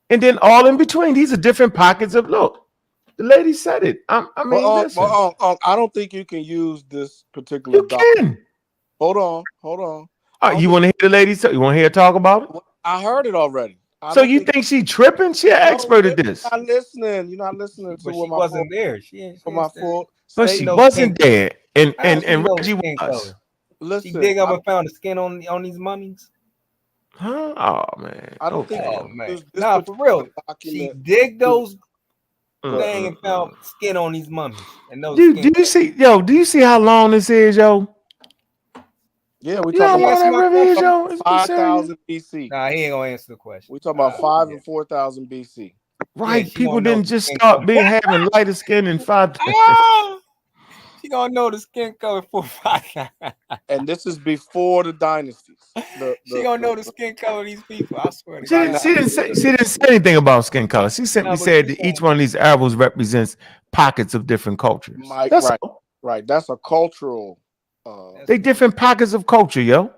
and then all in between. These are different pockets of look. The lady said it. I mean, listen. I don't think you can use this particular. You can. Hold on. You want to hear the lady? You want to hear her talk about it? I heard it already. So you think she tripping? She an expert at this. You're not listening. You're not listening to what she wasn't there. She my full. But she wasn't there, and Reggie was. Listen, she dig up and found the skin on these mummies. Huh? Oh man. I don't think. Oh man. Nah, for real. She dig those thing and found skin on these mummies. And those. Do you see? Yo, do you see how long this is, yo? Yeah, we talking about 5,000 BC. Nah, he ain't gonna answer the question. We talking about 5 and 4,000 BC. Right, yeah, people didn't just start having lighter skin in 5,000. She gonna know the skin color for 5,000. And this is before the dynasties. She gonna know the skin color of these people. I swear to God. She didn't say anything about skin color. She simply said that each one of these arrows represents pockets of different cultures. Right. That's a cultural. They different pockets of culture, yo.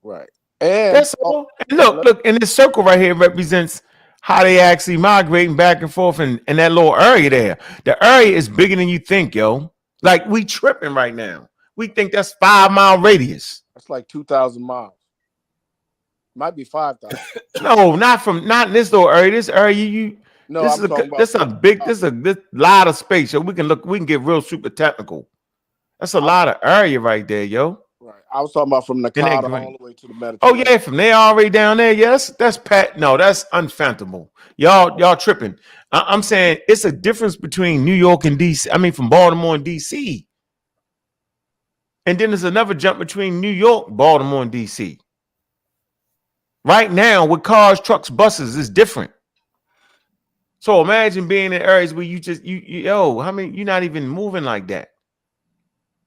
Right. And that's all. And look, and this circle right here represents how they actually migrating back and forth in that little area there. The area is bigger than you think, yo. Like we tripping right now. We think that's 5-mile radius. That's like 2,000 miles. Might be 5,000. No, not in this little area. This area, this is a lot of space. So we can get real super technical. That's a lot of area right there, yo. Right. I was talking about from Nakata all the way to the Mediterranean. Oh yeah, from there already down there. Yes, that's Pat. No, that's unfathomable. Y'all tripping. I'm saying it's a difference between New York and DC. I mean, from Baltimore and DC. And then there's another jump between New York, Baltimore, and DC. Right now, with cars, trucks, buses, is different. So imagine being in areas where you're not even moving like that.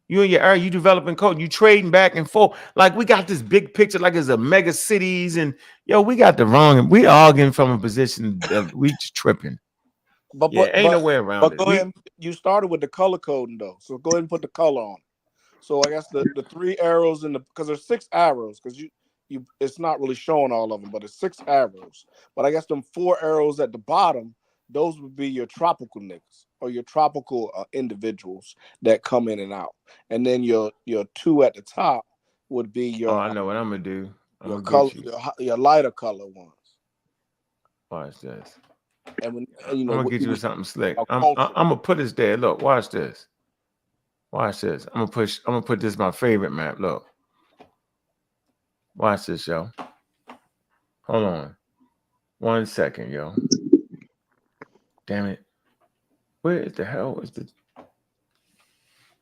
You in your area, you developing code, you trading back and forth. Like we got this big picture, like it's a mega cities, and we got the wrong. We arguing from a position of we just tripping. But ain't no way around it. Go ahead. You started with the color coding though, so go ahead and put the color on. So I guess the 3 arrows because there's 6 arrows because you it's not really showing all of them, but it's 6 arrows. But I guess them 4 arrows at the bottom, those would be your tropical niggas or your tropical individuals that come in and out. And then your 2 at the top would be your. Oh, I know what I'm gonna do. Your lighter color ones. Watch this. And I'm gonna get you something slick. I'm gonna put this there. Look, watch this. Watch this. I'm gonna put this my favorite map. Look. Watch this, yo. Hold on. 1 second, yo. Damn it. Where the hell is the...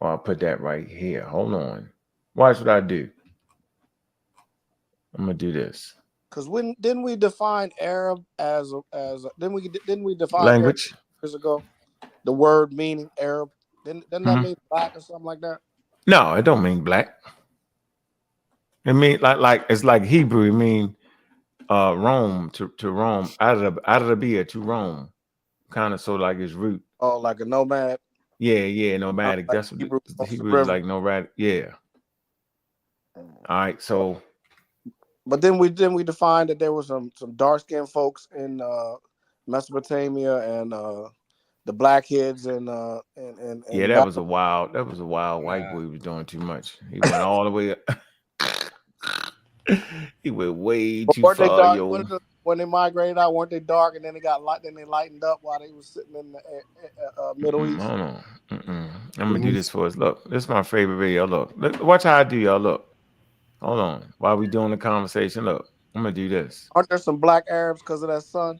Oh, I'll put that right here. Hold on. Watch what I do. I'm gonna do this. Because didn't we define Arab as didn't we define language years ago? The word meaning Arab. Didn't that mean black or something like that? No, it don't mean black. It mean like it's like Hebrew. It mean Rome to Rome, Arabia to Rome. Kind of so like his root. Oh, like a nomad. Yeah, nomadic. Like that's what the Hebrew is like. Nomadic. Yeah. All right. So, but then we defined that there was some dark skinned folks in Mesopotamia and the blackheads and yeah, that was a wild white boy. He was doing too much. He went all the way up. He went way But too weren't they far, dark yo. when they migrated out? Weren't they dark and then they got light? Then they lightened up while they was sitting in the Middle East. Hold on. I'm gonna do this for us. Look, this is my favorite video. Look, watch how I do, y'all. Look, hold on. While we doing the conversation, look, I'm gonna do this. Aren't there some black Arabs because of that sun?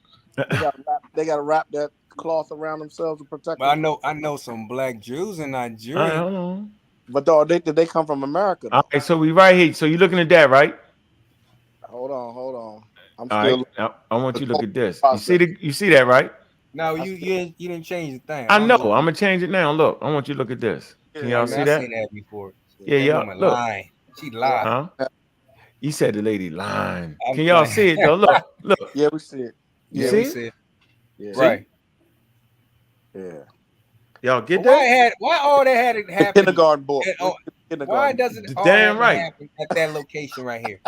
They got to wrap that cloth around themselves to protect. But I know some black Jews in Nigeria. All right, hold on. But though did they come from America? Though? All right, so we right here. So you looking at that, right? Hold on. I'm All still. Right. Now, I want you to look at this. You see that, right? No, you didn't change the thing. I know. I'm gonna change it now. Look, I want you to look at this. Can y'all see that? I've seen that before. Yeah. Look. Lying. She lied. Huh? You said the lady lying. Can y'all see it though? Look. Yeah, we see it. You see it? Yeah. Right. Yeah. Y'all get that? Why all that had to happen? Kindergarten book. Why doesn't all damn that right happen at that location right here?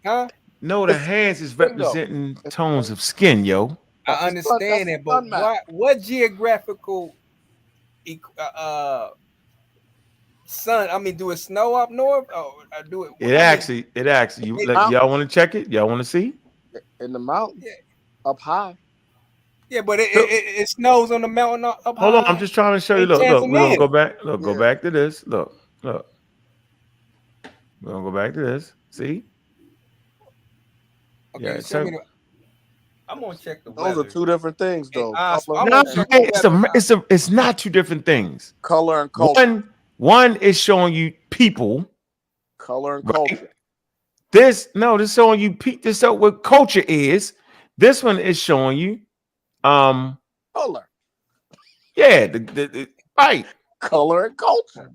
Huh? No, the hands is representing tones of skin, yo. I understand it, but what geographical sun? I mean, do it snow up north or do it? It actually. Y'all want to check it? Y'all want to see? In the mountain, up high. Yeah, but it snows on the mountain up high. Hold on, I'm just trying to show you. Look, we're gonna go back. Look, go back to this. Look. We're gonna go back to this. See? Okay, show me I'm gonna check the weather. Those are two different things, though. It's not two different things. Color and culture. One is showing you people. Color and culture. This showing you this is what culture is. This one is showing you color. Yeah, the right. Color and culture.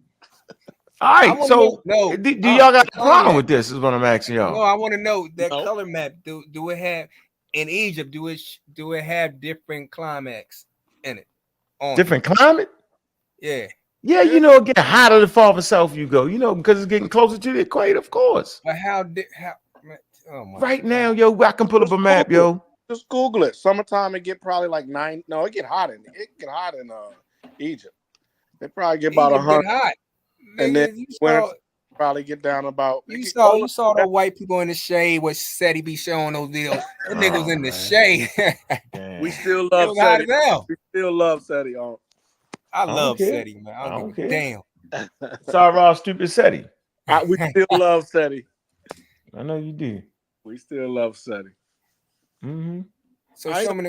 All right, so do y'all got a problem with this? Is what I'm asking y'all. No, I want to know that color map. Do it have in Egypt? Do it have different climax in it? Different climate? Yeah. Yeah, it get hotter the farther south you go. Because it's getting closer to the equator, of course. But how? Oh my right God. Now, yo, I can pull up a map, yo. Just Google it. Summertime, it get probably like 9. No, it get hot in Egypt. It probably get about 100. Hot. And then winter probably get down about. You saw the white people in the shade. What SETI be showing those videos? The niggas in the shade. We still love SETI. We still love SETI. I love SETI, man. I don't give a damn. Sorry, Rob, stupid SETI. We still love SETI. I know you do. We still love SETI. Mm-hmm. So show me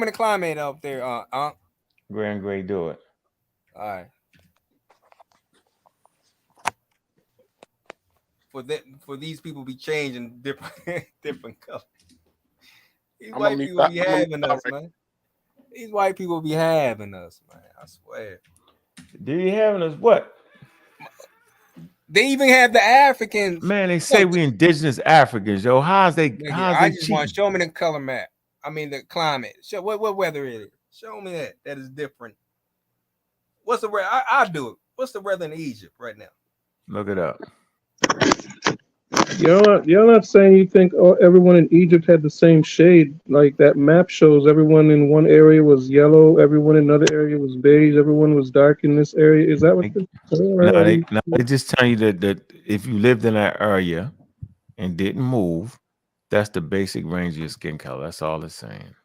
the climate up there, Grand Gray, do it. All right. For these people be changing different colors. These white people be having us, man. These white people be having us, man. I swear. Do you having us what? They even have the Africans. Man, they say we indigenous Africans, yo. How's they I just want to show me the color map. I mean the climate. Show what weather it is. Show me that is different. What's the weather? I'll do it. What's the weather in Egypt right now? Look it up. You're not saying you think everyone in Egypt had the same shade. Like that map shows everyone in one area was yellow, everyone in another area was beige, everyone was dark in this area. Is that what they just tell you that if you lived in that area and didn't move, that's the basic range of your skin color. That's all it's saying.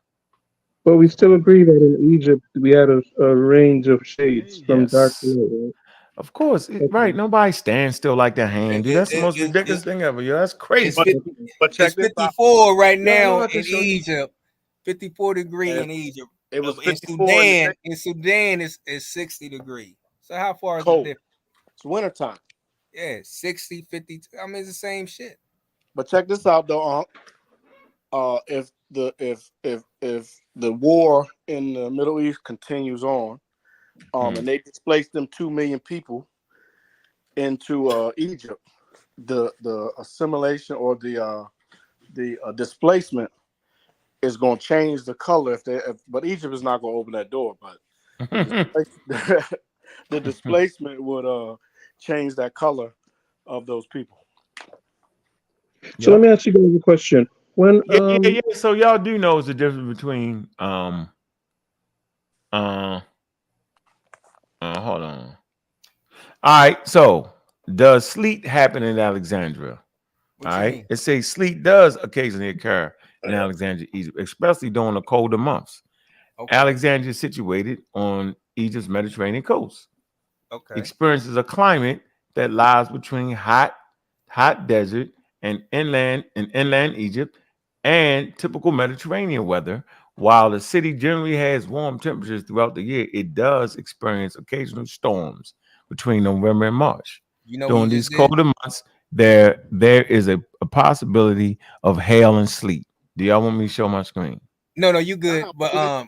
But we still agree that in Egypt we had a range of shades from dark to light, right? Of course, right. Nobody stands still like that hand, dude. That's the most ridiculous thing ever, yo. That's crazy. But check it's 54 right now in Egypt. 54 degree in Egypt. It was in Sudan is 60 degrees. So how far is it different? It's wintertime. Yeah, 60, 50. I mean, it's the same shit. But check this out, though. If the war in the Middle East continues on, and they displaced them 2 million people into Egypt, the assimilation or the displacement is going to change the color. But Egypt is not going to open that door. But the displacement would change that color of those people. So let me ask you guys a question. When yeah. So y'all do know the difference between hold on. All right, so does sleet happen in Alexandria? What All you right. mean? It says sleet does occasionally occur in Alexandria, Egypt, especially during the colder months. Okay. Alexandria is situated on Egypt's Mediterranean coast. Okay. Experiences a climate that lies between hot desert and inland Egypt and typical Mediterranean weather. While the city generally has warm temperatures throughout the year, it does experience occasional storms between November and March. You know what During you these just did? colder months, there is a possibility of hail and sleet. Do y'all want me to show my screen? No, you good. But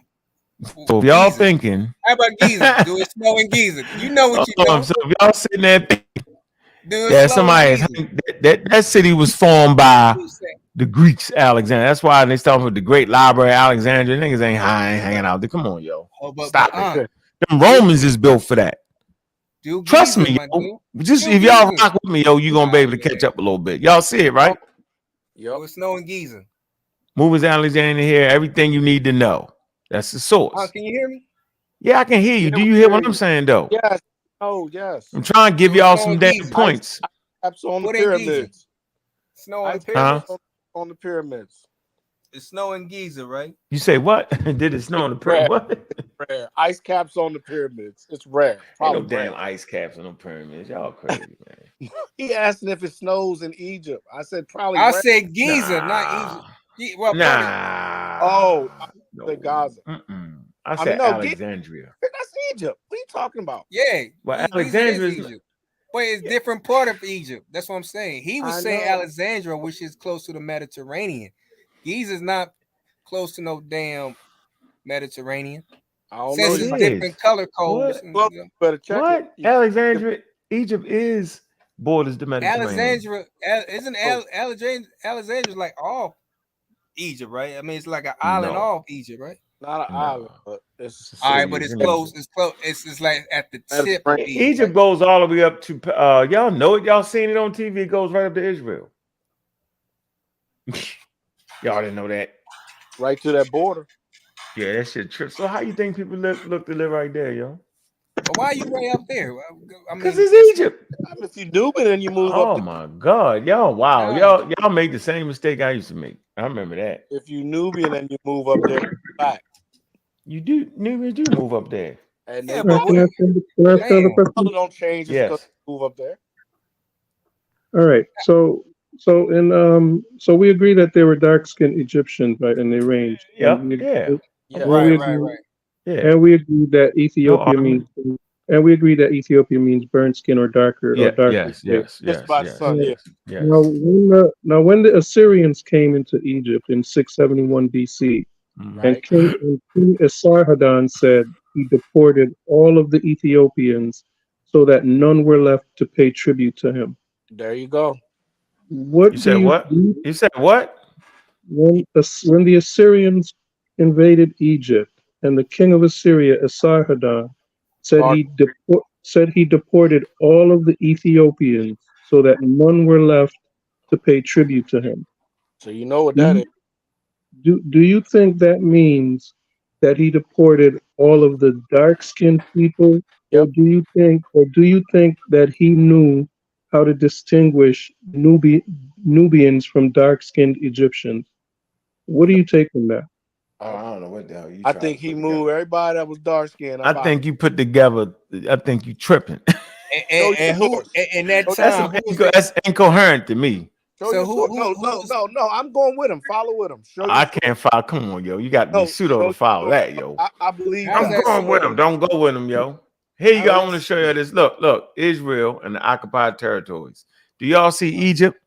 So if y'all Giza. thinking, How about Giza? Do it snow in Giza? You know what you know. so if y'all sitting there thinking Do it that slow in somebody is, Giza. that city was formed by You say, the Greeks, Alexander. That's why they start with the Great Library of Alexandria. Niggas ain't hanging out there. Come on, yo. oh, Stop it. Them Romans is built for that. Do Trust Giza, me, my yo. dude. Just Do if y'all Giza. rock with me, yo, you gonna be able to catch up a little bit. Y'all see it, right? Do it snow in Giza. Movies Alexandria here, everything you need to know. That's the source. Can you hear me? Yeah, I can hear you. Do you hear what I'm saying, though? Yes. Oh, yes. I'm trying to give Do it y'all snow some in damn Giza. points. Caps on the What in Giza? pyramids. Snow on the Ice pyramids? caps on the pyramids. It's snow in Giza, right? You say what? Did it snow on the pyramid? What? It's rare. Ice caps on the pyramids. It's rare. Ain't no Probably rare. damn ice caps on the pyramids. Y'all crazy, man. He asking if it snows in Egypt. I said probably I rare. said Giza, not Egypt. Well, Oh, I No. said Gaza. I said no, Alexandria. That's Egypt. What are you talking about? Yeah. Well, Giza Alexandria is Egypt. But it's different part of Egypt. That's what I'm saying. He was I saying know. Alexandria, which is close to the Mediterranean. Giza's not close to no damn Mediterranean. I don't Since know. it's different color codes. What? And, Better check What? it. Alexandria, Egypt is borders the Mediterranean. Alexandria, isn't Alexandria's like off Egypt, right? I mean, it's like an island off Egypt, right? Not an island, but it's all right, but it's close. It's close. It's like at the tip of Egypt. Egypt goes all the way up to y'all know it. Y'all seen it on TV. It goes right up to Israel. Y'all didn't know that. Right to that border. Yeah, that shit trip. So how you think people look to live right there, yo? But why are you way up there? I mean, because it's Egypt. If you do it and you move up. Oh my God, y'all! Wow, y'all made the same mistake I used to make. I remember that. If you Nubian and you move up there, back. You do Nubians do move up there. And Can I ask another question? Don't change just because you move up there. All right. So we agree that they were dark-skinned Egyptians, right? And they ranged. Right. And we agree that Ethiopia means burnt skin or darker or darker. Yes. Now when the Assyrians came into Egypt in 671 BC, and King Esarhaddon said he deported all of the Ethiopians so that none were left to pay tribute to him. There you go. What you said? What you said? What? When the Assyrians invaded Egypt, and the king of Assyria, Esarhaddon, said he deported all of the Ethiopians so that none were left to pay tribute to him. So you know what that is. Do you think that means that he deported all of the dark-skinned people, or do you think that he knew how to distinguish Nubians from dark-skinned Egyptians? What do you take from that? Oh, I don't know what the hell you. I think he moved everybody that was dark skinned. I think you put together. I think you tripping. And who in that time? That's incoherent to me. So no, I'm going with him. Follow with him. I can't follow. Come on, yo. You got to be pseudo to follow that, yo. I believe. I'm going with him. Don't go with him, yo. Here you go. I want to show you this. Look. Israel and the occupied territories. Do y'all see Egypt?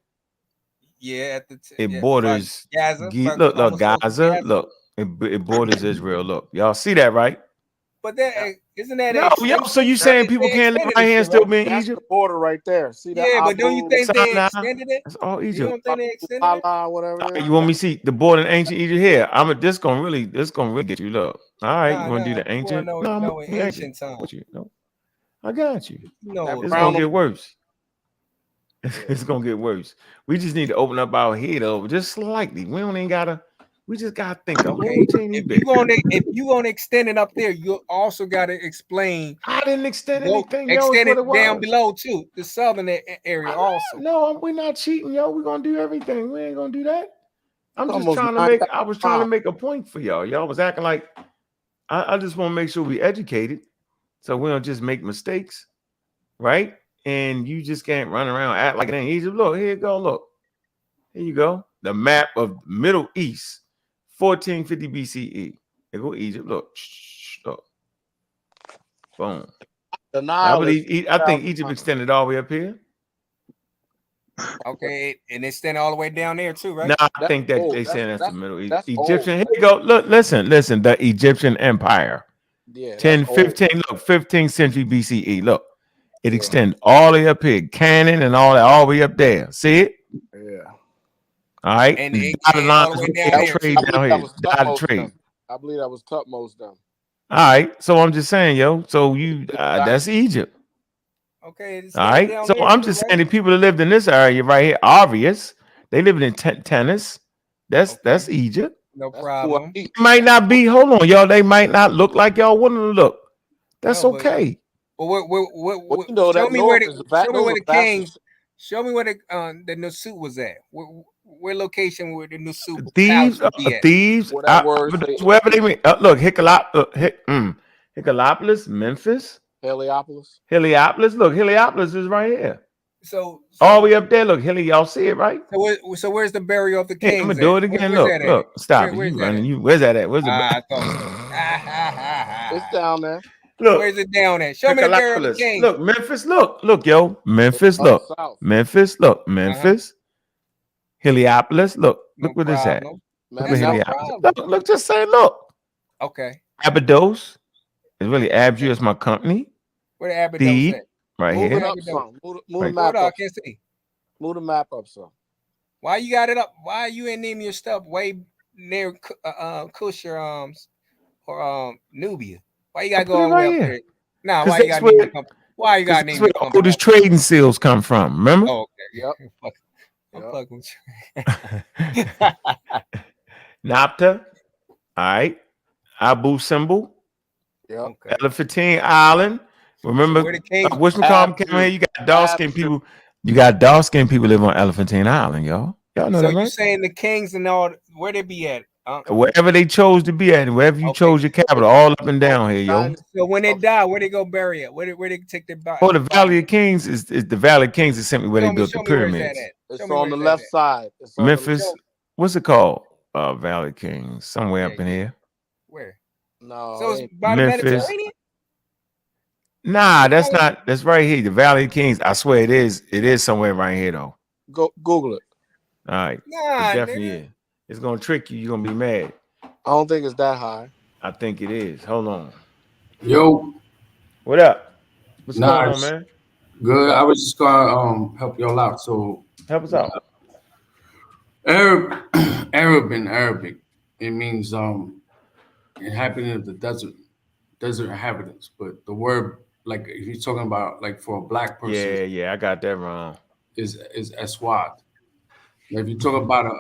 Yeah, at the it borders Gaza. Look, Gaza. Look, it borders Israel. Look, y'all see that, right? But that isn't that yo. So you saying people can't live right here and still be in Egypt? The border right there. See that? Yeah, but don't you think they extended it? That's all Egypt. You don't think they extended it? Whatever. You want me to see the border in ancient Egypt here? This gonna really get you. Look, all right. You want to do the ancient? No, ancient time. I got you. No, it's gonna get worse. It's gonna get worse. We just need to open up our head over just slightly. We We just gotta think a whole Okay, teeny if bit. you gonna extend it up there, you also gotta explain. I didn't extend Go anything, yo. It's extend what it it was. down below too, the southern area also. No, we're not cheating, yo. We're gonna do everything. We ain't gonna do that. I'm just Almost trying to 9,000 make. I was trying to make a point for y'all. Y'all was acting like I just want to make sure we educated, so we don't just make mistakes, right? And you just can't run around act like it ain't Egypt. Look, here you go. Look, here you go. The map of the Middle East, 1450 BCE. There go Egypt. Look, look. Boom. The Nile is I think Egypt extended all the way up here. Okay, and it's standing all the way down there too, right? No, I think that they saying that's the Middle East. that's Egyptian. old. Here you go. Look, listen. The Egyptian Empire. Yeah, 10, 15, look, 15th century BCE. Look, it extends all the way up here. Canaan and all that, all the way up there. See it? Yeah. All right. And all the way down here. Trade down here. Trade. I believe that was Tutmosis them. All right. So I'm just saying, yo. So you that's Egypt. Okay. All right. So I'm just saying the people that lived in this area right here, obvious. They lived in tennis. That's Egypt. No problem. It might not be. Hold on, y'all. They might not look like y'all want to look. That's okay. But you know, show that me where north the kings. Show me where the Nusut was at. Where location where the Nusut Thieves. Wherever they went. Look, Heliopolis, Memphis. Heliopolis. Look, Heliopolis is right here. So all the way up there. Look, y'all see it, right? So where's the burial of the kings? I'm gonna do it again. Look. Stop it. You running. Where's that at? Where's the? I thought so. It's down there. Look, where's it down at? Show me the burial of the kings. Look, Memphis. Look, yo, Memphis. Look, Memphis. Look, Memphis. Heliopolis. Look where this at. Look where Heliopolis. Look, just say look. Okay. Abydos. It's really Abju is my company. Where the Abydos at? Right Move here. it up some. Move the map up. I can't see. Move the map up some. Why you got it up? Why you ain't naming your stuff way near Kush or Nubia? Why you gotta go all the way up there? Nah, why you gotta name your company? Why you gotta name your company? Where these trading seals come from? Remember? Oh, okay. Yep. I'm fucking with you. Napta. All right. Abu Simbel. Yep. Elephantine Island. Remember, which one came here? You got dark-skinned people. You got dark-skinned people live on Elephantine Island, y'all. Y'all know that, right? So you saying the kings and all, where they be at? Wherever they chose to be at, wherever you chose your capital, all up and down here, yo. So when they die, where they go bury it? Where they take their body? Oh, the Valley of Kings is the Valley of Kings is simply where they built the pyramids. It's on the left side. Memphis. What's it called? Valley of Kings, somewhere up in here. Where? No. So it's by the Mediterranean? Nah, that's not. That's right here. The Valley of Kings. I swear it is. It is somewhere right here though. Go Google it. All right. Nah, it definitely is. It's gonna trick you. You're gonna be mad. I don't think it's that high. I think it is. Hold on. Yo. What up? What's going on, man? Good. I was just gonna help y'all out. So help us out. Arab in Arabic. It means inhabitant of the desert inhabitants. But the word, like if you're talking about like for a black person, yeah, I got that wrong. Is aswad. If you talk about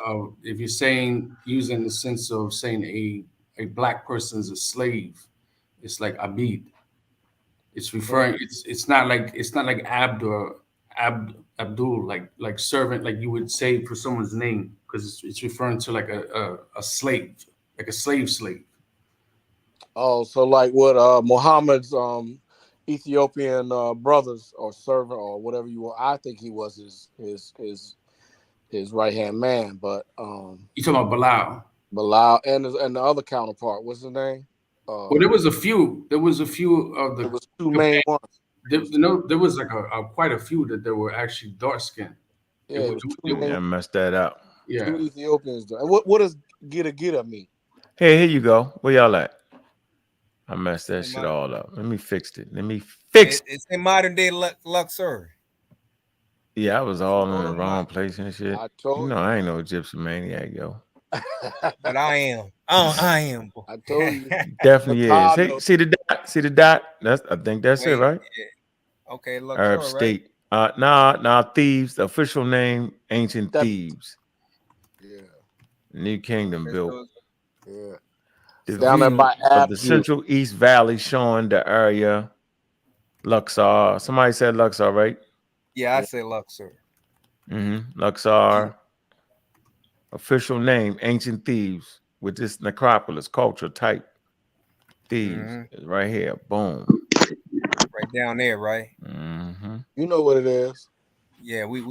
if you're saying using the sense of saying a black person is a slave, it's like abid. It's referring. It's not like Abdul, like servant, like you would say for someone's name, because it's referring to like a slave, like a slave. Oh, so like what Muhammad's Ethiopian brothers or servant or whatever you want. I think he was his right hand man, but you talking about Bilal and the other counterpart. What's his name? Well, there was a few. There was a few of the. There was two main ones. There was like quite a few that there were actually dark skinned. Yeah, I messed that up. Yeah, two Ethiopians. And what does Gita mean? Hey, here you go. Where y'all at? I messed that shit all up. Let me fix it. It's in modern day Luxor. Yeah, I was all in the wrong place and shit. I told you. I ain't no gypsy maniac, yo. But I am. Oh, I am. I told you. Definitely is. See the dot? See the dot? I think that's it, right? Yeah. Okay, Luxor, Arab state. Nah, Thebes. The official name, ancient Thebes. Yeah. New Kingdom built Yeah. The Down there view by of the Abzu. Central East Valley showing the area. Luxor. Somebody said Luxor, right? Yeah, I say Luxor. Luxor. Official name, ancient Thebes, with this necropolis culture type. Thebes is right here. Boom. Right down there, right? You know what it is. Yeah, we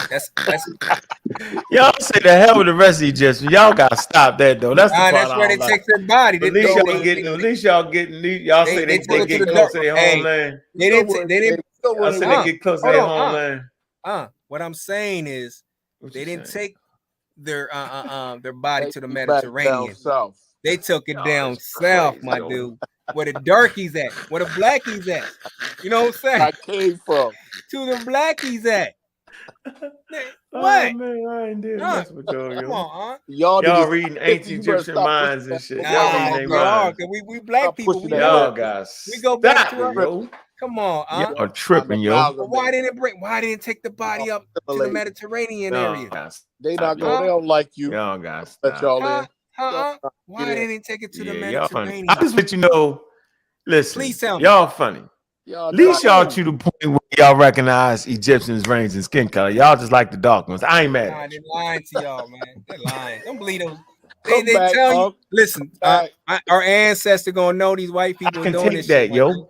that's Y'all say the hell with the rest of Egyptians. Y'all gotta stop that though. That's the part that's where I they don't take like. their body. At least y'all getting. At least y'all getting. Y'all say they get close to their homeland. They didn't. I said they get close to their homeland. What I'm saying is they didn't take their body to the Down Mediterranean. south. They took it down south, my dude. Where the darkies at? Where the blackies at? You know what I'm saying? I came from. To the blackies at. What? Oh man, I ain't did mess with y'all, yo. Come on, y'all reading ancient Egyptian minds and shit. Y'all reading their minds. We black people. Y'all guys. We go back to our. Yo. Come on, y'all are tripping, yo. But why didn't it take the body up to the Mediterranean area? They not going. They don't like you. Y'all guys. Let y'all in. Why didn't it take it to the Y'all funny. Mediterranean? I just let you know. Listen, please tell me. Y'all funny. At least y'all to the point where y'all recognize Egyptians' range and skin color. Y'all just like the dark ones. I ain't mad. Nah, they're lying to y'all, man. They're lying. Don't believe them. They tell you. Listen, our ancestor gonna know these white people. I can doing take this that, shit, yo.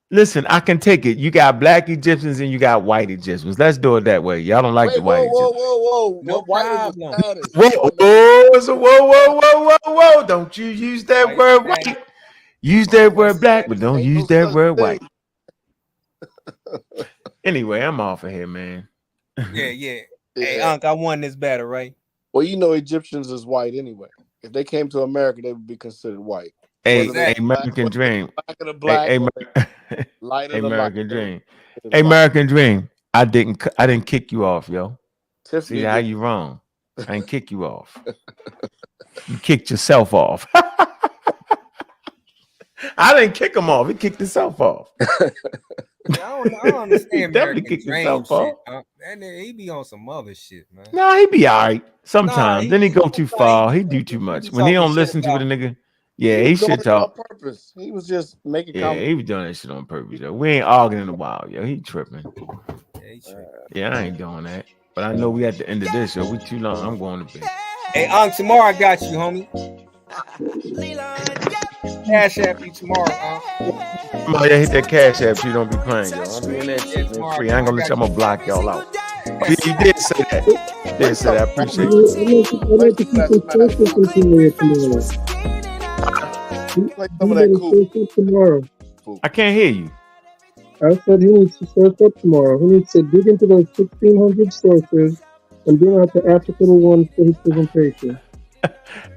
Listen, I can take it. You got black Egyptians and you got white Egyptians. Let's do it that way. Y'all don't like the white Egyptians. Whoa. No problem. Whoa. Don't you use that word white. Use that word black, but don't use that word white. Anyway, I'm off of here, man. Yeah. Hey, Ankh, I won this battle, right? Well, you know Egyptians is white anyway. If they came to America, they would be considered white. Hey, American Dream. American Dream. American Dream. I didn't kick you off, yo. Tiffany, see how you wrong. I didn't kick you off. You kicked yourself off. I didn't kick him off. He kicked himself off. I don't understand. Definitely kicked himself off. He be on some other shit, man. Nah, he be all right. Sometimes. Then he go too far. He do too much. When he don't listen to the nigga. Yeah, he should talk. On purpose. He was just making comments. He was doing that shit on purpose, yo. We ain't arguing in a while, yo. He tripping. Yeah, I ain't doing that. But I know we at the end of this, yo. We too long. I'm going to bed. Hey, Ankh, tomorrow I got you, homie. Cash app you tomorrow, Oh, yeah, hit that cash app so you don't be playing, yo. I'm doing that shit free. I ain't gonna let you. I'm gonna block y'all out. You did say that. You did say that. I appreciate it. Tomorrow. I can't hear you. I said he needs to source up tomorrow. He needs to dig into those 1,600 sources and bring out the applicable ones for his presentation.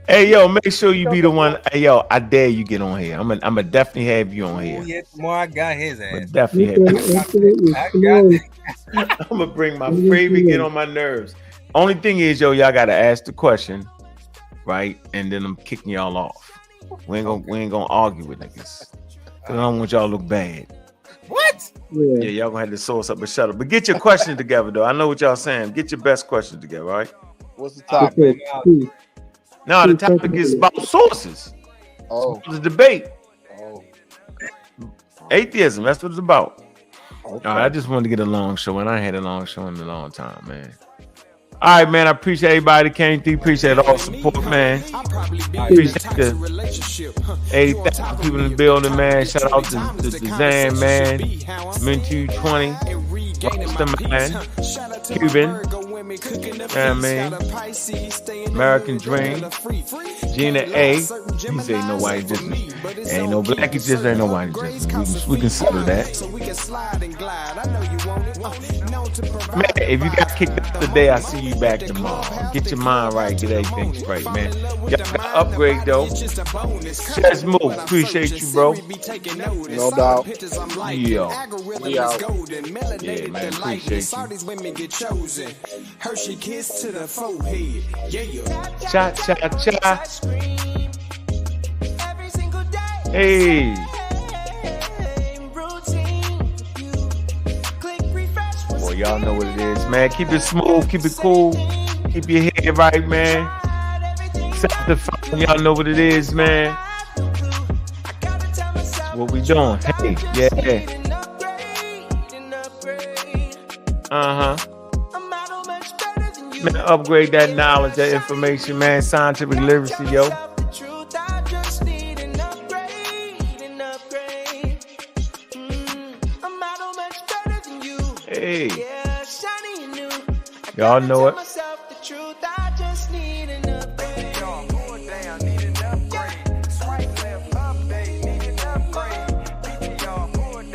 Hey, yo, make sure you be the one. Hey, yo, I dare you get on here. I'm gonna definitely have you on here. Yeah, tomorrow I got his ass. Definitely have you. I'm gonna bring my favorite get on my nerves. Only thing is, yo, y'all gotta ask the question, right? And then I'm kicking y'all off. We ain't gonna argue with niggas. I don't want y'all to look bad. What? Yeah, y'all gonna have to source up a shut up. But get your questions together, though. I know what y'all saying. Get your best questions together, right? What's the topic? No, the topic is about sources. Oh, it's a debate. Oh, atheism. That's what it's about. Okay. All right, I just wanted to get a long show, and I had a long show in a long time, man. All right, man. I appreciate everybody that came through. Appreciate all the support, man. Appreciate the 80,000 people in the building, man. Shout out to Zan, man. Min220. Man. Cuban. Yeah, man. American Dream. Gina A. You say no white Egyptian. Ain't no black Egyptian, ain't no white Egyptian. We consider that. Man, if you got kicked out today, I see you back tomorrow. Get your mind right, get everything straight, man. Y'all got upgrade though. Just move. Appreciate you, bro. No doubt. Yo. We out. Yeah, man. Appreciate you. Hershey kiss to the forehead. Yeah. Cha cha cha. Hey. Boy, y'all know what it is, man. Keep it smooth, keep it cool, keep your head right, man. South to 5, y'all know what it is, man. What we doing? Hey, yeah. Man, upgrade that knowledge, that information, man. Scientific literacy, yo. Hey. Y'all know it.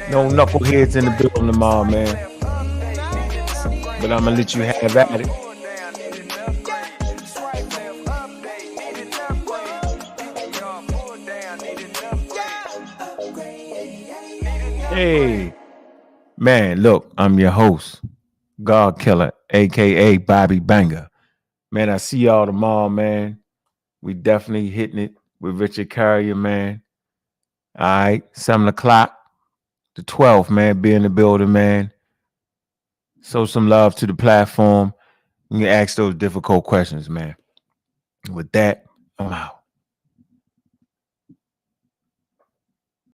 No knuckleheads in the building tomorrow, man. But I'm gonna let you have at it. Hey, man, look, I'm your host, God Killer, aka Bobby Banger. Man, I see y'all tomorrow, man. We definitely hitting it with Richard Carrier, man. All right, 7 o'clock. The 12th, man, be in the building, man. Show some love to the platform. You can ask those difficult questions, man. With that, I'm out.